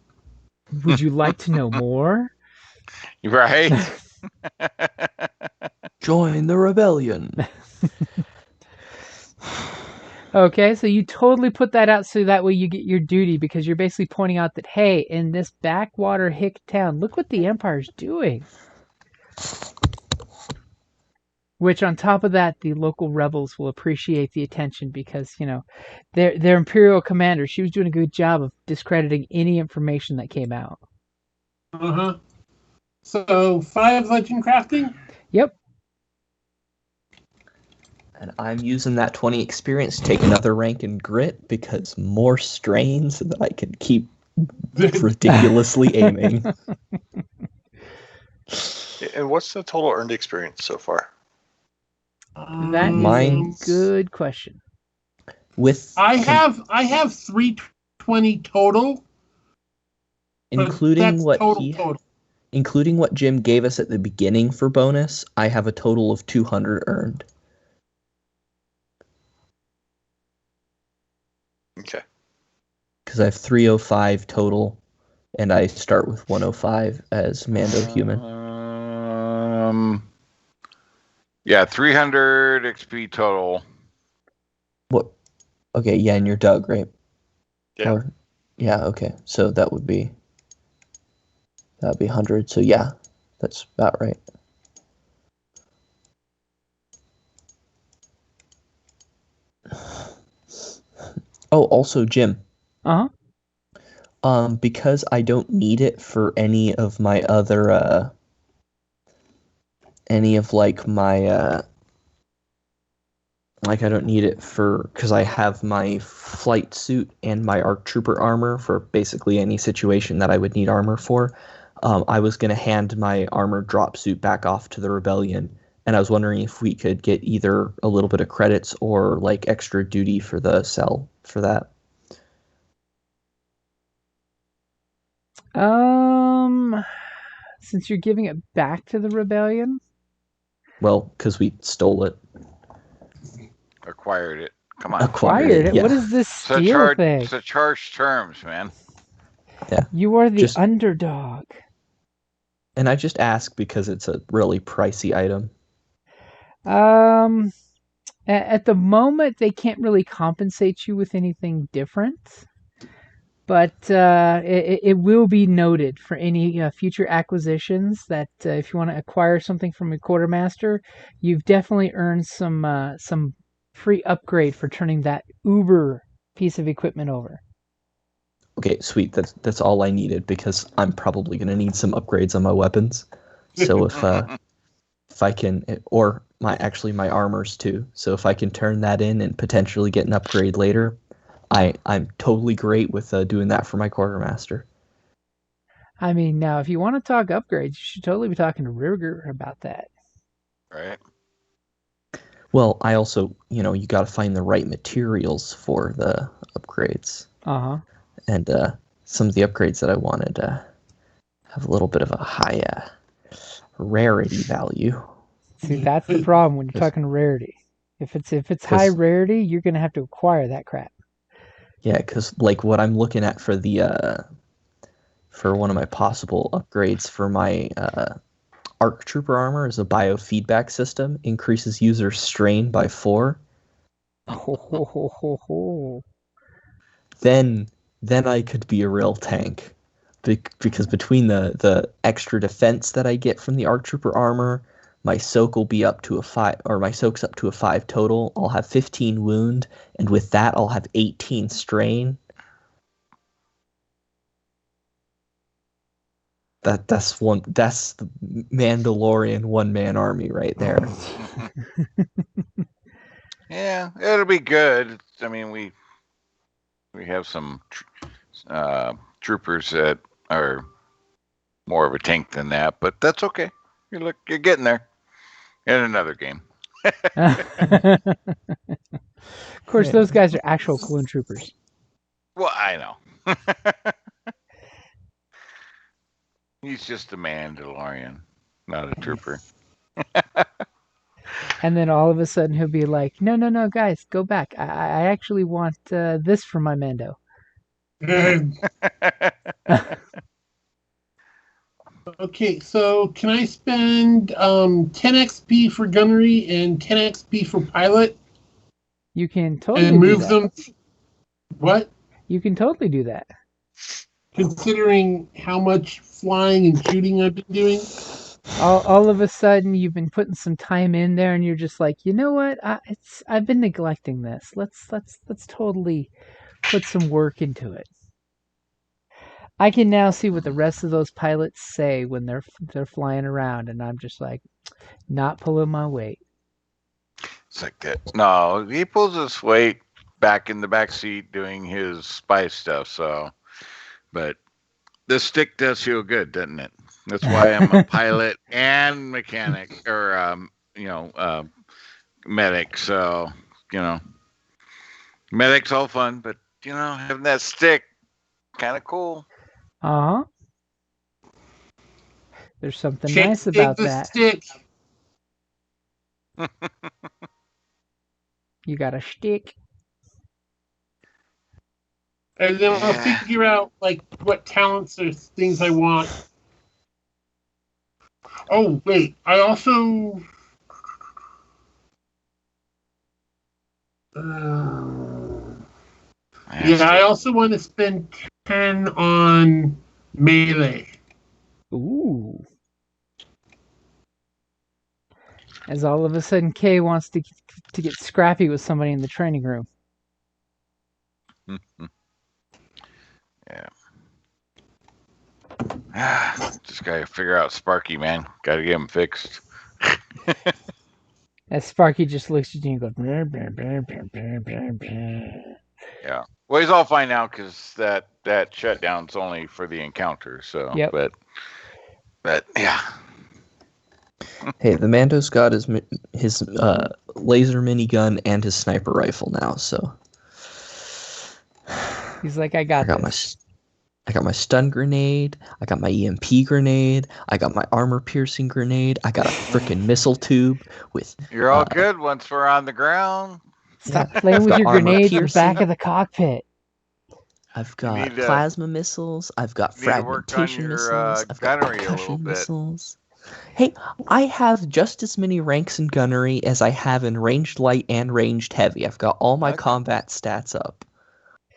Would you like to know more? Right. Join the rebellion. Okay, so you totally put that out so that way you get your duty, because you're basically pointing out that, hey, in this backwater hick town, look what the Empire's doing. Which, on top of that, the local rebels will appreciate the attention because, their Imperial commander, she was doing a good job of discrediting any information that came out. Uh-huh. So, 5 legend crafting? Yep. And I'm using that 20 experience to take another rank in grit because more strain so that I can keep ridiculously aiming. And what's the total earned experience so far? That is Mine's- a good question. With I have 320 total. but including that's what total. including what Jim gave us at the beginning for bonus, I have a total of 200 earned. Okay. Because I have 305 total, and I start with 105 as Mando human. Yeah, 300 XP total. What? Okay, yeah, and you're Doug, right? Yeah. Yeah, okay. So that would be 100. So yeah, that's about right. Oh, also Jim. Uh-huh. Because I don't need it for any of my other any of like my like I don't need it for because I have my flight suit and my ARC Trooper armor for basically any situation that I would need armor for. I was going to hand my armored drop suit back off to the rebellion, and I was wondering if we could get either a little bit of credits or like extra duty for the cell for that. Since you're giving it back to the rebellion, Well, because we stole it. Acquired it. Come on. acquired it. yeah. What is this Such steal hard, thing? such harsh terms, man. You are the Just- underdog. And I just ask because it's a really pricey item. At the moment, they can't really compensate you with anything different, but it will be noted for any future acquisitions that if you want to acquire something from a quartermaster, you've definitely earned some free upgrade for turning that uber piece of equipment over. Okay, sweet. That's all I needed because I'm probably gonna need some upgrades on my weapons. So if I can, or my armors too. So if I can turn that in and potentially get an upgrade later, I'm totally great with doing that for my quartermaster. I mean, now if you want to talk upgrades, you should totally be talking to Ruger about that. Right? Well, I also, you got to find the right materials for the upgrades. Uh-huh. And some of the upgrades that I wanted have a little bit of a high rarity value. See, that's the problem when you're talking rarity. If it's high rarity, you're gonna have to acquire that crap. Yeah, because like what I'm looking at for the for one of my possible upgrades for my ARC Trooper armor is a biofeedback system, increases user strain by 4. Then I could be a real tank. Because between the extra defense that I get from the ARC Trooper armor, my soak will be up to a 5, or my soak's up to a 5 total. I'll have 15 wound, and with that I'll have 18 strain. That's the Mandalorian one-man army right there. Yeah, it'll be good. I mean, we have some troopers that are more of a tank than that, but that's okay. You're getting there. In another game. Of course, those guys are actual clone troopers. Well, I know. He's just a Mandalorian, not a trooper. And then all of a sudden he'll be like, no, guys, go back. I actually want this for my Mando. Okay, so can I spend 10 XP for gunnery and 10 XP for pilot You can totally and move do that. them? What? You can totally do that. Considering how much flying and shooting I've been doing? All of a sudden you've been putting some time in there, and you're just like, you know what? I've been neglecting this. Let's totally put some work into it. I can now see what the rest of those pilots say when they're flying around, and I'm just like, not pulling my weight. It's like that. No, he pulls his weight back in the back seat doing his spy stuff. So, but the stick does feel good, doesn't it? That's why I'm a pilot and mechanic, or medic. So, medic's all fun, but having that stick, kind of cool. Uh-huh. There's something Shake nice about the that. stick. You got a stick. And then I'll Yeah. figure out like what talents or things I want. Oh wait, I also I also want to spend 10 on melee. Ooh. As all of a sudden Kay wants to get scrappy with somebody in the training room. Yeah. Just gotta figure out Sparky, man. Gotta get him fixed. As Sparky just looks at you and goes, "Brr, brr, brr, brr, brr, brr, brr." Yeah. Well, he's all fine now because that shutdown's only for the encounter. So, Yep. but But yeah. Hey, the Mando's got his laser minigun and his sniper rifle now, so He's like, I got this. this. I got my stun grenade. I got my EMP grenade. I got my armor piercing grenade. I got a freaking missile tube with. You're all good once we're on the ground. Stop playing with got your armor grenades in the piercing. back of the cockpit. I've got need to- plasma missiles. I've got need to work on fragmentation your, missiles. I've got gunnery a little percussion bit. missiles. Hey, I have just as many ranks in gunnery as I have in ranged light and ranged heavy. I've got all my Okay. combat stats up.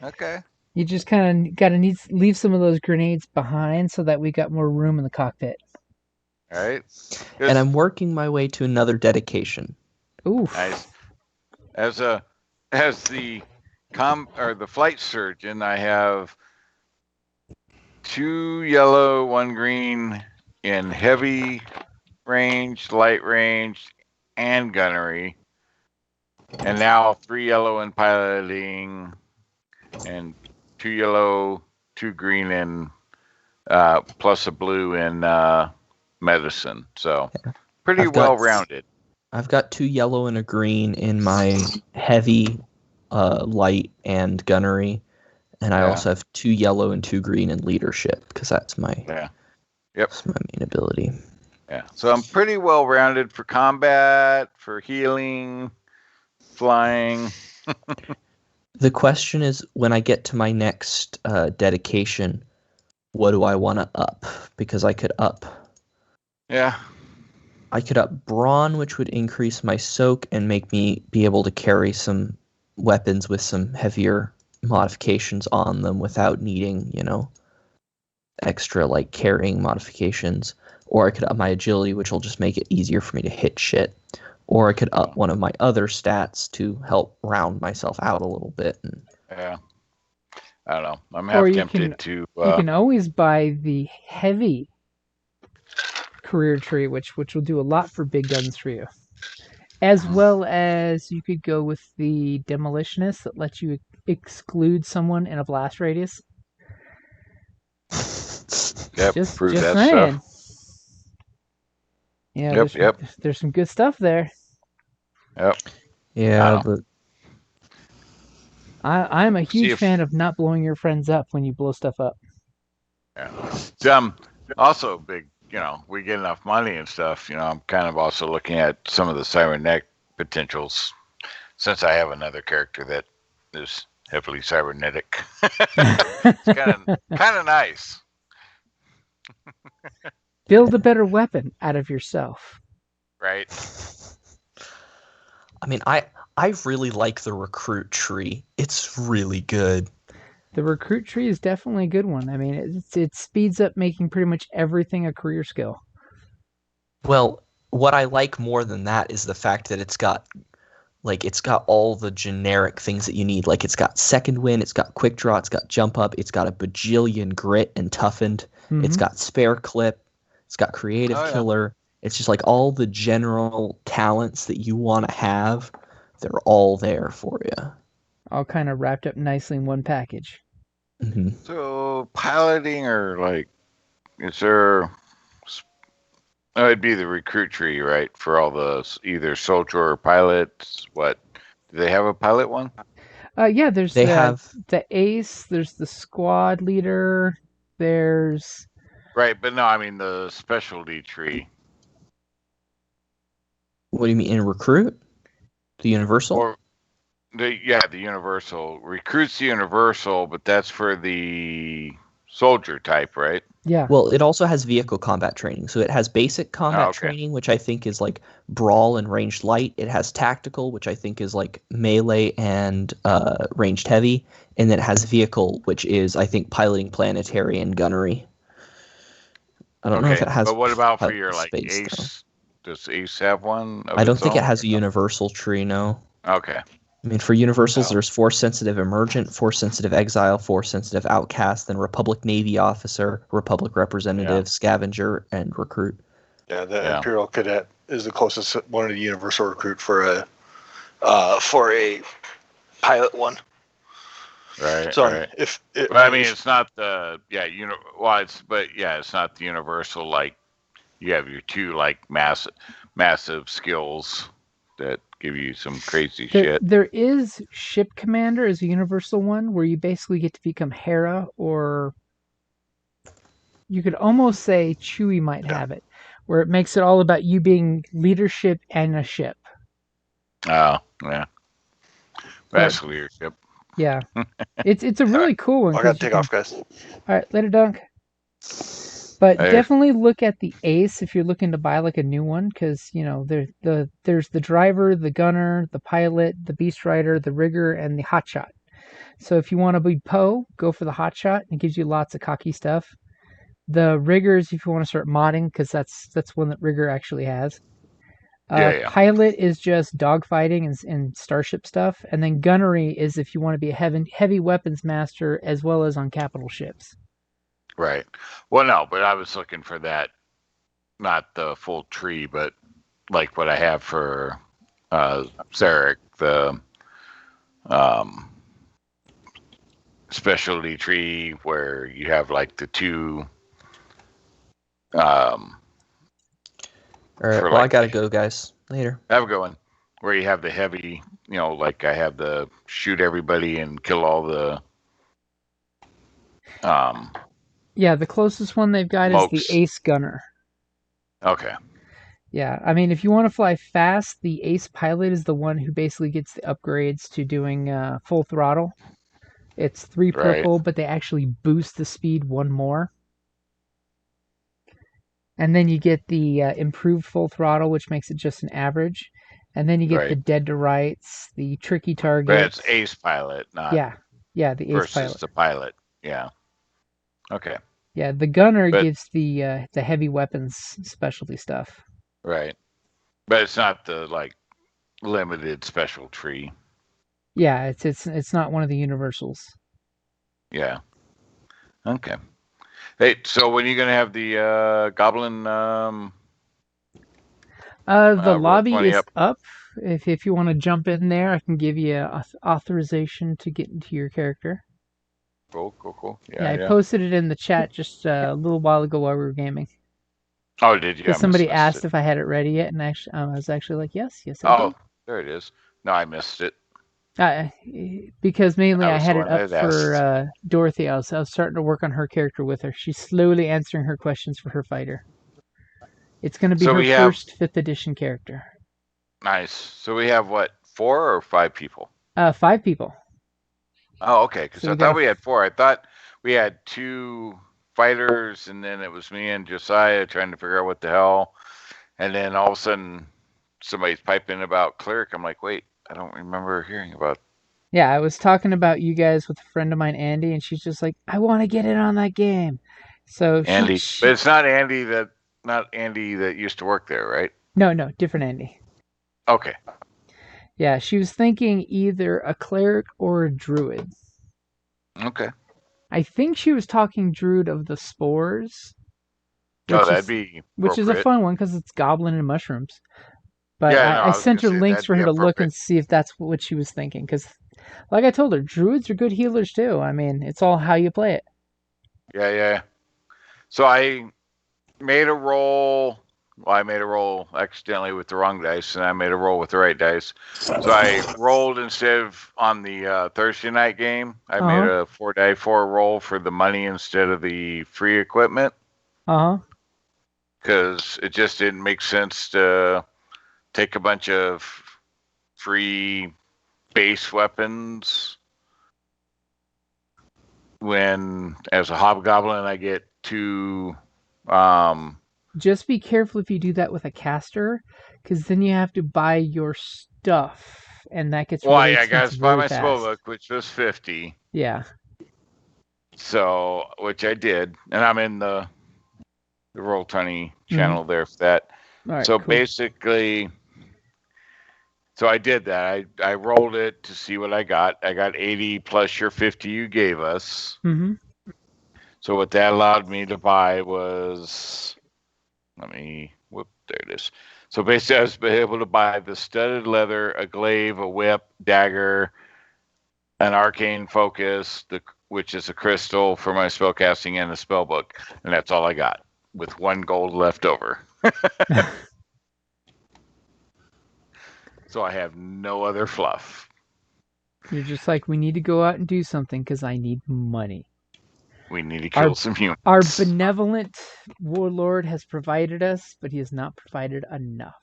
Okay. You just kind of got to leave some of those grenades behind so that we got more room in the cockpit. All right. And I'm working my way to another dedication. Oof. Nice. As the flight surgeon, I have 2 yellow, 1 green in heavy range, light range, and gunnery, and now 3 yellow in piloting, and 2 yellow, 2 green in plus a blue in medicine. So pretty I've got- well rounded. I've got 2 yellow and a green in my heavy, light, and gunnery. And I Yeah. also have 2 yellow and 2 green in leadership, because that's my, Yeah. Yep. that's my main ability. Yeah. So I'm pretty well rounded for combat, for healing, flying. The question is, when I get to my next dedication, what do I want to up? Because I could up brawn, which would increase my soak and make me be able to carry some weapons with some heavier modifications on them without needing, extra like carrying modifications. Or I could up my agility, which will just make it easier for me to hit shit. Or I could up one of my other stats to help round myself out a little bit. And Yeah. I don't know. I'm Or half you tempted to. You can always buy the heavy career tree, which will do a lot for big guns for you. As well as you could go with the demolitionist that lets you exclude someone in a blast radius. Yep, Just prove that saying. stuff. Yeah, Yep. there's some good stuff there. Yep. yeah, but I'm a See huge if- fan of not blowing your friends up when you blow stuff up. Yeah. Also big, we get enough money and stuff, I'm kind of also looking at some of the cybernetic potentials since I have another character that is heavily cybernetic. It's kind of nice. Build a better weapon out of yourself. Right? I mean, I really like the recruit tree. It's really good. The recruit tree is definitely a good one. I mean, it speeds up making pretty much everything a career skill. Well, what I like more than that is the fact that it's got all the generic things that you need. Like, it's got second wind, it's got quick draw, it's got jump up, it's got a bajillion grit and toughened, it's got spare clip, it's got creative killer. It's just like all the general talents that you want to have, they're all there for you. All kind of wrapped up nicely in one package. Mm-hmm. So piloting is there? It'd be the recruit tree, right? For all the either soldier or pilots. What do they have a pilot one? Yeah, there's have the ace. There's the squad leader. There's Right, but no, I mean the specialty tree. What do you mean in recruit? The universal? Or the universal. Recruit's the universal, but that's for the soldier type, right? yeah. Well, it also has vehicle combat training. So it has basic combat training, which I think is like brawl and ranged light. It has tactical, which I think is like melee and ranged heavy. And then it has vehicle, which is, I think, piloting planetary and gunnery. I don't know if it has. But what about for pilot your space, ace? Does ace have one? I don't think it has a universal tree, no. Okay. I mean, for universals, there's Force Sensitive Emergent, Force Sensitive Exile, Force Sensitive Outcast, then Republic Navy Officer, Republic Representative, Scavenger, and Recruit. Yeah, the Imperial Cadet is the closest one to the Universal Recruit for a pilot one. Right. So right. if it, But I mean, it's not the it's not the universal like you have your two like massive skills that give you some crazy shit. There is Ship Commander as a universal one where you basically get to become Hera, or you could almost say Chewie might have it, where it makes it all about you being leadership and a ship. Oh, yeah. That's leadership. Yeah. It's a really cool one. I gotta take off, guys. All right, later, Dunk. But definitely look at the Ace if you're looking to buy like a new one, because there's the driver, the gunner, the pilot, the beast rider, the rigger, and the hotshot. So if you want to be Poe, go for the hotshot. It gives you lots of cocky stuff. The riggers, if you want to start modding, because that's one that rigger actually has. Pilot is just dogfighting and starship stuff, and then gunnery is if you want to be a heavy weapons master as well as on capital ships. Right. Well, no, but I was looking for that, not the full tree, but like what I have for Zarek, the specialty tree where you have like the two. All right. Well, I gotta go, guys. Later. Have a good one. Where you have the heavy, like I have the shoot everybody and kill all the. Yeah, the closest one they've got is the Ace Gunner. Okay. Yeah, I mean, if you want to fly fast, the Ace Pilot is the one who basically gets the upgrades to doing full throttle. It's 3 purple, but they actually boost the speed 1 more. And then you get the improved full throttle, which makes it just an average. And then you get the dead to rights, the tricky target. But it's Ace Pilot, not the Ace versus Pilot. The pilot. Yeah. Okay. Yeah, the gunner gives the heavy weapons specialty stuff. Right. But it's not the like limited special tree. Yeah, it's not one of the universals. Yeah. Okay. Hey, so when are you gonna have the goblin? The lobby is up. If you want to jump in there, I can give you authorization to get into your character. Cool. Yeah, I posted it in the chat just a little while ago while we were gaming. Oh, did you? Because somebody asked if I had it ready yet, and actually, I was actually like, yes, I did. There it is. No, I missed it. Because mainly I had it up for Dorothy. I was starting to work on her character with her. She's slowly answering her questions for her fighter. It's going to be her first 5th edition character. Nice. So we have what, 4 or 5 people? 5 people. Oh, okay. Because I thought we had 4. I thought we had 2 fighters, and then it was me and Josiah trying to figure out what the hell. And then all of a sudden, somebody's piping about cleric. I'm like, wait, I don't remember hearing about. Yeah, I was talking about you guys with a friend of mine, Andy, and she's just like, I want to get in on that game. So Andy, but it's not Andy that used to work there, right? No, different Andy. Okay. Yeah, she was thinking either a cleric or a druid. Okay. I think she was talking druid of the spores. That'd be which is a fun one because it's goblin and mushrooms. But yeah, I sent her links for her to look and see if that's what she was thinking. Because, like I told her, druids are good healers too. I mean, it's all how you play it. Yeah. So I made a roll. Well, I made a roll accidentally with the wrong dice, and I made a roll with the right dice. So I rolled instead of on the Thursday night game. I made a 4-die-4 roll for the money instead of the free equipment. Because it just didn't make sense to take a bunch of free base weapons when, as a hobgoblin, I get 2. Just be careful if you do that with a caster, because then you have to buy your stuff, and that gets really expensive. Well, I got to buy my spellbook, which was 50. Yeah. So, which I did, and I'm in the Roll20 channel there for that. Right, so cool. Basically, so I did that. I rolled it to see what I got. I got 80 plus your 50 you gave us. Mm-hmm. So what that allowed me to buy was, there it is. So basically I was able to buy the studded leather, a glaive, a whip, dagger, an arcane focus, which is a crystal for my spellcasting, and a spell book. And that's all I got. with 1 gold left over. So I have no other fluff. You're just like, we need to go out and do something because I need money. We need to kill some humans. Our benevolent warlord has provided us, but he has not provided enough.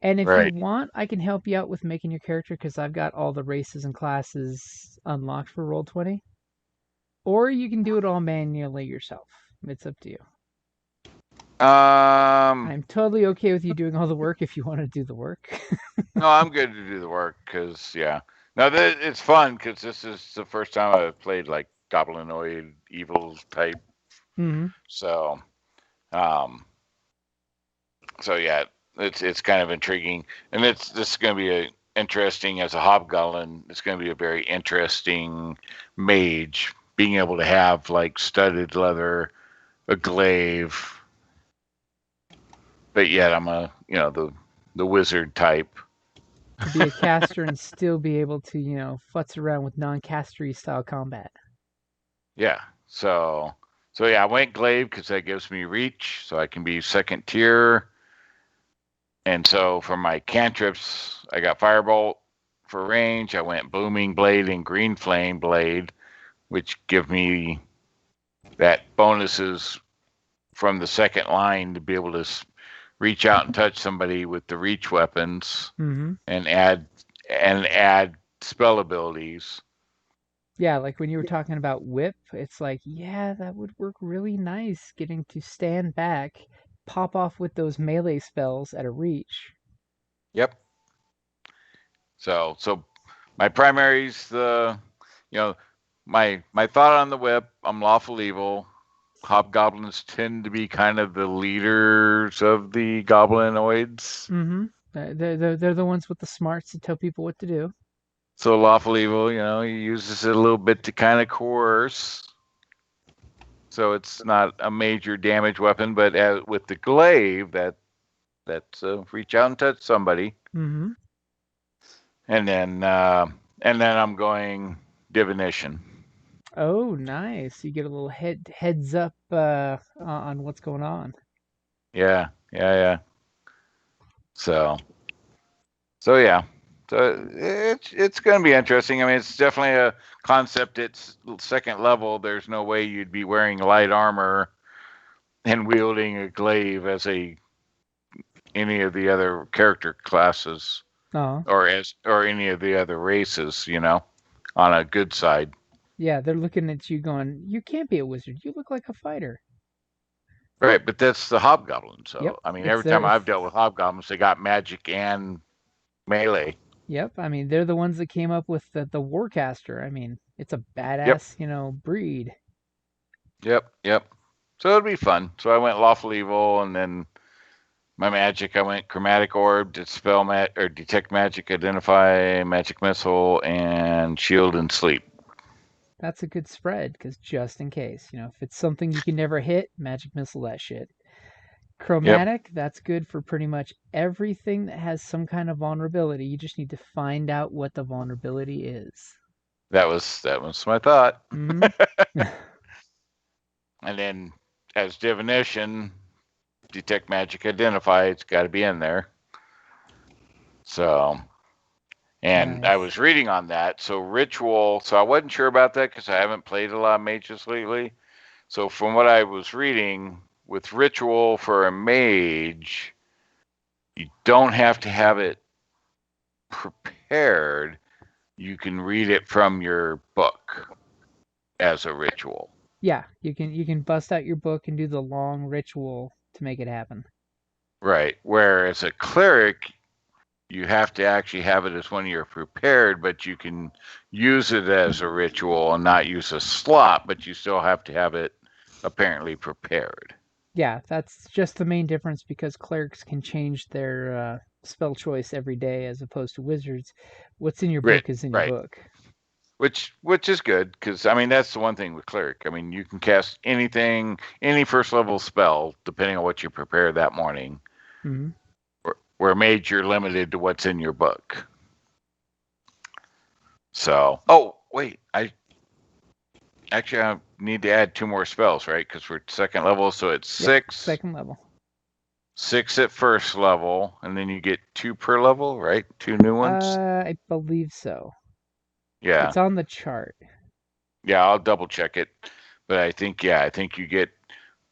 And if Right. you want, I can help you out with making your character because I've got all the races and classes unlocked for Roll20. Or you can do it all manually yourself. It's up to you. I'm totally okay with you doing all the work if you want to do the work. No, I'm good to do the work because, yeah. No, it's fun because this is the first time I've played like goblinoid evil type. Mm-hmm. So, yeah, it's kind of intriguing, and this is going to be interesting as a hobgoblin. It's going to be a very interesting mage, being able to have like studded leather, a glaive, but yet I'm the wizard type. To be a caster and still be able to, futz around with non-castery style combat. Yeah. So yeah, I went glaive because that gives me reach, so I can be 2nd tier. And so for my cantrips, I got Firebolt for range. I went Booming Blade and Green Flame Blade, which give me that bonuses from the 2nd line to be able to reach out and touch somebody with the reach weapons, mm-hmm. and add spell abilities. Yeah, like when you were talking about whip, it's like, yeah, that would work really nice, getting to stand back, pop off with those melee spells at a reach. Yep. So my primary's my thought on the whip, I'm lawful evil. Hobgoblins tend to be kind of the leaders of the goblinoids. Mm-hmm. They're the ones with the smarts to tell people what to do. So lawful evil, he uses it a little bit to kind of coerce. So it's not a major damage weapon, but with the glaive, that's reach out and touch somebody. Mm-hmm. And then I'm going divination. Oh, nice! You get a little heads up on what's going on. Yeah. So yeah. So it's going to be interesting. I mean, it's definitely a concept. It's 2nd level. There's no way you'd be wearing light armor and wielding a glaive as any of the other character classes, or any of the other races. On a good side. Yeah, they're looking at you going, you can't be a wizard. You look like a fighter. Right, but that's the hobgoblin. So, yep, I mean, every time I've dealt with hobgoblins, they got magic and melee. Yep, I mean, they're the ones that came up with the Warcaster. I mean, it's a badass, breed. Yep. So it'd be fun. So I went lawful evil, and then my magic, I went chromatic orb, detect magic, identify magic missile, and shield and sleep. That's a good spread, because just in case, if it's something you can never hit, magic missile that shit. Chromatic, That's good for pretty much everything that has some kind of vulnerability. You just need to find out what the vulnerability is. That was my thought. Mm-hmm. And then as divination, detect magic, identify, it's got to be in there. So, and nice. I was reading on that. So ritual, so I wasn't sure about that because I haven't played a lot of mages lately. So from what I was reading, with ritual for a mage, you don't have to have it prepared. You can read it from your book as a ritual. Yeah, you can bust out your book and do the long ritual to make it happen. Right. Whereas a cleric, you have to actually have it as when you're prepared, but you can use it as a ritual and not use a slot, but you still have to have it apparently prepared. Yeah, that's just the main difference, because clerics can change their spell choice every day as opposed to wizards. What's in your book is in your book. Which is good, because I mean that's the one thing with cleric. I mean, you can cast anything, any 1st level spell, depending on what you prepare that morning. Mm-hmm. Where mage, you're limited to what's in your book. So, wait, need to add 2 more spells, right? Because we're second level, so it's Yep, 6. second level. 6 at first level, and then you get 2 per level, right? 2 new ones. I believe so. Yeah, It's on the chart. yeah. I'll double check it, but I think you get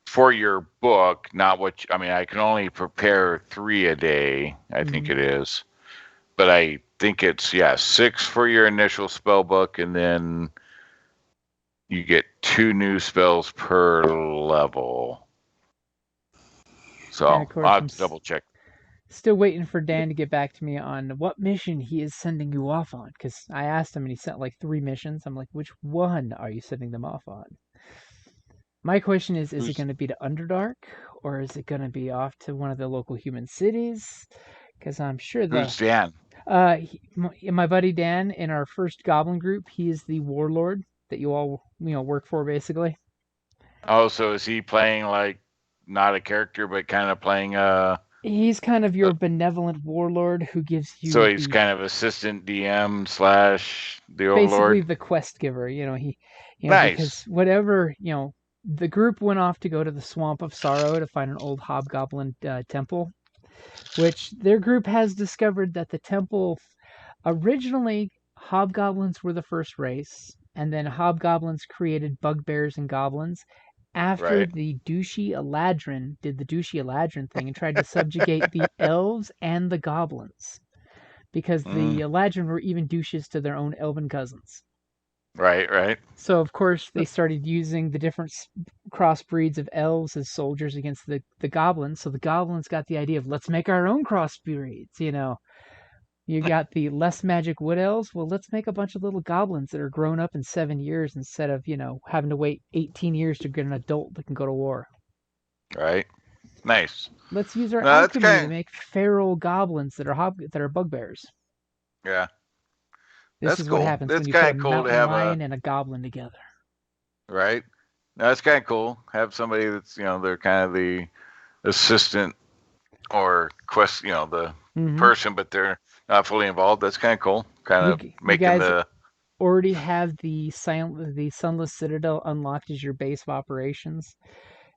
for your book, not what I mean. I can only prepare 3 a day. I think it is, but I think it's 6 for your initial spell book, and then you get 2 new spells per level. So And of course, I'll I'm have to double check. still waiting for Dan to get back to me on what mission he is sending you off on. Because I asked him and he sent like 3 missions. I'm like, which one are you sending them off on? My question is it going to be to Underdark? Or is it going to be off to one of the local human cities? Because I'm sure Who's Dan? my buddy Dan in our first Goblin group, he is the warlord that you all work for, basically. Oh, so is he playing like not a character, but kind of playing He's kind of your benevolent warlord who gives you. So he's kind of assistant DM / the basically overlord. The quest giver. Nice. Because whatever the group went off to go to the Swamp of Sorrow to find an old hobgoblin temple, which their group has discovered that the temple originally hobgoblins were the first race, and then hobgoblins created bugbears and goblins. After the douchey Eladrin did the douchey Eladrin thing and tried to subjugate the elves and the goblins, because the Eladrin were even douches to their own elven cousins. Right. So of course they started using the different crossbreeds of elves as soldiers against the goblins. So the goblins got the idea of let's make our own crossbreeds. You got the less magic wood elves. Well, let's make a bunch of little goblins that are grown up in 7 years instead of, having to wait 18 years to get an adult that can go to war. Right. Nice. Let's use our alchemy to make feral goblins that are bugbears. Yeah. This is cool. What happens when you put a mountain lion and a goblin together. Right. No, that's kind of cool. Have somebody that's, they're kind of the assistant or quest, the person, but they're not fully involved. That's kind of cool. Kind of making you guys already have the Sunless Citadel unlocked as your base of operations.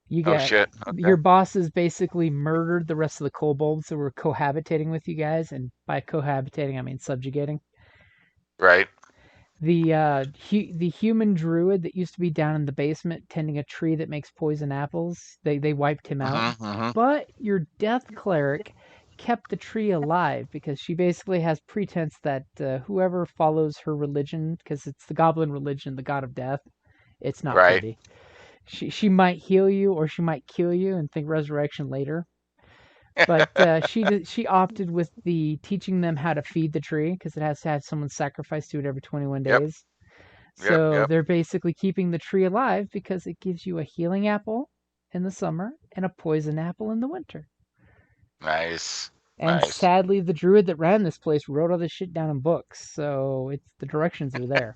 You get shit. Okay. Your bosses basically murdered the rest of the kobolds that were cohabitating with you guys, and by cohabitating I mean subjugating. Right. The human druid that used to be down in the basement tending a tree that makes poison apples, they wiped him out. But your death cleric kept the tree alive because she basically has pretense that whoever follows her religion, because it's the goblin religion, the god of death, it's not pretty. She might heal you or she might kill you and think resurrection later. But she opted with the teaching them how to feed the tree because it has to have someone sacrifice to it every 21 days. So they're basically keeping the tree alive because it gives you a healing apple in the summer and a poison apple in the winter. Nice. And sadly, the druid that ran this place wrote all this shit down in books, so the directions are there.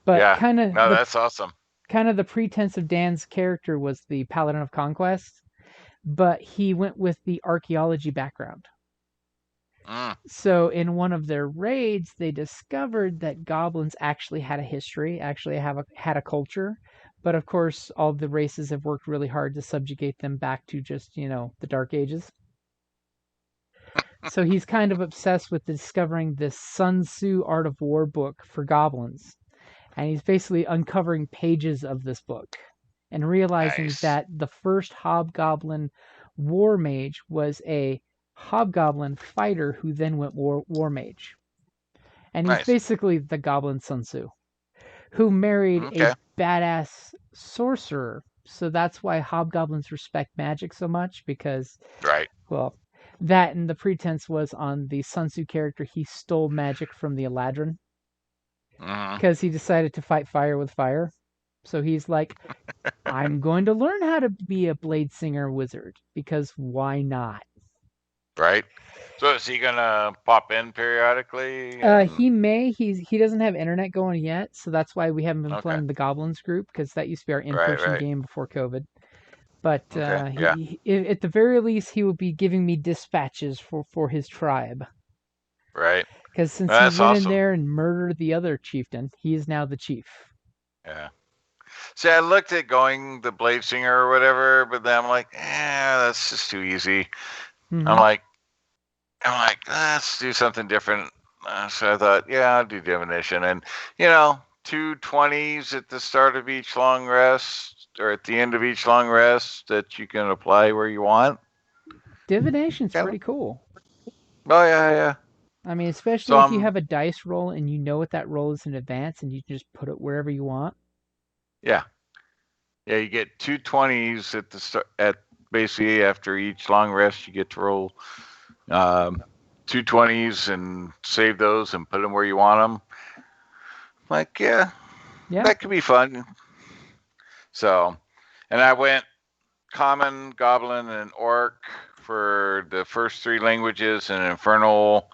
But that's awesome. Kind of the pretense of Dan's character was the Paladin of Conquest, but he went with the archaeology background. So in one of their raids, they discovered that goblins actually had a history, had a culture. But of course, all the races have worked really hard to subjugate them back to just, the Dark Ages. So he's kind of obsessed with discovering this Sun Tzu Art of War book for goblins. And he's basically uncovering pages of this book and realizing that the first hobgoblin war mage was a hobgoblin fighter who then went war mage. And he's basically the goblin Sun Tzu, who married a badass sorcerer. So that's why hobgoblins respect magic so much, because well, that and the pretense was on the Sun Tzu character, he stole magic from the Eladrin because he decided to fight fire with fire. So he's like, I'm going to learn how to be a blade singer wizard because why not? Right. So is he gonna pop in periodically? He may. He doesn't have internet going yet, so that's why we haven't been playing the Goblins group, because that used to be our in-person game before COVID. But he, at the very least, he will be giving me dispatches for his tribe. Right. Because since he went in there and murdered the other chieftain, he is now the chief. Yeah. See, I looked at going the Blade Singer or whatever, but then I'm like, that's just too easy. Mhm. I'm like, let's do something different. So I thought, yeah, I'll do divination, and 2 20s at the start of each long rest or at the end of each long rest that you can apply where you want. Divination's Yeah. pretty cool. Oh yeah. I mean, especially So if you have a dice roll and you know what that roll is in advance, and you just put it wherever you want. Yeah. Yeah, you get 2 20s at the start. At basically after each long rest, you get to roll 2 20s and save those and put them where you want them. Like, yeah, that could be fun. So, and I went Common, Goblin, and Orc for the first 3 languages, and Infernal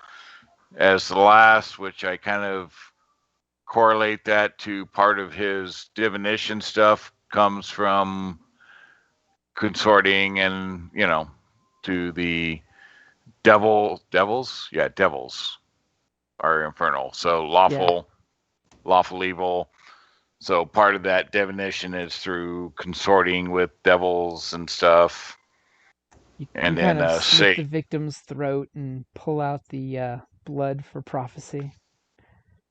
as the last, which I kind of correlate that to part of his divination stuff comes from consorting and to the devils are infernal, so lawful evil. So part of that divination is through consorting with devils and stuff. You And kind then of slit the victim's throat and pull out the blood for prophecy.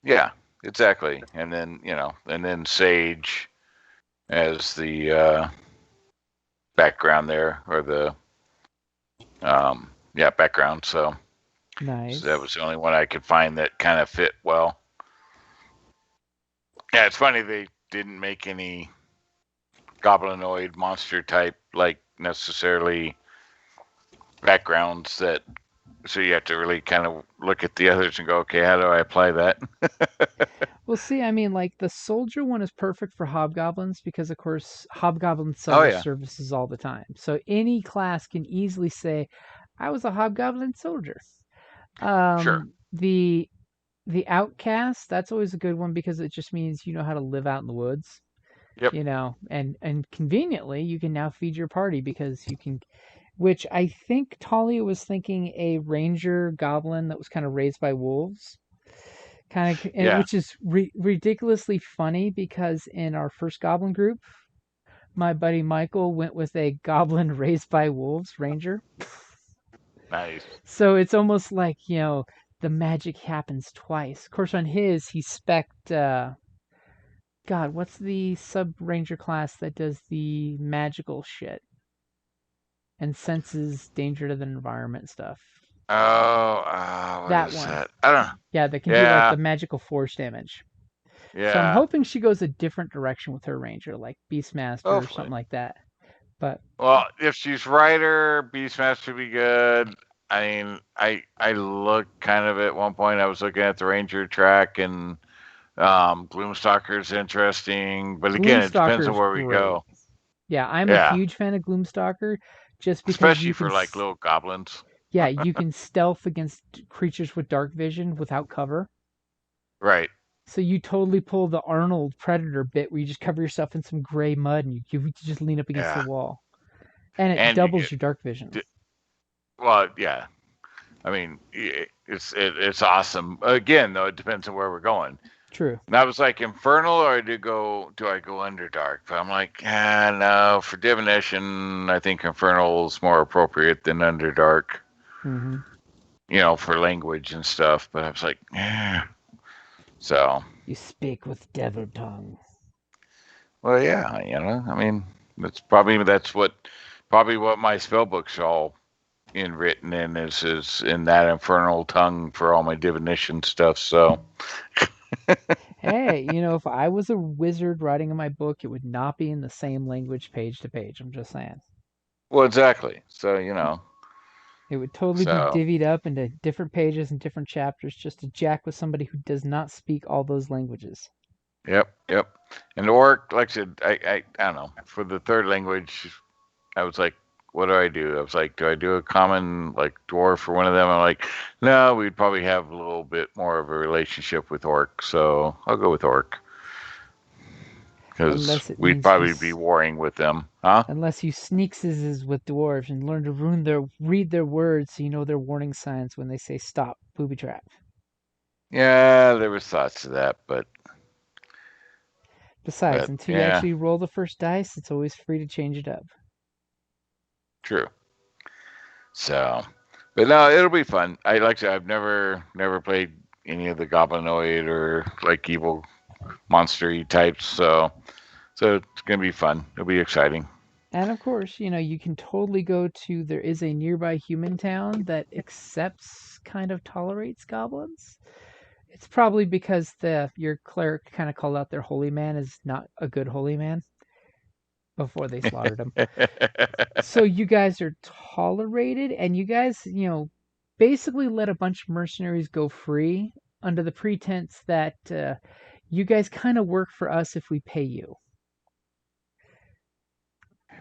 Yeah, exactly. And then and then Sage as the background there, or the background. So Nice. So that was the only one I could find that kind of fit well. Yeah, it's funny they didn't make any goblinoid monster type like necessarily backgrounds that. So you have to really kind of look at the others and go, okay, how do I apply that? Well, see, I mean, like the soldier one is perfect for hobgoblins because, of course, hobgoblins sell their services all the time. So any class can easily say, "I was a hobgoblin soldier." Sure. The outcast, that's always a good one because it just means you know how to live out in the woods. Yep. And conveniently you can now feed your party because you can, which I think Talia was thinking a ranger goblin that was kind of raised by wolves. Which is ridiculously funny because in our first goblin group, my buddy Michael went with a goblin raised by wolves ranger. Nice. So it's almost like, the magic happens twice. Of course, on his, he spec'd, God, what's the sub-ranger class that does the magical shit and senses danger to the environment stuff? What that is one. that? I don't know. Yeah, that can do like the magical force damage. Yeah. So I'm hoping she goes a different direction with her ranger, like Beastmaster or something like that. But if she's Rider, Beastmaster would be good. I mean, I looked kind of at one point. I was looking at the Ranger track, and Gloomstalker's interesting, but again, it depends on where we go. Yeah, I'm a huge fan of Gloomstalker, just because especially for like little goblins. Yeah, you can stealth against creatures with dark vision without cover. Right. So you totally pull the Arnold Predator bit where you just cover yourself in some gray mud and you just lean up against the wall. And it doubles your dark vision. Well, yeah. I mean, it's awesome. Again, though, it depends on where we're going. True. And I was like, Infernal, or do I go Underdark? But I'm like, no. For divination, I think Infernal is more appropriate than Underdark. Mm-hmm. For language and stuff. But I was like, So. You speak with devil tongue. Well, yeah, I mean, that's probably what my spell books are all written in is in that infernal tongue for all my divination stuff. So. Hey, if I was a wizard writing in my book, it would not be in the same language page to page. I'm just saying. Well, exactly. So, It would totally be divvied up into different pages and different chapters just to jack with somebody who does not speak all those languages. Yep. And Orc, like I said, I don't know. For the third language, I was like, what do I do? I was like, do I do a common like dwarf for one of them? I'm like, no, we'd probably have a little bit more of a relationship with Orc, so I'll go with Orc. Because we'd probably be warring with them, huh? Unless you sneakses with dwarves and learn to read their words so you know their warning signs when they say stop, booby trap. Yeah, there was thoughts of that, but Besides, But until you actually roll the first dice, it's always free to change it up. true. So, but no, it'll be fun. I like to. I've never played any of the goblinoid or like evil monster-y types. So it's gonna be fun. It'll be exciting. And of course, you can totally go to, there is a nearby human town that accepts, kind of tolerates goblins. It's probably because your cleric kind of called out their holy man as not a good holy man before they slaughtered him. So you guys are tolerated, and you guys, basically let a bunch of mercenaries go free under the pretense that you guys kind of work for us if we pay you.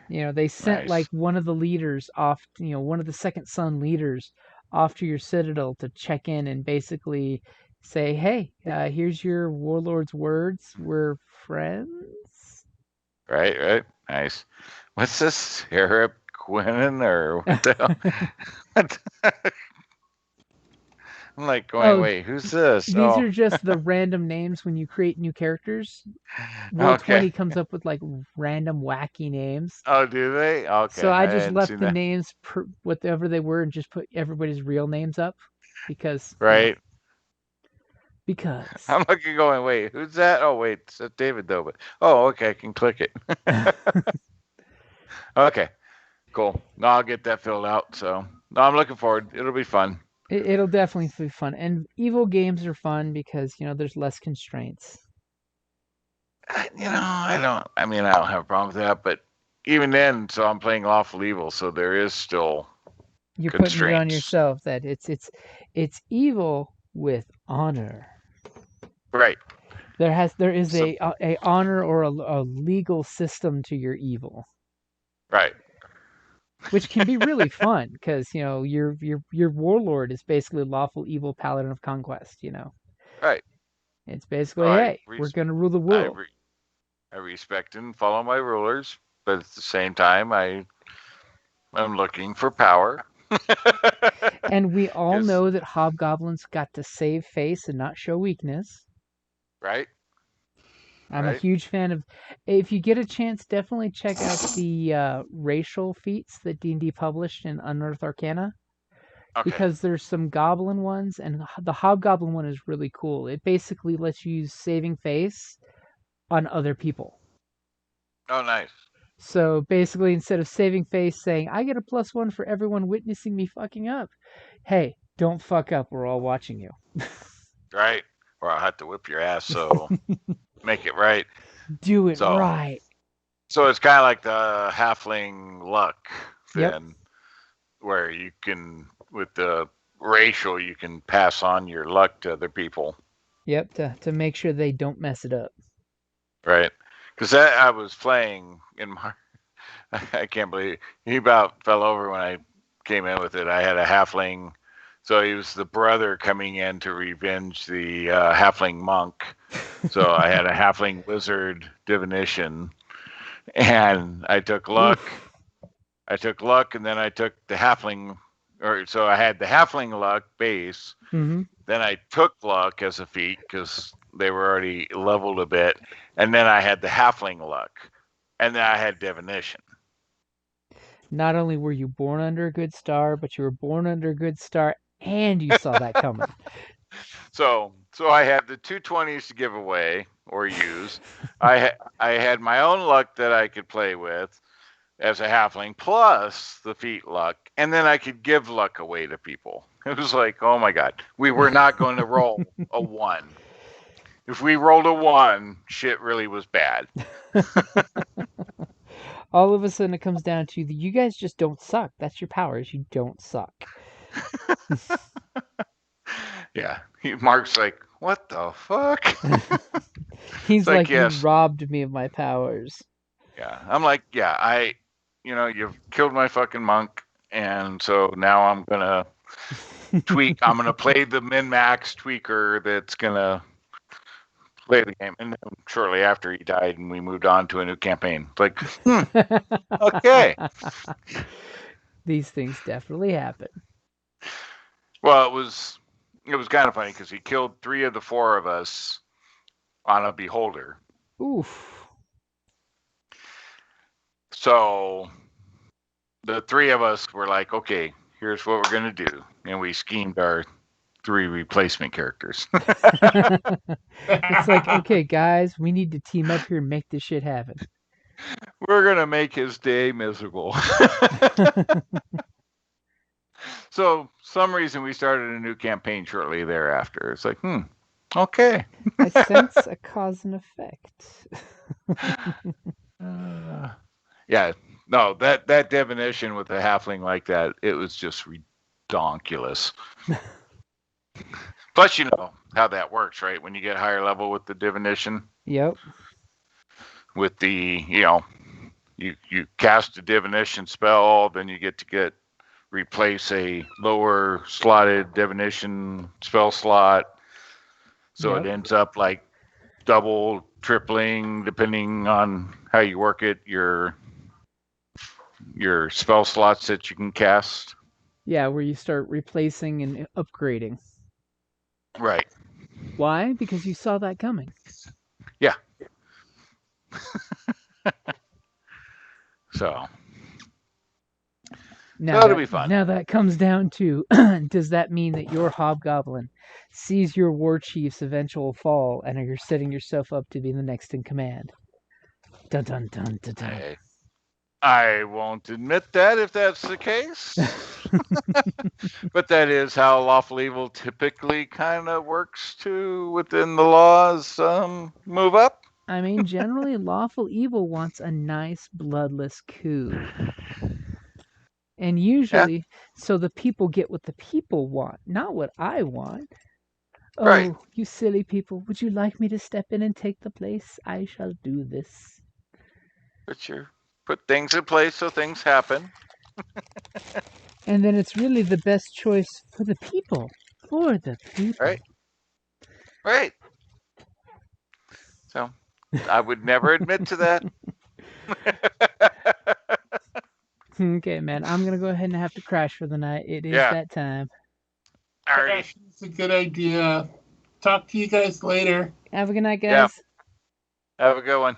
They sent Nice. like one of the leaders off, one of the second son leaders off to your citadel to check in and basically say, hey, here's your warlord's words. We're friends. Right. Nice. What's this? Harrop Quinnan or what the hell? I'm like going, wait, who's this? These are just the random names when you create new characters. Roll20 comes up with like random wacky names. Oh, do they? Okay. So I just left the names whatever they were and just put everybody's real names up because because I'm looking going, wait, who's that? Oh wait, it's David though. But okay, I can click it. Okay, cool. No, I'll get that filled out. So no, I'm looking forward. It'll be fun. It'll definitely be fun. And evil games are fun because there's less constraints. I don't have a problem with that, but even then, so I'm playing lawful evil, so there is still you're putting it on yourself that it's evil with honor. Right. There is a honor or a legal system to your evil. Right. Which can be really fun because your warlord is basically lawful evil paladin of conquest. Right. It's basically we're gonna rule the world. I respect and follow my rulers, but at the same time, I'm looking for power. And we all know that hobgoblins got to save face and not show weakness. Right. I'm a huge fan of. If you get a chance, definitely check out the racial feats that D&D published in Unearthed Arcana. Okay. Because there's some goblin ones, and the hobgoblin one is really cool. It basically lets you use saving face on other people. Oh, nice. So basically, instead of saving face saying, I get a +1 for everyone witnessing me fucking up. Hey, don't fuck up. We're all watching you. Right. Or I'll have to whip your ass, so make it right. Do it right. So it's kind of like the halfling luck thing, where you can, with the racial, you can pass on your luck to other people. Yep, to make sure they don't mess it up. Right. Because I was playing in my, I can't believe he about fell over when I came in with it. I had a halfling, so he was the brother coming in to revenge the halfling monk. So I had a halfling wizard divination, and I took luck. I took luck, and then I took the halfling, so I had the halfling luck base. Mm-hmm. Then I took luck as a feat because they were already leveled a bit. And then I had the halfling luck. And then I had divination. Not only were you born under a good star, but you were born under a good star and you saw that coming. So I had the 220s to give away or use. I had my own luck that I could play with as a halfling, plus the feat luck. And then I could give luck away to people. It was like, oh my God, we were not going to roll a 1. If we rolled a 1, shit really was bad. All of a sudden it comes down to you guys just don't suck. That's your powers. You don't suck. Yeah. Mark's like, what the fuck? He's like, you robbed me of my powers. Yeah. I'm like, yeah, you've killed my fucking monk. And so now I'm going to tweak. I'm going to play the min-max tweaker that's going to play the game. And then shortly after he died and we moved on to a new campaign. Like, okay. These things definitely happen. Well, it was kind of funny because he killed 3 of the 4 of us on a beholder. Oof. So the three of us were like, okay, here's what we're going to do. And we schemed our 3 replacement characters. It's like, okay, guys, we need to team up here and make this shit happen. We're going to make his day miserable. So, some reason we started a new campaign shortly thereafter. It's like, okay. I sense a cause and effect. Yeah, no, that definition with a halfling like that, it was just redonkulous. Plus, you know how that works, right? When you get higher level with the divination. Yep. With the, you cast a divination spell, then you get replace a lower slotted divination spell slot. So Yep. it ends up like double, tripling, depending on how you work it, your spell slots that you can cast. Yeah, where you start replacing and upgrading. Right. Why? Because you saw that coming. Yeah. So it'll be fun. Now that comes down to, does that mean that your hobgoblin sees your war chief's eventual fall and you're setting yourself up to be the next in command? Dun dun dun dun dun. Hey, I won't admit that if that's the case. But that is how lawful evil typically kind of works too within the laws. Move up. I mean, generally, lawful evil wants a nice bloodless coup. And usually, so the people get what the people want, not what I want. Oh, Right. You silly people, would you like me to step in and take the place? I shall do this. But you put things in place so things happen. And then it's really the best choice for the people. For the people. Right. Right. So I would never admit to that. Okay, man, I'm going to go ahead and have to crash for the night. It is that time. All right. It's a good idea. Talk to you guys later. Have a good night, guys. Yeah. Have a good one.